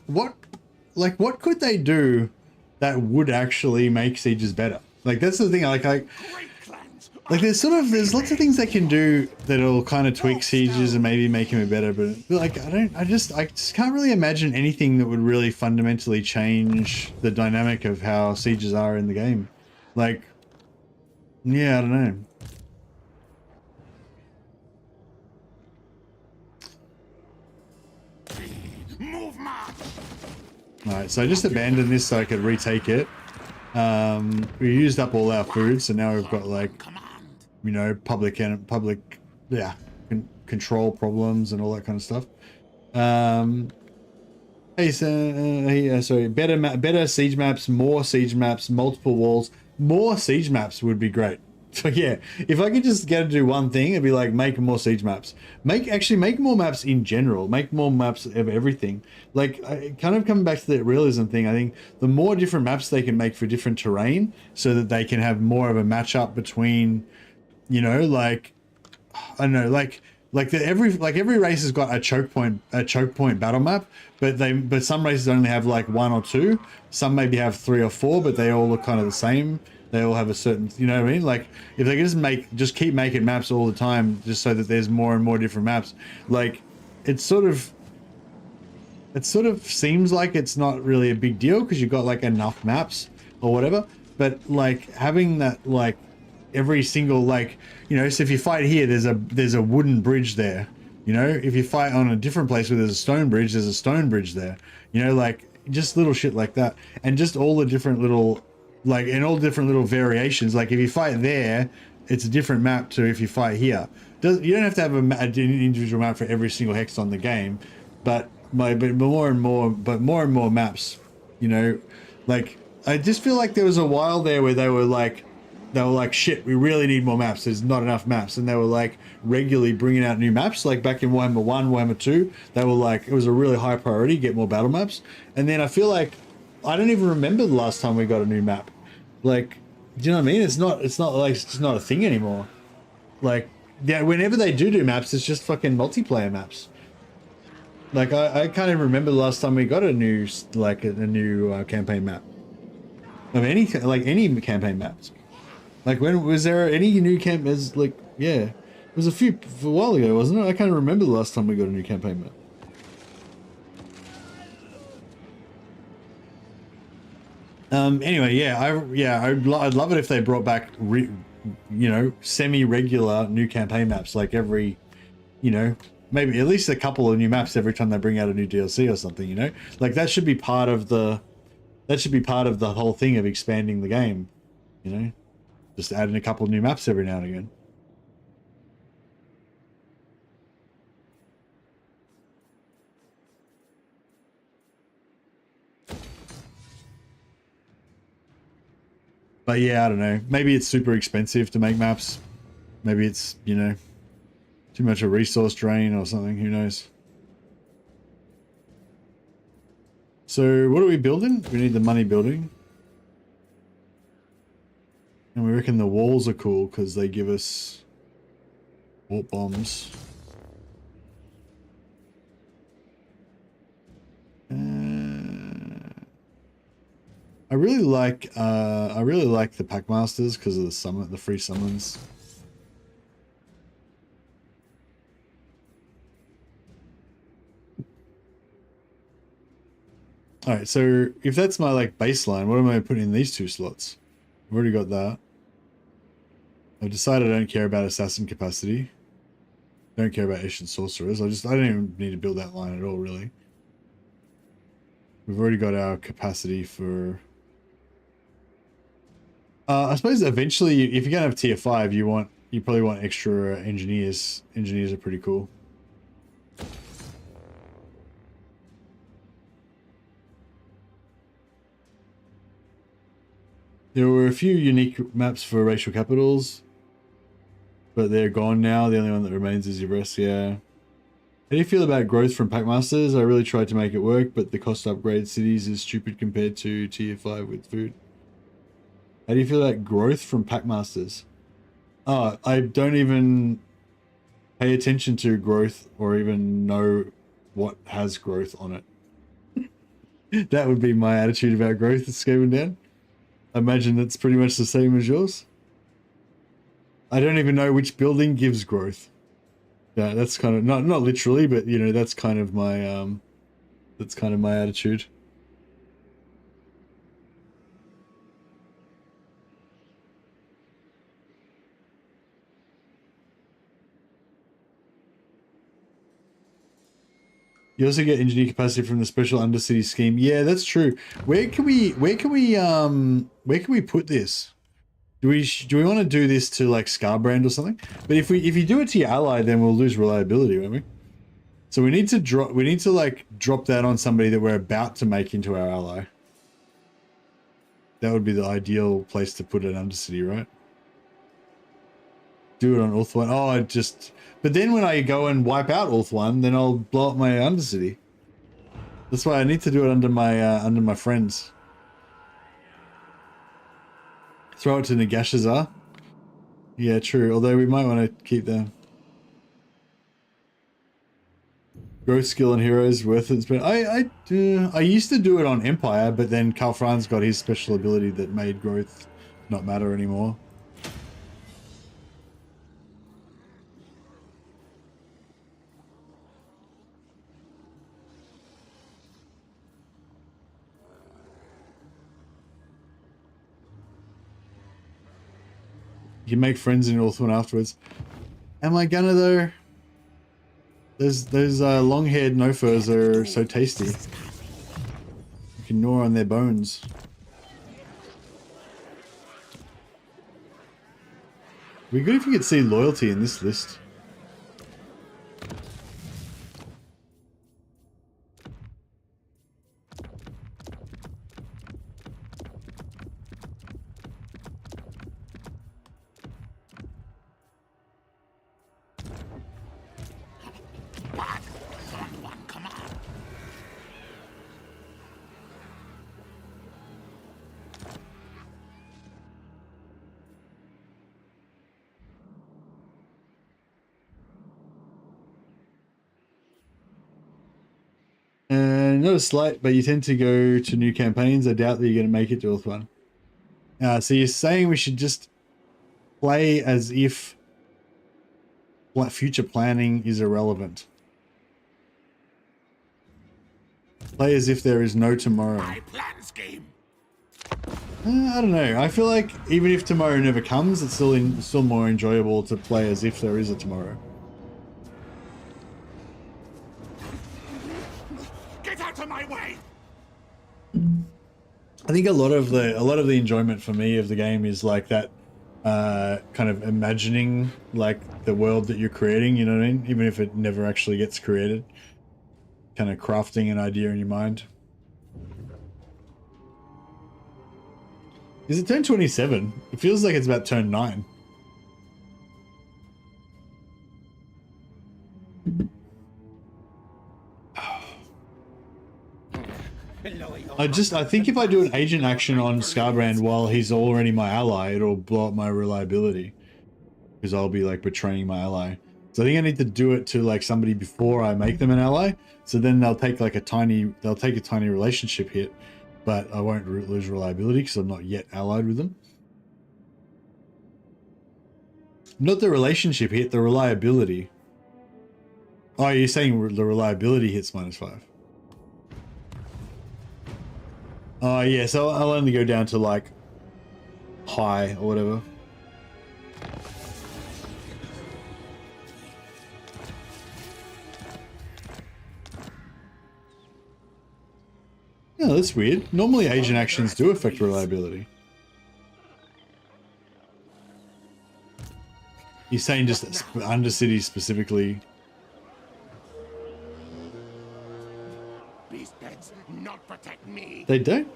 could they do that would actually make sieges better? Like, that's the thing, like Great clans! Like there's lots of things they can do that'll kind of tweak sieges and maybe make them better, but like I just can't really imagine anything that would really fundamentally change the dynamic of how sieges are in the game. Like, yeah, I don't know. Move, march! Alright, so I just abandoned this so I could retake it. We used up all our food, so now we've got like, you know, public control problems and all that kind of stuff. Hey, so sorry, better siege maps, more siege maps, multiple walls, more siege maps would be great. So yeah, if I could just get to do one thing, it'd be like make more siege maps. Make more maps in general. Make more maps of everything. Like, kind of coming back to the realism thing, I think the more different maps they can make for different terrain, so that they can have more of a matchup between, you know, like, I don't know, like every race has got a choke point battle map, but some races only have like one or two. Some maybe have 3 or 4, but they all look kind of the same. They all have a certain, you know what I mean? Like, if they can just keep making maps all the time, just so that there's more and more different maps, like, it sort of seems like it's not really a big deal because you've got like enough maps or whatever. But like having that, like, every single, like, you know, so if you fight here, there's a wooden bridge there. You know, if you fight on a different place where there's a stone bridge, there's a stone bridge there. You know, like, just little shit like that, and just all the different little, like, in all different little variations. Like, if you fight there, it's a different map to if you fight here. You don't have to have an individual map for every single hex on the game, but more and more maps. You know, like, I just feel like there was a while there where they were like, shit, we really need more maps. There's not enough maps, and they were like regularly bringing out new maps. Like back in Warhammer 1, Warhammer 2, they were like, it was a really high priority, get more battle maps. And then I feel like I don't even remember the last time we got a new map. Like, do you know what I mean? It's not like, it's just not a thing anymore. Like, yeah, whenever they do maps, it's just fucking multiplayer maps. Like, I can't even remember the last time we got a new, like, a new campaign map. Of any campaign maps. Like, when was there any new campaigns? Like, yeah, it was a while ago, wasn't it? I can't remember the last time we got a new campaign map. Anyway, yeah, I'd love it if they brought back, you know, semi-regular new campaign maps, like every, you know, maybe at least a couple of new maps every time they bring out a new DLC or something, you know? Like, that should be part of the whole thing of expanding the game, you know? Just adding a couple of new maps every now and again. But yeah, I don't know. Maybe it's super expensive to make maps. Maybe it's, you know, too much a resource drain or something. Who knows? So what are we building? We need the money building. And we reckon the walls are cool because they give us warp bombs. I really like the Packmasters because of the free summons. All right, so if that's my like baseline, what am I putting in these 2 slots? I've already got that. I've decided I don't care about assassin capacity. Don't care about Ancient Sorcerers. I don't even need to build that line at all, really. We've already got our capacity for... I suppose eventually, if you're gonna have tier 5, you probably want extra engineers. Engineers are pretty cool. There were a few unique maps for racial capitals, but they're gone now. The only one that remains is Everest, yeah. How do you feel about growth from Packmasters? I really tried to make it work, but the cost to upgrade cities is stupid compared to tier 5 with food. How do you feel about growth from Packmasters? Oh, I don't even pay attention to growth or even know what has growth on it. That would be my attitude about growth is scaling down. I imagine that's pretty much the same as yours. I don't even know which building gives growth. Yeah, that's kind of not literally, but you know, that's kind of my attitude. You also get engineer capacity from the special undercity scheme. Yeah, that's true. Where can we put this? Do we want to do this to like Scarbrand or something? But if you do it to your ally, then we'll lose reliability, won't we? So we need to drop that on somebody that we're about to make into our ally. That would be the ideal place to put an undercity, right? Do it on Ulth 1. Oh, but then when I go and wipe out Ulth 1, then I'll blow up my undercity. That's why I need to do it under my friends. Throw it to Nagashazar. Yeah, true. Although we might want to keep them. Growth skill and heroes worth it. But I used to do it on Empire, but then Karl Franz got his special ability that made growth not matter anymore. You make friends in Ulthuan afterwards. Am I gonna though? Those long-haired no-furs are so tasty. You can gnaw on their bones. It'd be good if you could see loyalty in this list. Not a slight, but you tend to go to new campaigns. I doubt that you're going to make it to Ulthuan. So you're saying we should just play as if future planning is irrelevant. Play as if there is no tomorrow. My plan scheme. I don't know. I feel like even if tomorrow never comes, it's still more enjoyable to play as if there is a tomorrow. Get out of my way! I think a lot of the enjoyment for me of the game is like that kind of imagining like the world that you're creating, you know what I mean? Even if it never actually gets created. Kind of crafting an idea in your mind. Is it turn 27? It feels like it's about turn 9. I think if I do an agent action on Scarbrand while he's already my ally, it'll blow up my reliability. Because I'll be like betraying my ally. So I think I need to do it to like somebody before I make them an ally. So then they'll take a tiny relationship hit, but I won't lose reliability because I'm not yet allied with them. Not the relationship hit, the reliability. Oh, you're saying the reliability hits -5. Oh yeah, so I'll only go down to like high or whatever. Oh, that's weird. Normally agent actions do affect reliability. You're saying just Undercity specifically. Beast beds not protect me. They don't?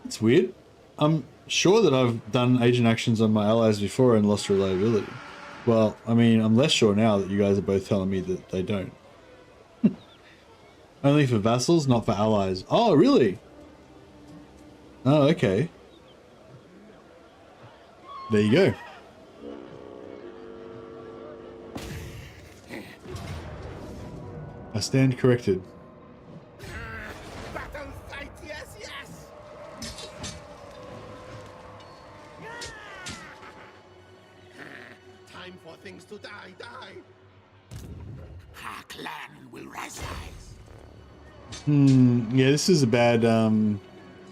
It's weird. I'm sure that I've done agent actions on my allies before and lost reliability. Well, I mean, I'm less sure now that you guys are both telling me that they don't. Only for vassals, not for allies. Oh, really? Oh, okay. There you go. I stand corrected. Battle fight, yes, yes! Time for things to die. Our clan will rise. Yeah, this is a bad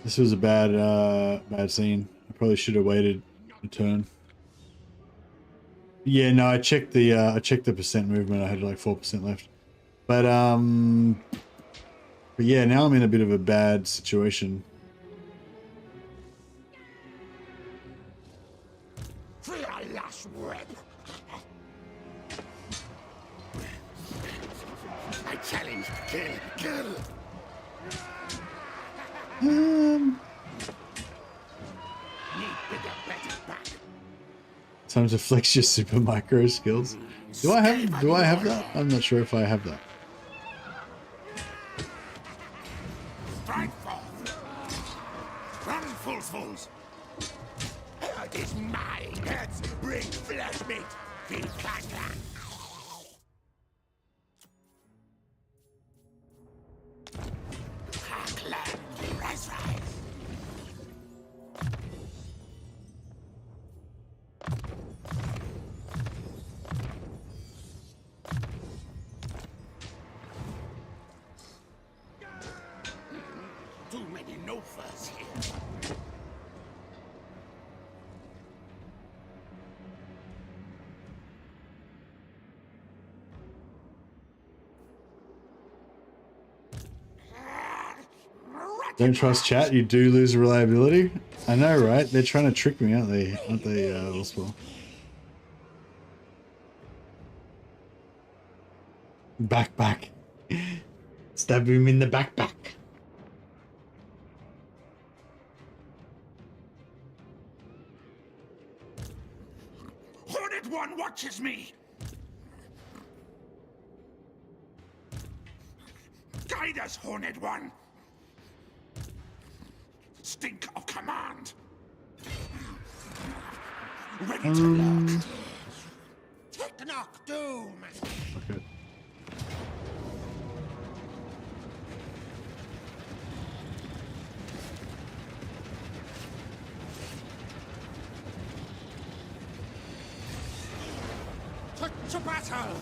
this was a bad scene. I probably should have waited a turn. Yeah, no, I checked the percent movement. I had like 4% left. But yeah, now I'm in a bit of a bad situation. Free our last rep. I challenge, kill. Need bigger, better back. Time to flex your super micro skills. Do I have that? I'm not sure if I have that. Strike forth. Run, fools. Earth is mine. Let's bring flesh meat. Feed clan. Our clan will rise. Too many no-furs here. Don't trust chat, you do lose reliability. I know, right? They're trying to trick me, aren't they? Oswald? Back. Stab him in the back. Hornet One watches me. Guide us, Hornet One. Stink of command. Ready to lurk. Tick-knock doom. Okay. To battle.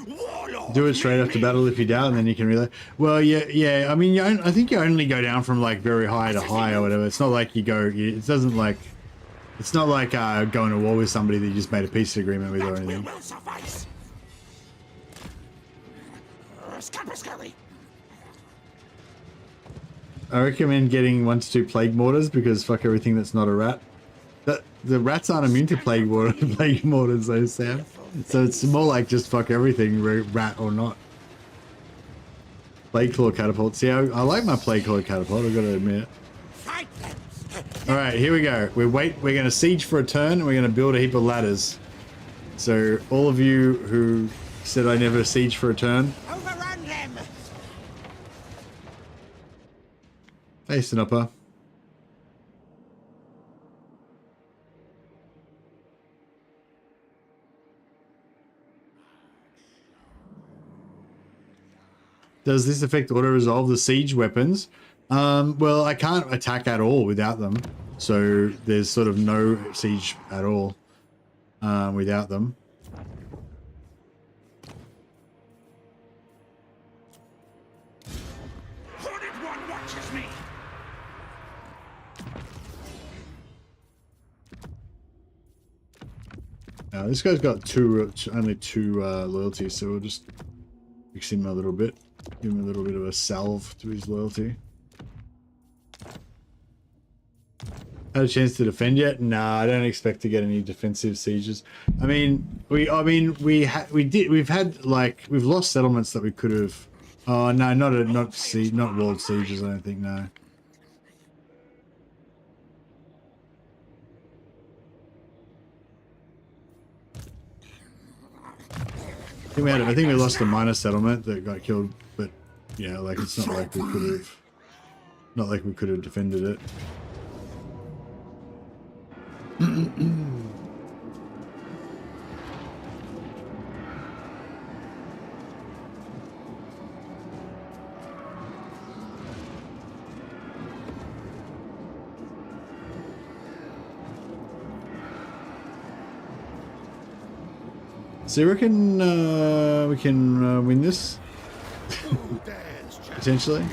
Warlord. Do it straight after battle if you doubt, and then you can relay. Well, yeah. I mean, I think you only go down from like very high to high or whatever. It's not like you go. It doesn't like. It's not like going to war with somebody that you just made a peace agreement with or anything. Will suffice. Scamperskelly. I recommend getting 1 to 2 plague mortars because fuck everything that's not a rat. The rats aren't immune to plague mortars though, Sam. So it's more like just fuck everything, rat or not. Plague claw catapult. See, I like my plague claw catapult, I've got to admit. Alright, here we go. We're going to siege for a turn, and we're going to build a heap of ladders. So all of you who said I never siege for a turn. Overrun them. Hey, Sinopper. Does this affect auto-resolve the siege weapons? Well, I can't attack at all without them. So there's sort of no siege at all without them. Hornet One watches me. This guy's got only two loyalties, so we'll just mix him a little bit. Give him a little bit of a salve to his loyalty. Had a chance to defend yet? Nah, I don't expect to get any defensive sieges. I mean, we've lost settlements that we could have. Oh no, not walled sieges. I don't think. No. I think we lost a minor settlement that got killed, but yeah, like it's not like we could have defended it. So you reckon we can win this? Potentially.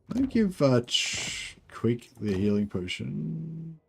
Let me give Quick the healing potion.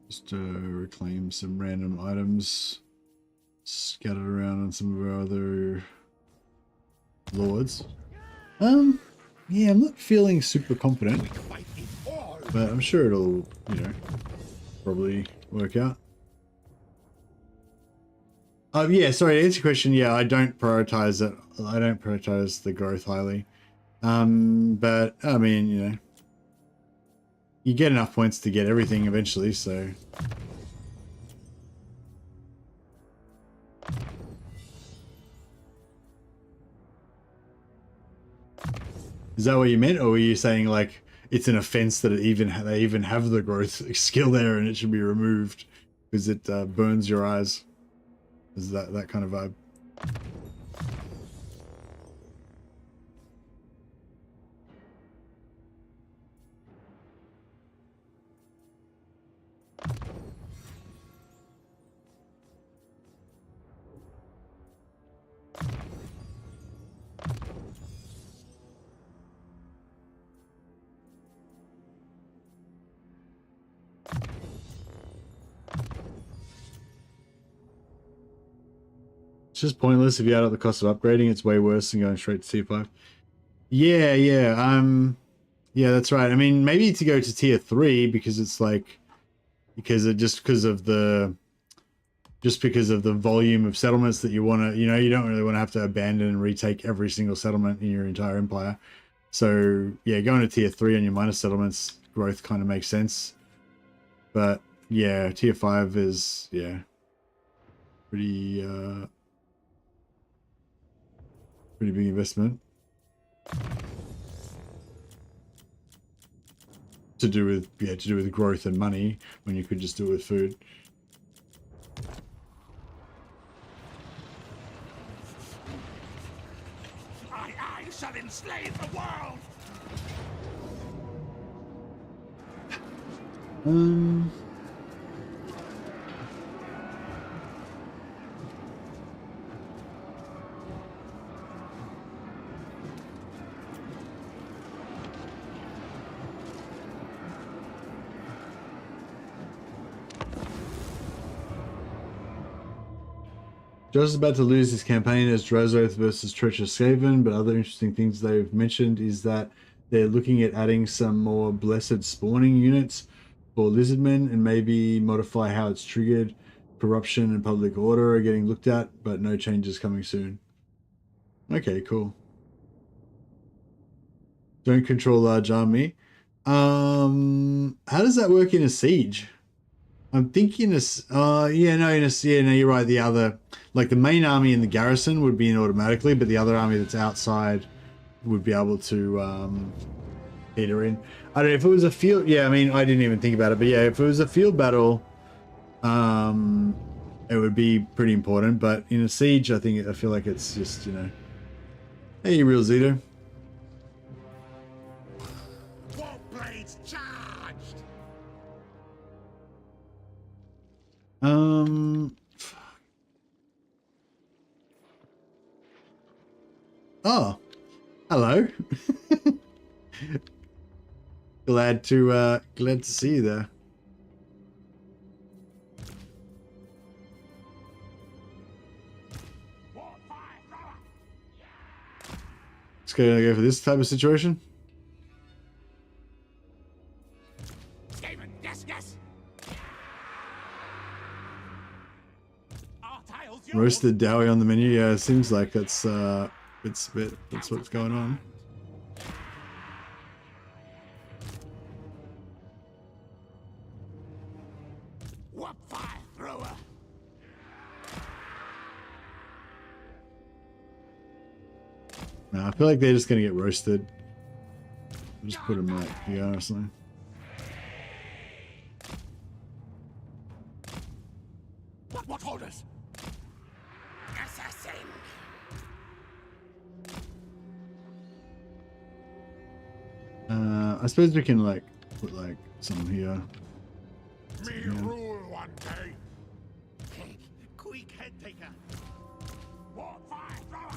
Just to reclaim some random items scattered around on some of our other lords. Yeah, I'm not feeling super confident, but I'm sure it'll, you know, probably work out. Yeah, sorry, to answer your question, yeah, I don't prioritize it. I don't prioritize the growth highly. But I mean, you know, you get enough points to get everything eventually, so. Is that what you meant, or were you saying like it's an offense that they even have the growth skill there and it should be removed because it burns your eyes? Is that kind of vibe? It's just pointless if you add up the cost of upgrading. It's way worse than going straight to tier 5. Yeah, yeah, that's right. I mean, maybe to go to tier 3 because it's like because of the volume of settlements that you want to, you know, you don't really want to have to abandon and retake every single settlement in your entire empire. So yeah, going to tier 3 on your minor settlements growth kind of makes sense. But yeah, tier 5 is, yeah, pretty big investment to do with growth and money when you could just do it with food. I shall enslave the world. Josh is about to lose his campaign as Drazoth versus Treacherous Skaven, but other interesting things they've mentioned is that they're looking at adding some more blessed spawning units for Lizardmen and maybe modify how it's triggered. Corruption and public order are getting looked at, but no changes coming soon. Okay, cool. Don't control large army. How does that work in a siege? I'm thinking yeah, you're right. The other, like the main army in the garrison would be in automatically, but the other army that's outside would be able to peter in. I don't know if it was a field. Yeah, I mean, I didn't even think about it, but yeah, if it was a field battle, it would be pretty important. But in a siege, I feel like it's just, you know, hey, real Zito. War blades charged. Oh, hello. glad to see you there. Just gonna go for this type of situation. Roasted Dowie on the menu. Yeah, it seems like that's that's what's going on. What fire thrower? Nah, I feel like they're just gonna get roasted. I'll just put them right here, honestly. What orders? Assassin. I suppose we can like put like some here. Me rule one day. Quick head taker. What fire thrower?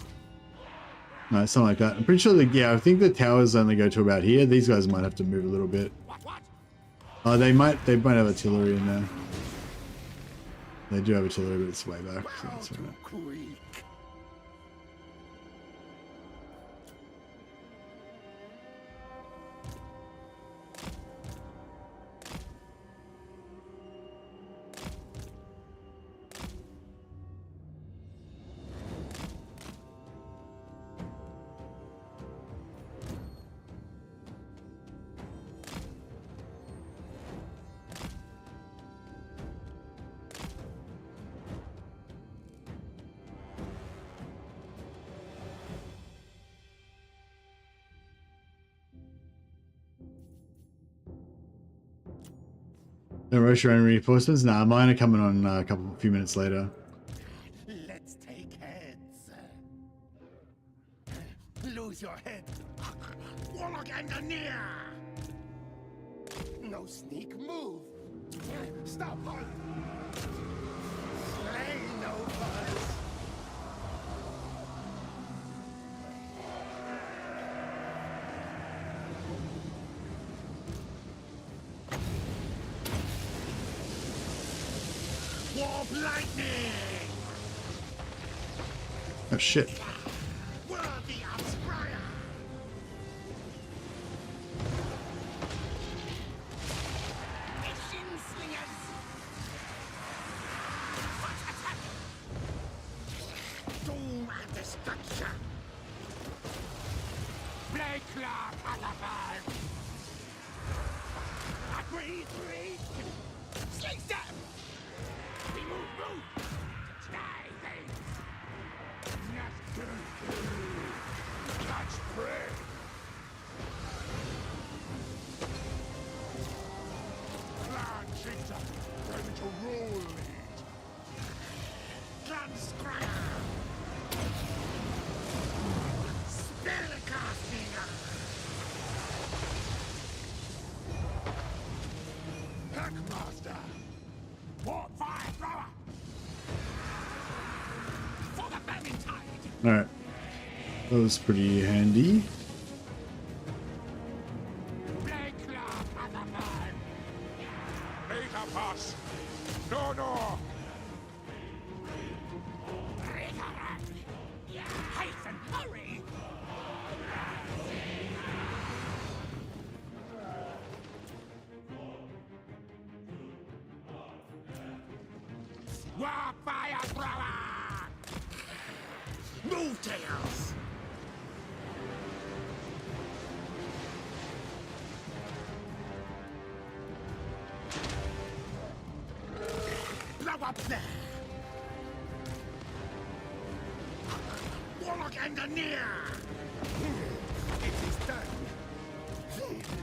No, something like that. I'm pretty sure that, yeah, I think the towers only go to about here. These guys might have to move a little bit. What? They might have artillery in there. They do have artillery, but it's way back. So that's all right. Quick. No rush your own reinforcements? Nah, mine are coming on a few minutes later. Let's take heads. Lose your head. Warlock engineer. No sneak move. Stop hunt. Slay no buzz. Warp lightning. Oh shit. Worthy of Spryer. Mission slingers. Attack. Doom and destruction. Blade claw, Calabar. Breathe. Sling step. We move. Die, Catch prey. Clan Chieftain, ready to roll lead. Clan Scryer. Spellcasting. Packmaster. Warp fire thrower. For the Vermintide. Alright. That was pretty handy. Blade claw, Calabar. Beta pass. No. Hasten, hurry! War fire thrower! Move tails! Blow up there! Warlock engineer! It is done.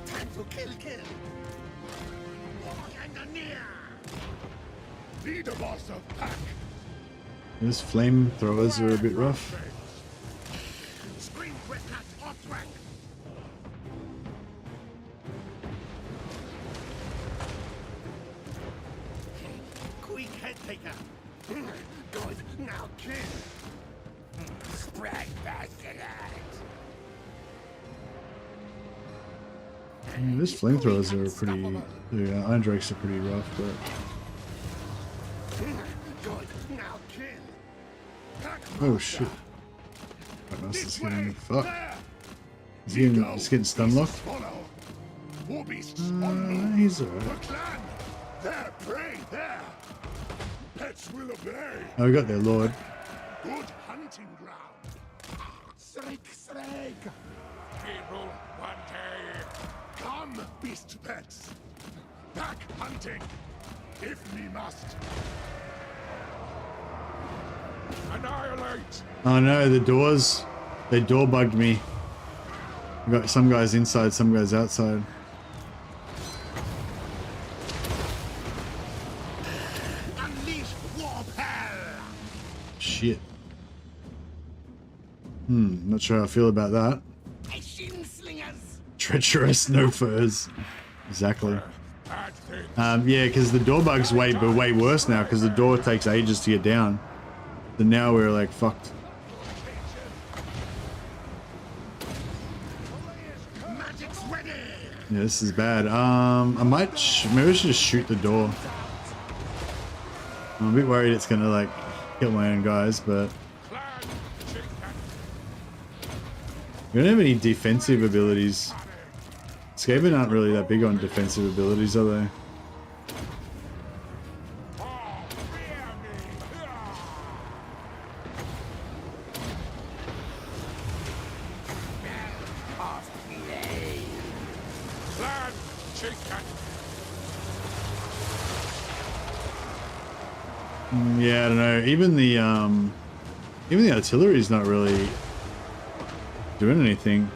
Time to kill. Warlock engineer! Leader boss of pack. These flamethrowers are a bit rough. Scream quick at Otwek! Quick head taker! Good, now kill! Sprag bastard! These flamethrowers are pretty. The iron drakes are pretty rough, but. Good, now kill! Oh shit. That mouse is getting fucked. He's getting stun locked. Follow. War beasts on He's the alright. clan. There, prey, there. Pets will obey. Oh, we got their lord. Good hunting ground. Srik. People one day. Come, beast pets. Back hunting, if me must. Annihilate. Oh no, the doors. They door bugged me. We got some guys inside, some guys outside. Unleash warp hell! Shit. Not sure how I feel about that. Machine slingers! Treacherous, no furs. Exactly. Bad thing. Yeah, because the door bug's way worse now because the door takes ages to get down. So now we're like fucked. Magic's ready! Yeah, this is bad. Maybe I should just shoot the door. I'm a bit worried it's gonna like kill my own guys, but we don't have any defensive abilities. Skaven aren't really that big on defensive abilities, are they? Yeah, I don't know. Even the artillery's not really doing anything.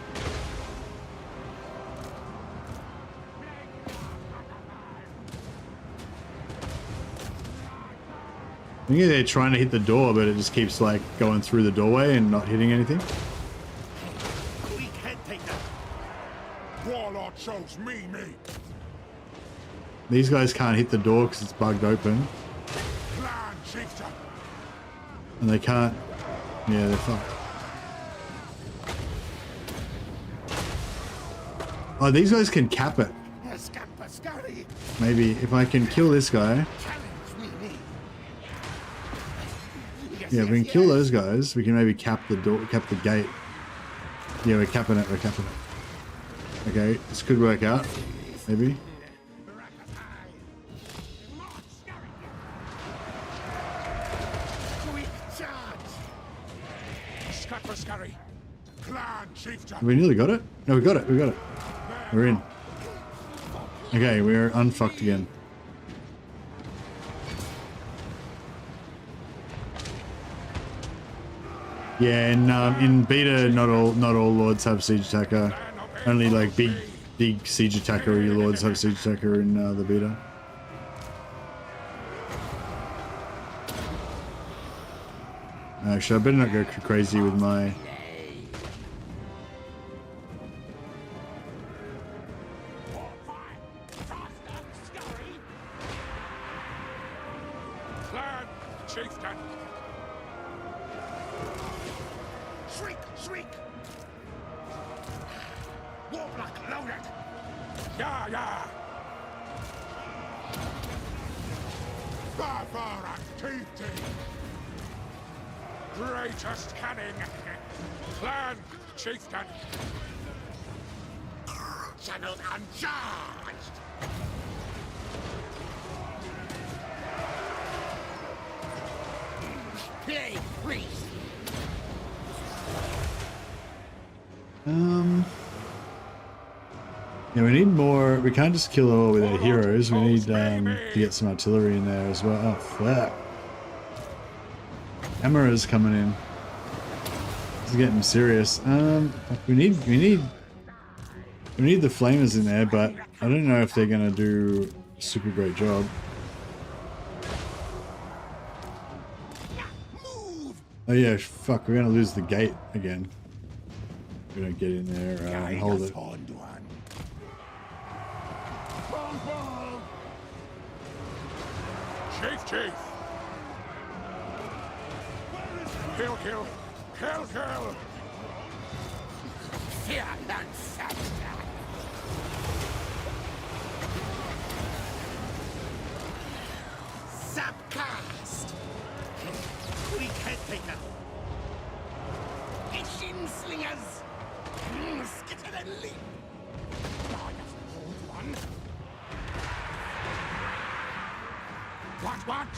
I think they're trying to hit the door, but it just keeps like going through the doorway and not hitting anything. Weak head taker! Warlord chose me. These guys can't hit the door because it's bugged open, Clan chieftain. and they can't. Yeah, they're fucked. Oh, these guys can cap it. Maybe if I can kill this guy. Yeah, if we can kill those guys, we can maybe cap the door, cap the gate. Yeah, we're capping it. Okay, this could work out. Maybe. Clan chieftain. We nearly got it. No, we got it. We're in. Okay, we're unfucked again. Yeah, and in beta, not all lords have siege attacker. Only like big siege attacker lords have siege attacker in the beta. Actually, I better not go crazy with my. Clan chieftain. Shriek! Warblock loaded! Yeah. Barbar activity. Greatest canning. Clan chieftain. Channeled uncharged! Plague priest! Yeah, we need more. We can't just kill all with our heroes. We need to get some artillery in there as well. Oh fuck! Hammerers coming in. This is getting serious. We need the flamers in there, but I don't know if they're gonna do a super great job. Oh yeah, fuck! We're gonna lose the gate again. We're gonna get in there and hold it. Chief. Kill. Fear and satisfied! Subcast! Weak head taker! Machine slingers! Skitter and leap! Hold one! What?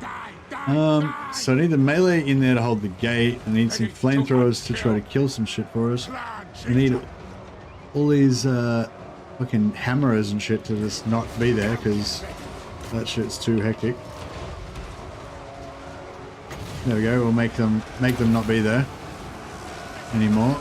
Die! So I need the melee in there to hold the gate. I need some flamethrowers to try to kill some shit for us. I need all these fucking hammerers and shit to just not be there because that shit's too hectic. There we go. We'll make them not be there anymore.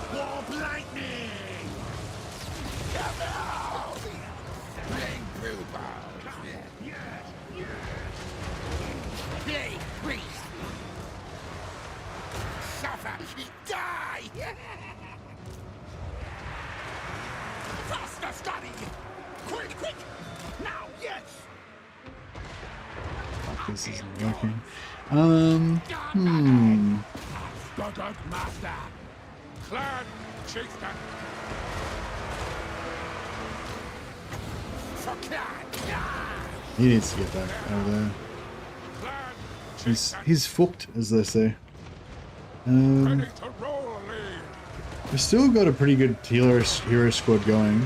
This isn't working. Master, Clan Chieftain. He needs to get back over there. He's fucked, as they say. We've still got a pretty good hero squad going,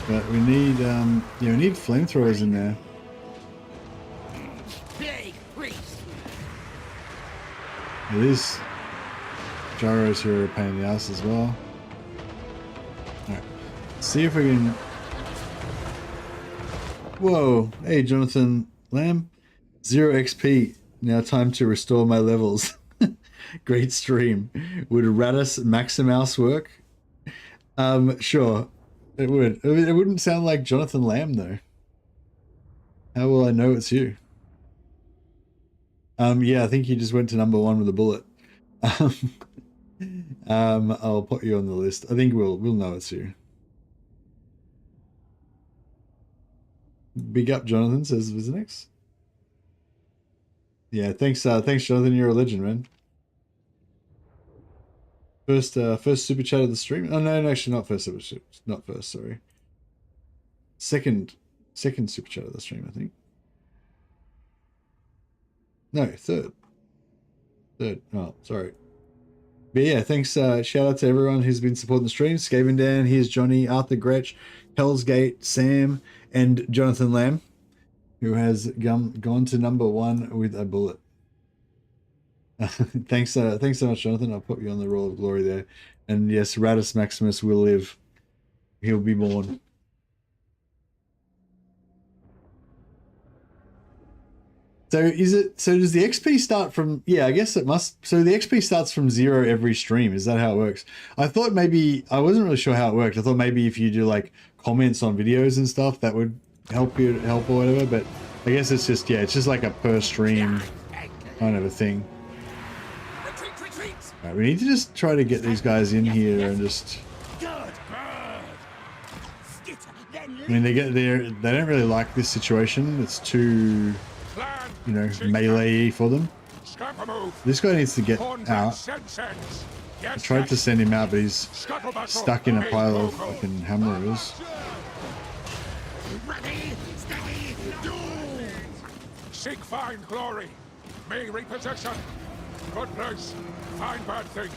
but we need yeah, we need flamethrowers in there. Yeah, these gyros here are a pain in the ass as well. Alright, see if we can. Whoa, hey Jonathan Lamb, 0 XP. Now time to restore my levels. Great stream. Would Radis Maximouse work? Sure, it would. It wouldn't sound like Jonathan Lamb though. How will I know it's you? Yeah, I think you just went to #1 with a bullet. I'll put you on the list. I think we'll know it's you. Big up, Jonathan, says Visinix. Yeah, thanks, Jonathan. You're a legend, man. First super chat of the stream. Oh no, actually not first super chat. Not first, sorry. Second super chat of the stream, I think. No, third. Oh, sorry. But yeah, thanks. Shout out to everyone who's been supporting the stream. Skaven Dan, here's Johnny, Arthur Gretsch, Hell's Gate, Sam, and Jonathan Lamb, who has gone to #1 with a bullet. Thanks so much, Jonathan. I'll put you on the roll of glory there. And yes, Radis Maximus will live. He'll be born. So does the XP start from, yeah, I guess it must. So the XP starts from 0 every stream. Is that how it works? I thought maybe, I wasn't really sure how it worked. I thought maybe if you do like comments on videos and stuff, that would help or whatever. But I guess it's just, yeah, it's just like a per stream kind of a thing. All right, we need to just try to get these guys in here and just, I mean, they don't really like this situation. It's too, you know, melee for them. This guy needs to get out. I tried to send him out, but he's stuck in a pile of fucking hammerers. Seek find glory, may repossession. Good place, find bad things.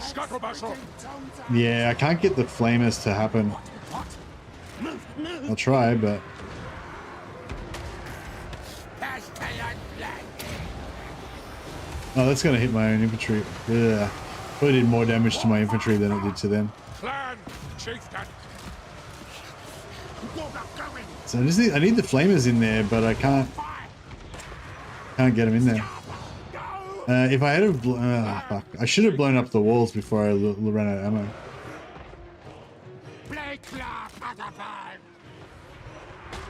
Scuttle bustle. Yeah, I can't get the flamers to happen. I'll try, but oh, that's gonna hit my own infantry. Yeah, probably did more damage to my infantry than it did to them. So I need the flamers in there, but I can't get them in there. If I had fuck, I should have blown up the walls before I ran out of ammo.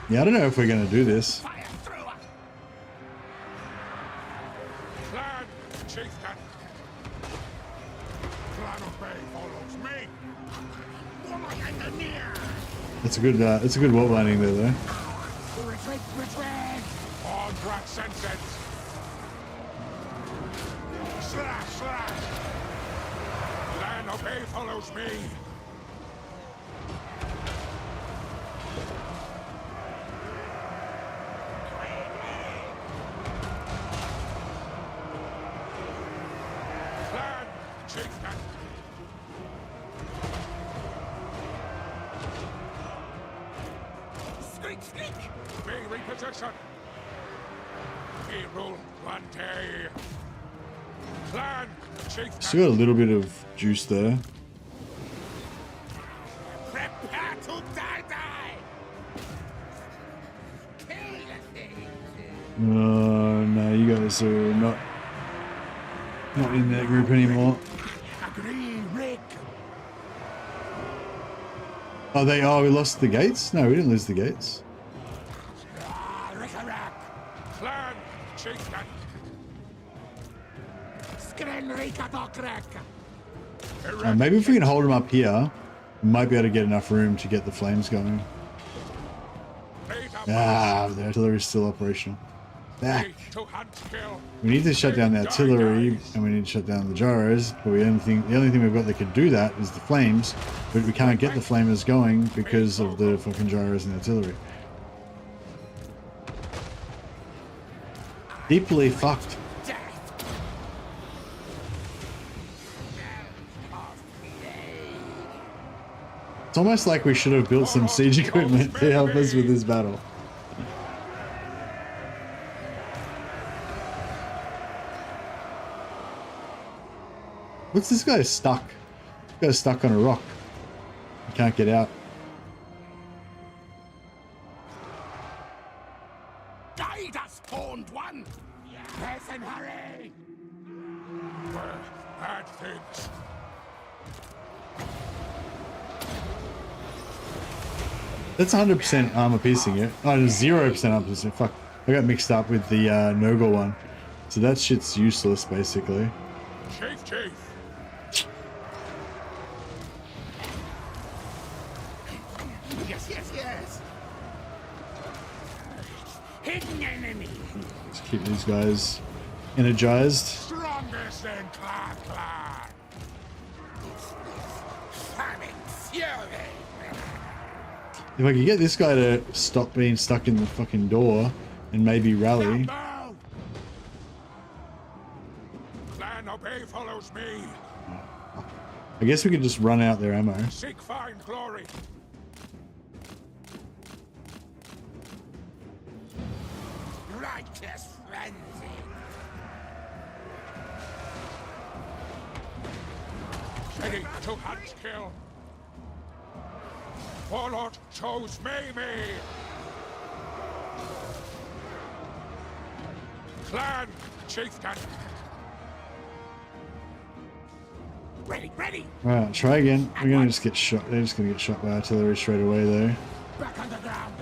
Yeah, I don't know if we're gonna do this. It's a good wall binding there, though. Land obey follows me. Land chieftain. Squeak, squeak. Be repossession. Be rule one day. Clan chieftain. Still got a little bit of juice there. Prepare to die. Kill the thing. No, you guys are not in that group anymore. Agree, Rick. Oh, we lost the gates? No, we didn't lose the gates. Rick-a-rack. Clan chieftain. Skren-rika-bok-rack. Maybe if we can hold them up here, we might be able to get enough room to get the flames going. Ah, the artillery is still operational. Back. To hunt, kill. We need to shut down the artillery and we need to shut down the gyros, but the only thing we've got that could do that is the flames, but we can't get the flamers going because of the fucking gyros and the artillery. Deeply fucked. It's almost like we should have built some siege equipment to help us with this battle. What's this guy stuck? This guy's stuck on a rock. He can't get out. Guide us, horned one. Hasten, hurry. Bad things. That's 100% armor piercing, yeah? Oh, 0% armor piercing. Fuck. I got mixed up with the Nogel one. So that shit's useless, basically. Chief. Yes. Hidden enemy. Let's keep these guys energized. Strongest than Clan. Famine fury. If I could get this guy to stop being stuck in the fucking door and maybe rally. No. Clan obey follows me. I guess we could just run out their ammo. Seek find glory. Righteous frenzy. Ready to hunt, kill. Warlord chose me. Clan chieftain. Ready. Alright, try again. We're gonna just get shot. They're just gonna get shot by artillery straight away though. Back on the ground.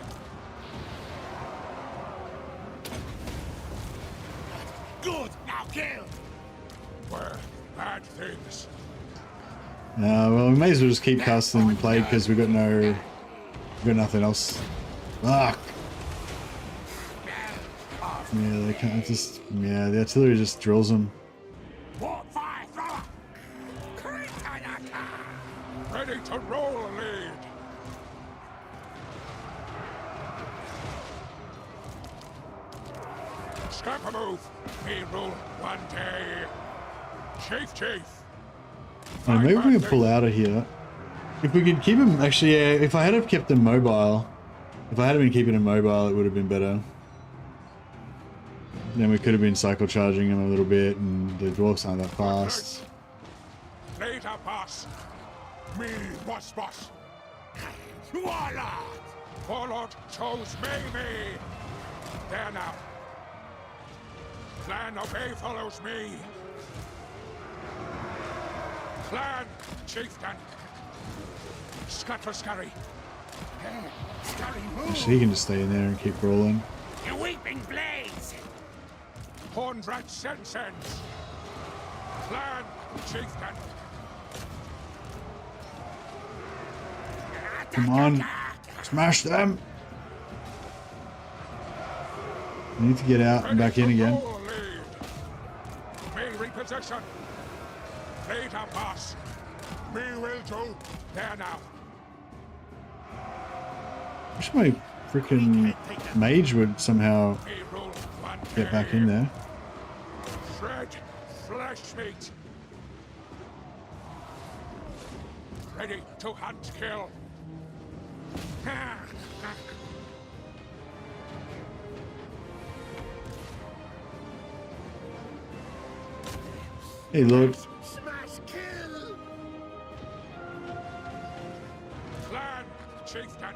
Good. Now kill. Were bad things. Well, we may as well just keep casting plague because we got nothing else. Fuck. Yeah, they can't just. Yeah, the artillery just drills them. Warp fire thrower. Kritanaka. Ready to roll a lead. Scrap a move. Me rule one day. Chief. Maybe we can pull out of here. If we could keep him, actually, yeah, if I had have kept him mobile, if I had been keeping him mobile, it would have been better. Then we could have been cycle charging him a little bit, and the dwarfs aren't that fast. Later, boss. Me, boss. Warlord chose me. There now. Clan obey follows me. Clan chieftain. Scurry. Scurry move. Actually, he can just stay in there and keep rolling. You weeping blades. Horned rat sense. Clan chieftain. Come on, smash them! I need to get out and back in again. Me repossession. Later, boss. Me will do. There now. Wish my freaking mage would somehow Me rule one get back day. in there. Shred flesh meat. Ready to hunt, kill. Hey, Lord. Smash kill! Clan chieftain,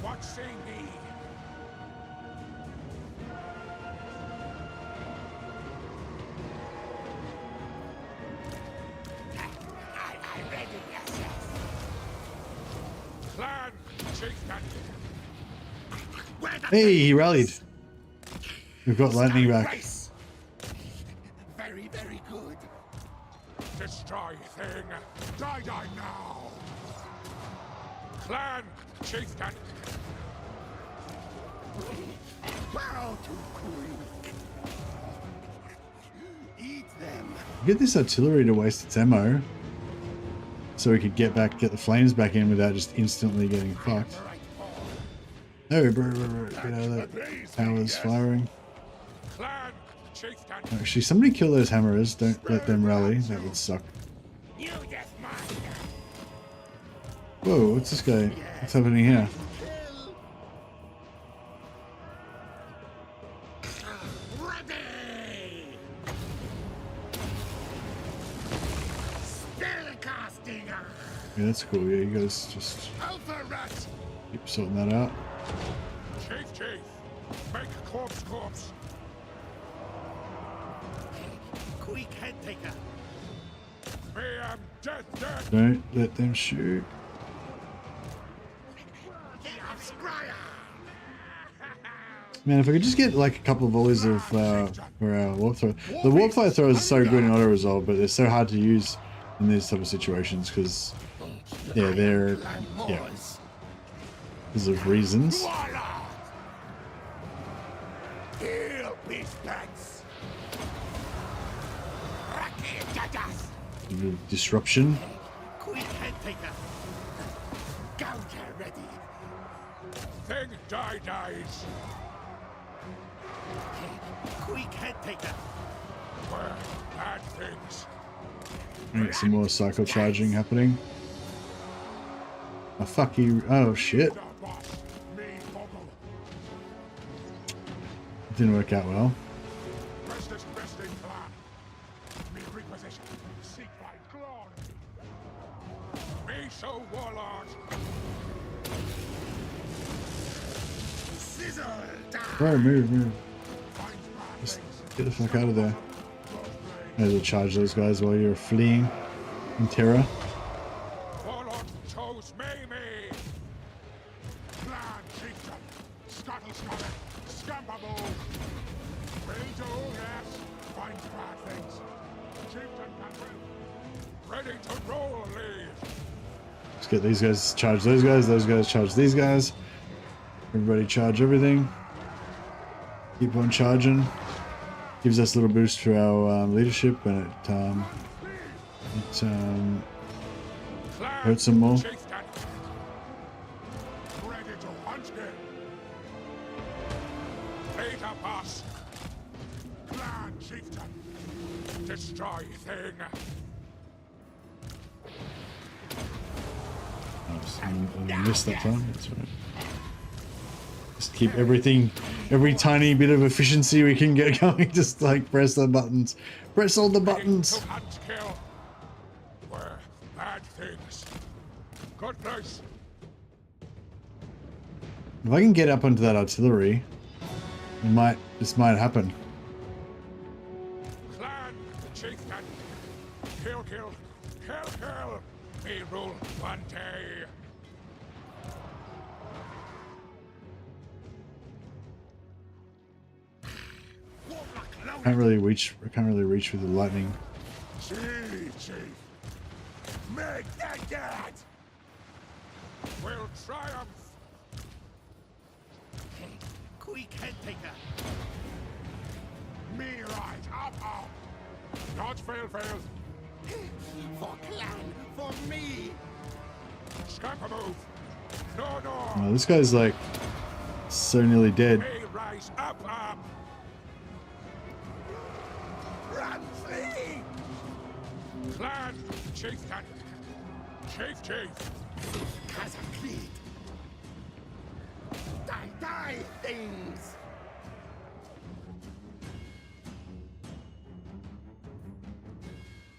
what say me? I ready yourself. Clan chieftain, Where the Hey, he rallied. We've got lightning back. race? Very, very good. destroy thing, die now. Clan chieftain, Wow, too quick. Eat them. Get this artillery to waste its ammo, so we could get the flames back in without just instantly getting fucked. No, bro, get out of that. Power's firing. clan chieftain, Actually, somebody kill those hammerers. Don't let them rally. That would suck. you just mine. Whoa, what's this guy? What's happening here? Ready! Spell casting! Yeah, that's cool. Yeah, you guys just Alpha rat! keep sorting that out. Chief, make corpse. Quick head taker! Me am dead. Don't let them shoot. Scryer! Man, if I could just get like a couple of volleys of for our warp throw. The warp fire throwers are so good in auto resolve, but they're so hard to use in these type of situations because they're because of reasons. Voila! Heal, beast bats! Racky gagas! A bit of disruption. Quick head taker! Gouger ready! Thing dies. Quick head taker! Where bad things. Get some more cycle charging happening. Oh fuck you! Oh shit! The boss, me bubble. It didn't work out well. Restless resting plan. Me reposition. Seek my glory. Me so warlord. Sizzle down! Bro, move. Find bad Just things. get the fuck out of there. May as well charge those guys while you're fleeing in terror. Warlord chose me. Clan chieftain. Scuttle. Scampable. Ready to yes. Find bad things. Chieftain can win. Ready to roll lead. Let's get these guys to charge those guys charge these guys. Everybody charge everything. Keep on charging. Gives us a little boost for our leadership, and it Clan hurts them more. chieftain. Ready to hunt him. Beta boss. Clan chieftain. Destroy thing. I missed that time. That's right. Just keep every tiny bit of efficiency we can get going. Just like press the buttons. Press all the buttons. To hunt kill. Where bad things. Good place. If I can get up onto that artillery, this might happen. Clan chieftain. Kill. Me rule one day. I can't really reach with the lightning. Chief. Make that. Will triumph. Quick head taker! Me right up. Not fail. For clan! For me! Scamper move. No. Oh, this guy's like so nearly dead. Me rise up. Run free! Clan chieftain. Chief. Kazaklit! Die things!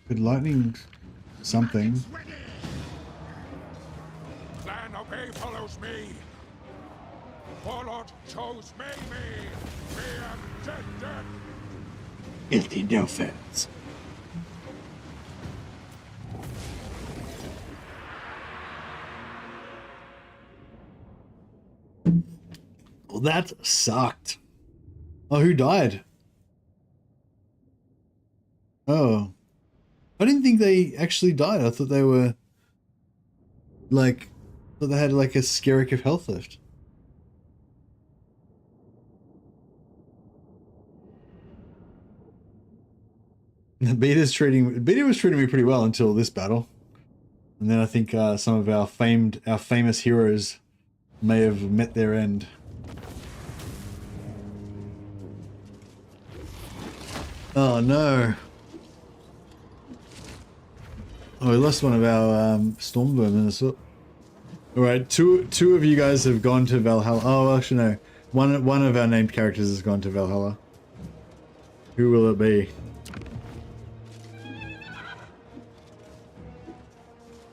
Could lightning something? Clan Obey follows me. Warlord chose me. Me am dead. Guilty no offense. Well, that sucked. Oh, who died? Oh. I didn't think they actually died. I thought they were like, I thought they had like a skerrick of health left. Beta was treating me pretty well until this battle. And then I think some of our famous heroes may have met their end. Oh no. Oh, we lost one of our storm vermin as well. Alright, two of you guys have gone to Valhalla. Oh, actually no. One of our named characters has gone to Valhalla. Who will it be?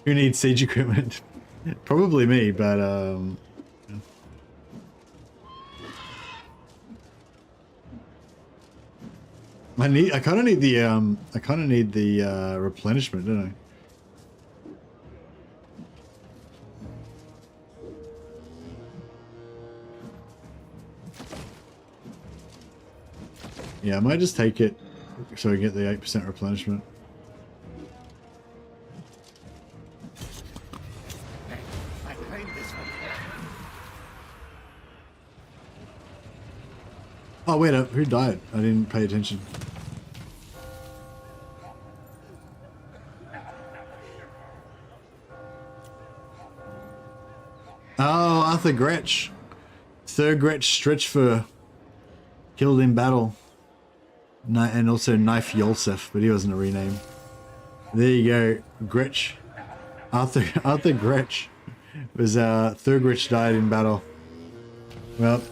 Who needs siege equipment? Probably me, but I kind of need the replenishment, don't I? Yeah, I might just take it so I get the 8% replenishment. I claimed this one. Oh wait, who died? I didn't pay attention. Oh, Arthur Gretsch. Sir Gretsch Stretchfur killed in battle. And also Knife Yolsef, but he wasn't a rename. There you go, Gretsch. Arthur Gretsch was Thur Gretsch died in battle. Well,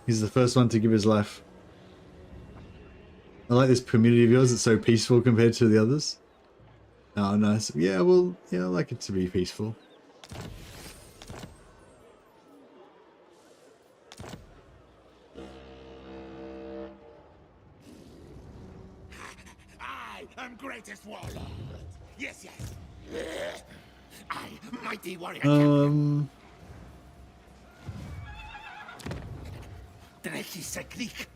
he's the first one to give his life. I like this community of yours. It's so peaceful compared to the others. Oh, nice. Yeah, well, yeah, I like it to be peaceful. I am greatest warlord. Yes. I, mighty warrior. Drechiseklik.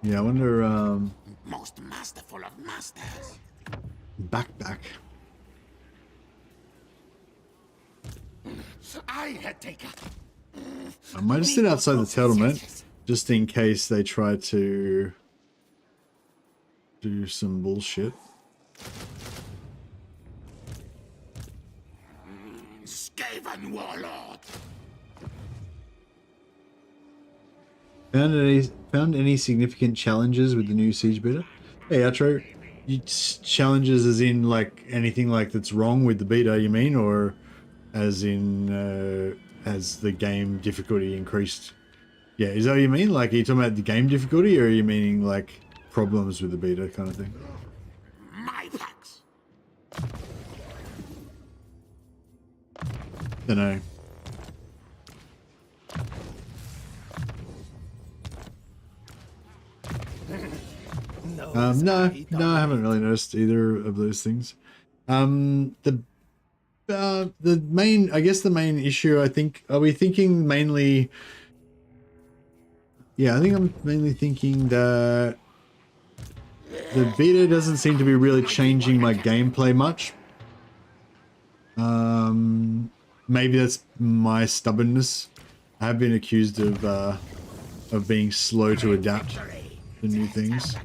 Yeah, I wonder, Most masterful of masters. backpack. I had taken. I might just sit outside the settlement, just in case they try to do some bullshit. Skaven warlord. Found any significant challenges with the new siege beta? Hey, Outro, challenges as in like anything like that's wrong with the beta, you mean, or as in has the game difficulty increased? Yeah, is that what you mean? Like, are you talking about the game difficulty, or are you meaning like problems with the beta kind of thing? My facts. Don't know. No, I haven't really noticed either of those things. The main, I guess the main issue, I think, are we thinking mainly? Yeah, I think I'm mainly thinking that the beta doesn't seem to be really changing my gameplay much. Maybe that's my stubbornness. I have been accused of being slow to adapt to new things.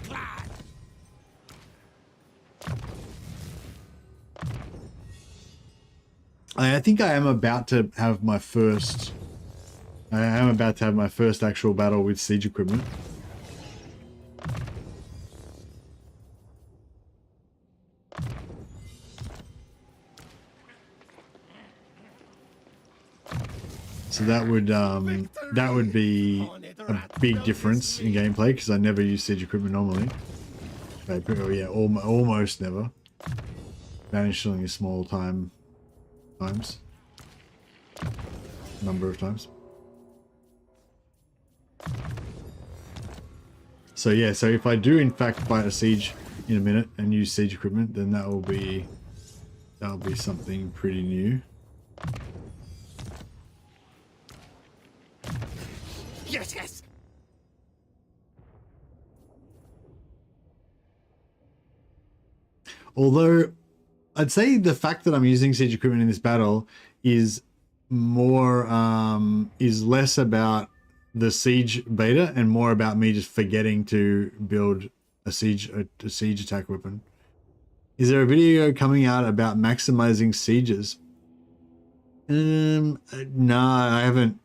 I think I am about to have my first. I am about to have my first actual battle with siege equipment. So So that would be a big difference in gameplay because I never use siege equipment normally. Okay, yeah, almost never. Vanished only a small times. Number of times. So yeah, so if I do in fact fight a siege in a minute and use siege equipment, then that'll be something pretty new. Yes, yes. Although I'd say the fact that I'm using siege equipment in this battle is more is less about the siege beta and more about me just forgetting to build a siege attack weapon. Is there a video coming out about maximizing sieges? No, I haven't.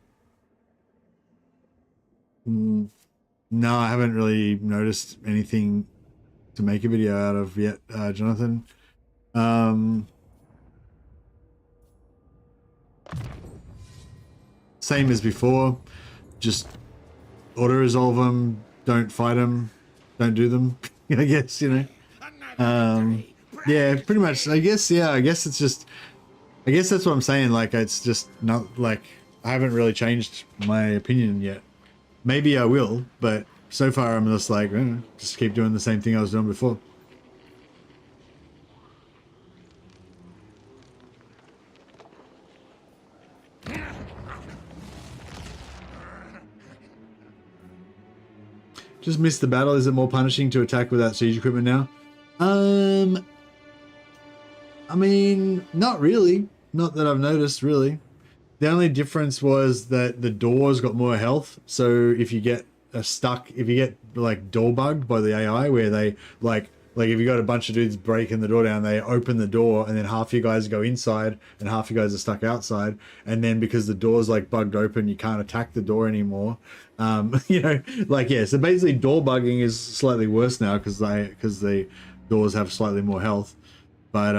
No, I haven't really noticed anything to make a video out of yet, Jonathan. Same as before, just auto-resolve them, don't fight them, don't do them, I guess, you know. Yeah, pretty much, I guess, yeah, I guess it's just, I guess that's what I'm saying, like, it's just not, like, I haven't really changed my opinion yet. Maybe I will, but so far I'm just like, just keep doing the same thing I was doing before. Just missed the battle. Is it more punishing to attack without siege equipment now? I mean, not really. Not that I've noticed, really. The only difference was that the doors got more health. So if you get stuck, if you get like door bugged by the AI, where they like if you got a bunch of dudes breaking the door down, they open the door and then half you guys go inside and half you guys are stuck outside. And then because the door's like bugged open, you can't attack the door anymore. You know, like, yeah, so basically door bugging is slightly worse now because the doors have slightly more health. But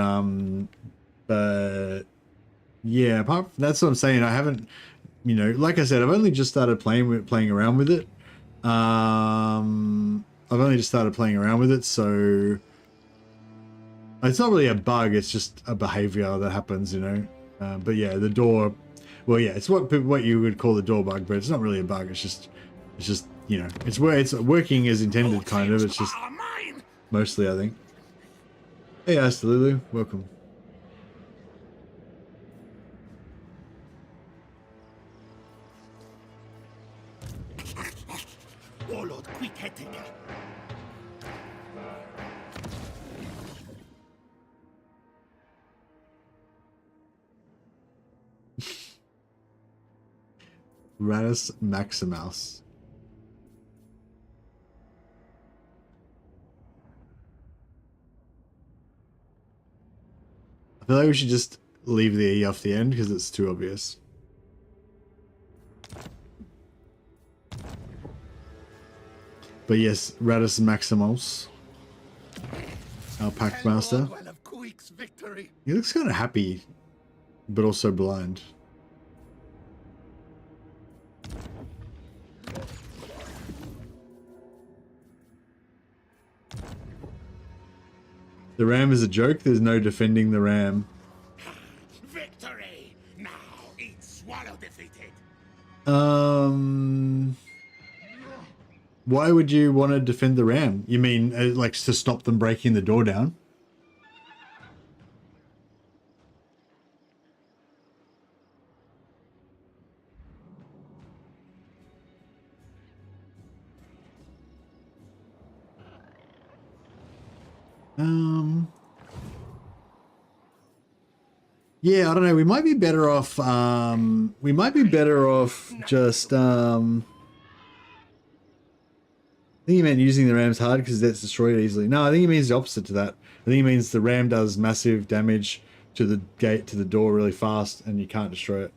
yeah, apart from, that's what I'm saying. I haven't, you know, like I said, I've only just started playing around with it. I've only just started playing around with it, so it's not really a bug. It's just a behavior that happens, you know. But yeah, the door. Well, yeah, it's what you would call the door bug, but it's not really a bug. It's just you know, it's working as intended, kind of. It's just mostly, I think. Hey, Astalulu, welcome. Warlord, quick heading. Radus Maximus. I feel like we should just leave the E off the end because it's too obvious. But yes, Radus Maximus, our Pact Master. He looks kind of happy, but also blind. The ram is a joke. There's no defending the ram. Victory! Now eat swallow defeated. Why would you want to defend the ram? You mean like to stop them breaking the door down? Yeah, I don't know. We might be better off. Just. I think he meant using the ram's hard because that's destroyed easily. No, I think he means the opposite to that. I think he means the ram does massive damage to the gate, to the door really fast, and you can't destroy it.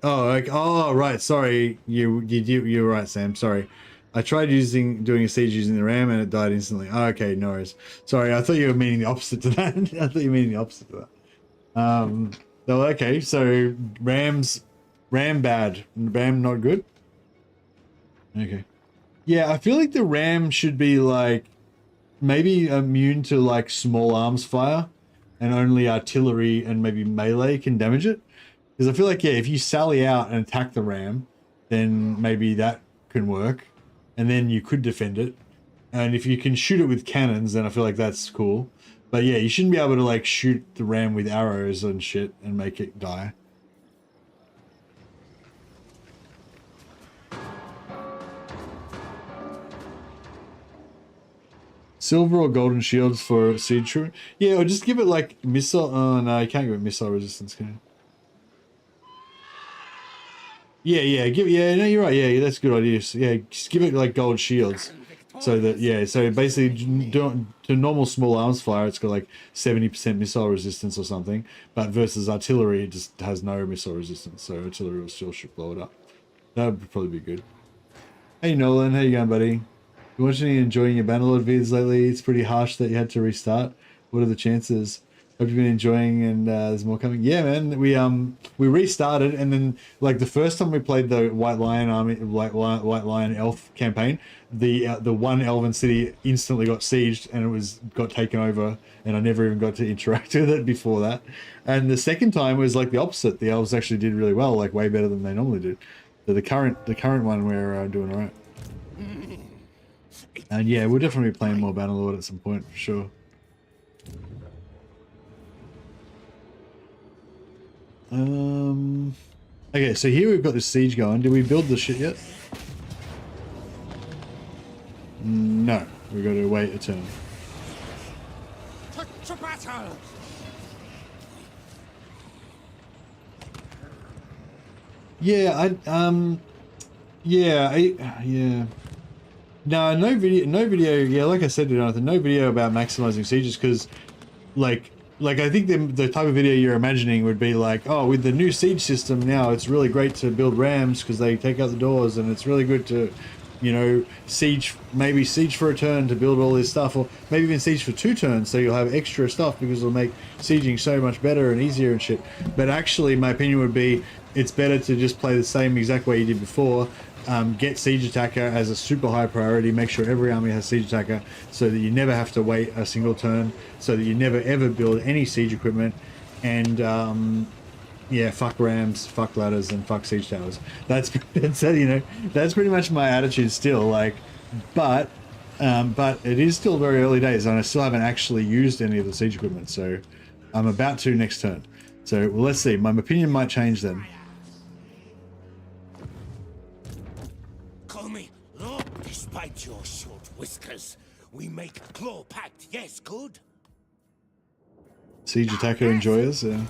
Oh, like, oh, right. Sorry, you're right, Sam. Sorry. I tried doing a siege using the ram and it died instantly. Oh, okay, no worries. Sorry, I thought you were meaning the opposite to that. I thought you were meaning the opposite to that. So okay, so RAM bad, RAM not good. Okay, yeah, I feel like the RAM should be like maybe immune to like small arms fire, and only artillery and maybe melee can damage it. Because I feel like, yeah, if you sally out and attack the ram, then maybe that can work, and then you could defend it. And if you can shoot it with cannons, then I feel like that's cool. But yeah, you shouldn't be able to like shoot the ram with arrows and shit and make it die. Silver or golden shields for siege trooper? Yeah, or just give it like missile. Oh no, you can't give it missile resistance, can you? Yeah, no, you're right. Yeah, that's a good idea. So, yeah, just give it like gold shields, so that so basically to normal small arms fire, it's got like 70% missile resistance or something, but versus artillery, it just has no missile resistance, so artillery will still should blow it up. That would probably be good. Hey Nolan, how you going, buddy? You watching and enjoying your Bannerlord vids lately? It's pretty harsh that you had to restart. What are the chances? Hope you've been enjoying, and there's more coming. Yeah, man, we restarted, and then like the first time we played the White Lion Elf campaign, the one Elven city instantly got sieged, and got taken over, and I never even got to interact with it before that. And the second time was like the opposite. The elves actually did really well, like way better than they normally do. So the current one we're doing all right. And yeah, we'll definitely be playing more Bannerlord at some point for sure. Okay, so here we've got this siege going. Did we build the shit yet? No, we've got to wait a turn. To battle! Yeah, yeah. No video. Yeah, like I said, Jonathan, no video about maximizing sieges because, like I think the type of video you're imagining would be like, oh, with the new siege system now, it's really great to build rams because they take out the doors, and it's really good to, siege for a turn to build all this stuff, or maybe even siege for 2 turns, so you'll have extra stuff because it'll make sieging so much better and easier and shit. But actually, my opinion would be it's better to just play the same exact way you did before. Get Siege Attacker as a super high priority. Make sure every army has Siege Attacker so that you never have to wait a single turn, so that you never ever build any siege equipment. And yeah, fuck rams, fuck ladders, and fuck siege towers. That's that's pretty much my attitude still. Like, but it is still very early days, and I still haven't actually used any of the siege equipment. So I'm about to next turn. So well, let's see. My opinion might change then. Despite your short whiskers, we make claw pact, yes, good? Siege Attacker enjoyers, yeah.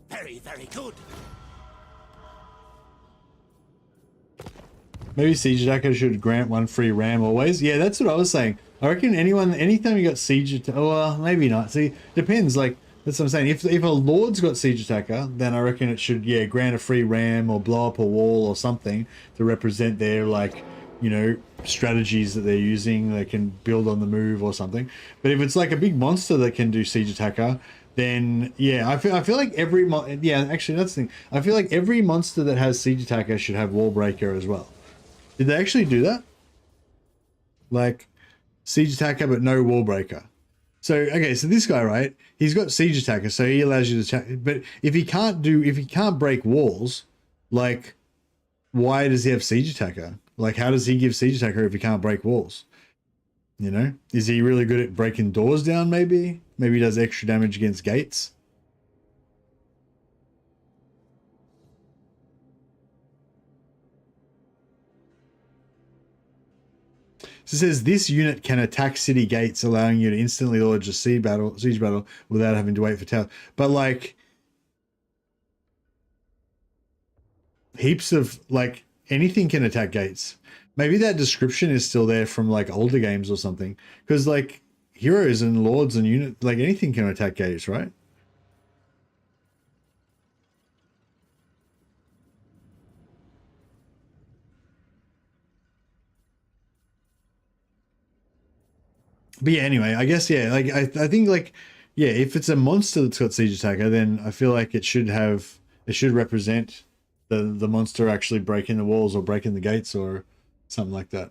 Very, very good. Maybe Siege Attacker should grant 1 free ram always. Yeah, that's what I was saying. I reckon anytime you got Siege Attacker, well, maybe not. See, depends, like, that's what I'm saying. If a Lord's got Siege Attacker, then I reckon it should, yeah, grant a free ram or blow up a wall or something to represent their, like, strategies that they're using. They can build on the move or something. But if it's like a big monster that can do Siege Attacker, then yeah, I feel like actually that's the thing. I feel like every monster that has Siege Attacker should have Wall Breaker as well. Did they actually do that? Like Siege Attacker but no Wall Breaker. So okay, so this guy, right? He's got Siege Attacker, so he allows you to attack. But if he can't break walls, like, why does he have Siege Attacker? Like, how does he give Siege Attacker if he can't break walls? Is he really good at breaking doors down? Maybe he does extra damage against gates. So it says this unit can attack city gates, allowing you to instantly launch a siege battle without having to wait for tower. But like heaps of like anything can attack gates. Maybe that description is still there from like older games or something. Because like heroes and lords and unit, like anything can attack gates, right? But yeah, anyway, I guess, yeah, like, I think, like, yeah, if it's a monster that's got siege attacker, then I feel like it should represent the monster actually breaking the walls or breaking the gates or something like that.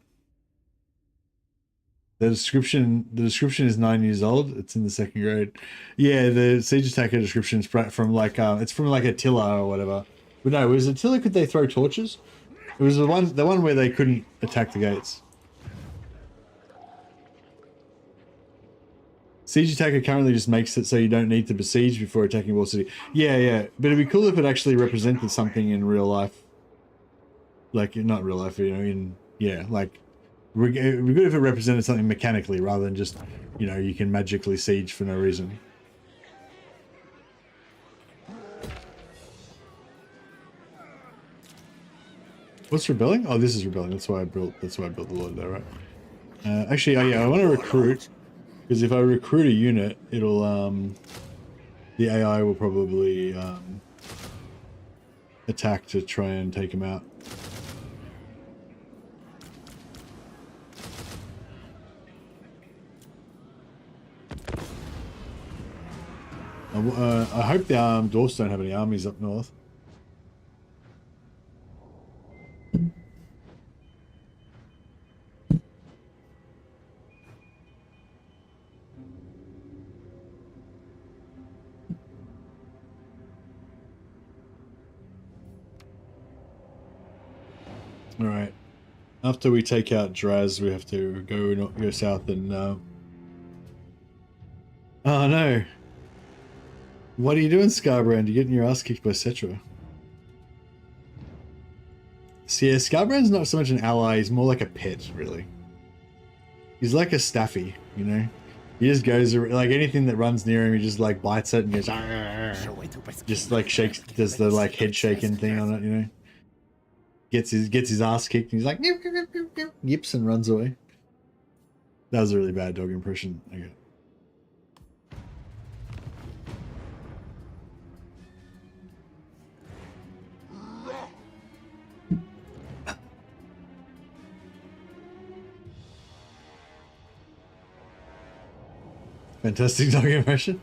The description is 9 years old. It's in the 2nd grade. Yeah, the siege attacker description is from like it's from like Attila or whatever. But no, was Attila, could they throw torches? It was the one where they couldn't attack the gates. Siege attacker currently just makes it so you don't need to besiege before attacking wall city. Yeah, yeah, but it'd be cool if it actually represented something in real life. Like, not real life, you know, like, it'd be good if it represented something mechanically rather than just, you know, you can magically siege for no reason. What's rebelling? Oh, this is rebelling. That's why I built the lord there, right? Actually, oh yeah, I want to recruit, because if I recruit a unit, it'll the AI will probably attack to try and take him out. I hope the dwarfs don't have any armies up north. All right. After we take out Draz, we have to go south and. Oh no! What are you doing, Scarbrand? You're getting your ass kicked by Cetra. So yeah, Scarbrand's not so much an ally, he's more like a pet, really. He's like a Staffy, you know? He just goes, like, anything that runs near him, he just, like, bites it and goes, "Argh." Just, like, shakes, does the, like, head shaking thing on it, you know? Gets his ass kicked and he's like, yips, and runs away. That was a really bad dog impression. Okay. Fantastic dog impression.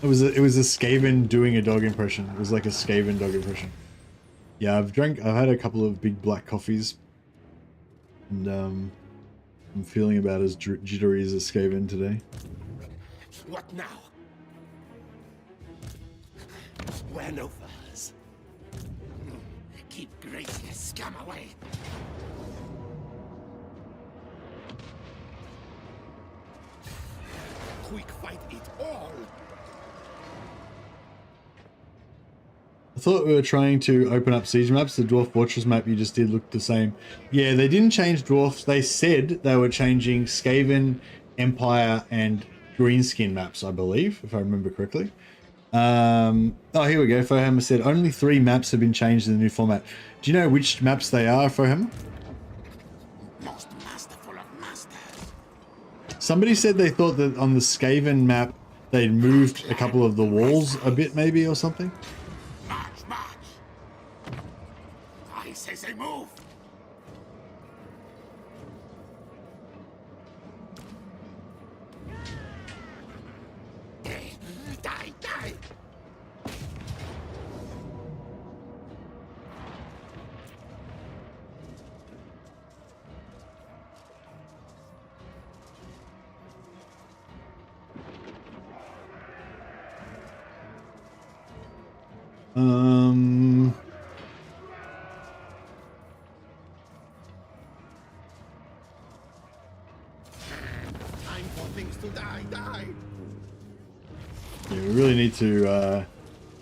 It was a Skaven doing a dog impression. It was like a Skaven dog impression. Yeah, I've had a couple of big black coffees, and I'm feeling about as jittery as a Skaven today. What now? Wear no furs. Keep Gracious scum away. Quick fight it all. I thought we were trying to open up siege maps. The Dwarf Fortress map you just did looked the same. Yeah, they didn't change dwarfs. They said they were changing Skaven, Empire, and Greenskin maps, I believe, if I remember correctly. Oh, here we go. Fohammer said only 3 maps have been changed in the new format. Do you know which maps they are, Fohammer? Most masterful of masters. Somebody said they thought that on the Skaven map they'd moved a couple of the walls a bit, maybe, or something. I say move. Die, die. Time for things to die. Yeah, we really need to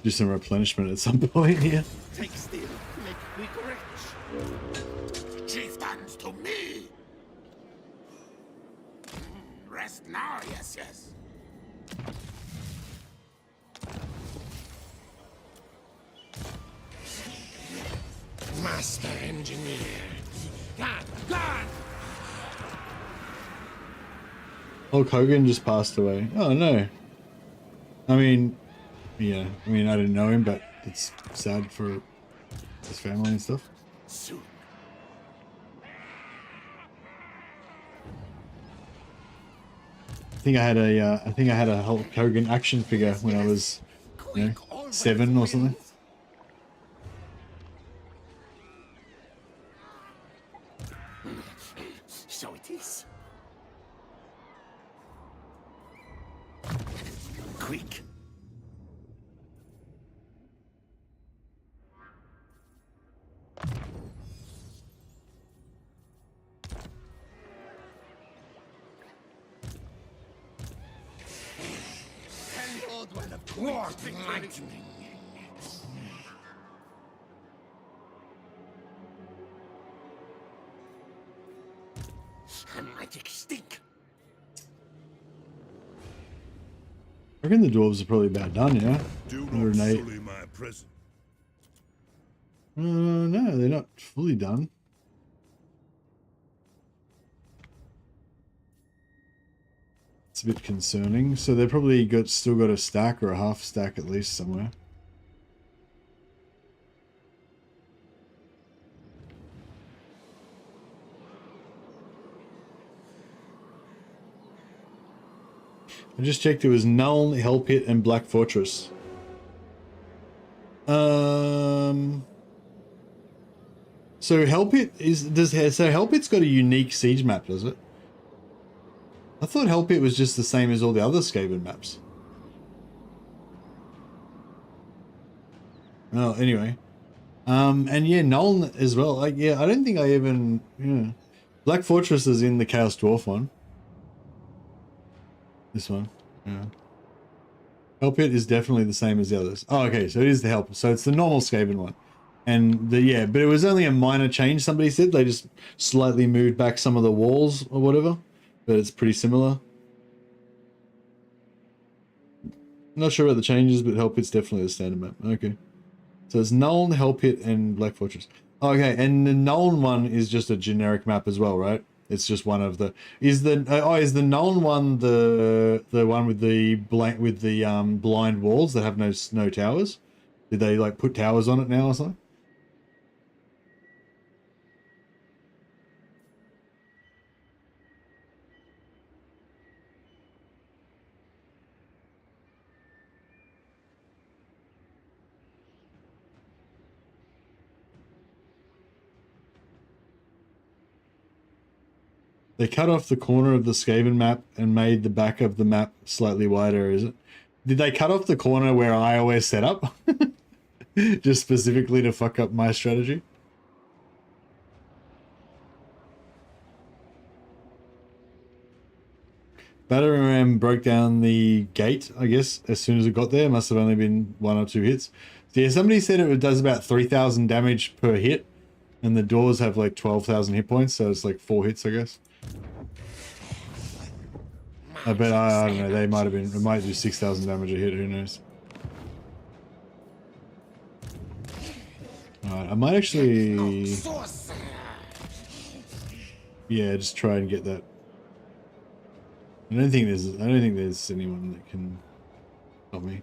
do some replenishment at some point here. Take still, make quick rich. Chieftains to me. Rest now, yes. Master engineer. Gone. Hulk Hogan just passed away. Oh no. I mean, yeah. I mean, I didn't know him, but it's sad for his family and stuff. Soon. think I had a Hulk Hogan action figure when I was, you know, 7 or something. So it is. Quick. Lightning. A magic stick. I reckon the dwarves are probably about done, yeah? Do not 108. sully my present. No, they're not fully done. It's a bit concerning. So they probably still got a stack or a half stack at least somewhere. I just checked. It was Null, Hell Pit, and Black Fortress. So Hell Pit so Hell Pit's got a unique siege map, does it? I thought Hell Pit was just the same as all the other Skaven maps. Oh, anyway. And yeah, Null as well. Like, yeah, I don't think I even, yeah. Black Fortress is in the Chaos Dwarf one. This one, yeah. Hell Pit is definitely the same as the others. Oh, okay, so it is the Hell Pit. So it's the normal Skaven one. And yeah, but it was only a minor change, somebody said. They just slightly moved back some of the walls or whatever. But it's pretty similar. Not sure about the changes, but Hell Pit's definitely the standard map. Okay. So it's Nuln, Hell Pit, and Black Fortress. Okay, and the Nuln one is just a generic map as well, right? It's just one of the. Is the Nuln one the one with the blind walls that have no towers? Did they like put towers on it now or something? They cut off the corner of the Skaven map and made the back of the map slightly wider, is it? Did they cut off the corner where I always set up? Just specifically to fuck up my strategy? Battering Ram broke down the gate, I guess, as soon as it got there. Must have only been 1 or 2 hits. So yeah, somebody said it does about 3,000 damage per hit. And the doors have like 12,000 hit points, so it's like 4 hits, I guess. I bet, I don't know, they might have been, it might do 6,000 damage a hit, who knows. Alright, I might actually... Yeah, just try and get that. I don't think there's anyone that can help me.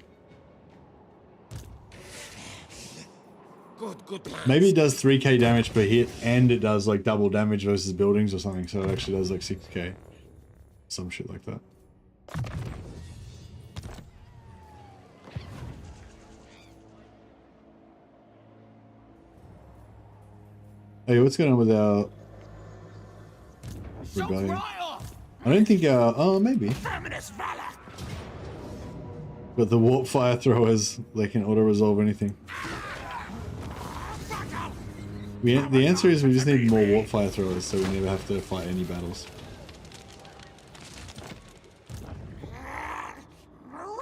Good plan. Maybe it does 3k damage per hit, and it does like double damage versus buildings or something, so it actually does like 6k. Some shit like that. Hey, what's going on with our rebellion? I don't think our... Oh, maybe. But the warp fire throwers, they can auto-resolve anything. The answer is we just need more warp fire throwers so we never have to fight any battles.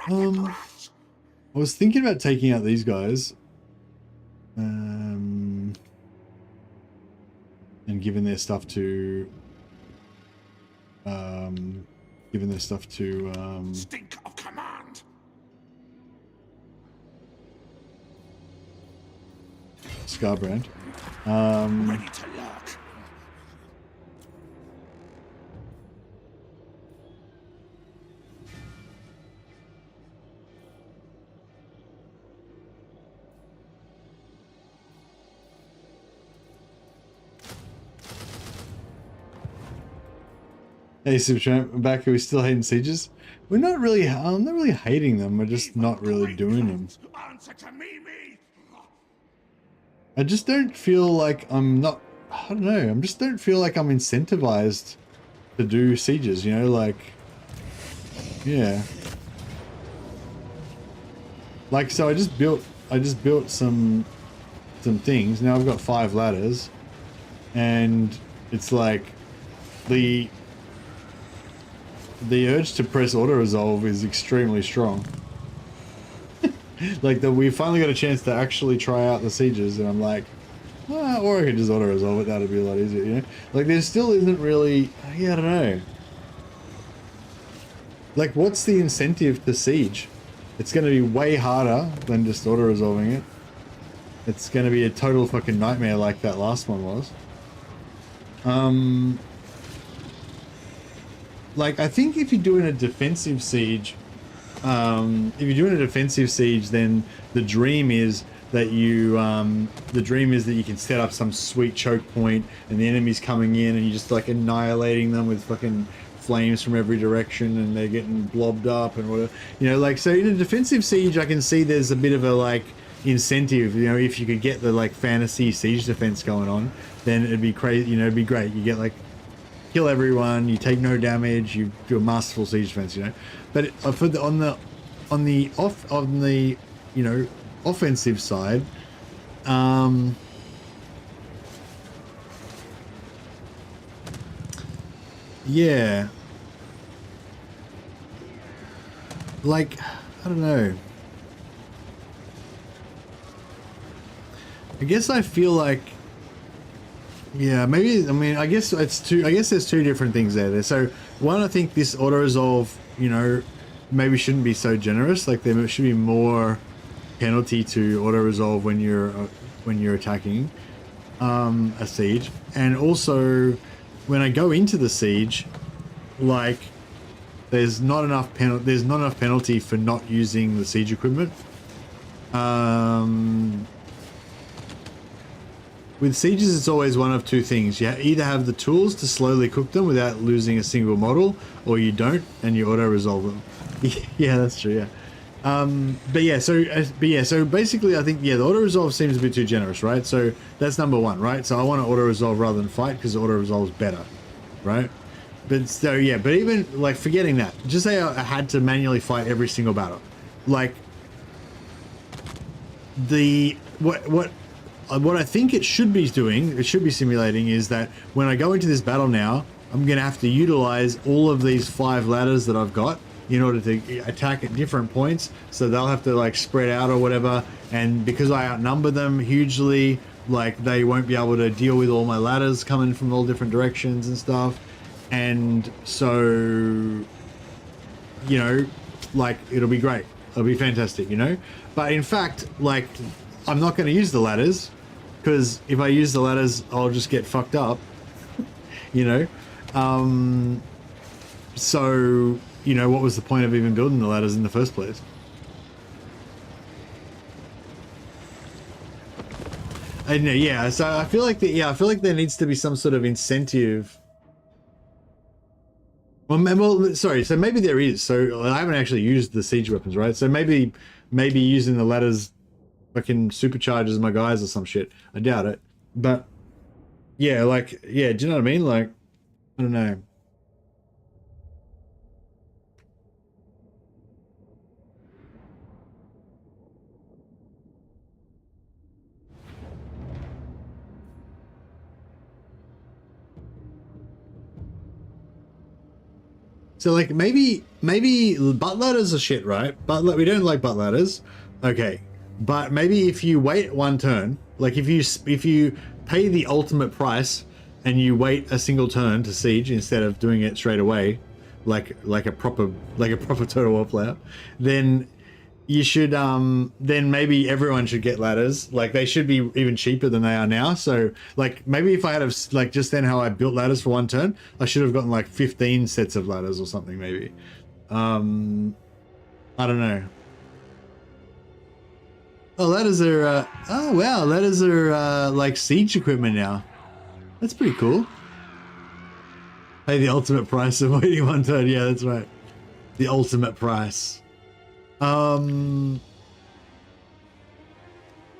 I was thinking about taking out these guys. And giving their stuff to... Stink of command. Scarbrand. Ready to lurk. Hey, Supertramp, back. Are we still hating sieges? We're not really. I'm not really hating them. We're just not really doing them. Answer to me, me. I just don't feel like I'm not. I don't know. I just don't feel like I'm incentivized to do sieges. You know, like, yeah. Like, so I just built some things. Now I've got 5 ladders, and it's like the urge to press auto resolve is extremely strong. Like we finally got a chance to actually try out the sieges, and I'm like, well, or I could just auto resolve it. That'd be a lot easier, you know. Like there still isn't really. Yeah, I don't know. Like, what's the incentive to siege? It's going to be way harder than just auto resolving it. It's going to be a total fucking nightmare like that last one was. Like, I think if you're doing a defensive siege, then the dream is that you can set up some sweet choke point and the enemy's coming in and you're just like annihilating them with fucking flames from every direction and they're getting blobbed up and whatever. You know, like, so in a defensive siege, I can see there's a bit of a, like, incentive, you know, if you could get the, like, fantasy siege defense going on, then it'd be crazy, you know, it'd be great. You get, like, kill everyone, you take no damage, you do a masterful siege defense, you know. But for the on the you know, offensive side, yeah, like, I don't know. I guess I feel like, yeah, maybe, I mean, I guess there's two different things there. So one, I think this auto resolve, you know, maybe shouldn't be so generous. Like there should be more penalty to auto resolve when you're attacking a siege. And also when I go into the siege, like there's not enough penalty for not using the siege equipment. With sieges, it's always one of two things. You either have the tools to slowly cook them without losing a single model, or you don't, and you auto-resolve them. Yeah, that's true, yeah. So basically, I think, yeah, the auto-resolve seems a bit too generous, right? So that's number one, right? So I want to auto-resolve rather than fight, because auto-resolve is better, right? But so, yeah, but even, like, forgetting that, just say I had to manually fight every single battle. Like, what I think it should be doing, it should be simulating, is that when I go into this battle now, I'm going to have to utilize all of these 5 ladders that I've got in order to attack at different points. So they'll have to, like, spread out or whatever. And because I outnumber them hugely, like, they won't be able to deal with all my ladders coming from all different directions and stuff. And so, you know, like, it'll be great. It'll be fantastic, you know? But in fact, like, I'm not going to use the ladders, because if I use the ladders, I'll just get fucked up, you know? So, you know, what was the point of even building the ladders in the first place? I know, yeah, so I feel like there needs to be some sort of incentive. Well, sorry, so maybe there is. So I haven't actually used the siege weapons, right? So maybe using the ladders fucking supercharges my guys or some shit. I doubt it. But yeah, like, yeah, do you know what I mean? Like, I don't know. So like maybe butt ladders are shit, right? We don't like butt ladders. Okay. But maybe if you wait one turn, like if you pay the ultimate price and you wait a single turn to siege instead of doing it straight away, like a proper Total War player, then you should then maybe everyone should get ladders. Like they should be even cheaper than they are now. So like maybe if I had like just then how I built ladders for one turn, I should have gotten like 15 sets of ladders or something maybe. I don't know. Oh, ladders are, oh wow, ladders are like siege equipment now. That's pretty cool. Pay the ultimate price of waiting one turn. Yeah, that's right. The ultimate price. But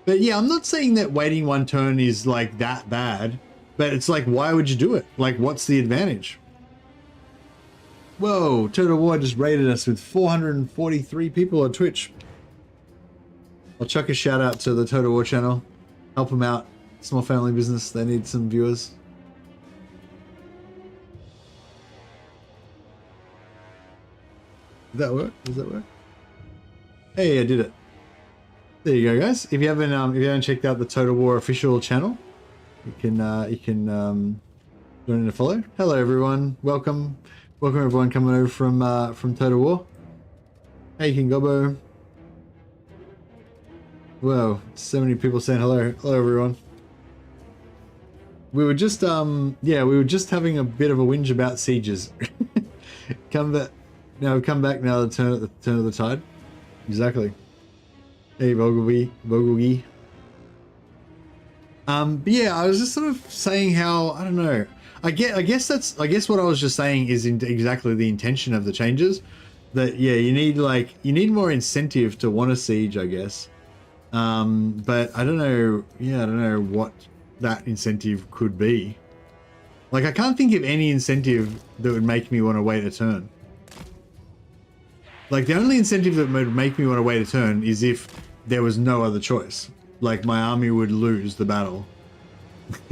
yeah, I'm not saying that waiting one turn is like that bad, but it's like, why would you do it? Like, what's the advantage? Whoa, Total War just raided us with 443 people on Twitch. I'll chuck a shout out to the Total War channel. Help them out. Small family business. They need some viewers. Did that work? Does that work? Hey, I did it. There you go, guys. If you haven't checked out the Total War official channel, you can join in to follow. Hello, everyone. Welcome everyone coming over from Total War. Hey, King Gobbo. Whoa, so many people saying hello. Hello, everyone. We were just having a bit of a whinge about sieges. Come back now. Come back now. The turn of the tide. Exactly. Hey, Vogelgy. But yeah, I was just sort of saying how, I don't know. I guess what I was just saying is exactly the intention of the changes. That yeah, you need more incentive to want a siege, I guess. But I don't know. Yeah, I don't know what that incentive could be. Like, I can't think of any incentive that would make me want to wait a turn. Like, the only incentive that would make me want to wait a turn is if there was no other choice. Like, my army would lose the battle.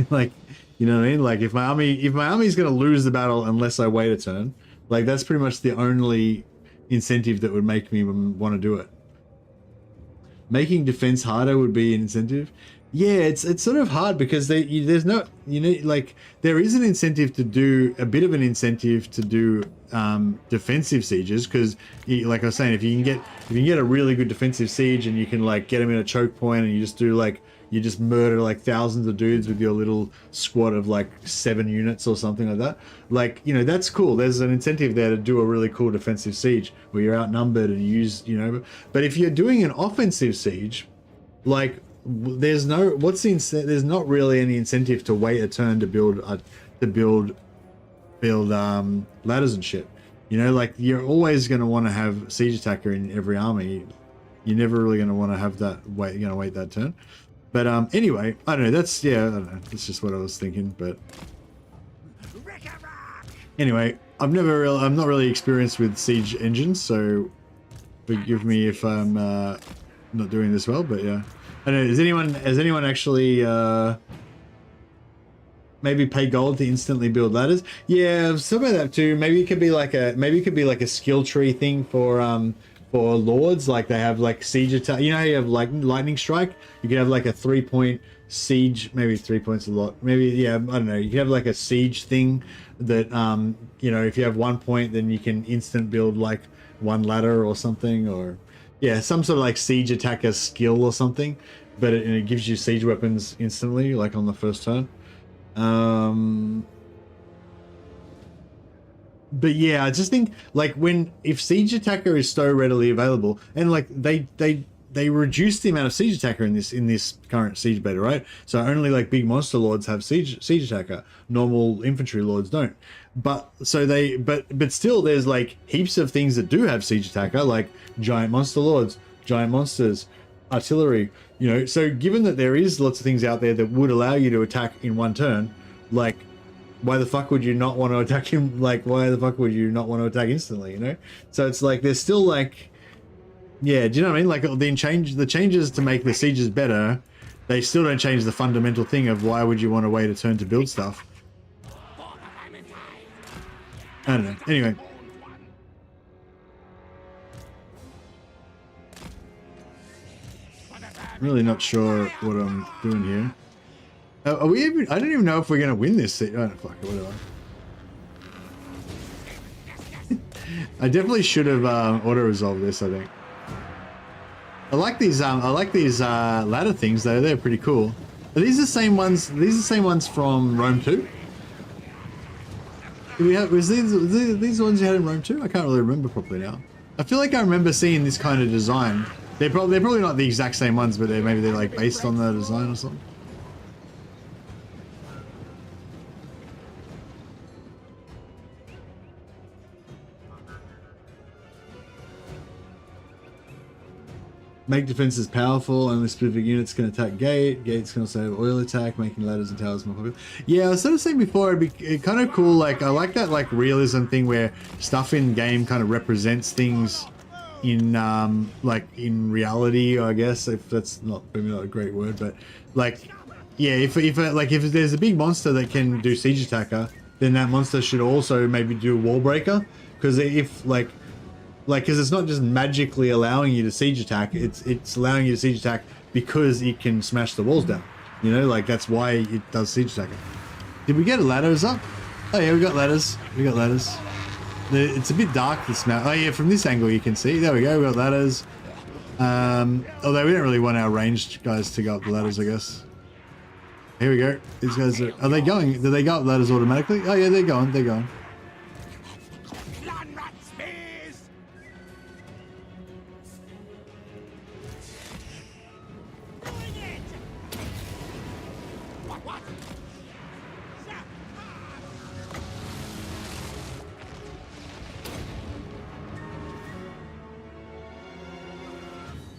Like, you know what I mean? Like, if my army's going to lose the battle unless I wait a turn, like, that's pretty much the only incentive that would make me want to do it. Making defense harder would be an incentive. Yeah, it's sort of hard because there's no, you know, like, there is an incentive to do a bit of an incentive to do defensive sieges, because like I was saying, if you can get a really good defensive siege and you can like get them in a choke point and you just murder like thousands of dudes with your little squad of like 7 units or something like that, like, you know, that's cool. There's an incentive there to do a really cool defensive siege where you're outnumbered and you use, you know. But if you're doing an offensive siege, like, there's not really any incentive to wait a turn to build ladders and shit. You know, like, you're always going to want to have siege attacker in every army. You're never really going to want to have that wait that turn. But anyway, I don't know. That's, yeah, I don't know. That's just what I was thinking. But anyway, I'm not really experienced with siege engines, so forgive me if I'm not doing this well. But yeah, I don't know. Has anyone actually maybe pay gold to instantly build ladders? Yeah, I've thought about that too. Maybe it could be like a skill tree thing for lords. Like, they have like siege attack. You know how you have like lightning strike? You could have like a 3-point siege, maybe 3 points a lot. Maybe, yeah, I don't know. You could have like a siege thing that you know, if you have 1 point, then you can instant build like 1 ladder or something, or yeah, some sort of like siege attacker skill or something. But it gives you siege weapons instantly, like on the first turn. But yeah, I just think, like, if siege attacker is so readily available, and like they reduce the amount of siege attacker in this current siege beta, right? So only like big monster lords have siege attacker. Normal infantry lords don't. But still, there's like heaps of things that do have siege attacker, like giant monster lords, giant monsters, artillery. You know, so given that there is lots of things out there that would allow you to attack in 1 turn, like, why the fuck would you not want to attack him? Like, why the fuck would you not want to attack instantly, you know? So it's like, there's still like, yeah, do you know what I mean? Like, the changes to make the sieges better, they still don't change the fundamental thing of why would you want to wait a turn to build stuff. I don't know. Anyway. I'm really not sure what I'm doing here. Are we even? I don't even know if we're going to win this. Oh, fuck it, whatever. I definitely should have auto-resolved this, I think. I like these ladder things though. They're pretty cool. Are these the same ones? Are these the same ones from Rome 2? Was these the ones you had in Rome 2? I can't really remember properly now. I feel like I remember seeing this kind of design. They're probably not the exact same ones, but maybe they're like based on the design or something. Make defenses powerful. Only specific units can attack gate. Gates can also have oil attack, making ladders and towers more popular. Yeah, I was sort of saying before, it'd be kind of cool. Like, I like that like realism thing where stuff in game kind of represents things in like in reality, I guess, if that's not maybe not a great word, but like, yeah, if there's a big monster that can do siege attacker, then that monster should also maybe do a wall breaker, because if because it's not just magically allowing you to siege attack, it's allowing you to siege attack because it can smash the walls down, you know, like that's why it does siege attacking. Did we get ladders up? Oh yeah, we got ladders. It's a bit dark, this map. Oh yeah, from this angle you can see. There we go, we got ladders. Although we don't really want our ranged guys to go up the ladders, I guess. Here we go. These guys are they going? Do they go up ladders automatically? Oh yeah, they're going.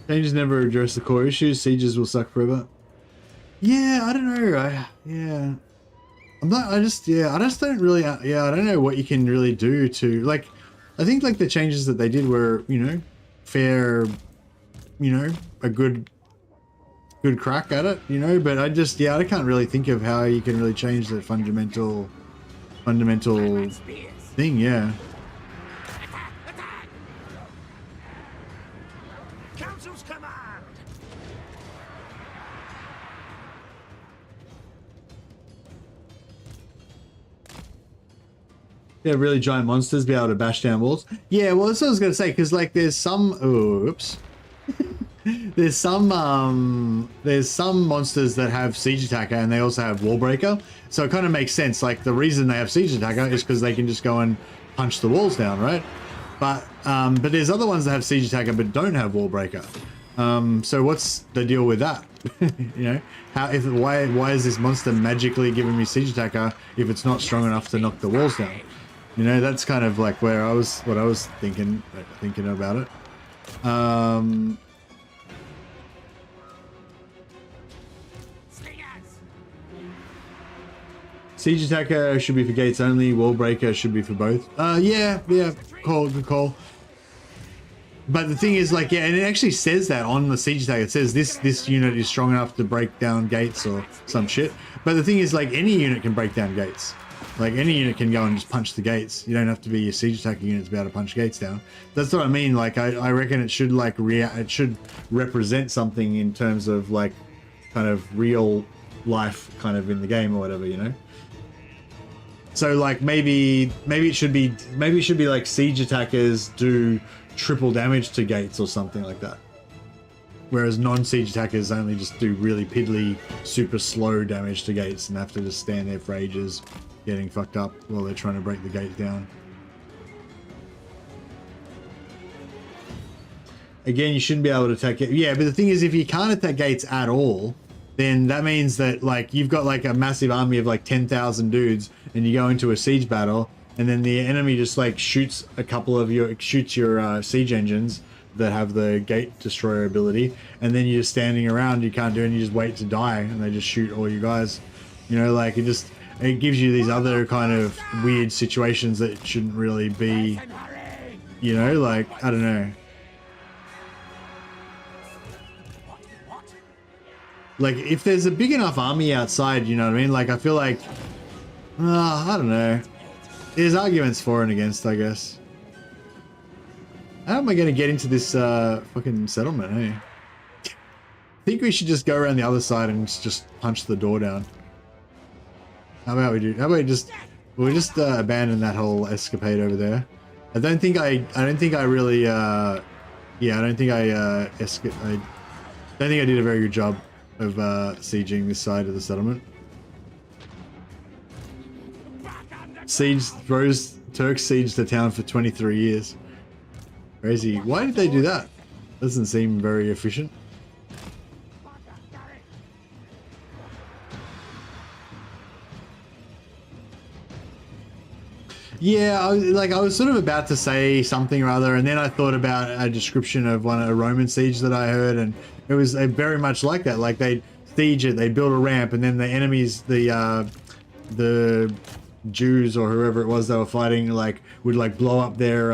Changes never address the core issues. Sieges will suck forever. Yeah, I don't know. I just don't really. I don't know what you can really do to like. I think like the changes that they did were, you know, fair. You know, a good crack at it. You know, but I can't really think of how you can really change the fundamental thing. Yeah. Yeah, really giant monsters be able to bash down walls. Yeah, well, that's what I was gonna say, because like there's some there's some monsters that have siege attacker and they also have wall breaker. So it kind of makes sense. Like the reason they have siege attacker is because they can just go and punch the walls down, right? But there's other ones that have siege attacker but don't have wall breaker. So what's the deal with that? You know, why is this monster magically giving me siege attacker if it's not strong enough to knock the walls down? You know, that's kind of like what I was thinking about it. Siege attacker should be for gates only. Wall breaker should be for both. Yeah, good call. But the thing is, like, yeah, and it actually says that on the siege attacker. It says this unit is strong enough to break down gates or some shit. But the thing is, like, any unit can break down gates. Like, any unit can go and just punch the gates. You don't have to be a siege attacker unit to be able to punch gates down. That's what I mean. Like, I reckon it should, like, it should represent something in terms of, like, kind of real life kind of in the game or whatever, you know? So, like, maybe it should be like siege attackers do triple damage to gates or something like that, whereas non-siege attackers only just do really piddly super slow damage to gates and have to just stand there for ages getting fucked up while they're trying to break the gate down. Again, you shouldn't be able to attack it. Yeah, but the thing is, if you can't attack gates at all, then that means that like you've got like a massive army of like 10,000 dudes and you go into a siege battle and then the enemy just like shoots your siege engines that have the gate destroyer ability, and then you're just standing around, you can't do anything, you just wait to die and they just shoot all you guys. You know, like it gives you these other kind of weird situations that shouldn't really be, you know, like, I don't know. Like, if there's a big enough army outside, you know what I mean? Like, I feel like, I don't know. There's arguments for and against, I guess. How am I going to get into this fucking settlement, hey? I think we should just go around the other side and just punch the door down. How about we do? How about we'll just abandon that whole escapade over there. I don't think I really I don't think I did a very good job of sieging this side of the settlement. Turks sieged the town for 23 years. Crazy. Why did they do that? Doesn't seem very efficient. Yeah, I was sort of about to say something or other, and then I thought about a description of a Roman siege that I heard, and it was very much like that. Like they'd siege it, they'd build a ramp, and then the enemies, the Jews or whoever it was they were fighting, like would like blow up their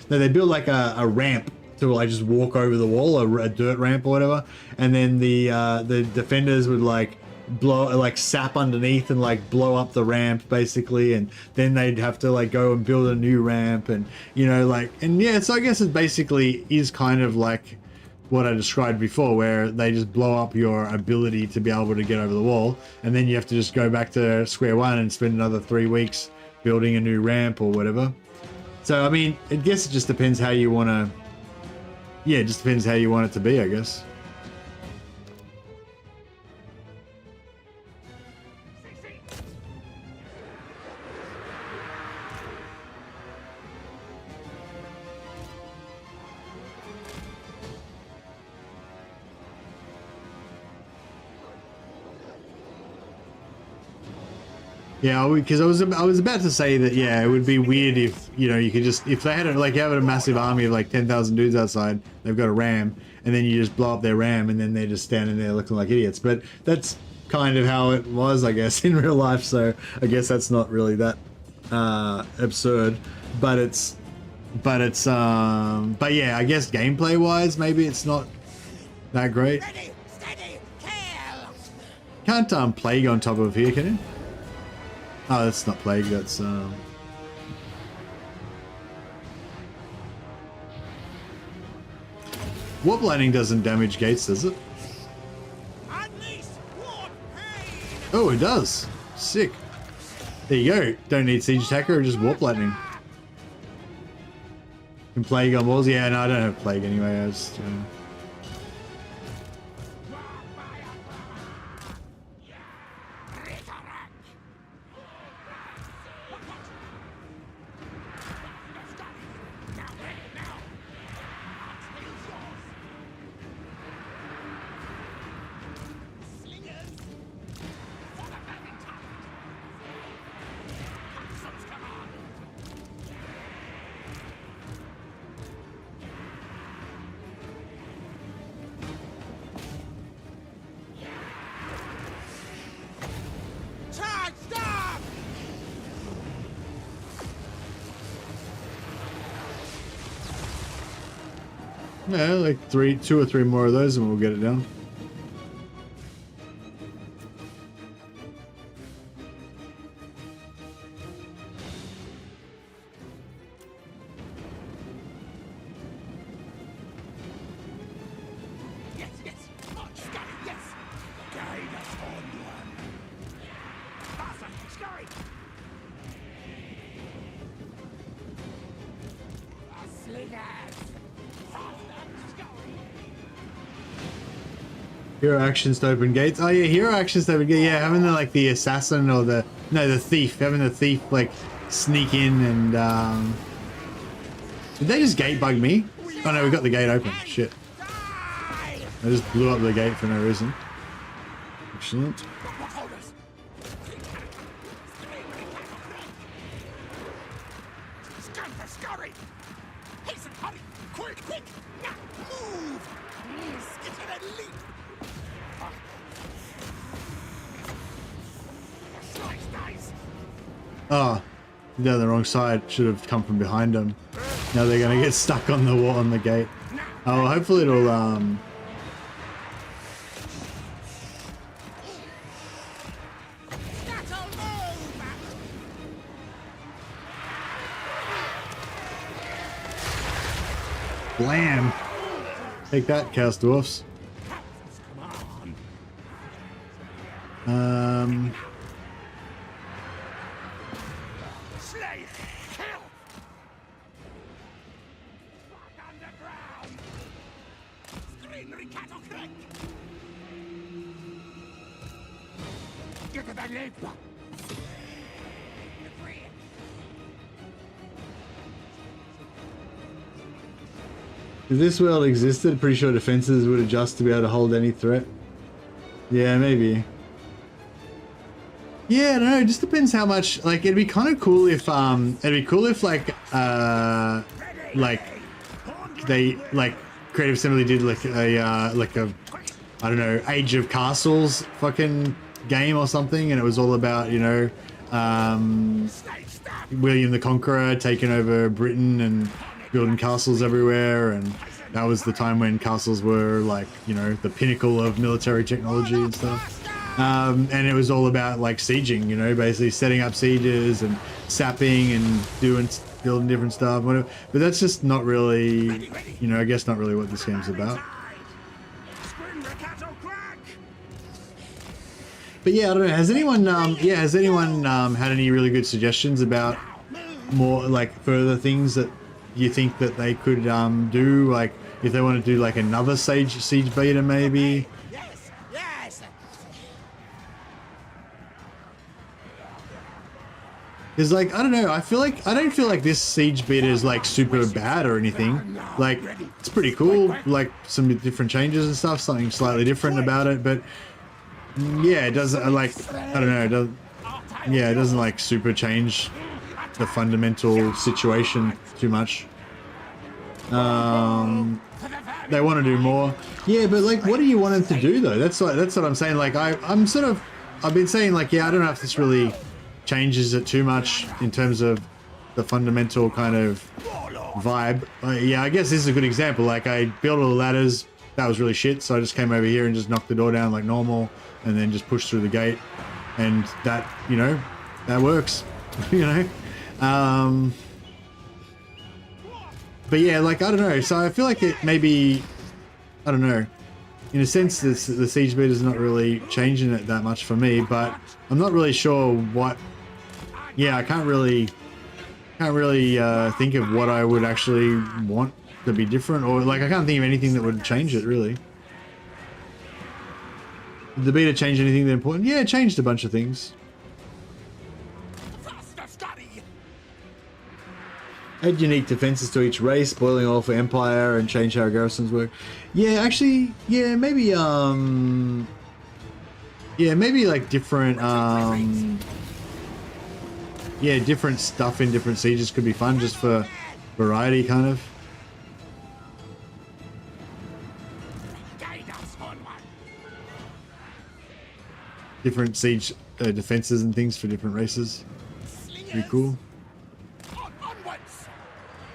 they build like a ramp to like just walk over the wall, a dirt ramp or whatever, and then the defenders would like blow like sap underneath and like blow up the ramp basically, and then they'd have to like go and build a new ramp, and you know, like, and yeah, so I guess it basically is kind of like what I described before, where they just blow up your ability to be able to get over the wall, and then you have to just go back to square one and spend another 3 weeks building a new ramp or whatever. So I mean, I guess it just depends how you want to, yeah, it just depends how you want it to be, I guess. Yeah, because I was about to say that, yeah, it would be weird if, you know, you could just, if they had like, you have a massive army of like 10,000 dudes outside, they've got a ram, and then you just blow up their ram, and then they're just standing there looking like idiots. But that's kind of how it was, I guess, in real life. So I guess that's not really that absurd, but yeah, I guess gameplay wise, maybe it's not that great. Ready, steady, kill! Can't plague on top of here, can you? Oh, that's not plague, that's warp lightning doesn't damage gates, does it? Unleash warp pain! Oh, it does. Sick. There you go. Don't need siege attacker, just warp lightning. Can plague on walls? Yeah, no, I don't have plague anyway. I just Charge, stop! yeah, like 2 or 3 more of those, and we'll get it down. Yes, yes! March, scurry, yes! Guide us onward! Faster, scurry! Slingers! Faster, scurry! Hero actions to open gates. Oh yeah, hero actions to open gates. Yeah, having the assassin or the thief, having the thief like sneak in and did they just gate bug me? Oh no, we got the gate open. Shit. Die! I just blew up the gate for no reason. Excellent. Hold us! Scamper, scurry! Hasten, hurry! Quick, quick! Now, move! Skitter and leap! Slice dice! Oh, they're on the wrong side. Should have come from behind them. Now they're gonna get stuck on the wall on the gate. Oh, well, hopefully it'll That'll move! blam. Take that, Chaos Dwarfs. Slay! Kill! Fuck underground! Screamery cattle crack! Get to the lip! Free! If this world existed, pretty sure defenses would adjust to be able to hold any threat. Yeah, maybe. Yeah, I don't know. It just depends how much. Like, it'd be kind of cool if they like Creative Assembly did like a I don't know, Age of Castles fucking game or something, and it was all about, you know, William the Conqueror taking over Britain and building castles everywhere, and that was the time when castles were like, you know, the pinnacle of military technology and stuff. And it was all about like sieging, you know, basically setting up sieges and sapping and building different stuff, whatever. But that's just not really, you know, I guess not really what this game's about. But yeah, I don't know. Has anyone, had any really good suggestions about more like further things that you think that they could do? Like if they want to do like another siege beta, maybe. Yes, yes. Because like, I don't know, I don't feel like this siege beta is like super bad or anything. Like, it's pretty cool, like some different changes and stuff, something slightly different about it, but yeah, it doesn't like, I don't know, it doesn't like super change the fundamental situation too much. They want to do more. Yeah, but like, what do you want them to do though? That's what I'm saying. Like, I've been saying like, yeah, I don't know if this really changes it too much in terms of the fundamental kind of vibe. Yeah, I guess this is a good example. Like, I built all the ladders, that was really shit, so I just came over here and just knocked the door down like normal and then just pushed through the gate, and that, you know, that works. You know, but yeah, like, I don't know, so I feel like it maybe, I don't know, in a sense the siege beta is not really changing it that much for me, but I'm not really sure what, yeah, I can't really think of what I would actually want to be different, or like, I can't think of anything that would change it really. Did the beta change anything that important? Yeah, it changed a bunch of things. Add unique defenses to each race, boiling oil for Empire, and change how garrisons work. Yeah, actually, yeah, maybe like different, different stuff in different sieges could be fun, just for variety, kind of. Different siege defenses and things for different races. Pretty cool.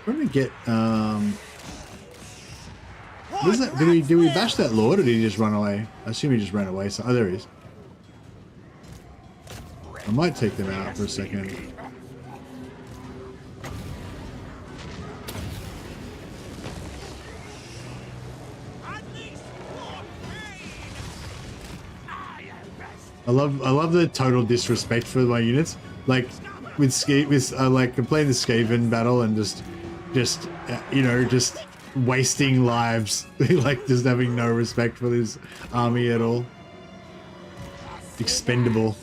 Where did we get, did we bash that lord, or did he just run away? I assume he just ran away, so, oh, there he is. I might take them out for a second. I love the total disrespect for my units. Like with like playing the Skaven battle and just you know, just wasting lives, like just having no respect for this army at all. Expendable.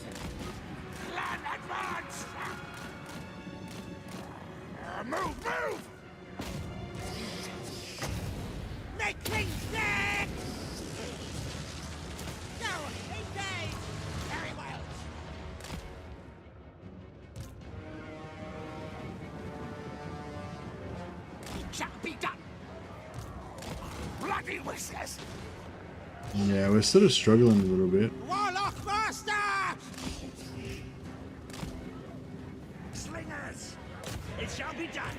Yeah, we're sort of struggling a little bit. Warlock Master! Slingers! It shall be done.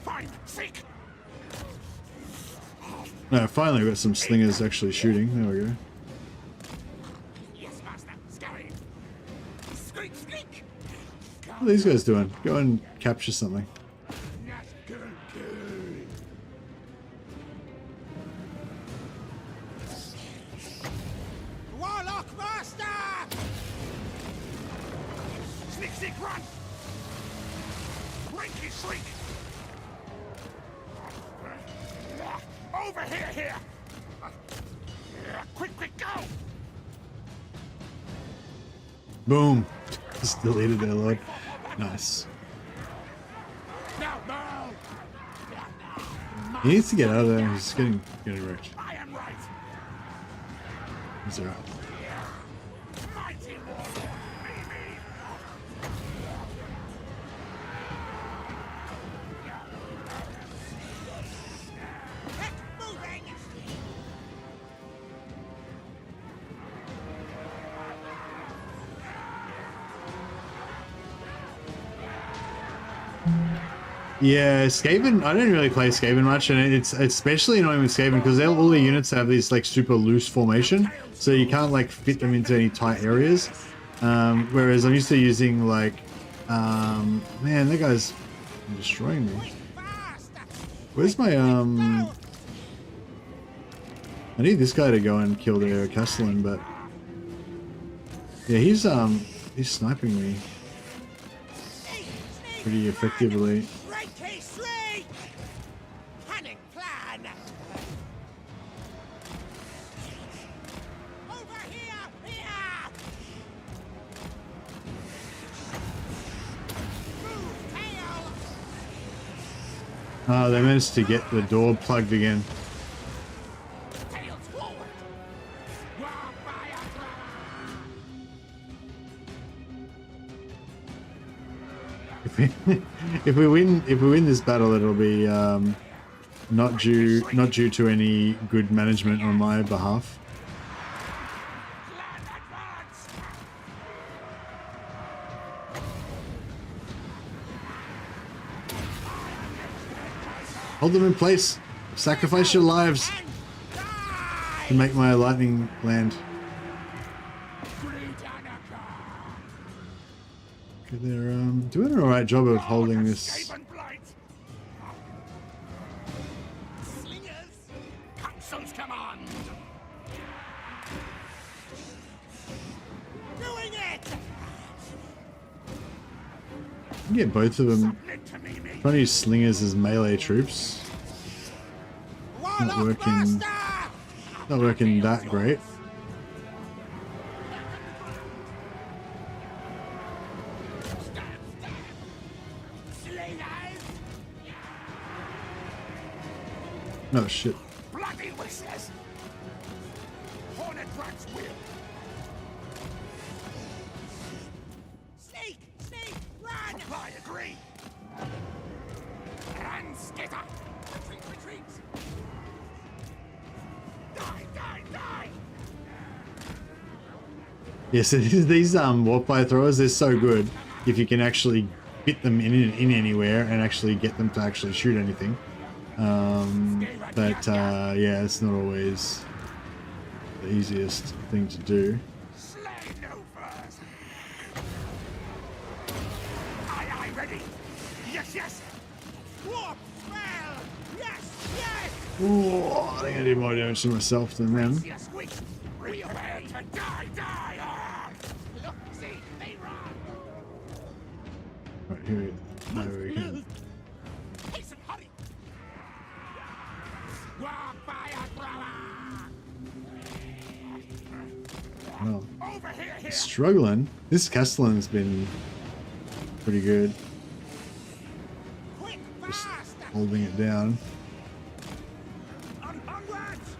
Find, seek. No, finally we got some slingers actually shooting. There we go. Yes, Master. Scurry. Squeak, squeak. What are these guys doing? Go and capture something. Boom. Just deleted their load. Nice. He needs to get out of there. He's getting wrecked. I am right. He's alright. Mighty Yeah, Skaven, I don't really play Skaven much, and it's especially annoying with Skaven because all the units have this like super loose formation, so you can't like fit them into any tight areas. Whereas I'm used to using like, man, that guy's destroying me. Where's my, I need this guy to go and kill the Castellan, but yeah, he's sniping me pretty effectively. Oh, they managed to get the door plugged again. If we win this battle, it'll be not due to any good management on my behalf. Hold them in place. Sacrifice your lives to make my lightning land. Okay, they're doing an alright job of holding this. Get both of them. Trying to use slingers as melee troops. Not working that great. Oh shit. Bloody whistlers. Hornet rats will. Snake! Snake! Run! I agree. Run, skitter! Retreat, retreat! Die, die, die! Yes, these warp-fire throwers, they're so good if you can actually get them in anywhere and actually get them to actually shoot anything. But yeah, it's not always the easiest thing to do. Slay no first. Aye, ready. Yes, yes. Warp spell. Yes, yes. Oh, I think I did more damage to myself than them. Yes, we prepare to die, die. Look, see, they run. Right here, no, we can. Hasten, hurry. Warp fire thrower. Well, Over here. struggling. This Castellan's been pretty good. Quick, Just fast. holding it down. Onwards.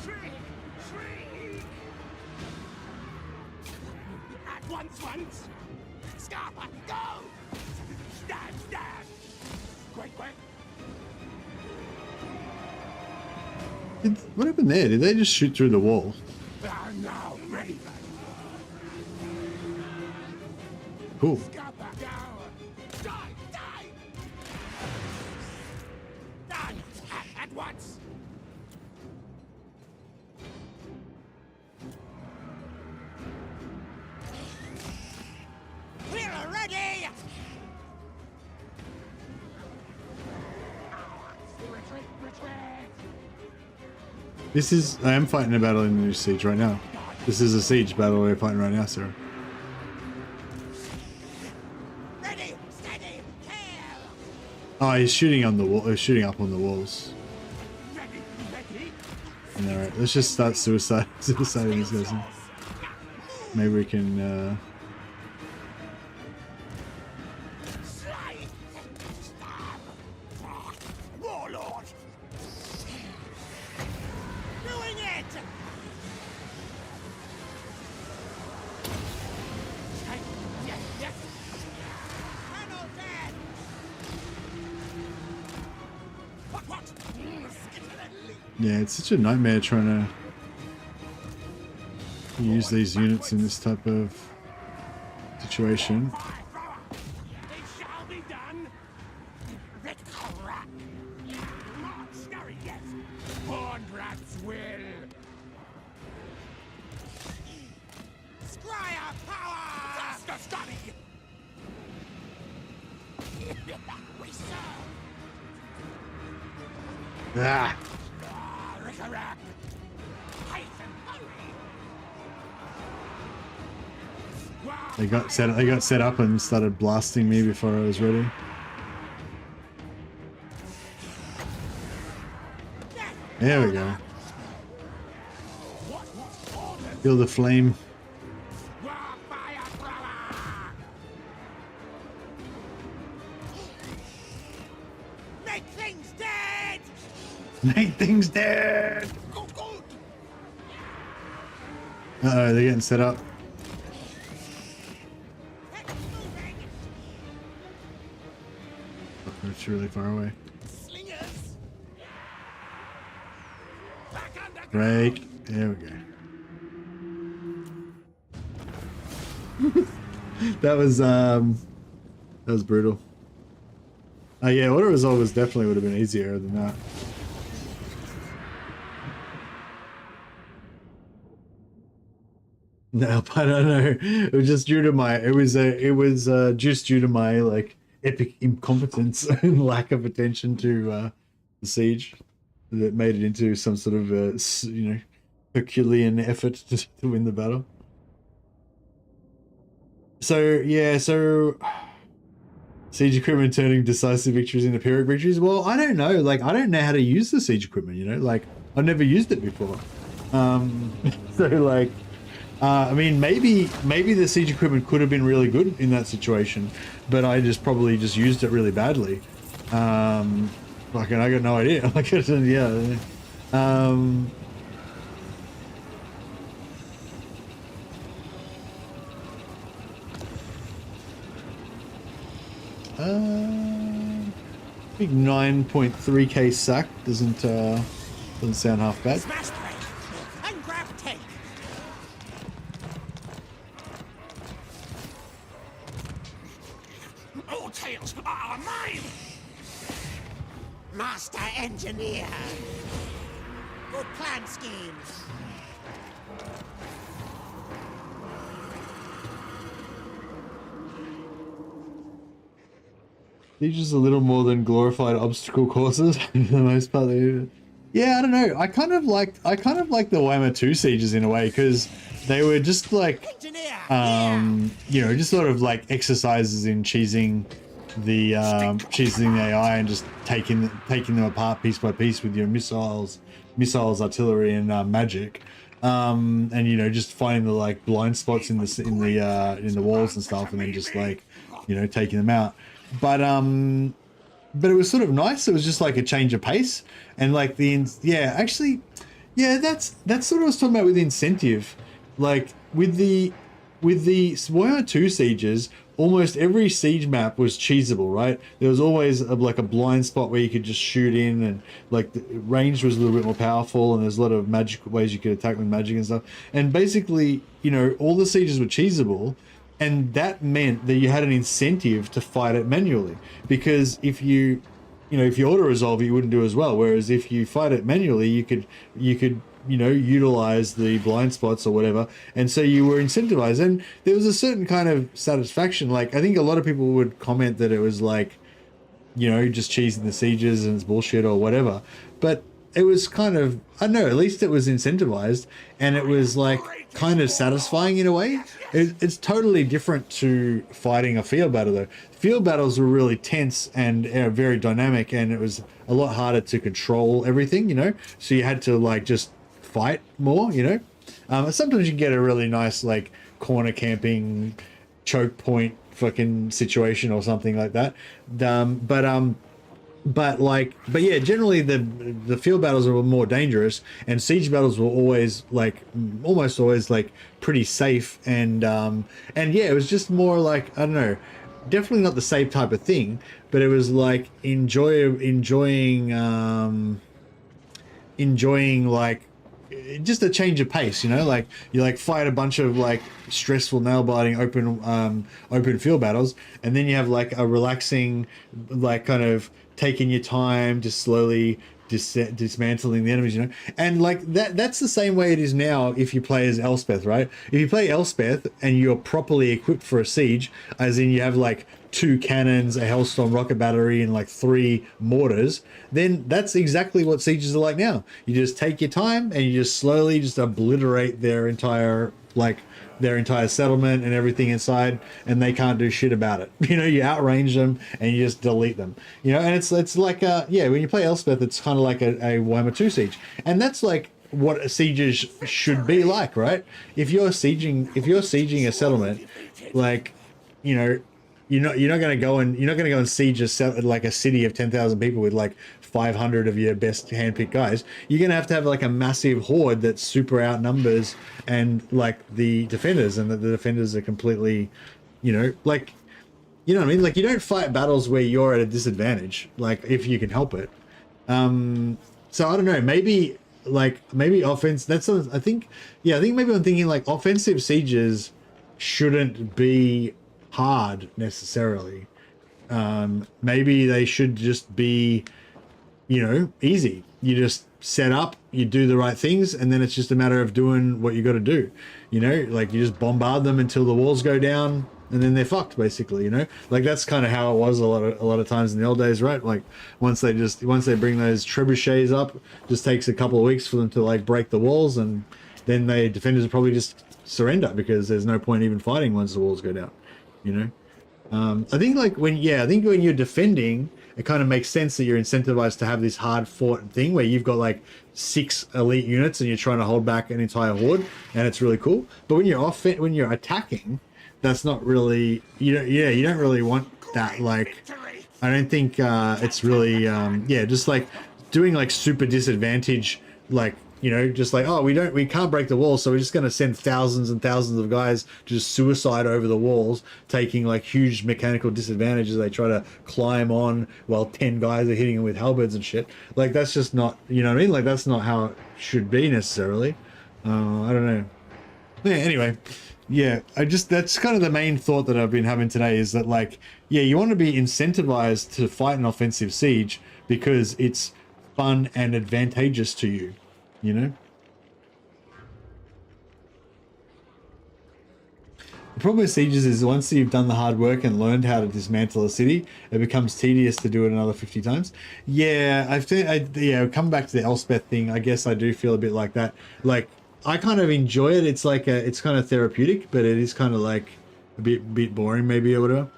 Shriek, shriek. At once. Scarpa, go. Stab, stab. Quick. What happened there? Did they just shoot through the wall? I'm now ready. Cool. Scarpa, go. Die. Die. At once. We're ready. Retreat. This is... I am fighting a battle in the new siege right now. This is a siege battle we're fighting right now, sir. Ready, steady, kill. Oh, he's shooting on the wall. He's shooting up on the walls. Ready. Alright, let's just start suiciding these guys. Maybe we can... Slay. Stab. Warlord. Doing it. Yes. Colonel dead. What? Yeah, it's such a nightmare trying to use these units in this type of situation. It shall be done. Conrad's will. Scryer power! Faster, Scotty! We serve! Ah, Rick-a-rack! Hyphen hurry! they got set up and started blasting me before I was ready. There we go. Feel the flame. Make things dead! Make things dead! Good, good! Uh-oh, they're getting set up. Head moving! It's really far away. Slingers! Back under Break. There we go. That was brutal. Yeah, auto resolve was definitely would have been easier than that. No, I don't know. It was just due to my. It was just due to my like epic incompetence and lack of attention to the siege that made it into some sort of Herculean effort to win the battle. So yeah, siege equipment turning decisive victories into Pyrrhic victories. Well, I don't know. Like, I don't know how to use the siege equipment. You know, like I've never used it before. So like. I mean, maybe the siege equipment could have been really good in that situation, but I probably just used it really badly. Like, and I got no idea. Like, yeah. I think 9.3k sack doesn't sound half bad. Smash break! And grab take! All tails are mine! Master engineer! Good plan schemes! They're just a little more than glorified obstacle courses for the most part. Yeah, I don't know. I kind of liked the Warhammer 2 sieges in a way because they were just like, you know, just sort of like exercises in cheesing the AI and just taking them apart piece by piece with your missiles, artillery, and magic. And you know, just finding the like blind spots in the walls and stuff, and then just like, you know, taking them out. But it was sort of nice. It was just like a change of pace, and like that's sort of what I was talking about with the incentive. Like with the Warhammer 2 sieges, almost every siege map was cheesable, right? There was always like a blind spot where you could just shoot in, and like the range was a little bit more powerful, and there's a lot of magic ways you could attack with magic and stuff. And basically, you know, all the sieges were cheesable. And that meant that you had an incentive to fight it manually, because if you auto resolve it, you wouldn't do as well. Whereas if you fight it manually, you could utilize the blind spots or whatever, and so you were incentivized. And there was a certain kind of satisfaction. Like, I think a lot of people would comment that it was like, you know, just cheesing the sieges and it's bullshit or whatever. But it was kind of, I don't know, at least it was incentivized, and it was like kind of satisfying in a way. It's totally different to fighting a field battle though. Field battles were really tense and very dynamic, and it was a lot harder to control everything, you know? So you had to like just fight more, you know? Sometimes you can get a really nice like corner camping choke point fucking situation or something like that. But yeah, generally the field battles were more dangerous, and siege battles were always like almost always like pretty safe, and yeah, it was just more like, I don't know, definitely not the same type of thing, but it was like enjoying like just a change of pace, you know, like you like fight a bunch of like stressful nail biting open field battles, and then you have like a relaxing like kind of taking your time, just slowly dismantling the enemies, you know. And like that's the same way it is now if you play as Elspeth, right? If you play Elspeth and you're properly equipped for a siege, as in you have like 2 cannons, a Hellstorm rocket battery, and like 3 mortars, then that's exactly what sieges are like now. You just take your time and you just slowly just obliterate their entire settlement and everything inside, and they can't do shit about it. You know, you outrange them and you just delete them. You know, and it's like yeah, when you play Elspeth, it's kind of like a Warhammer 2 siege, and that's like what sieges should be like, right? If you're sieging a settlement, like, you know, you're not going to go and siege like a city of 10,000 people with like 500 of your best handpicked guys. You're going to have like a massive horde that super outnumbers and like the defenders, and that the defenders are completely, you know, like, you know what I mean? Like, you don't fight battles where you're at a disadvantage, like if you can help it. So I don't know, maybe offense, I think maybe I'm thinking like offensive sieges shouldn't be hard necessarily. Maybe they should just be, you know, easy. You just set up, you do the right things, and then it's just a matter of doing what you got to do. You know, like you just bombard them until the walls go down, and then they're fucked, basically. You know, like that's kind of how it was a lot of times in the old days, right? Like once they bring those trebuchets up, just takes a couple of weeks for them to like break the walls, and then the defenders will probably just surrender because there's no point even fighting once the walls go down. You know, I think when you're defending, it kind of makes sense that you're incentivized to have this hard fought thing where you've got like 6 elite units and you're trying to hold back an entire horde, and it's really cool. But when you're attacking, that's not really, you don't really want that. Like, I don't think it's really just like doing like super disadvantage, like, you know, just like, oh, we can't break the walls, so we're just going to send thousands and thousands of guys to just suicide over the walls, taking like huge mechanical disadvantages. They try to climb on while 10 guys are hitting them with halberds and shit. Like, that's just not, you know what I mean? Like, that's not how it should be necessarily. I don't know. Yeah, anyway, yeah, that's kind of the main thought that I've been having today, is that like, yeah, you want to be incentivized to fight an offensive siege because it's fun and advantageous to you. You know, the problem with sieges is once you've done the hard work and learned how to dismantle a city, it becomes tedious to do it another 50 times. Yeah, come back to the Elspeth thing. I guess I do feel a bit like that. Like, I kind of enjoy it. It's like it's kind of therapeutic, but it is kind of like a bit boring maybe, or whatever.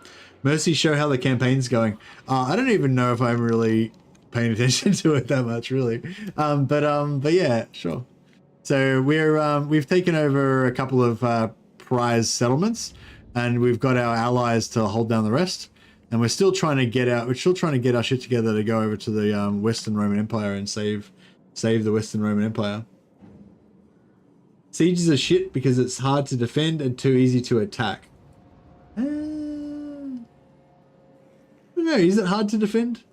Mercy, show how the campaign's going. I don't even know if I'm really paying attention to it that much, really. But yeah, sure. So we've taken over a couple of prize settlements, and we've got our allies to hold down the rest. And we're still trying to get our shit together to go over to the Western Roman Empire and save the Western Roman Empire. Sieges are shit because it's hard to defend and too easy to attack. I don't know. Is it hard to defend?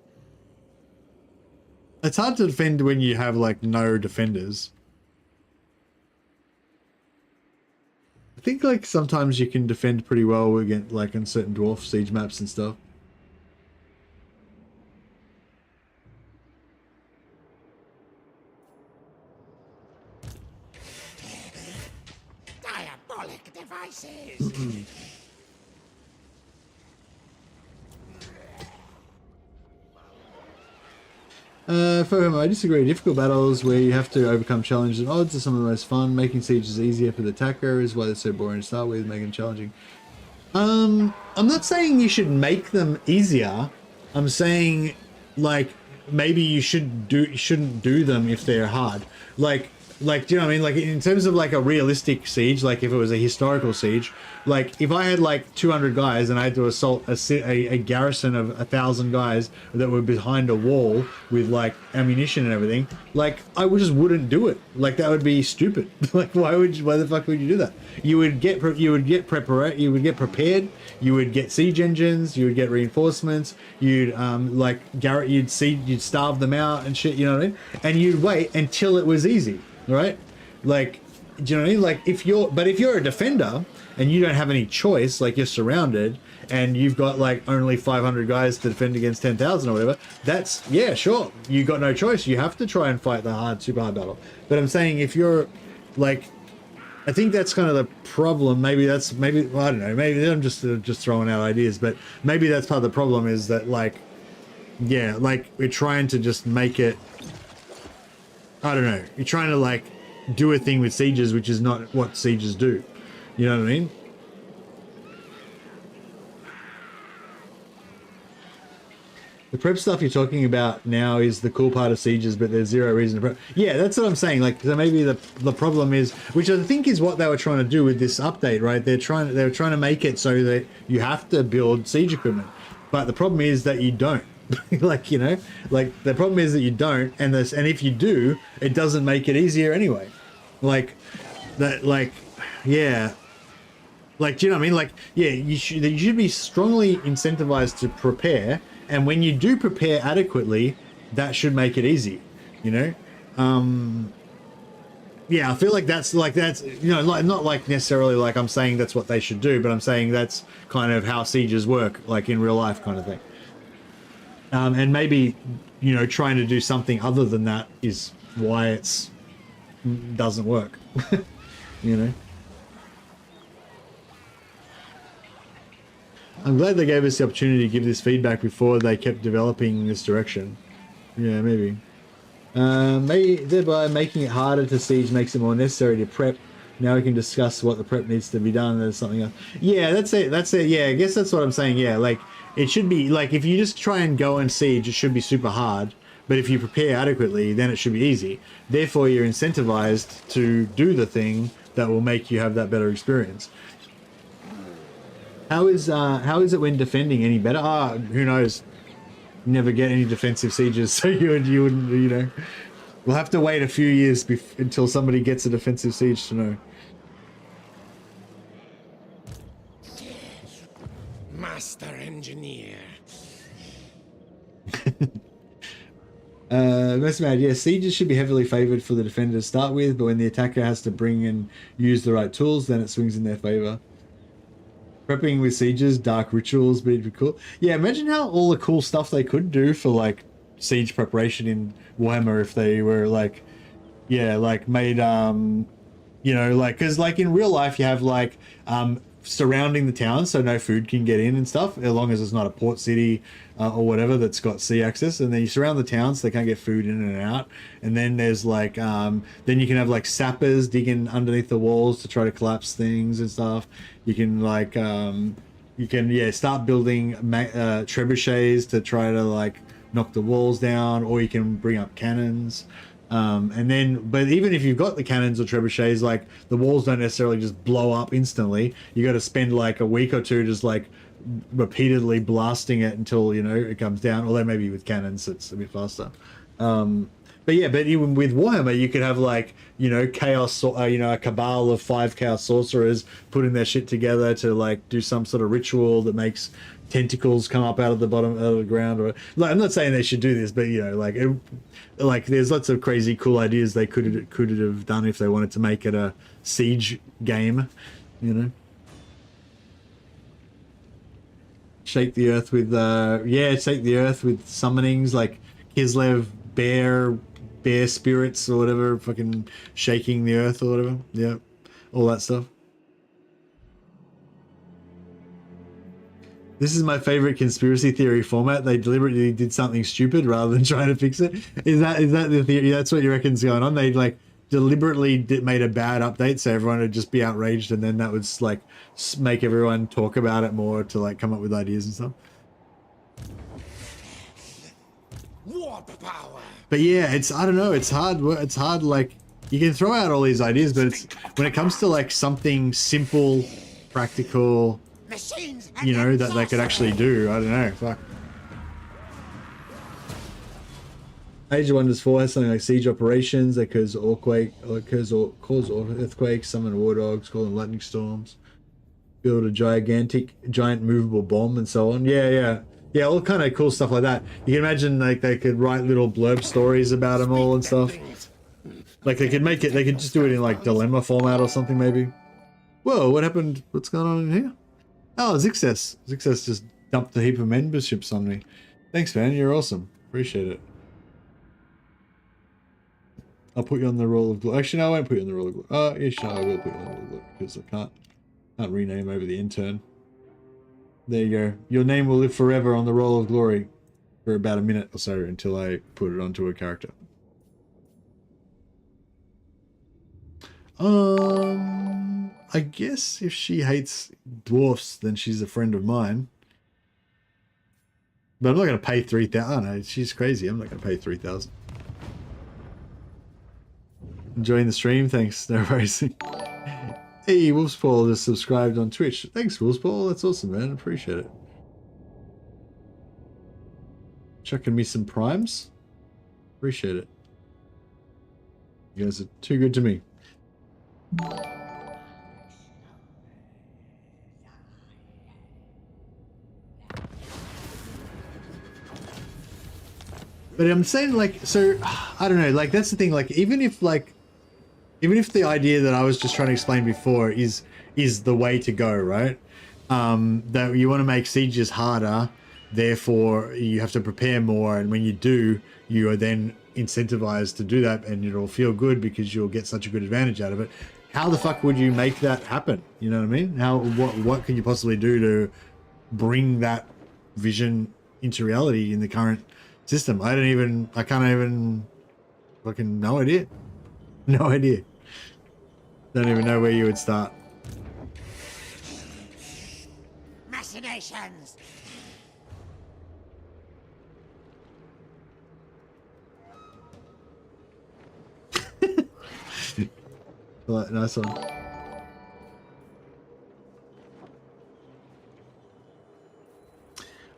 It's hard to defend when you have like no defenders. I think like sometimes you can defend pretty well against like in certain dwarf siege maps and stuff. Diabolic devices. For him, I disagree. Difficult battles where you have to overcome challenges and odds are some of the most fun. Making sieges easier for the attacker is why they're so boring to start with, making them challenging. I'm not saying you should make them easier. I'm saying like maybe you shouldn't do them if they're hard. Like do you know what I mean? Like in terms of like a realistic siege, like if it was a historical siege, like if I had like 200 guys and I had to assault a garrison of 1,000 guys that were behind a wall with like ammunition and everything, like I just wouldn't do it. Like that would be stupid. Like why the fuck would you do that? You would get prepared. You would get siege engines. You would get reinforcements. You'd you'd starve them out and shit. You know what I mean? And you'd wait until it was easy. Right? Like do you know what I mean? Like if you're a defender and you don't have any choice, like you're surrounded and you've got like only 500 guys to defend against 10,000 or whatever, that's, yeah, sure, you got no choice. You have to try and fight the super hard battle. But I'm saying if you're like, I think that's kind of the problem. Maybe well, I don't know, maybe I'm just throwing out ideas, but maybe that's part of the problem is that like, yeah, like we're trying to just make it, I don't know, you're trying to like do a thing with sieges, which is not what sieges do. You know what I mean? The prep stuff you're talking about now is the cool part of sieges, but there's zero reason to prep. Yeah, that's what I'm saying. Like, so maybe the problem is, which I think is what they were trying to do with this update, right? They were trying to make it so that you have to build siege equipment, but the problem is that you don't. Like, you know, like the problem is that you don't, and if you do, it doesn't make it easier anyway. Like that, like, yeah. Like, do you know what I mean? Like, yeah, you should be strongly incentivized to prepare, and when you do prepare adequately, that should make it easy, you know? Yeah, I feel like that's, you know, like, not like necessarily like I'm saying that's what they should do, but I'm saying that's kind of how sieges work, like in real life kind of thing. And maybe, you know, trying to do something other than that is why it's doesn't work, you know? I'm glad they gave us the opportunity to give this feedback before they kept developing this direction. Yeah, maybe. Maybe thereby making it harder to siege makes it more necessary to prep. Now we can discuss what the prep needs to be done. There's something else. Yeah, that's it. Yeah, I guess that's what I'm saying. Yeah, like it should be like if you just try and go and siege, it should be super hard. But if you prepare adequately, then it should be easy. Therefore, you're incentivized to do the thing that will make you have that better experience. How is it when defending any better? Who knows? You never get any defensive sieges, so you wouldn't, you know. We'll have to wait a few years until somebody gets a defensive siege to know. Master engineer. Most mad, yeah, sieges should be heavily favored for the defender to start with, but when the attacker has to bring and use the right tools, then it swings in their favor. Prepping with sieges, dark rituals, but it'd be cool. Yeah, imagine how all the cool stuff they could do for like siege preparation in Warhammer if they were like, yeah, like made, you know, like, because like in real life you have like surrounding the town so no food can get in and stuff, as long as it's not a port city or whatever that's got sea access, and then you surround the town so they can't get food in and out. And then there's like then you can have like sappers digging underneath the walls to try to collapse things and stuff. You can like you can start building trebuchets to try to like knock the walls down, or you can bring up cannons. And then, but even if you've got the cannons or trebuchets, like the walls don't necessarily just blow up instantly. You got to spend like a week or two just like repeatedly blasting it until, you know, it comes down. Although maybe with cannons it's a bit faster. But yeah, but even with Warhammer, you could have like, you know, chaos, you know, a cabal of 5 chaos sorcerers putting their shit together to like do some sort of ritual that makes tentacles come up out of the bottom of the ground. Or like, I'm not saying they should do this, but you know, like there's lots of crazy cool ideas they could have done if they wanted to make it a siege game, you know. Shake the earth with shake the earth with summonings like Kislev bear spirits or whatever, fucking shaking the earth or whatever. Yeah, all that stuff. This is my favorite conspiracy theory format. They deliberately did something stupid rather than trying to fix it. Is that the theory? That's what you reckon's going on? They like deliberately made a bad update so everyone would just be outraged, and then that would like make everyone talk about it more to like come up with ideas and stuff. Warp power. But yeah, I don't know, it's hard. It's hard. Like you can throw out all these ideas, but it's when it comes to like something simple, practical, Machines, you know, that they could actually do. I don't know. Fuck. Age of Wonders 4 has something like siege operations that cause earthquakes, summon war dogs, call them lightning storms, build a giant movable bomb, and so on. Yeah, all kind of cool stuff like that. You can imagine like they could write little blurb stories about them all and stuff. Like they could make it, they could just do it in like dilemma format or something maybe. Whoa, what happened? What's going on in here? Oh, Zixes. Zixes just dumped a heap of memberships on me. Thanks, man. You're awesome. Appreciate it. I'll put you on the roll of glory. Actually, no, I won't put you on the roll of glory. Oh, yes, no, I will put you on the roll of glory because I can't rename over the intern. There you go. Your name will live forever on the roll of glory for about a minute or so until I put it onto a character. I guess if she hates dwarfs, then she's a friend of mine. But I'm not going to pay 3,000. Oh no, she's crazy. I'm not going to pay 3,000. Enjoying the stream? Thanks. No worries. Hey, Wolfspaw just subscribed on Twitch. Thanks, Wolfspaw. That's awesome, man. Appreciate it. Chucking me some primes. Appreciate it. You guys are too good to me. But I'm saying, like, so I don't know, like that's the thing, like even if the idea that I was just trying to explain before is the way to go, right? That you want to make sieges harder, therefore you have to prepare more, and when you do, you are then incentivized to do that, and it'll feel good because you'll get such a good advantage out of it. How the fuck would you make that happen? You know what I mean? What could you possibly do to bring that vision into reality in the current system? I can't even fucking no idea. No idea. Don't even know where you would start. Machinations. Right, nice one.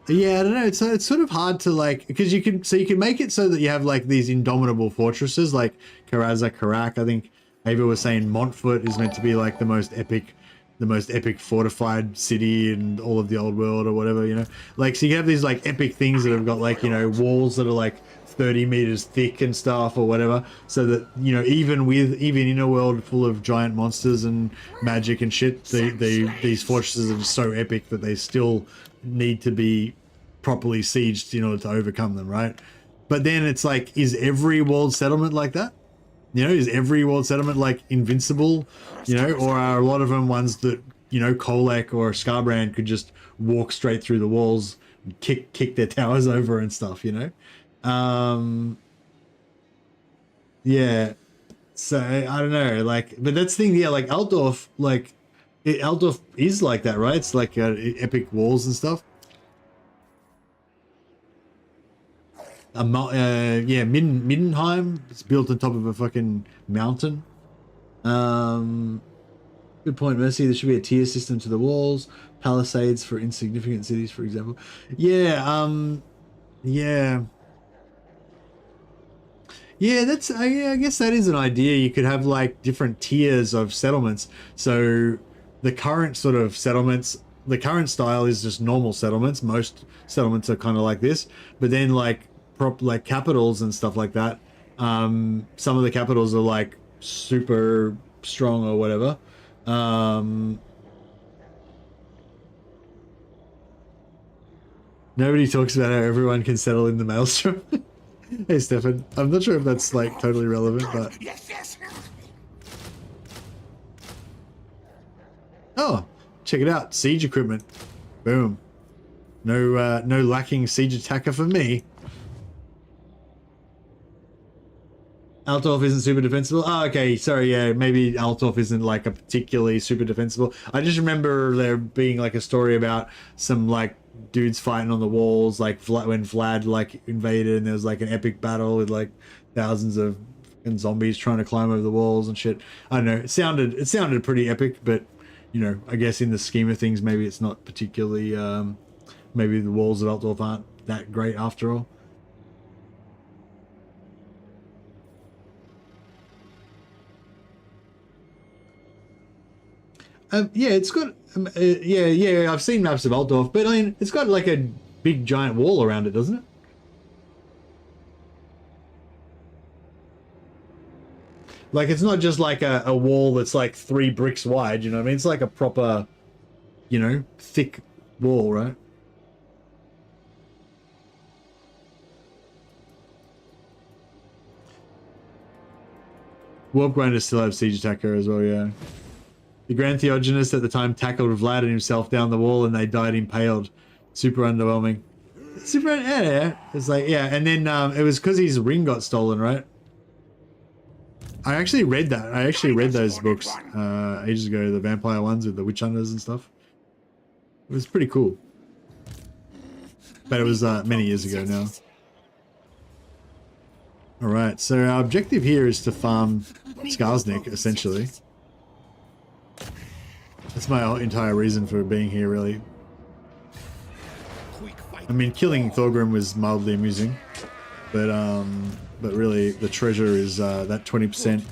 Yeah, I don't know. It's sort of hard to like, because you can make it so that you have like these indomitable fortresses like Karaza, Karak. I think Ava was saying Montfort is meant to be like the most epic fortified city in all of the old world or whatever, you know. Like, so you have these like epic things that have got like, you know, walls that are like 30 meters thick and stuff or whatever, so that, you know, even in a world full of giant monsters and magic and shit, these fortresses are so epic that they still need to be properly sieged in order to overcome them, right? But then it's like, is every walled settlement like that? You know, is every walled settlement like invincible? You know, or are a lot of them ones that, you know, Kolek or Skarbrand could just walk straight through the walls and kick their towers over and stuff, you know? Yeah, so I don't know, like, but that's the thing, yeah, like Altdorf, like Altdorf is like that, right? It's like epic walls and stuff. Yeah, Middenheim, it's built on top of a fucking mountain. Good point, Mercy. There should be a tier system to the walls, palisades for insignificant cities, for example. Yeah, yeah, that's I guess that is an idea. You could have like different tiers of settlements. So the current sort of settlements, the current style is just normal settlements. Most settlements are kind of like this, but then like capitals and stuff like that. Some of the capitals are like super strong or whatever. Nobody talks about how everyone can settle in the maelstrom. Hey, Stefan. I'm not sure if that's like totally relevant, but Yes. oh, check it out. Siege equipment. Boom. No lacking siege attacker for me. Altdorf isn't super defensible. Oh, okay. Sorry. Yeah, maybe Altdorf isn't like a particularly super defensible. I just remember there being like a story about some like dudes fighting on the walls, like when Vlad like invaded, and there was like an epic battle with like thousands of fucking zombies trying to climb over the walls and shit. I don't know. It sounded pretty epic, but you know, I guess in the scheme of things, maybe it's not particularly. Maybe the walls of Altdorf aren't that great after all. Yeah, it's got. Yeah. I've seen maps of Altdorf, but I mean, it's got like a big giant wall around it, doesn't it? Like, it's not just like a wall that's like 3 bricks wide, you know what I mean? It's like a proper, you know, thick wall, right? Warp grinders still have siege attacker as well, yeah. The Grand Theogenist at the time tackled Vlad and himself down the wall and they died impaled. Super underwhelming. Super, yeah. It's like, yeah, and then it was because his ring got stolen, right? I actually read that. I actually read those books ages ago, the vampire ones with the witch hunters and stuff. It was pretty cool. But it was many years ago now. Alright, so our objective here is to farm Skarsnik, essentially. That's my entire reason for being here, really. I mean, killing Thorgrim was mildly amusing, but really the treasure is that 20%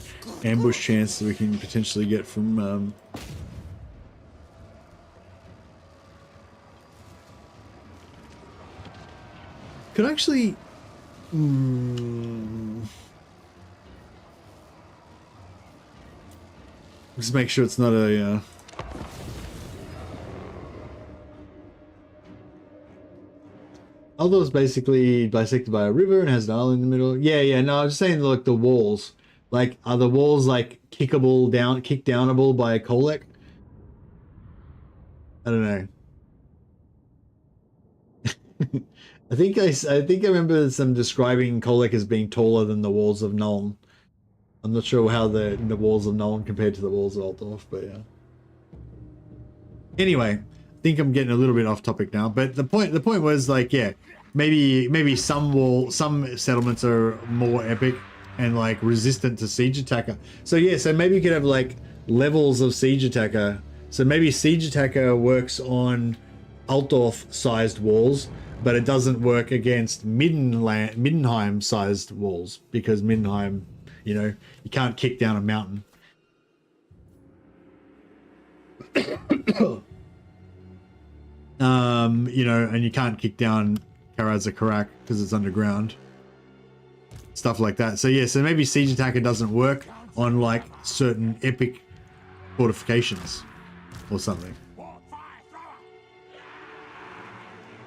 ambush chance that we can potentially get from could actually just make sure it's not a Aldor's basically bisected by a river and has an island in the middle. Yeah, no, I'm just saying, like, the walls. Like, are the walls, like, kick downable by a Kolek? I don't know. I think I remember some describing Kolek as being taller than the walls of Nuln. I'm not sure how the walls of Nuln compared to the walls of Altdorf, but yeah. Anyway, I think I'm getting a little bit off topic now, but the point was, like, yeah, maybe some settlements are more epic and like resistant to siege attacker. So yeah, so maybe you could have like levels of siege attacker. So maybe siege attacker works on Altdorf sized walls, but it doesn't work against Middenheim sized walls because Middenheim, you know, you can't kick down a mountain. You know, and you can't kick down Karaz-Karak because it's underground. Stuff like that. So yeah, so maybe siege attacker doesn't work on like certain epic fortifications or something.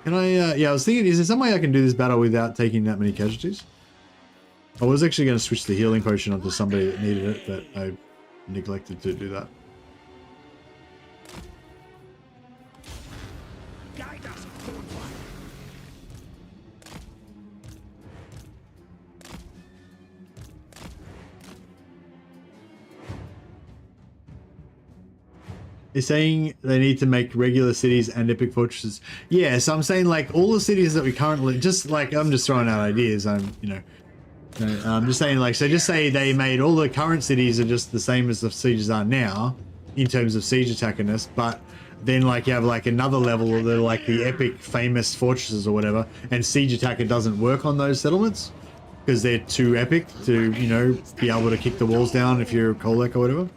Can I, yeah, I was thinking, is there some way I can do this battle without taking that many casualties? I was actually going to switch the healing potion onto somebody that needed it, but I neglected to do that. They're saying they need to make regular cities and epic fortresses. Yeah, so I'm saying like all the cities that we currently, just like, I'm just throwing out ideas. I'm just saying like, so just say they made all the current cities are just the same as the sieges are now in terms of siege attackerness, but then like you have like another level of the like the epic famous fortresses or whatever, and siege attacker doesn't work on those settlements because they're too epic to, you know, be able to kick the walls down if you're a Kolek or whatever.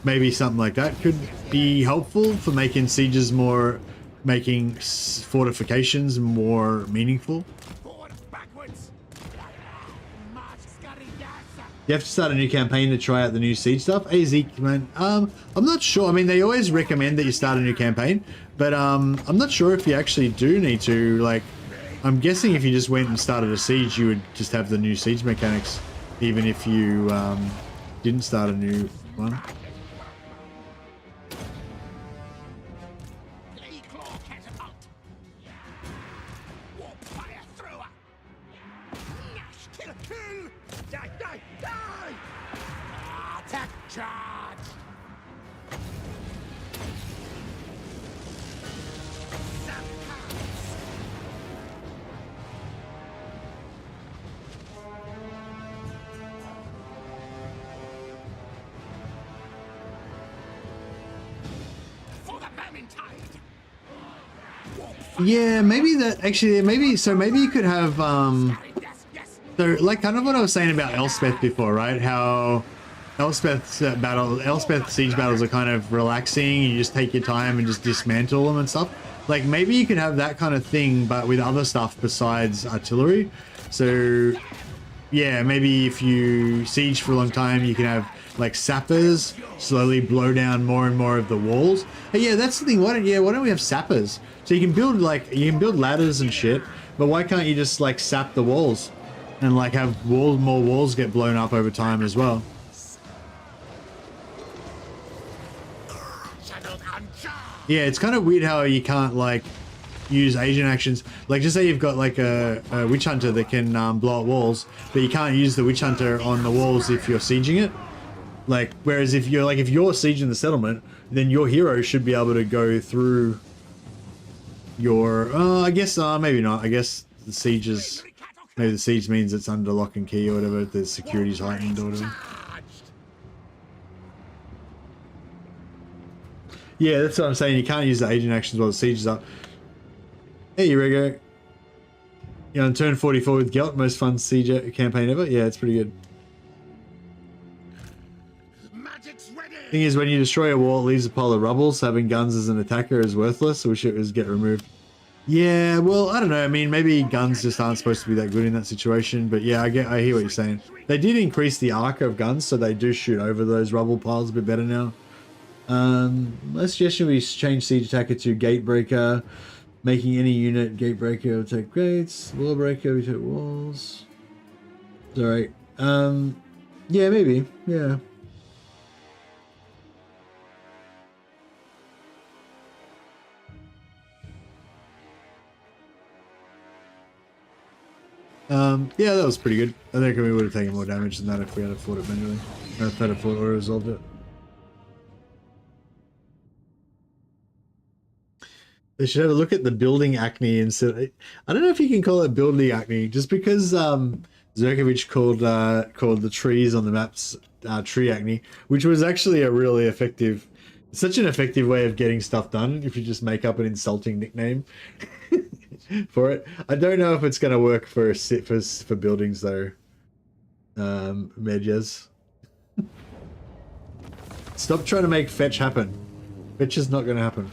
Maybe something like that could be helpful for making sieges more, making fortifications more meaningful. You have to start a new campaign to try out the new siege stuff. Hey Zeke, man, I'm not sure. I mean, they always recommend that you start a new campaign, but I'm not sure if you actually do need to. Like, I'm guessing if you just went and started a siege, you would just have the new siege mechanics, even if you didn't start a new one. Yeah, maybe that actually, maybe you could have so like kind of what I was saying about Elspeth before, right? How Elspeth siege battles are kind of relaxing. You just take your time and just dismantle them and stuff. Like maybe you could have that kind of thing, but with other stuff besides artillery. So yeah, maybe if you siege for a long time, you can have like sappers slowly blow down more and more of the walls. Hey, yeah, that's the thing. Why don't we have sappers? So you can build ladders and shit, but why can't you just like sap the walls and like have more walls get blown up over time as well? Yeah, it's kind of weird how you can't like use agent actions. Like, just say you've got like a witch hunter that can blow up walls, but you can't use the witch hunter on the walls if you're sieging it. Like, whereas if you're sieging the settlement, then your hero should be able to go through your. I guess maybe not. I guess the siege is, maybe the siege means it's under lock and key or whatever. The security's heightened or whatever. Yeah, that's what I'm saying. You can't use the agent actions while the siege is up. Hey, Rego. Yeah, on turn 44 with Gelt, most fun siege campaign ever. Yeah, it's pretty good. Magic's ready. Thing is, when you destroy a wall, it leaves a pile of rubble, so having guns as an attacker is worthless. I wish it was get removed. Yeah, well, I don't know. I mean, maybe guns just aren't supposed to be that good in that situation. But yeah, I hear what you're saying. They did increase the arc of guns, so they do shoot over those rubble piles a bit better now. My suggestion we change siege attacker to gatebreaker, making any unit gatebreaker attack gates, wall breaker we take walls. Alright. Yeah, maybe. Yeah. Yeah, that was pretty good. I think we would have taken more damage than that if we had fought it manually. Or if had fought or resolved it. They should have a look at the building acne instead. I don't know if you can call it building acne, just because Zerkovich called the trees on the maps tree acne, which was actually a really effective, such an effective way of getting stuff done if you just make up an insulting nickname for it. I don't know if it's going to work for buildings though. Medjas. Stop trying to make fetch happen. Fetch is not going to happen.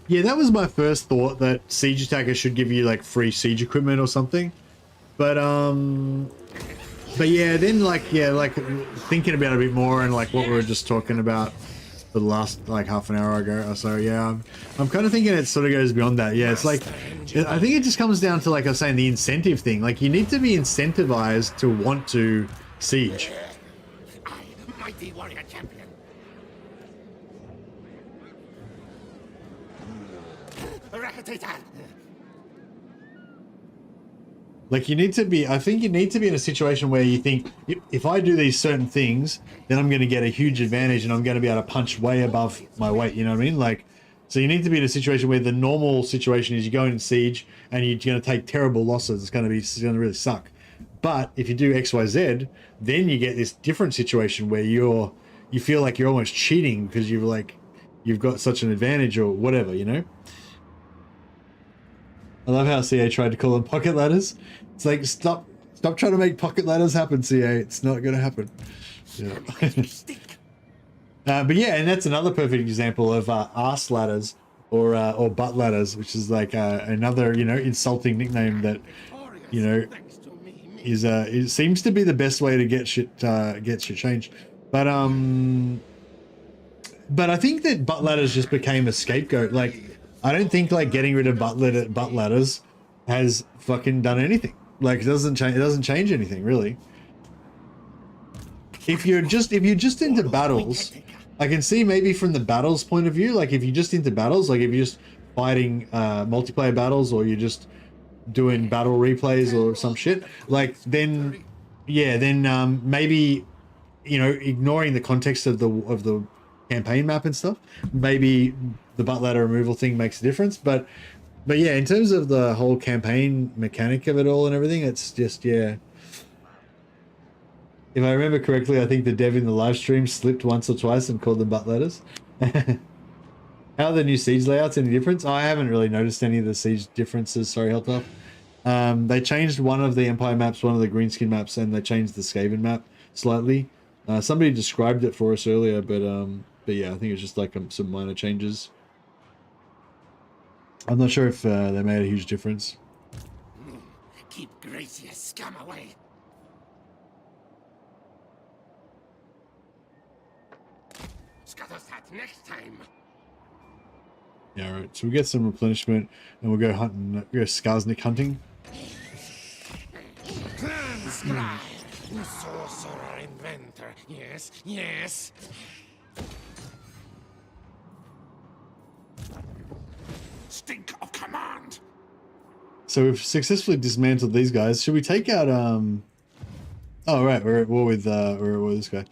Yeah, that was my first thought, that siege attacker should give you like free siege equipment or something. But yeah, then like thinking about it a bit more and like what we were just talking about for the last like half an hour ago or so, yeah, I'm kind of thinking it sort of goes beyond that. Yeah, it's like, I think it just comes down to, like I was saying, the incentive thing. Like, you need to be incentivized to want to siege. Mighty warrior champion. Like, you need to be, I think you need to be in a situation where you think, if I do these certain things, then I'm going to get a huge advantage and I'm going to be able to punch way above my weight, you know what I mean? Like, so you need to be in a situation where the normal situation is you go in siege and you're going to take terrible losses. It's going to really suck. But if you do X, Y, Z, then you get this different situation where you feel like you're almost cheating because you've got such an advantage or whatever, you know? I love how CA tried to call them pocket ladders. It's like, stop trying to make pocket ladders happen, CA. It's not going to happen. Yeah. But yeah, and that's another perfect example of arse ladders or butt ladders, which is like another, you know, insulting nickname that, you know, is it seems to be the best way to get shit changed. But I think that butt ladders just became a scapegoat. Like, I don't think like getting rid of butt ladders has fucking done anything. Like, it doesn't change anything really. If you're just into battles, I can see maybe from the battles point of view, like if you're just into battles, like if you're just fighting multiplayer battles or you're just doing battle replays or some shit, like then maybe, you know, ignoring the context of the campaign map and stuff, maybe the butt ladder removal thing makes a difference. But yeah, in terms of the whole campaign mechanic of it all and everything, it's just, yeah. If I remember correctly, I think the dev in the live stream slipped once or twice and called them butt ladders. How are the new siege layouts? Any difference? I haven't really noticed any of the siege differences. Sorry, Heltoff. They changed one of the Empire maps, one of the Greenskin maps, and they changed the Skaven map. slightly. Somebody described it for us earlier, but yeah, I think it's just like some minor changes. I'm not sure if they made a huge difference. Keep Gracious scum away. Scuttlestat next time. Yeah, right. So we get some replenishment, and we'll go hunting. Go Skarsnik hunting. Scribe, sorcerer, inventor. Yes, yes. Stink of command. So we've successfully dismantled these guys. Should we take out Oh right, we're at war with this guy.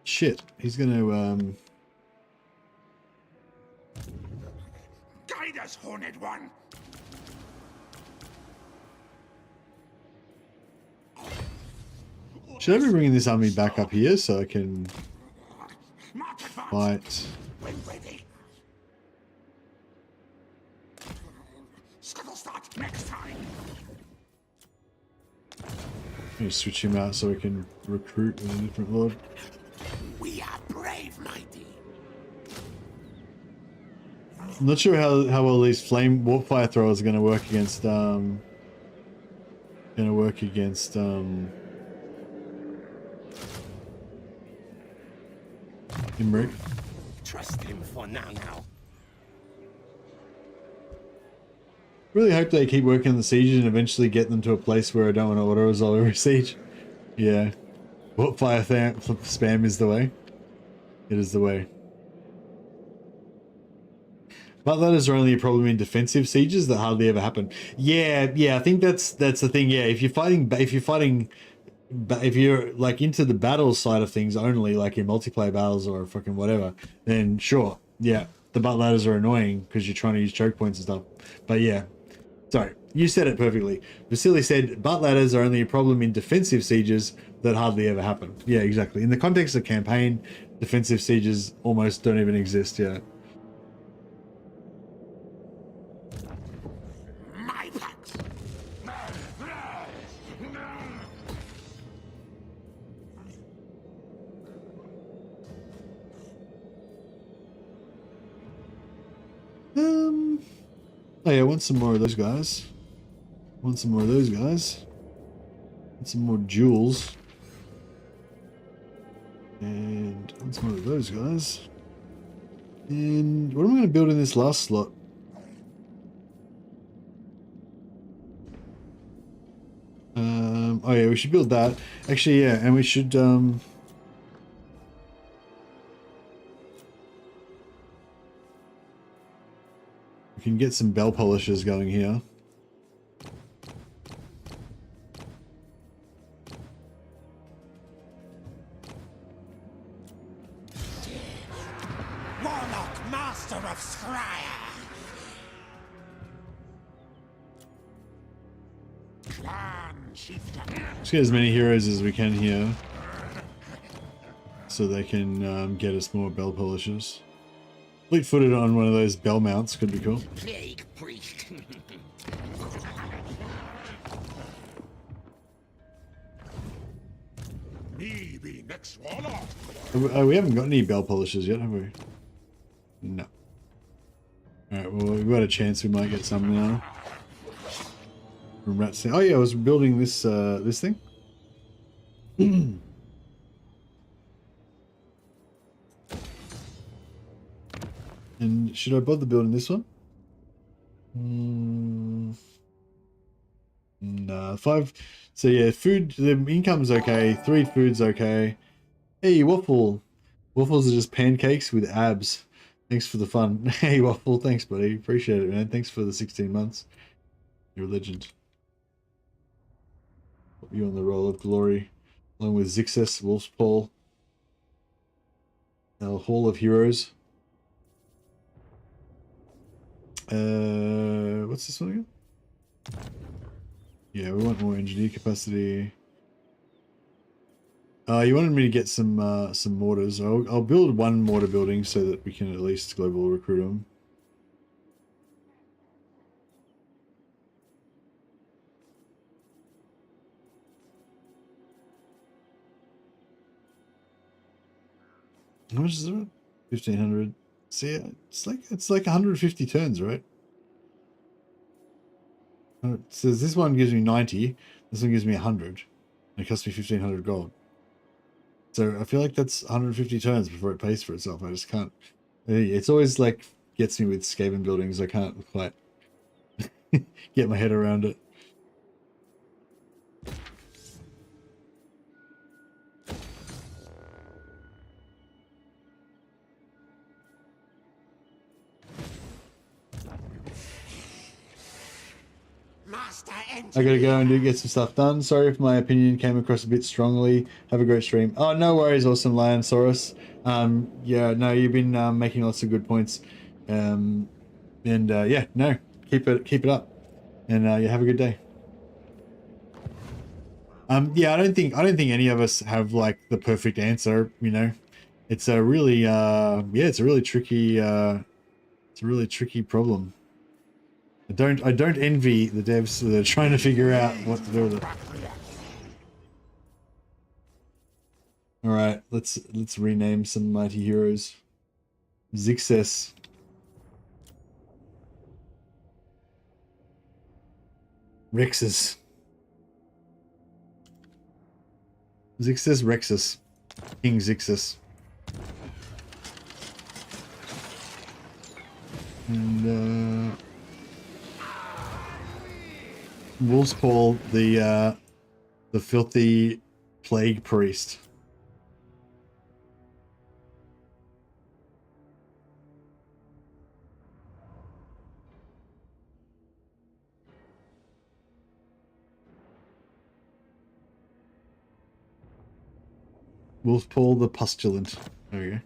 Shit. He's gonna Guide us, Horned One. should I be bringing this army back up here so I can March advance. fight? When ready. Scuttlestat next time. I'm gonna switch him out so we can recruit with a different lord. We are brave, mighty. I'm not sure how well these flame warpfire throwers are gonna work against Imric. Trust him for now. Really hope they keep working on the sieges and eventually get them to a place where I don't want to auto resolve every siege. Yeah. Warpfire spam is the way. It is the way. But ladders are only a problem in defensive sieges that hardly ever happen. Yeah, I think that's the thing. Yeah, if you're like into the battle side of things only, like in multiplayer battles or fucking whatever, then sure, yeah, the butt ladders are annoying because you're trying to use choke points and stuff. But yeah, sorry, you said it perfectly. Vasily said butt ladders are only a problem in defensive sieges that hardly ever happen. Yeah, exactly. In the context of campaign, defensive sieges almost don't even exist. Yeah. My packs. Oh yeah, I want some more of those guys. Want some more of those guys. Want some more jewels. And want some more of those guys. And what am I going to build in this last slot? Oh yeah, we should build that. Actually, yeah, and we should we can get some bell polishers going here. Warlock, master of Scryer. Clan chieftain. Let's get as many heroes as we can here, so they can get us more bell polishers. Fleet-footed on one of those bell mounts could be cool. Plague priest. Me be next warlock. We haven't got any bell polishers yet, have we? No. Alright, well, we've got a chance we might get some now. From Rats. Oh yeah, I was building this this thing. And should I bother building this one? Nah, 5. So yeah, food, the income's okay. 3 food's okay. Hey, Waffle. Waffles are just pancakes with abs. Thanks for the fun. Hey, Waffle, thanks, buddy. Appreciate it, man. Thanks for the 16 months. You're a legend. Put you on the roll of glory, along with Zixus, Wolf's Paw, our Hall of Heroes. What's this one again? Yeah, we want more engineer capacity. You wanted me to get some mortars. I'll build one mortar building so that we can at least global recruit them. How much is it? 1,500. See, it's like 150 turns, right? So this one gives me 90. This one gives me 100. And it costs me 1,500 gold. So I feel like that's 150 turns before it pays for itself. I just can't. It's always like gets me with Skaven buildings. I can't quite get my head around it. I gotta go and get some stuff done. Sorry if my opinion came across a bit strongly. Have a great stream. Oh, no worries, Awesome Lion Saurus. Yeah, no, you've been making lots of good points. Yeah, no, keep it up, and yeah, have a good day. Yeah, I don't think any of us have like the perfect answer. You know, it's a really yeah, it's a really tricky problem. I don't envy the devs that are trying to figure out what to do with it. All right, let's rename some mighty heroes. Zixes. Rexus. Zixes Rexus. King Zixes. And Wolf's Paul, the filthy plague priest. Wolf Paul the Pustulant. There we go.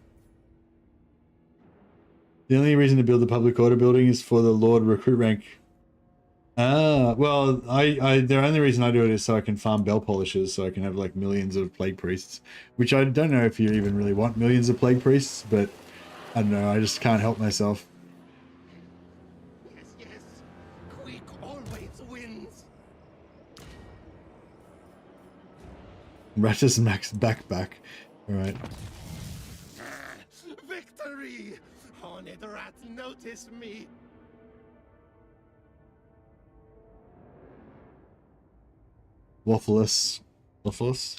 The only reason to build the public order building is for the Lord recruit rank. Ah, well, the only reason I do it is so I can farm bell polishers, so I can have like millions of plague priests, which I don't know if you even really want millions of plague priests, but I don't know, I just can't help myself. Yes, quick always wins. Rattus Max back. Alright. Victory! Horned rats notice me. Waffleless. Waffleless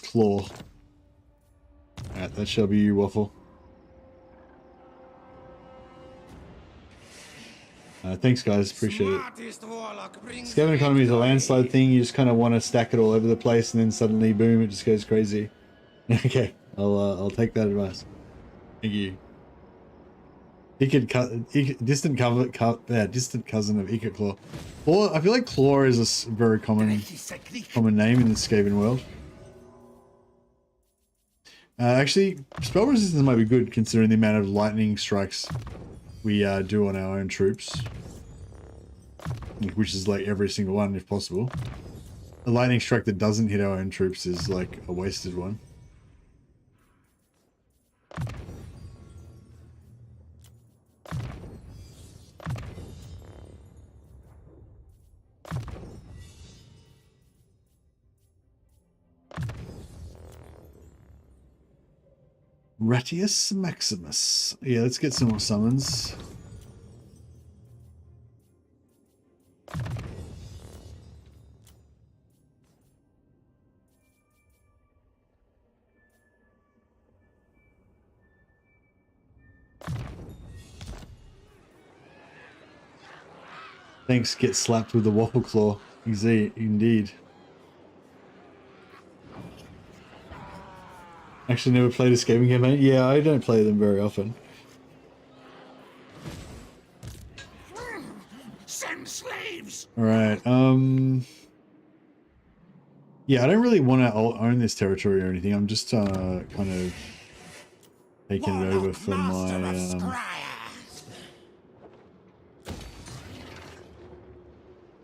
Claw. Alright, that shall be you, Waffle. Thanks, guys. Appreciate it. Skaven economy is a landslide thing. You just kind of want to stack it all over the place, and then suddenly, boom, it just goes crazy. Okay, I'll take that advice. Thank you. Distant cousin of Ica Claw. Or I feel like Claw is a very common name in the Skaven world. Actually, spell resistance might be good considering the amount of lightning strikes we do on our own troops, which is like every single one if possible. A lightning strike that doesn't hit our own troops is like a wasted one. Ratius Maximus. Yeah, let's get some more summons. Thanks, get slapped with the waffle claw. Indeed. Actually never played a Skaven campaign. Yeah, I don't play them very often. Send slaves. Alright, yeah, I don't really want to own this territory or anything. I'm just kind of taking it over for my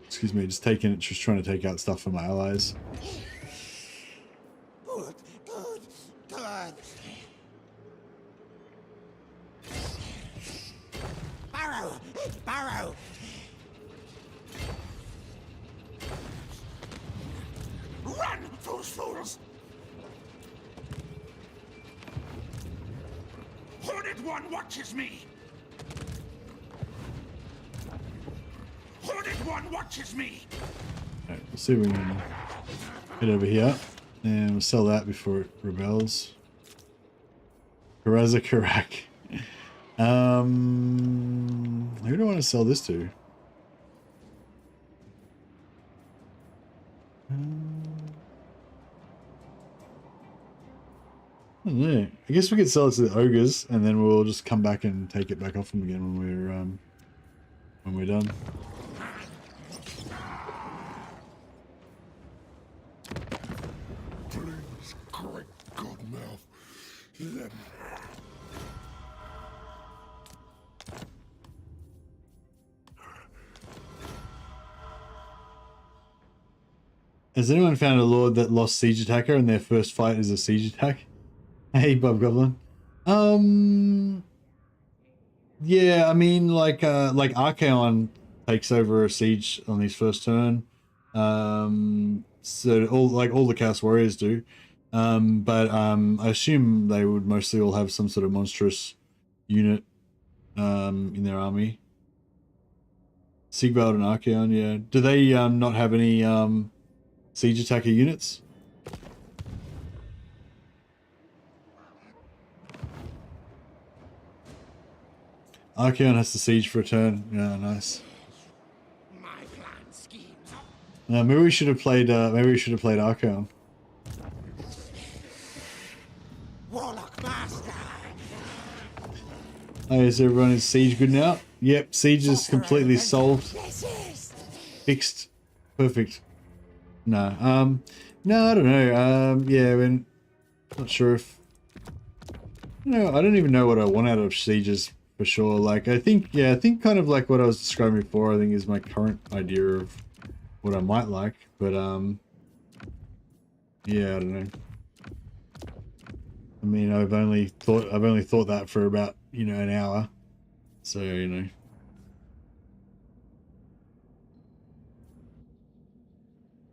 excuse me, just trying to take out stuff for my allies. Good. Barrow. Hooded one watches me! Hooded one watches me! Alright, let's see if we can head over here. And we'll sell that before it rebels. Karaza Karak. Who do I want to sell this to? I don't know. I guess we could sell it to the ogres, and then we'll just come back and take it back off them again when we're done. Please, great Godmouth, let me. Has anyone found a lord that lost siege attacker and their first fight is a siege attack? Hey, Bob Goblin. Yeah, I mean, like Archaon takes over a siege on his first turn. So all the Chaos Warriors do. But I assume they would mostly all have some sort of monstrous unit in their army. Sigvald and Archaon, yeah. Do they not have any siege attacker units? Archaon has to siege for a turn. Yeah, nice. My plan schemes. Maybe we should have played. Maybe we should have played Archaon. Warlock Master! Oh, is everyone in siege good now? Yep, siege is completely solved, fixed, perfect. No, no, I don't know. Yeah, I'm not sure if. No, I don't even know what I want out of sieges. For sure, like I think kind of like what I was describing before, I think is my current idea of what I might like, but yeah, I don't know. I mean, I've only thought that for about, an hour, so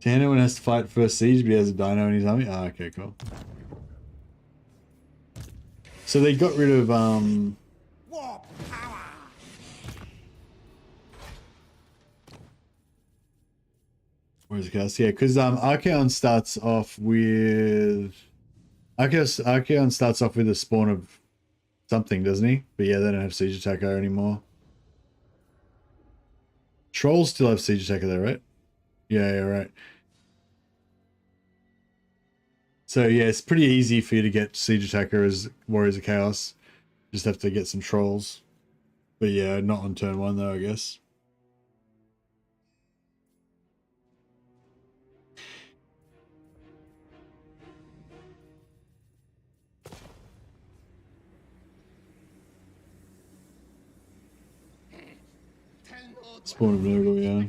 Anyone has to fight first siege, but he has a dino in his army. Ah, okay, cool. So they got rid of Warp power! Where's the cast? Yeah, because Archaon starts off with Archaon starts off with a spawn of something, doesn't he? But yeah, they don't have siege attacker anymore. Trolls still have siege attacker though, right? Yeah, right. So yeah, it's pretty easy for you to get siege attacker as Warriors of Chaos. Just have to get some trolls. But yeah, not on turn one though, I guess. Spawn of Nurgle, yeah.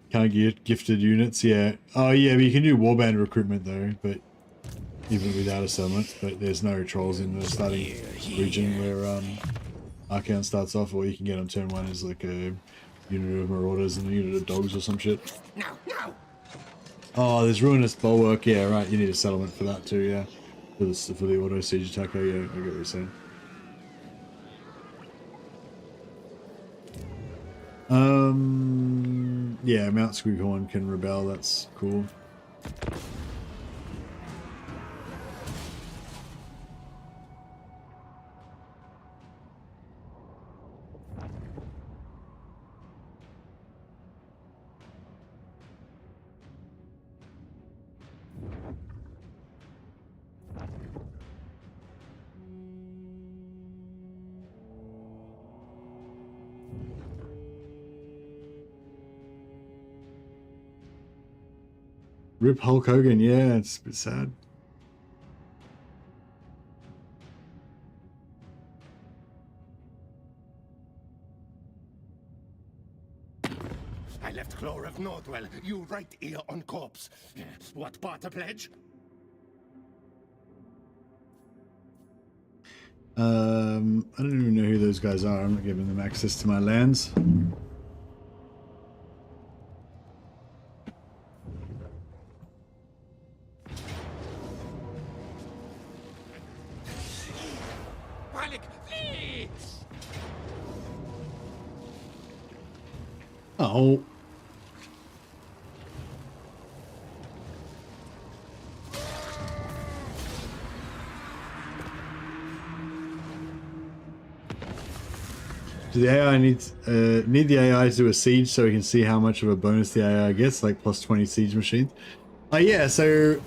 Can't get gifted units, yeah. Oh yeah, but you can do warband recruitment though, but even without a settlement, but there's no trolls in the starting region where Archaon starts off. Or you can get on turn one is like a unit of marauders and a unit of dogs or some shit. No, no! Oh, there's ruinous bulwark, yeah, right, you need a settlement for that too, yeah. For the auto siege attacker, yeah, I get what you're saying. Yeah, Mount Squighorn can rebel, that's cool. Rip Hulk Hogan, yeah, it's a bit sad. I left Clore of Northwell. You right ear on corpse. What part to pledge? I don't even know who those guys are. I'm not giving them access to my lands. Oh. Do the AI need the AI to do a siege so we can see how much of a bonus the AI gets, like plus 20 siege machines? Yeah, so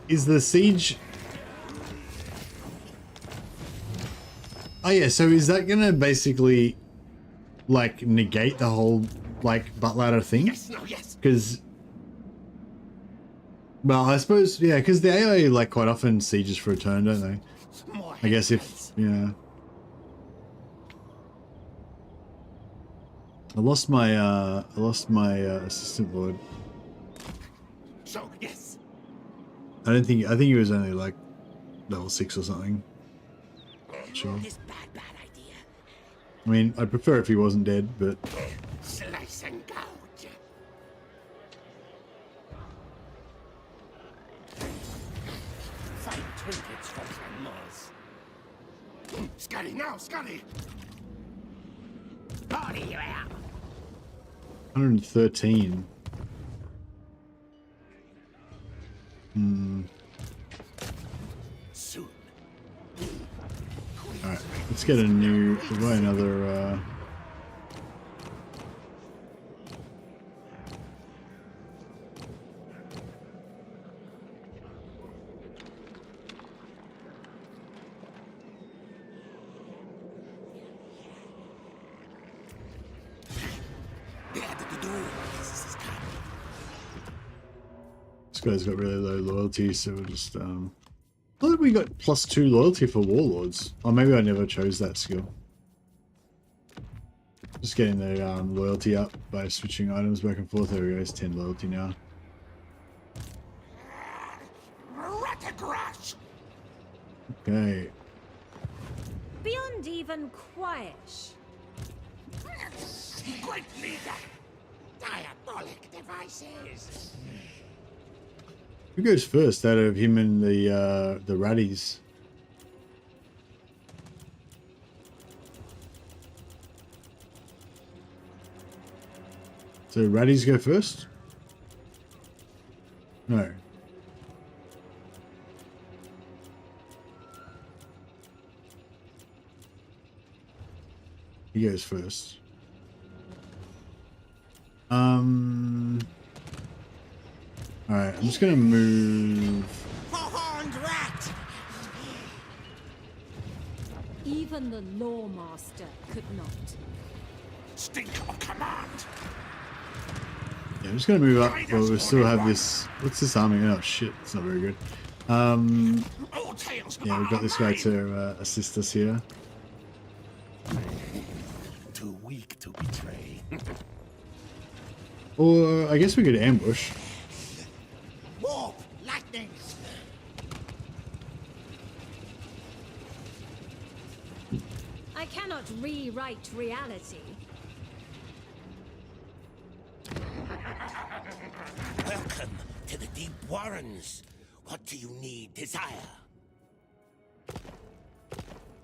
is the siege... Oh yeah, so is that gonna basically like negate the whole like butt ladder thing? Yes, no, yes. Because, well, I suppose, yeah, because the AI like quite often sieges for a turn, don't they? More I guess if, heads. yeah. I lost my assistant lord. So, yes. I think he was only like level 6 or something. Sure. This bad idea. I mean, I'd prefer if he wasn't dead, but Slice and gouge. Fine trinkets from Moz. Scotty, now, Scotty. Party you out. 113. Soon. Alright, let's get a new, we'll buy another, this guy's got really low loyalty, so we'll just, I thought we got +2 loyalty for warlords. Or maybe I never chose that skill. Just getting the loyalty up by switching items back and forth. There we go, it's 10 loyalty now. Rattergrass. Okay. Beyond even quiet. Great leader. Diabolic devices. Who goes first out of him and the ratties? So ratties go first? No. He goes first. Alright, I'm just gonna move. Four-horned rat. Even the Lawmaster could not. Stink of command. Yeah, I'm just gonna move up, but we still have this. What's this army? Oh shit, it's not very good. All tales Yeah, we've got this guy to assist us here. Too weak to betray. Or I guess we could ambush. Warp, lightning. I cannot rewrite reality. Welcome to the Deep Warrens. What do you need, desire?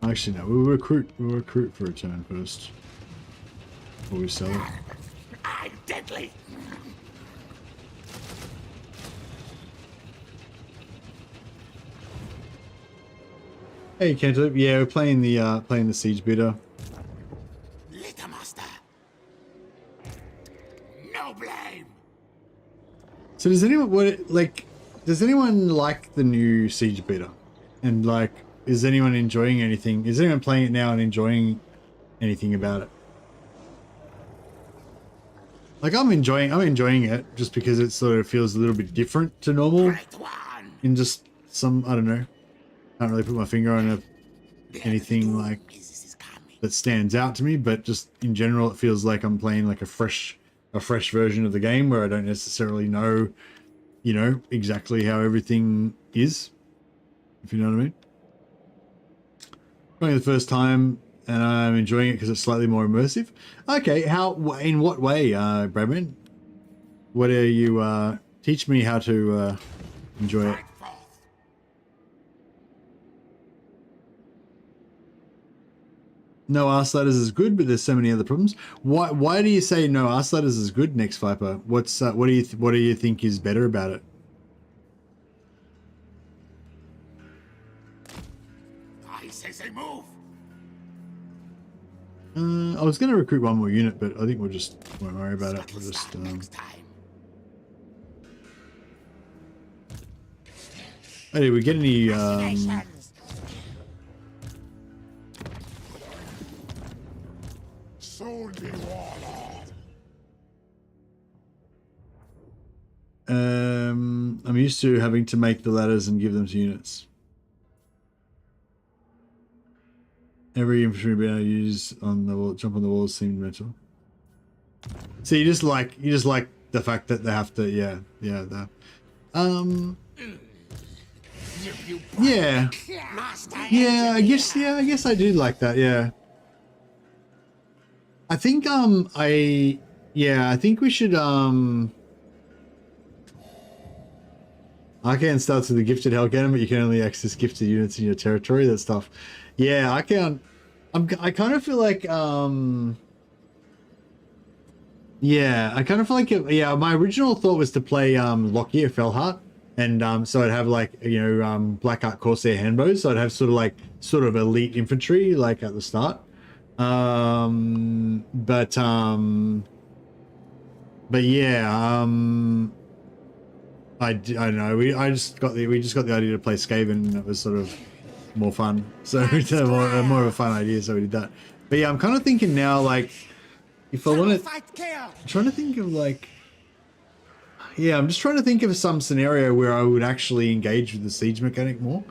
Actually, no. We'll recruit for a turn first. Before we sell it. I'm deadly. Hey, Kento. Yeah, we're playing the siege bidder. Little master. No blame. So does anyone does anyone like the new siege bidder? And like, is anyone enjoying anything? Is anyone playing it now and enjoying anything about it? Like I'm enjoying it just because it sort of feels a little bit different to normal. Right one. In just some, I don't know. Can't really put my finger on anything like that stands out to me, but just in general, it feels like I'm playing like a fresh version of the game where I don't necessarily know, you know, exactly how everything is, if you know what I mean. Playing the first time, and I'm enjoying it because it's slightly more immersive. Okay, in what way, Bradman? What are you, teach me how to enjoy it. No arse ladders is good, but there's so many other problems. Why do you say no arse ladders is good, Next Viper? What do you think is better about it? I say move. I was going to recruit one more unit, but I think won't worry about it. We'll just Next time. hey, did we get any Soon be warlord. I'm used to having to make the ladders and give them to units. Every infantry being able to use on the wall, jump on the walls seemed mental. So you just like the fact that they have to, yeah, that. Yeah. Yeah, I guess I do like that, yeah. I think I think we should Arcane starts with the gifted hell cannon, but you can only access gifted units in your territory, that stuff. Yeah, I kind of feel like yeah, I kind of feel like my original thought was to play Lockyer Fellheart, and so I'd have like, you know, Blackheart Corsair handbows, so I'd have sort of elite infantry like at the start. But yeah, I don't know. We just got the idea to play Skaven, and it was sort of more fun. So more of a fun idea, so we did that. But yeah, I'm kind of thinking now, like, if I want to, I'm trying to think of like, yeah, I'm just trying to think of some scenario where I would actually engage with the siege mechanic more.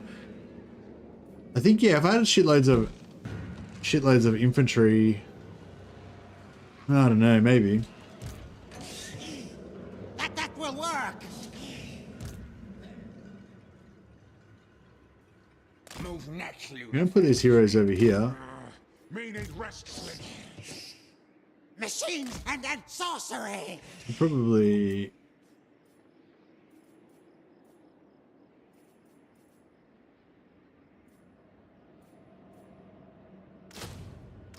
I think, yeah, if I had shitloads of infantry, I don't know, maybe. That will work. Move next, I'm gonna put these heroes over here. Meaning restless. Machines and sorcery. Probably.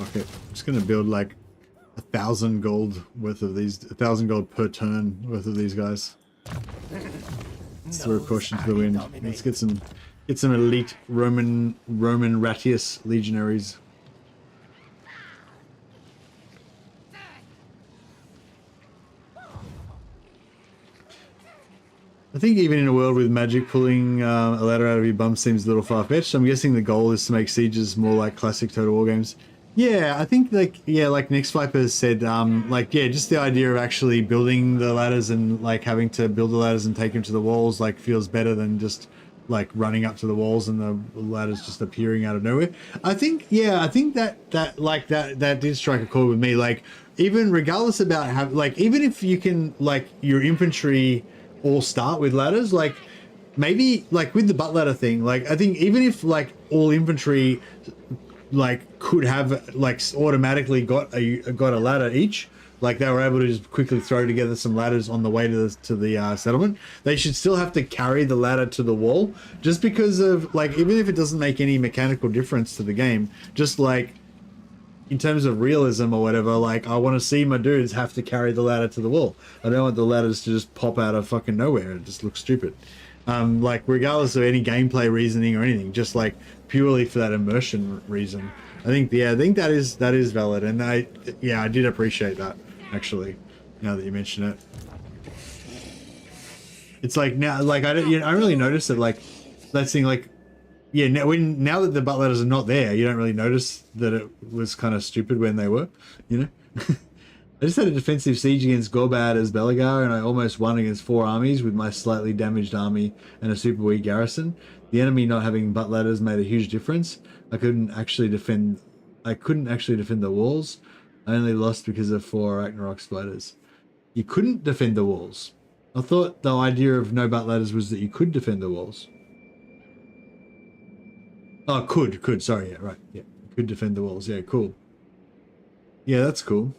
Okay, I'm just gonna build like 1,000 gold worth of these, 1,000 gold per turn worth of these guys. Let's throw a caution to the wind. Let's get some elite Roman Ratius legionaries. I think even in a world with magic, pulling a ladder out of your bum seems a little far-fetched. I'm guessing the goal is to make sieges more like classic Total War games. Yeah, I think like Next Viper said, just the idea of actually building the ladders and like having to build the ladders and take them to the walls like feels better than just like running up to the walls and the ladders just appearing out of nowhere. I think that did strike a chord with me. Like, even regardless about how, like, even if you can, like, your infantry all start with ladders, like maybe like with the butt ladder thing, like I think even if like all infantry like could have like automatically got a ladder each, like they were able to just quickly throw together some ladders on the way to the settlement, they should still have to carry the ladder to the wall, just because of like, even if it doesn't make any mechanical difference to the game, just like in terms of realism or whatever, like I want to see my dudes have to carry the ladder to the wall. I don't want the ladders to just pop out of fucking nowhere. It just looks stupid. Like regardless of any gameplay reasoning or anything, just like purely for that immersion reason. I think that is valid, and I did appreciate that actually. Now that you mention it, it's like now, like I really noticed it. Like that thing, like. Yeah, now that the butt ladders are not there, you don't really notice that it was kind of stupid when they were, you know? I just had a defensive siege against Gorbad as Belagar, and I almost won against 4 armies with my slightly damaged army and a super weak garrison. The enemy not having butt ladders made a huge difference. I couldn't actually defend the walls. I only lost because of 4 Ragnarok spiders. You couldn't defend the walls. I thought the idea of no butt ladders was that you could defend the walls. Oh, could, sorry, yeah, right, yeah, could defend the walls, yeah, cool. Yeah, that's cool.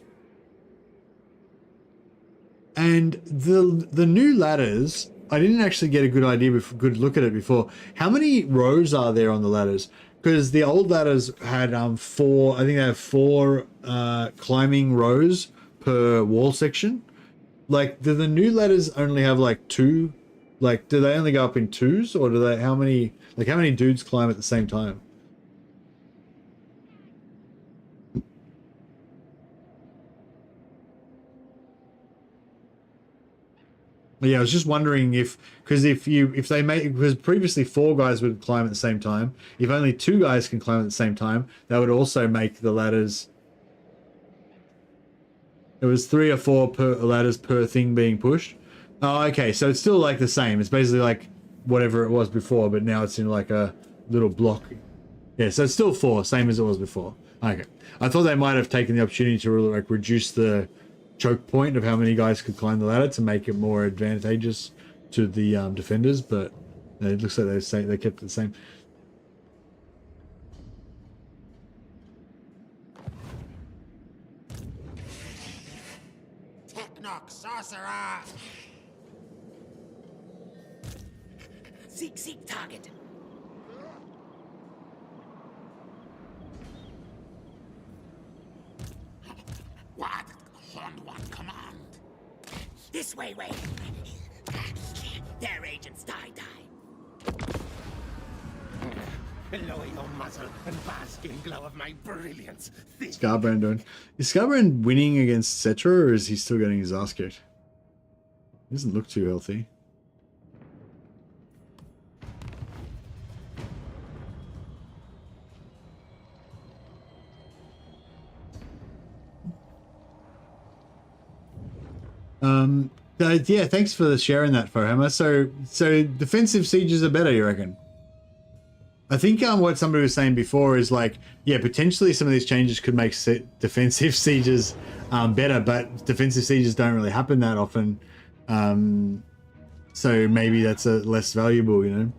And the new ladders, I didn't actually get a good idea, good look at it before. How many rows are there on the ladders? Because the old ladders had 4, I think they have 4 climbing rows per wall section. Like, do the new ladders only have like 2? Like, do they only go up in 2s, or do they, how many dudes climb at the same time? Yeah, I was just wondering because previously 4 guys would climb at the same time. If only 2 guys can climb at the same time, that would also make the ladders. It was 3 or 4 per ladders per thing being pushed. Oh, okay, so it's still like the same. It's basically like whatever it was before, but now it's in like a little block. Yeah, so it's still 4, same as it was before. Okay, I thought they might have taken the opportunity to really like reduce the choke point of how many guys could climb the ladder to make it more advantageous to the defenders, but it looks like they kept it the same. Technoc sorcerer! Seek target. What? Horned one command. This way. Their agents die. Lower your muzzle and bask in glow of my brilliance. Scarbrand doing. Is Scarbrand winning against Cetra, or is he still getting his ass kicked? He doesn't look too healthy. Yeah, thanks for sharing that, Warhammer. So defensive sieges are better, you reckon? I think what somebody was saying before is like, yeah, potentially some of these changes could make defensive sieges better, but defensive sieges don't really happen that often. So maybe that's less valuable, you know?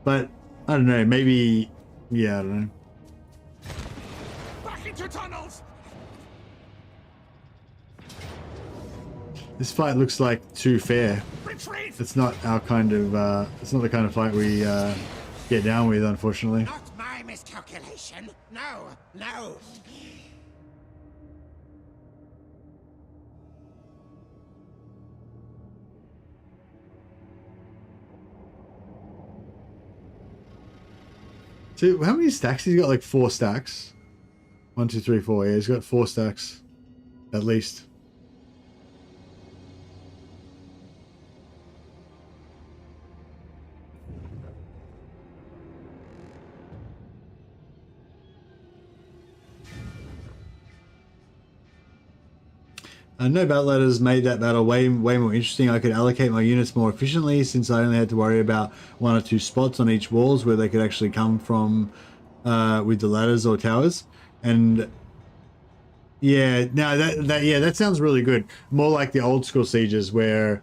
But I don't know, maybe, yeah, I don't know. Back into tunnels! This fight looks like too fair. Retreat! It's not our kind of, it's not the kind of fight we get down with, unfortunately. Not my miscalculation. No. So how many stacks? He's got like 4 stacks. 1, 2, 3, 4. Yeah, he's got 4 stacks. At least. No battle ladders made that battle way more interesting. I could allocate my units more efficiently since I only had to worry about 1 or 2 spots on each walls where they could actually come from with the ladders or towers. And yeah, no, that sounds really good. More like the old school sieges where,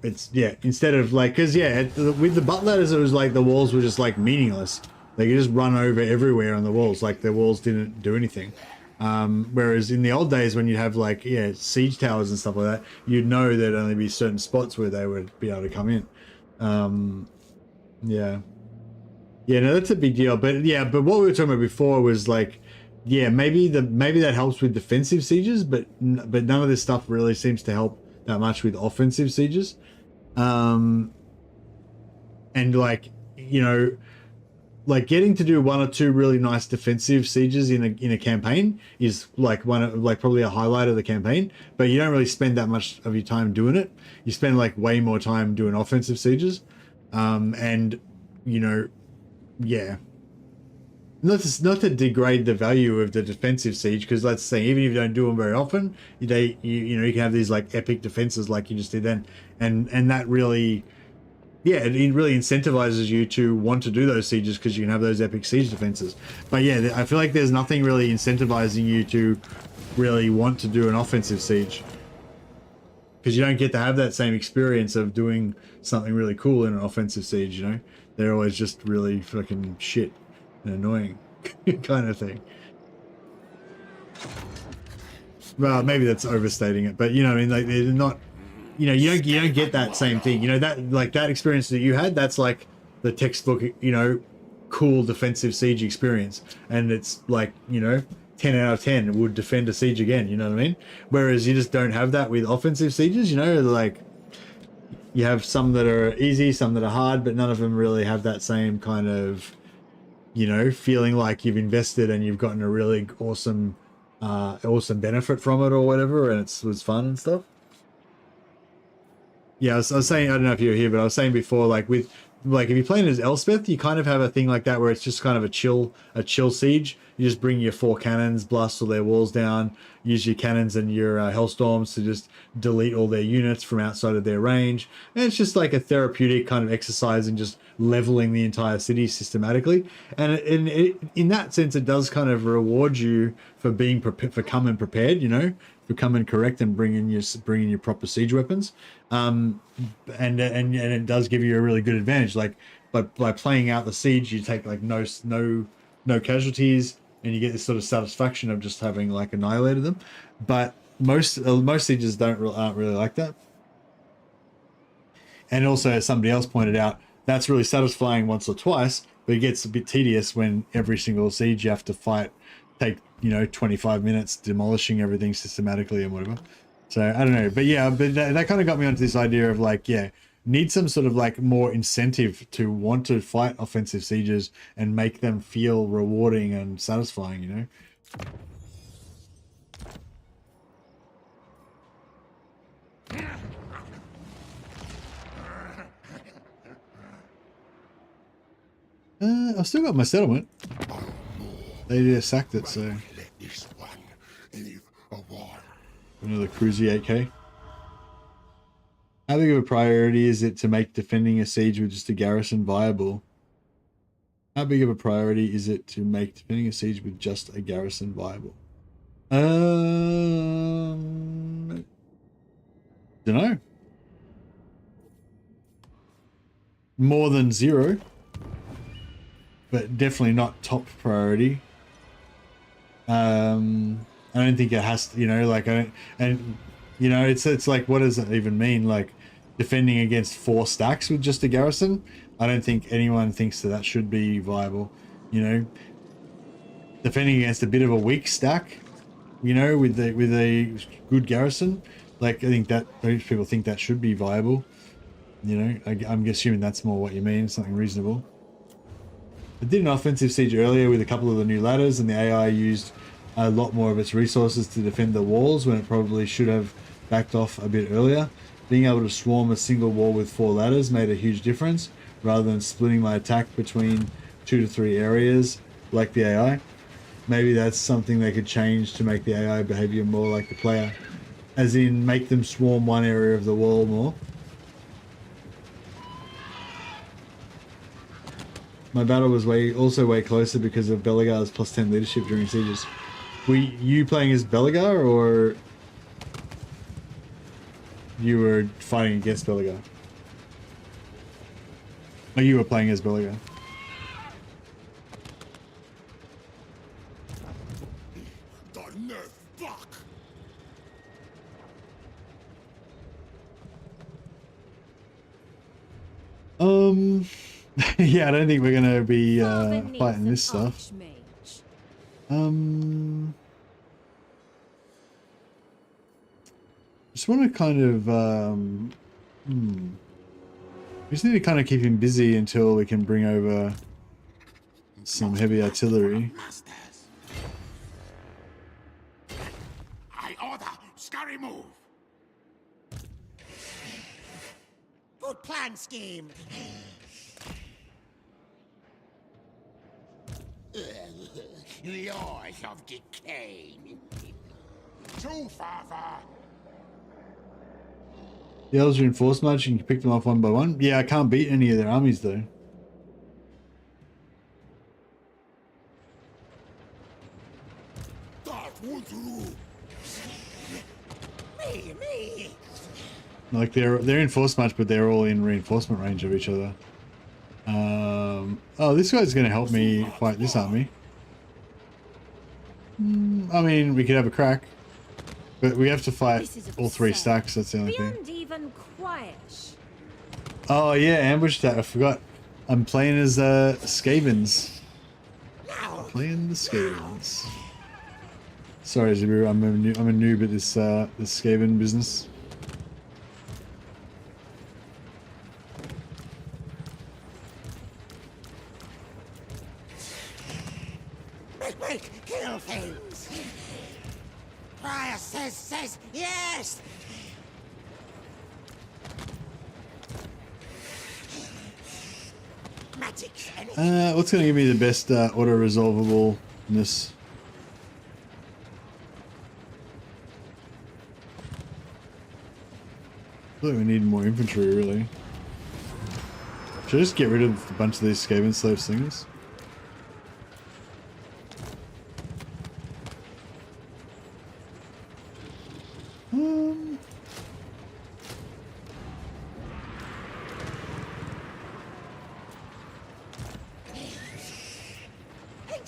instead of like, because with the butt ladders it was like the walls were just like meaningless. They could just run over everywhere on the walls, like the walls didn't do anything. Whereas in the old days when you'd have like siege towers and stuff like that, you'd know there'd only be certain spots where they would be able to come in. No, that's a big deal. But what we were talking about before was like, maybe that helps with defensive sieges, but none of this stuff really seems to help that much with offensive sieges. And like, you know, like getting to do 1 or 2 really nice defensive sieges in a campaign is like probably a highlight of the campaign, but you don't really spend that much of your time doing it. You spend like way more time doing offensive sieges. And you know, not to degrade the value of the defensive siege, because let's say even if you don't do them very often, you can have these like epic defenses like you just did then, and that really, it really incentivizes you to want to do those sieges because you can have those epic siege defenses. But I feel like there's nothing really incentivizing you to really want to do an offensive siege, because you don't get to have that same experience of doing something really cool in an offensive siege. You know, they're always just really fucking shit and annoying kind of thing. Well, maybe that's overstating it, but you know what I mean, like they're not you know, you don't get that same thing. You know, that like that experience that you had, that's like the textbook, you know, cool defensive siege experience, and it's like, you know, 10 out of 10 would defend a siege again. You know what I mean? Whereas you just don't have that with offensive sieges. You know, like you have some that are easy, some that are hard, but none of them really have that same kind of, you know, feeling like you've invested and you've gotten a really awesome benefit from it or whatever, and it was fun and stuff. Yeah, I was saying, I don't know if you were here, but I was saying before, like with, like if you're playing as Elspeth, you kind of have a thing like that where it's just kind of a chill siege. You just bring your 4 cannons, blast all their walls down, use your cannons and your hellstorms to just delete all their units from outside of their range. And it's just like a therapeutic kind of exercise in just leveling the entire city systematically. And in that sense, it does kind of reward you for being for coming prepared, you know, for coming correct and bringing your proper siege weapons. And it does give you a really good advantage. Like by playing out the siege, you take like no casualties, and you get this sort of satisfaction of just having like annihilated them. But most sieges aren't really like that. And also, as somebody else pointed out, that's really satisfying once or twice, but it gets a bit tedious when every single siege you have to take, you know, 25 minutes demolishing everything systematically and whatever. So I don't know, but yeah, but that kind of got me onto this idea of like, yeah, need some sort of like more incentive to want to fight offensive sieges and make them feel rewarding and satisfying, you know? I've still got my settlement. They just sacked it, so Let this one live a while. another cruisy 8k. How big of a priority is it to make defending a siege with just a garrison viable? How big of a priority is it to make defending a siege with just a garrison viable? Dunno. More than 0. But definitely not top priority. I don't think it has to, you know, like you know, it's like, what does it even mean? Like defending against 4 stacks with just a garrison? I don't think anyone thinks that should be viable. You know, defending against a bit of a weak stack, you know, with a good garrison, like I think that most people think that should be viable. You know, I'm assuming that's more what you mean, something reasonable. I did an offensive siege earlier with a couple of the new ladders, and the AI used a lot more of its resources to defend the walls when it probably should have backed off a bit earlier. Being able to swarm a single wall with 4 ladders made a huge difference, rather than splitting my attack between 2 to 3 areas like the AI. Maybe that's something they could change to make the AI behavior more like the player, as in make them swarm one area of the wall more. My battle was also way closer because of Belegar's +10 leadership during sieges. Were you playing as Belegar, or you were fighting against Belegar? Oh, you were playing as Belegar. The nerf fuck! Yeah, I don't think we're gonna be Father needs fighting an this stuff. archmage. Just want to kind of we just need to kind of keep him busy until we can bring over some heavy artillery. Masters. I order scurry move. Good plan scheme. Laws of decay. Too far. The elves reinforced much, and you can pick them off one by one. Yeah, I can't beat any of their armies though. That won't do. Me. Like they're reinforced much, but they're all in reinforcement range of each other. Oh, this guy's gonna help me fight this army. I mean, we could have a crack. But we have to fight This is all 3 absurd. stacks, that's the only thing. Beyond even quiet. Oh yeah, ambush attack, I forgot. I'm playing as Skavens. Playing the Skavens. Sorry, Zabiru, I'm a noob at this this Skaven business. Make, kill things. Prior says yes. Magic. What's going to give me the best auto-resolvableness? I feel like we need more infantry, really. Should I just get rid of a bunch of these Skaven slave slingers?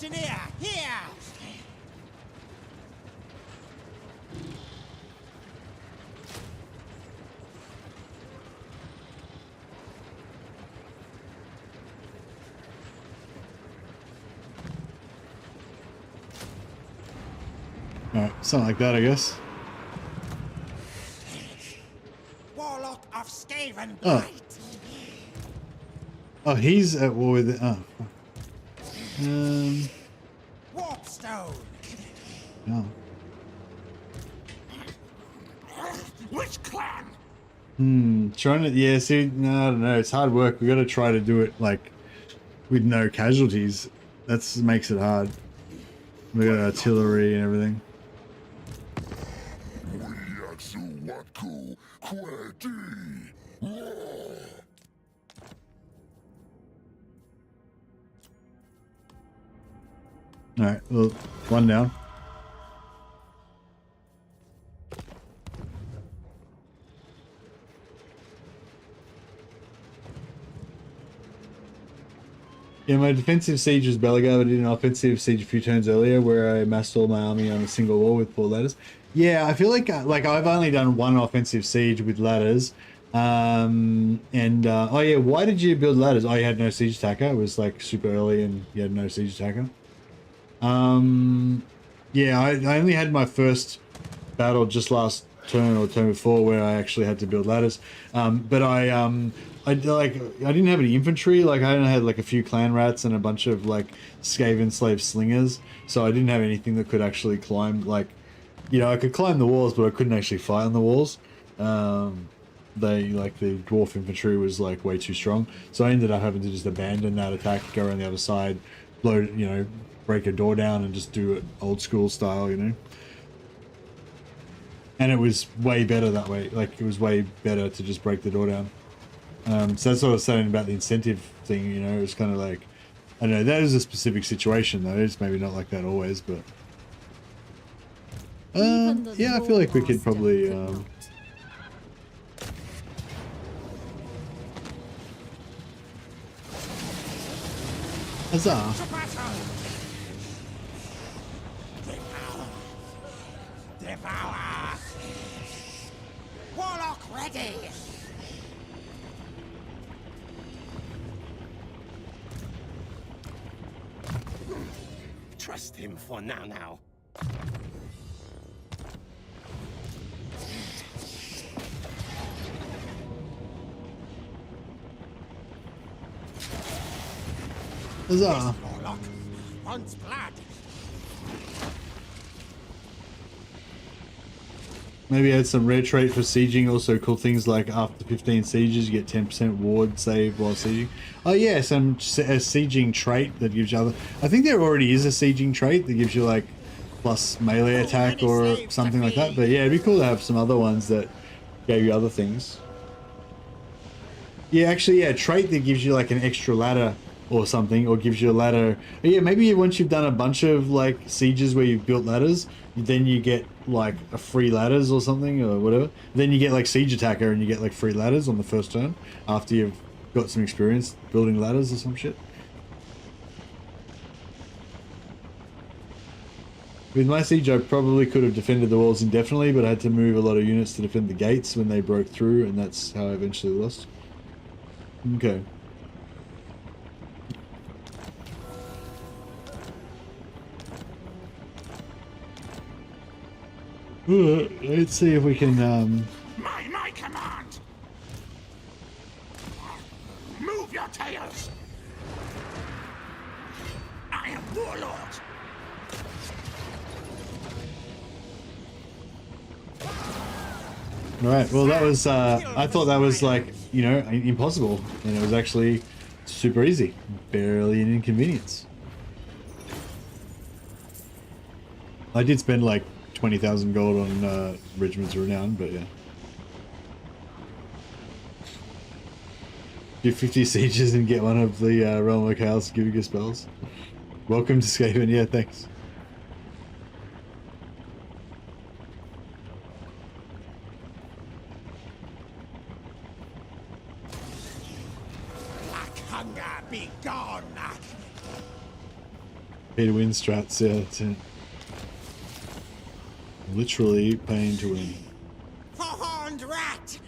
Engineer, here. Alright, something like that, I guess. Warlock of Skaven Oh. Blight. Oh, he's at war with it. Oh. Warpstone. Oh. Which clan? Trying to, yeah, see, no, I don't know. It's hard work. We got to try to do it, like, with no casualties. That's makes it hard. We got artillery and everything. Yaxuwatku Kwedi. Alright, well, one down. Yeah, my defensive siege was Belagar. I did an offensive siege a few turns earlier where I massed all my army on a single wall with 4 ladders. Yeah, I feel like I've only done one offensive siege with ladders. Oh yeah, why did you build ladders? Oh, you had no siege attacker. It was like super early and you had no siege attacker. Yeah, I only had my first battle just last turn or turn before where I actually had to build ladders. But I didn't have any infantry. Like I only had like a few clan rats and a bunch of like Skaven slave slingers. So I didn't have anything that could actually climb. Like, you know, I could climb the walls, but I couldn't actually fight on the walls. The dwarf infantry was like way too strong. So I ended up having to just abandon that attack, go around the other side, break a door down and just do it old school style, you know. And it was way better that way. Like, it was way better to just break the door down. So that's what I was saying about the incentive thing, you know. It was kind of like, I don't know, that is a specific situation though. It's maybe not like that always, but... yeah, I feel like we could probably... Huzzah! Devour! Warlock ready! Trust him for now. Huzzah! Warlock wants blood. Maybe add some rare trait for sieging. Also cool things like after 15 sieges you get 10% ward save while sieging. Oh yeah, a sieging trait that gives you other... I think there already is a sieging trait that gives you like plus melee attack or something like that. But yeah, it'd be cool to have some other ones that gave you other things. Yeah, actually, yeah, trait that gives you like an extra ladder or something, or gives you a ladder. But yeah, maybe once you've done a bunch of like sieges where you've built ladders, then you get like a free ladders or something or whatever. Then you get like siege attacker and you get like free ladders on the first turn after you've got some experience building ladders or some shit. With my siege, I probably could have defended the walls indefinitely, but I had to move a lot of units to defend the gates when they broke through, and that's how I eventually lost. Okay. Let's see if we can, My command! Move your tails! I am warlord! Alright, well that was, I thought that was like, you know, impossible, and it was actually super easy. Barely an inconvenience. I did spend like 20,000 gold on Regiments of Renown, but yeah. Do 50 sieges and get one of the Realm of Chaos giving you spells. Welcome to Skaven, yeah, thanks. Black hunger be gone! Pay to win strats, yeah, that's it. Literally paying to win. Horned rat!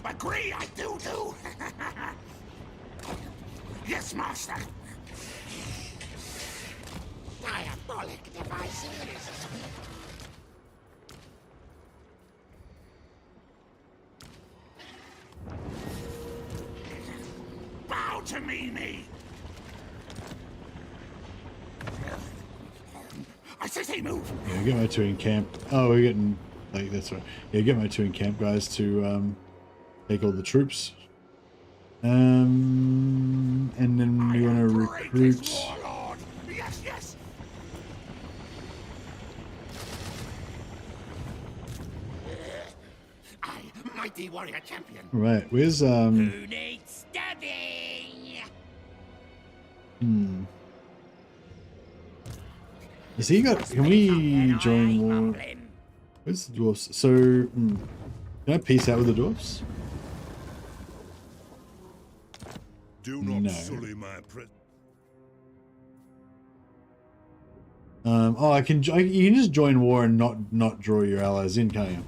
Agree, I do. Yes, master. Diabolic devices. Bow to me. I say move. Yeah, get my two in camp. Oh, we're getting, like, that's right. Yeah, get my two in camp guys to take all the troops. And then we want to recruit. Warlord. Yes. I, mighty warrior champion. Right, where's Who needs studying? Has he got, can we join war? Where's the dwarfs? So, can I peace out with the dwarfs? Do not No. sully my presence. Oh, you can just join war and not draw your allies in, can't you?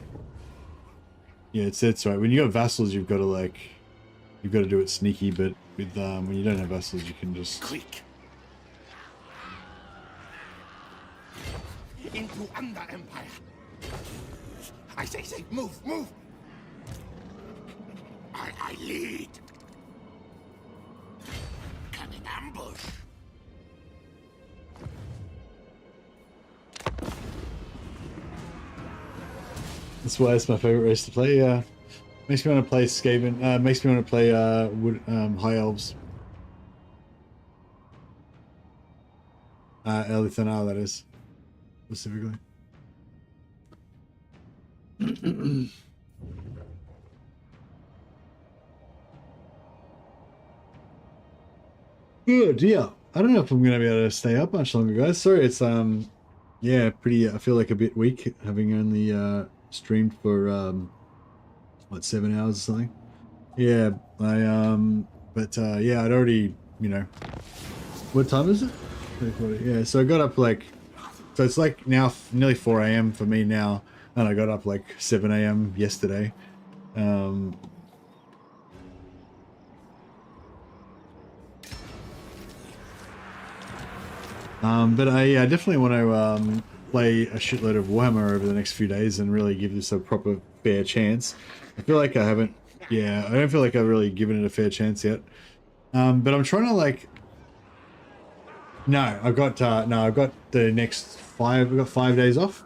Yeah, it's right. When you got vassals, you've got to do it sneaky, but with when you don't have vassals, you can just. Quick. Into under empire. I say, move. I lead. Come in ambush. That's why it's my favorite race to play. Yeah, makes me want to play Skaven. Makes me want to play High Elves. Elithanar, that is specifically. Good, yeah. I don't know if I'm gonna be able to stay up much longer, guys. Sorry, it's yeah, pretty. I feel like a bit weak having only streamed for what, 7 hours or something. Yeah, but yeah, I'd already, you know, what time is it? Yeah, so I got up like, so it's like now nearly 4 a.m. for me now, and I got up like 7 a.m. yesterday. But I definitely want to play a shitload of Warhammer over the next few days and really give this a proper fair chance. I feel like I haven't, yeah, I don't feel like I've really given it a fair chance yet. But I'm trying to like, no, I've got the next I've got 5 days off,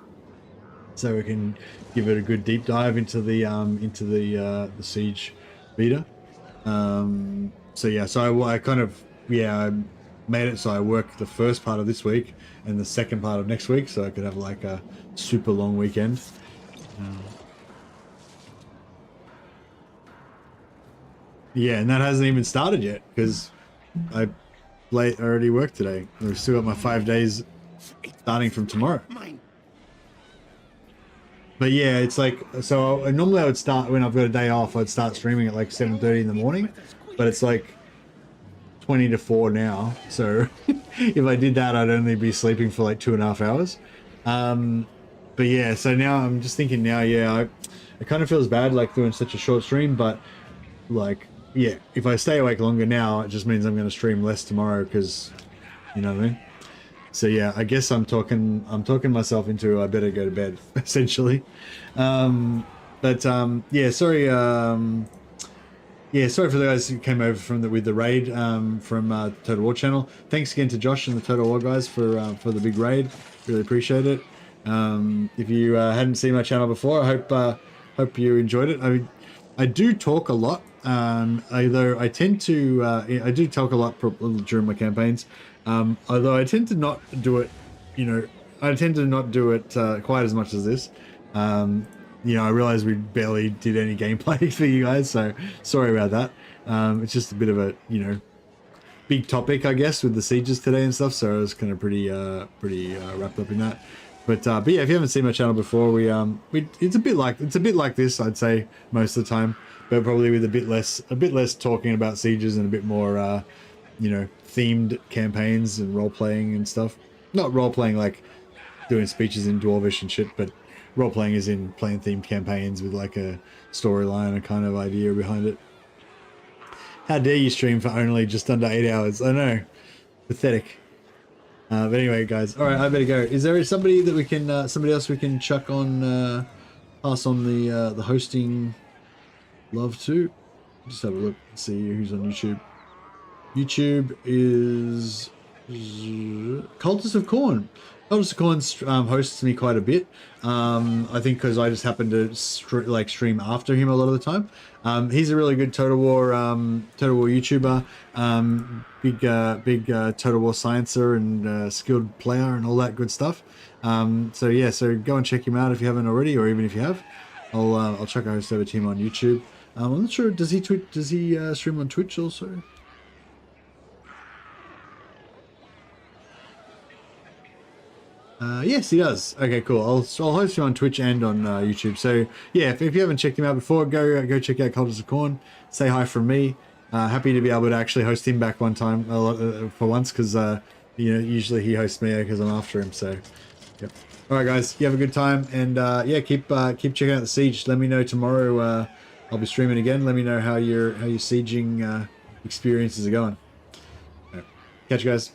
so we can give it a good deep dive into the siege beta. So yeah, so I kind of, yeah, I made it so I work the first part of this week and the second part of next week, so I could have like a super long weekend. Yeah, and that hasn't even started yet because I already worked today. I've still got my 5 days starting from tomorrow. But yeah, it's like, so normally I would start when I've got a day off, I'd start streaming at like 7:30 in the morning, but it's like 20 to 4 now. So if I did that, I'd only be sleeping for like 2.5 hours. But yeah, so now I'm just thinking now, yeah, it kind of feels bad like doing such a short stream, but like, yeah, if I stay awake longer now, it just means I'm going to stream less tomorrow because, you know what I mean? So yeah, I guess I'm talking myself into I better go to bed, essentially. Yeah, sorry. Yeah, sorry for the guys who came over with the raid from Total War channel. Thanks again to Josh and the Total War guys for the big raid. Really appreciate it. If you hadn't seen my channel before, I hope you enjoyed it. I do talk a lot. Although I tend to I do talk a lot during my campaigns. Although I tend to not do it. I tend to not do it quite as much as this. I realize we barely did any gameplay for you guys, so sorry about that. It's just a bit of a, big topic, I guess, with the sieges today and stuff, so I was kind of pretty wrapped up in that. But yeah, if you haven't seen my channel before, it's a bit like this, I'd say, most of the time, but probably with a bit less talking about sieges and a bit more, themed campaigns and role-playing and stuff. Not role-playing like doing speeches in Dwarvish and shit, but role-playing is in playing themed campaigns with like a storyline, a kind of idea behind it. How dare you stream for only just under 8 hours? I know. Pathetic. But anyway, guys. Alright, I better go. Is there somebody that we can, somebody else we can chuck on, pass on the hosting love to? Just have a look, see who's on YouTube. YouTube is Cultist of Corn. Cultist of Corn hosts me quite a bit. I think because I just happen to stream after him a lot of the time. He's a really good Total War YouTuber. Big Total War sciencer and skilled player and all that good stuff. So yeah, so go and check him out if you haven't already, or even if you have. I'll chuck a host over to him on YouTube. I'm not sure. Does he stream on Twitch also? Yes, he does. Okay, cool. I'll host you on Twitch and on YouTube. So yeah, if you haven't checked him out before, go check out Cultist of Corn. Say hi from me. Happy to be able to actually host him back one time for once, because usually he hosts me because I'm after him. So yep. All right, guys, you have a good time, and yeah, keep checking out the siege. Let me know tomorrow. I'll be streaming again. Let me know how your sieging experiences are going. All right. Catch you guys.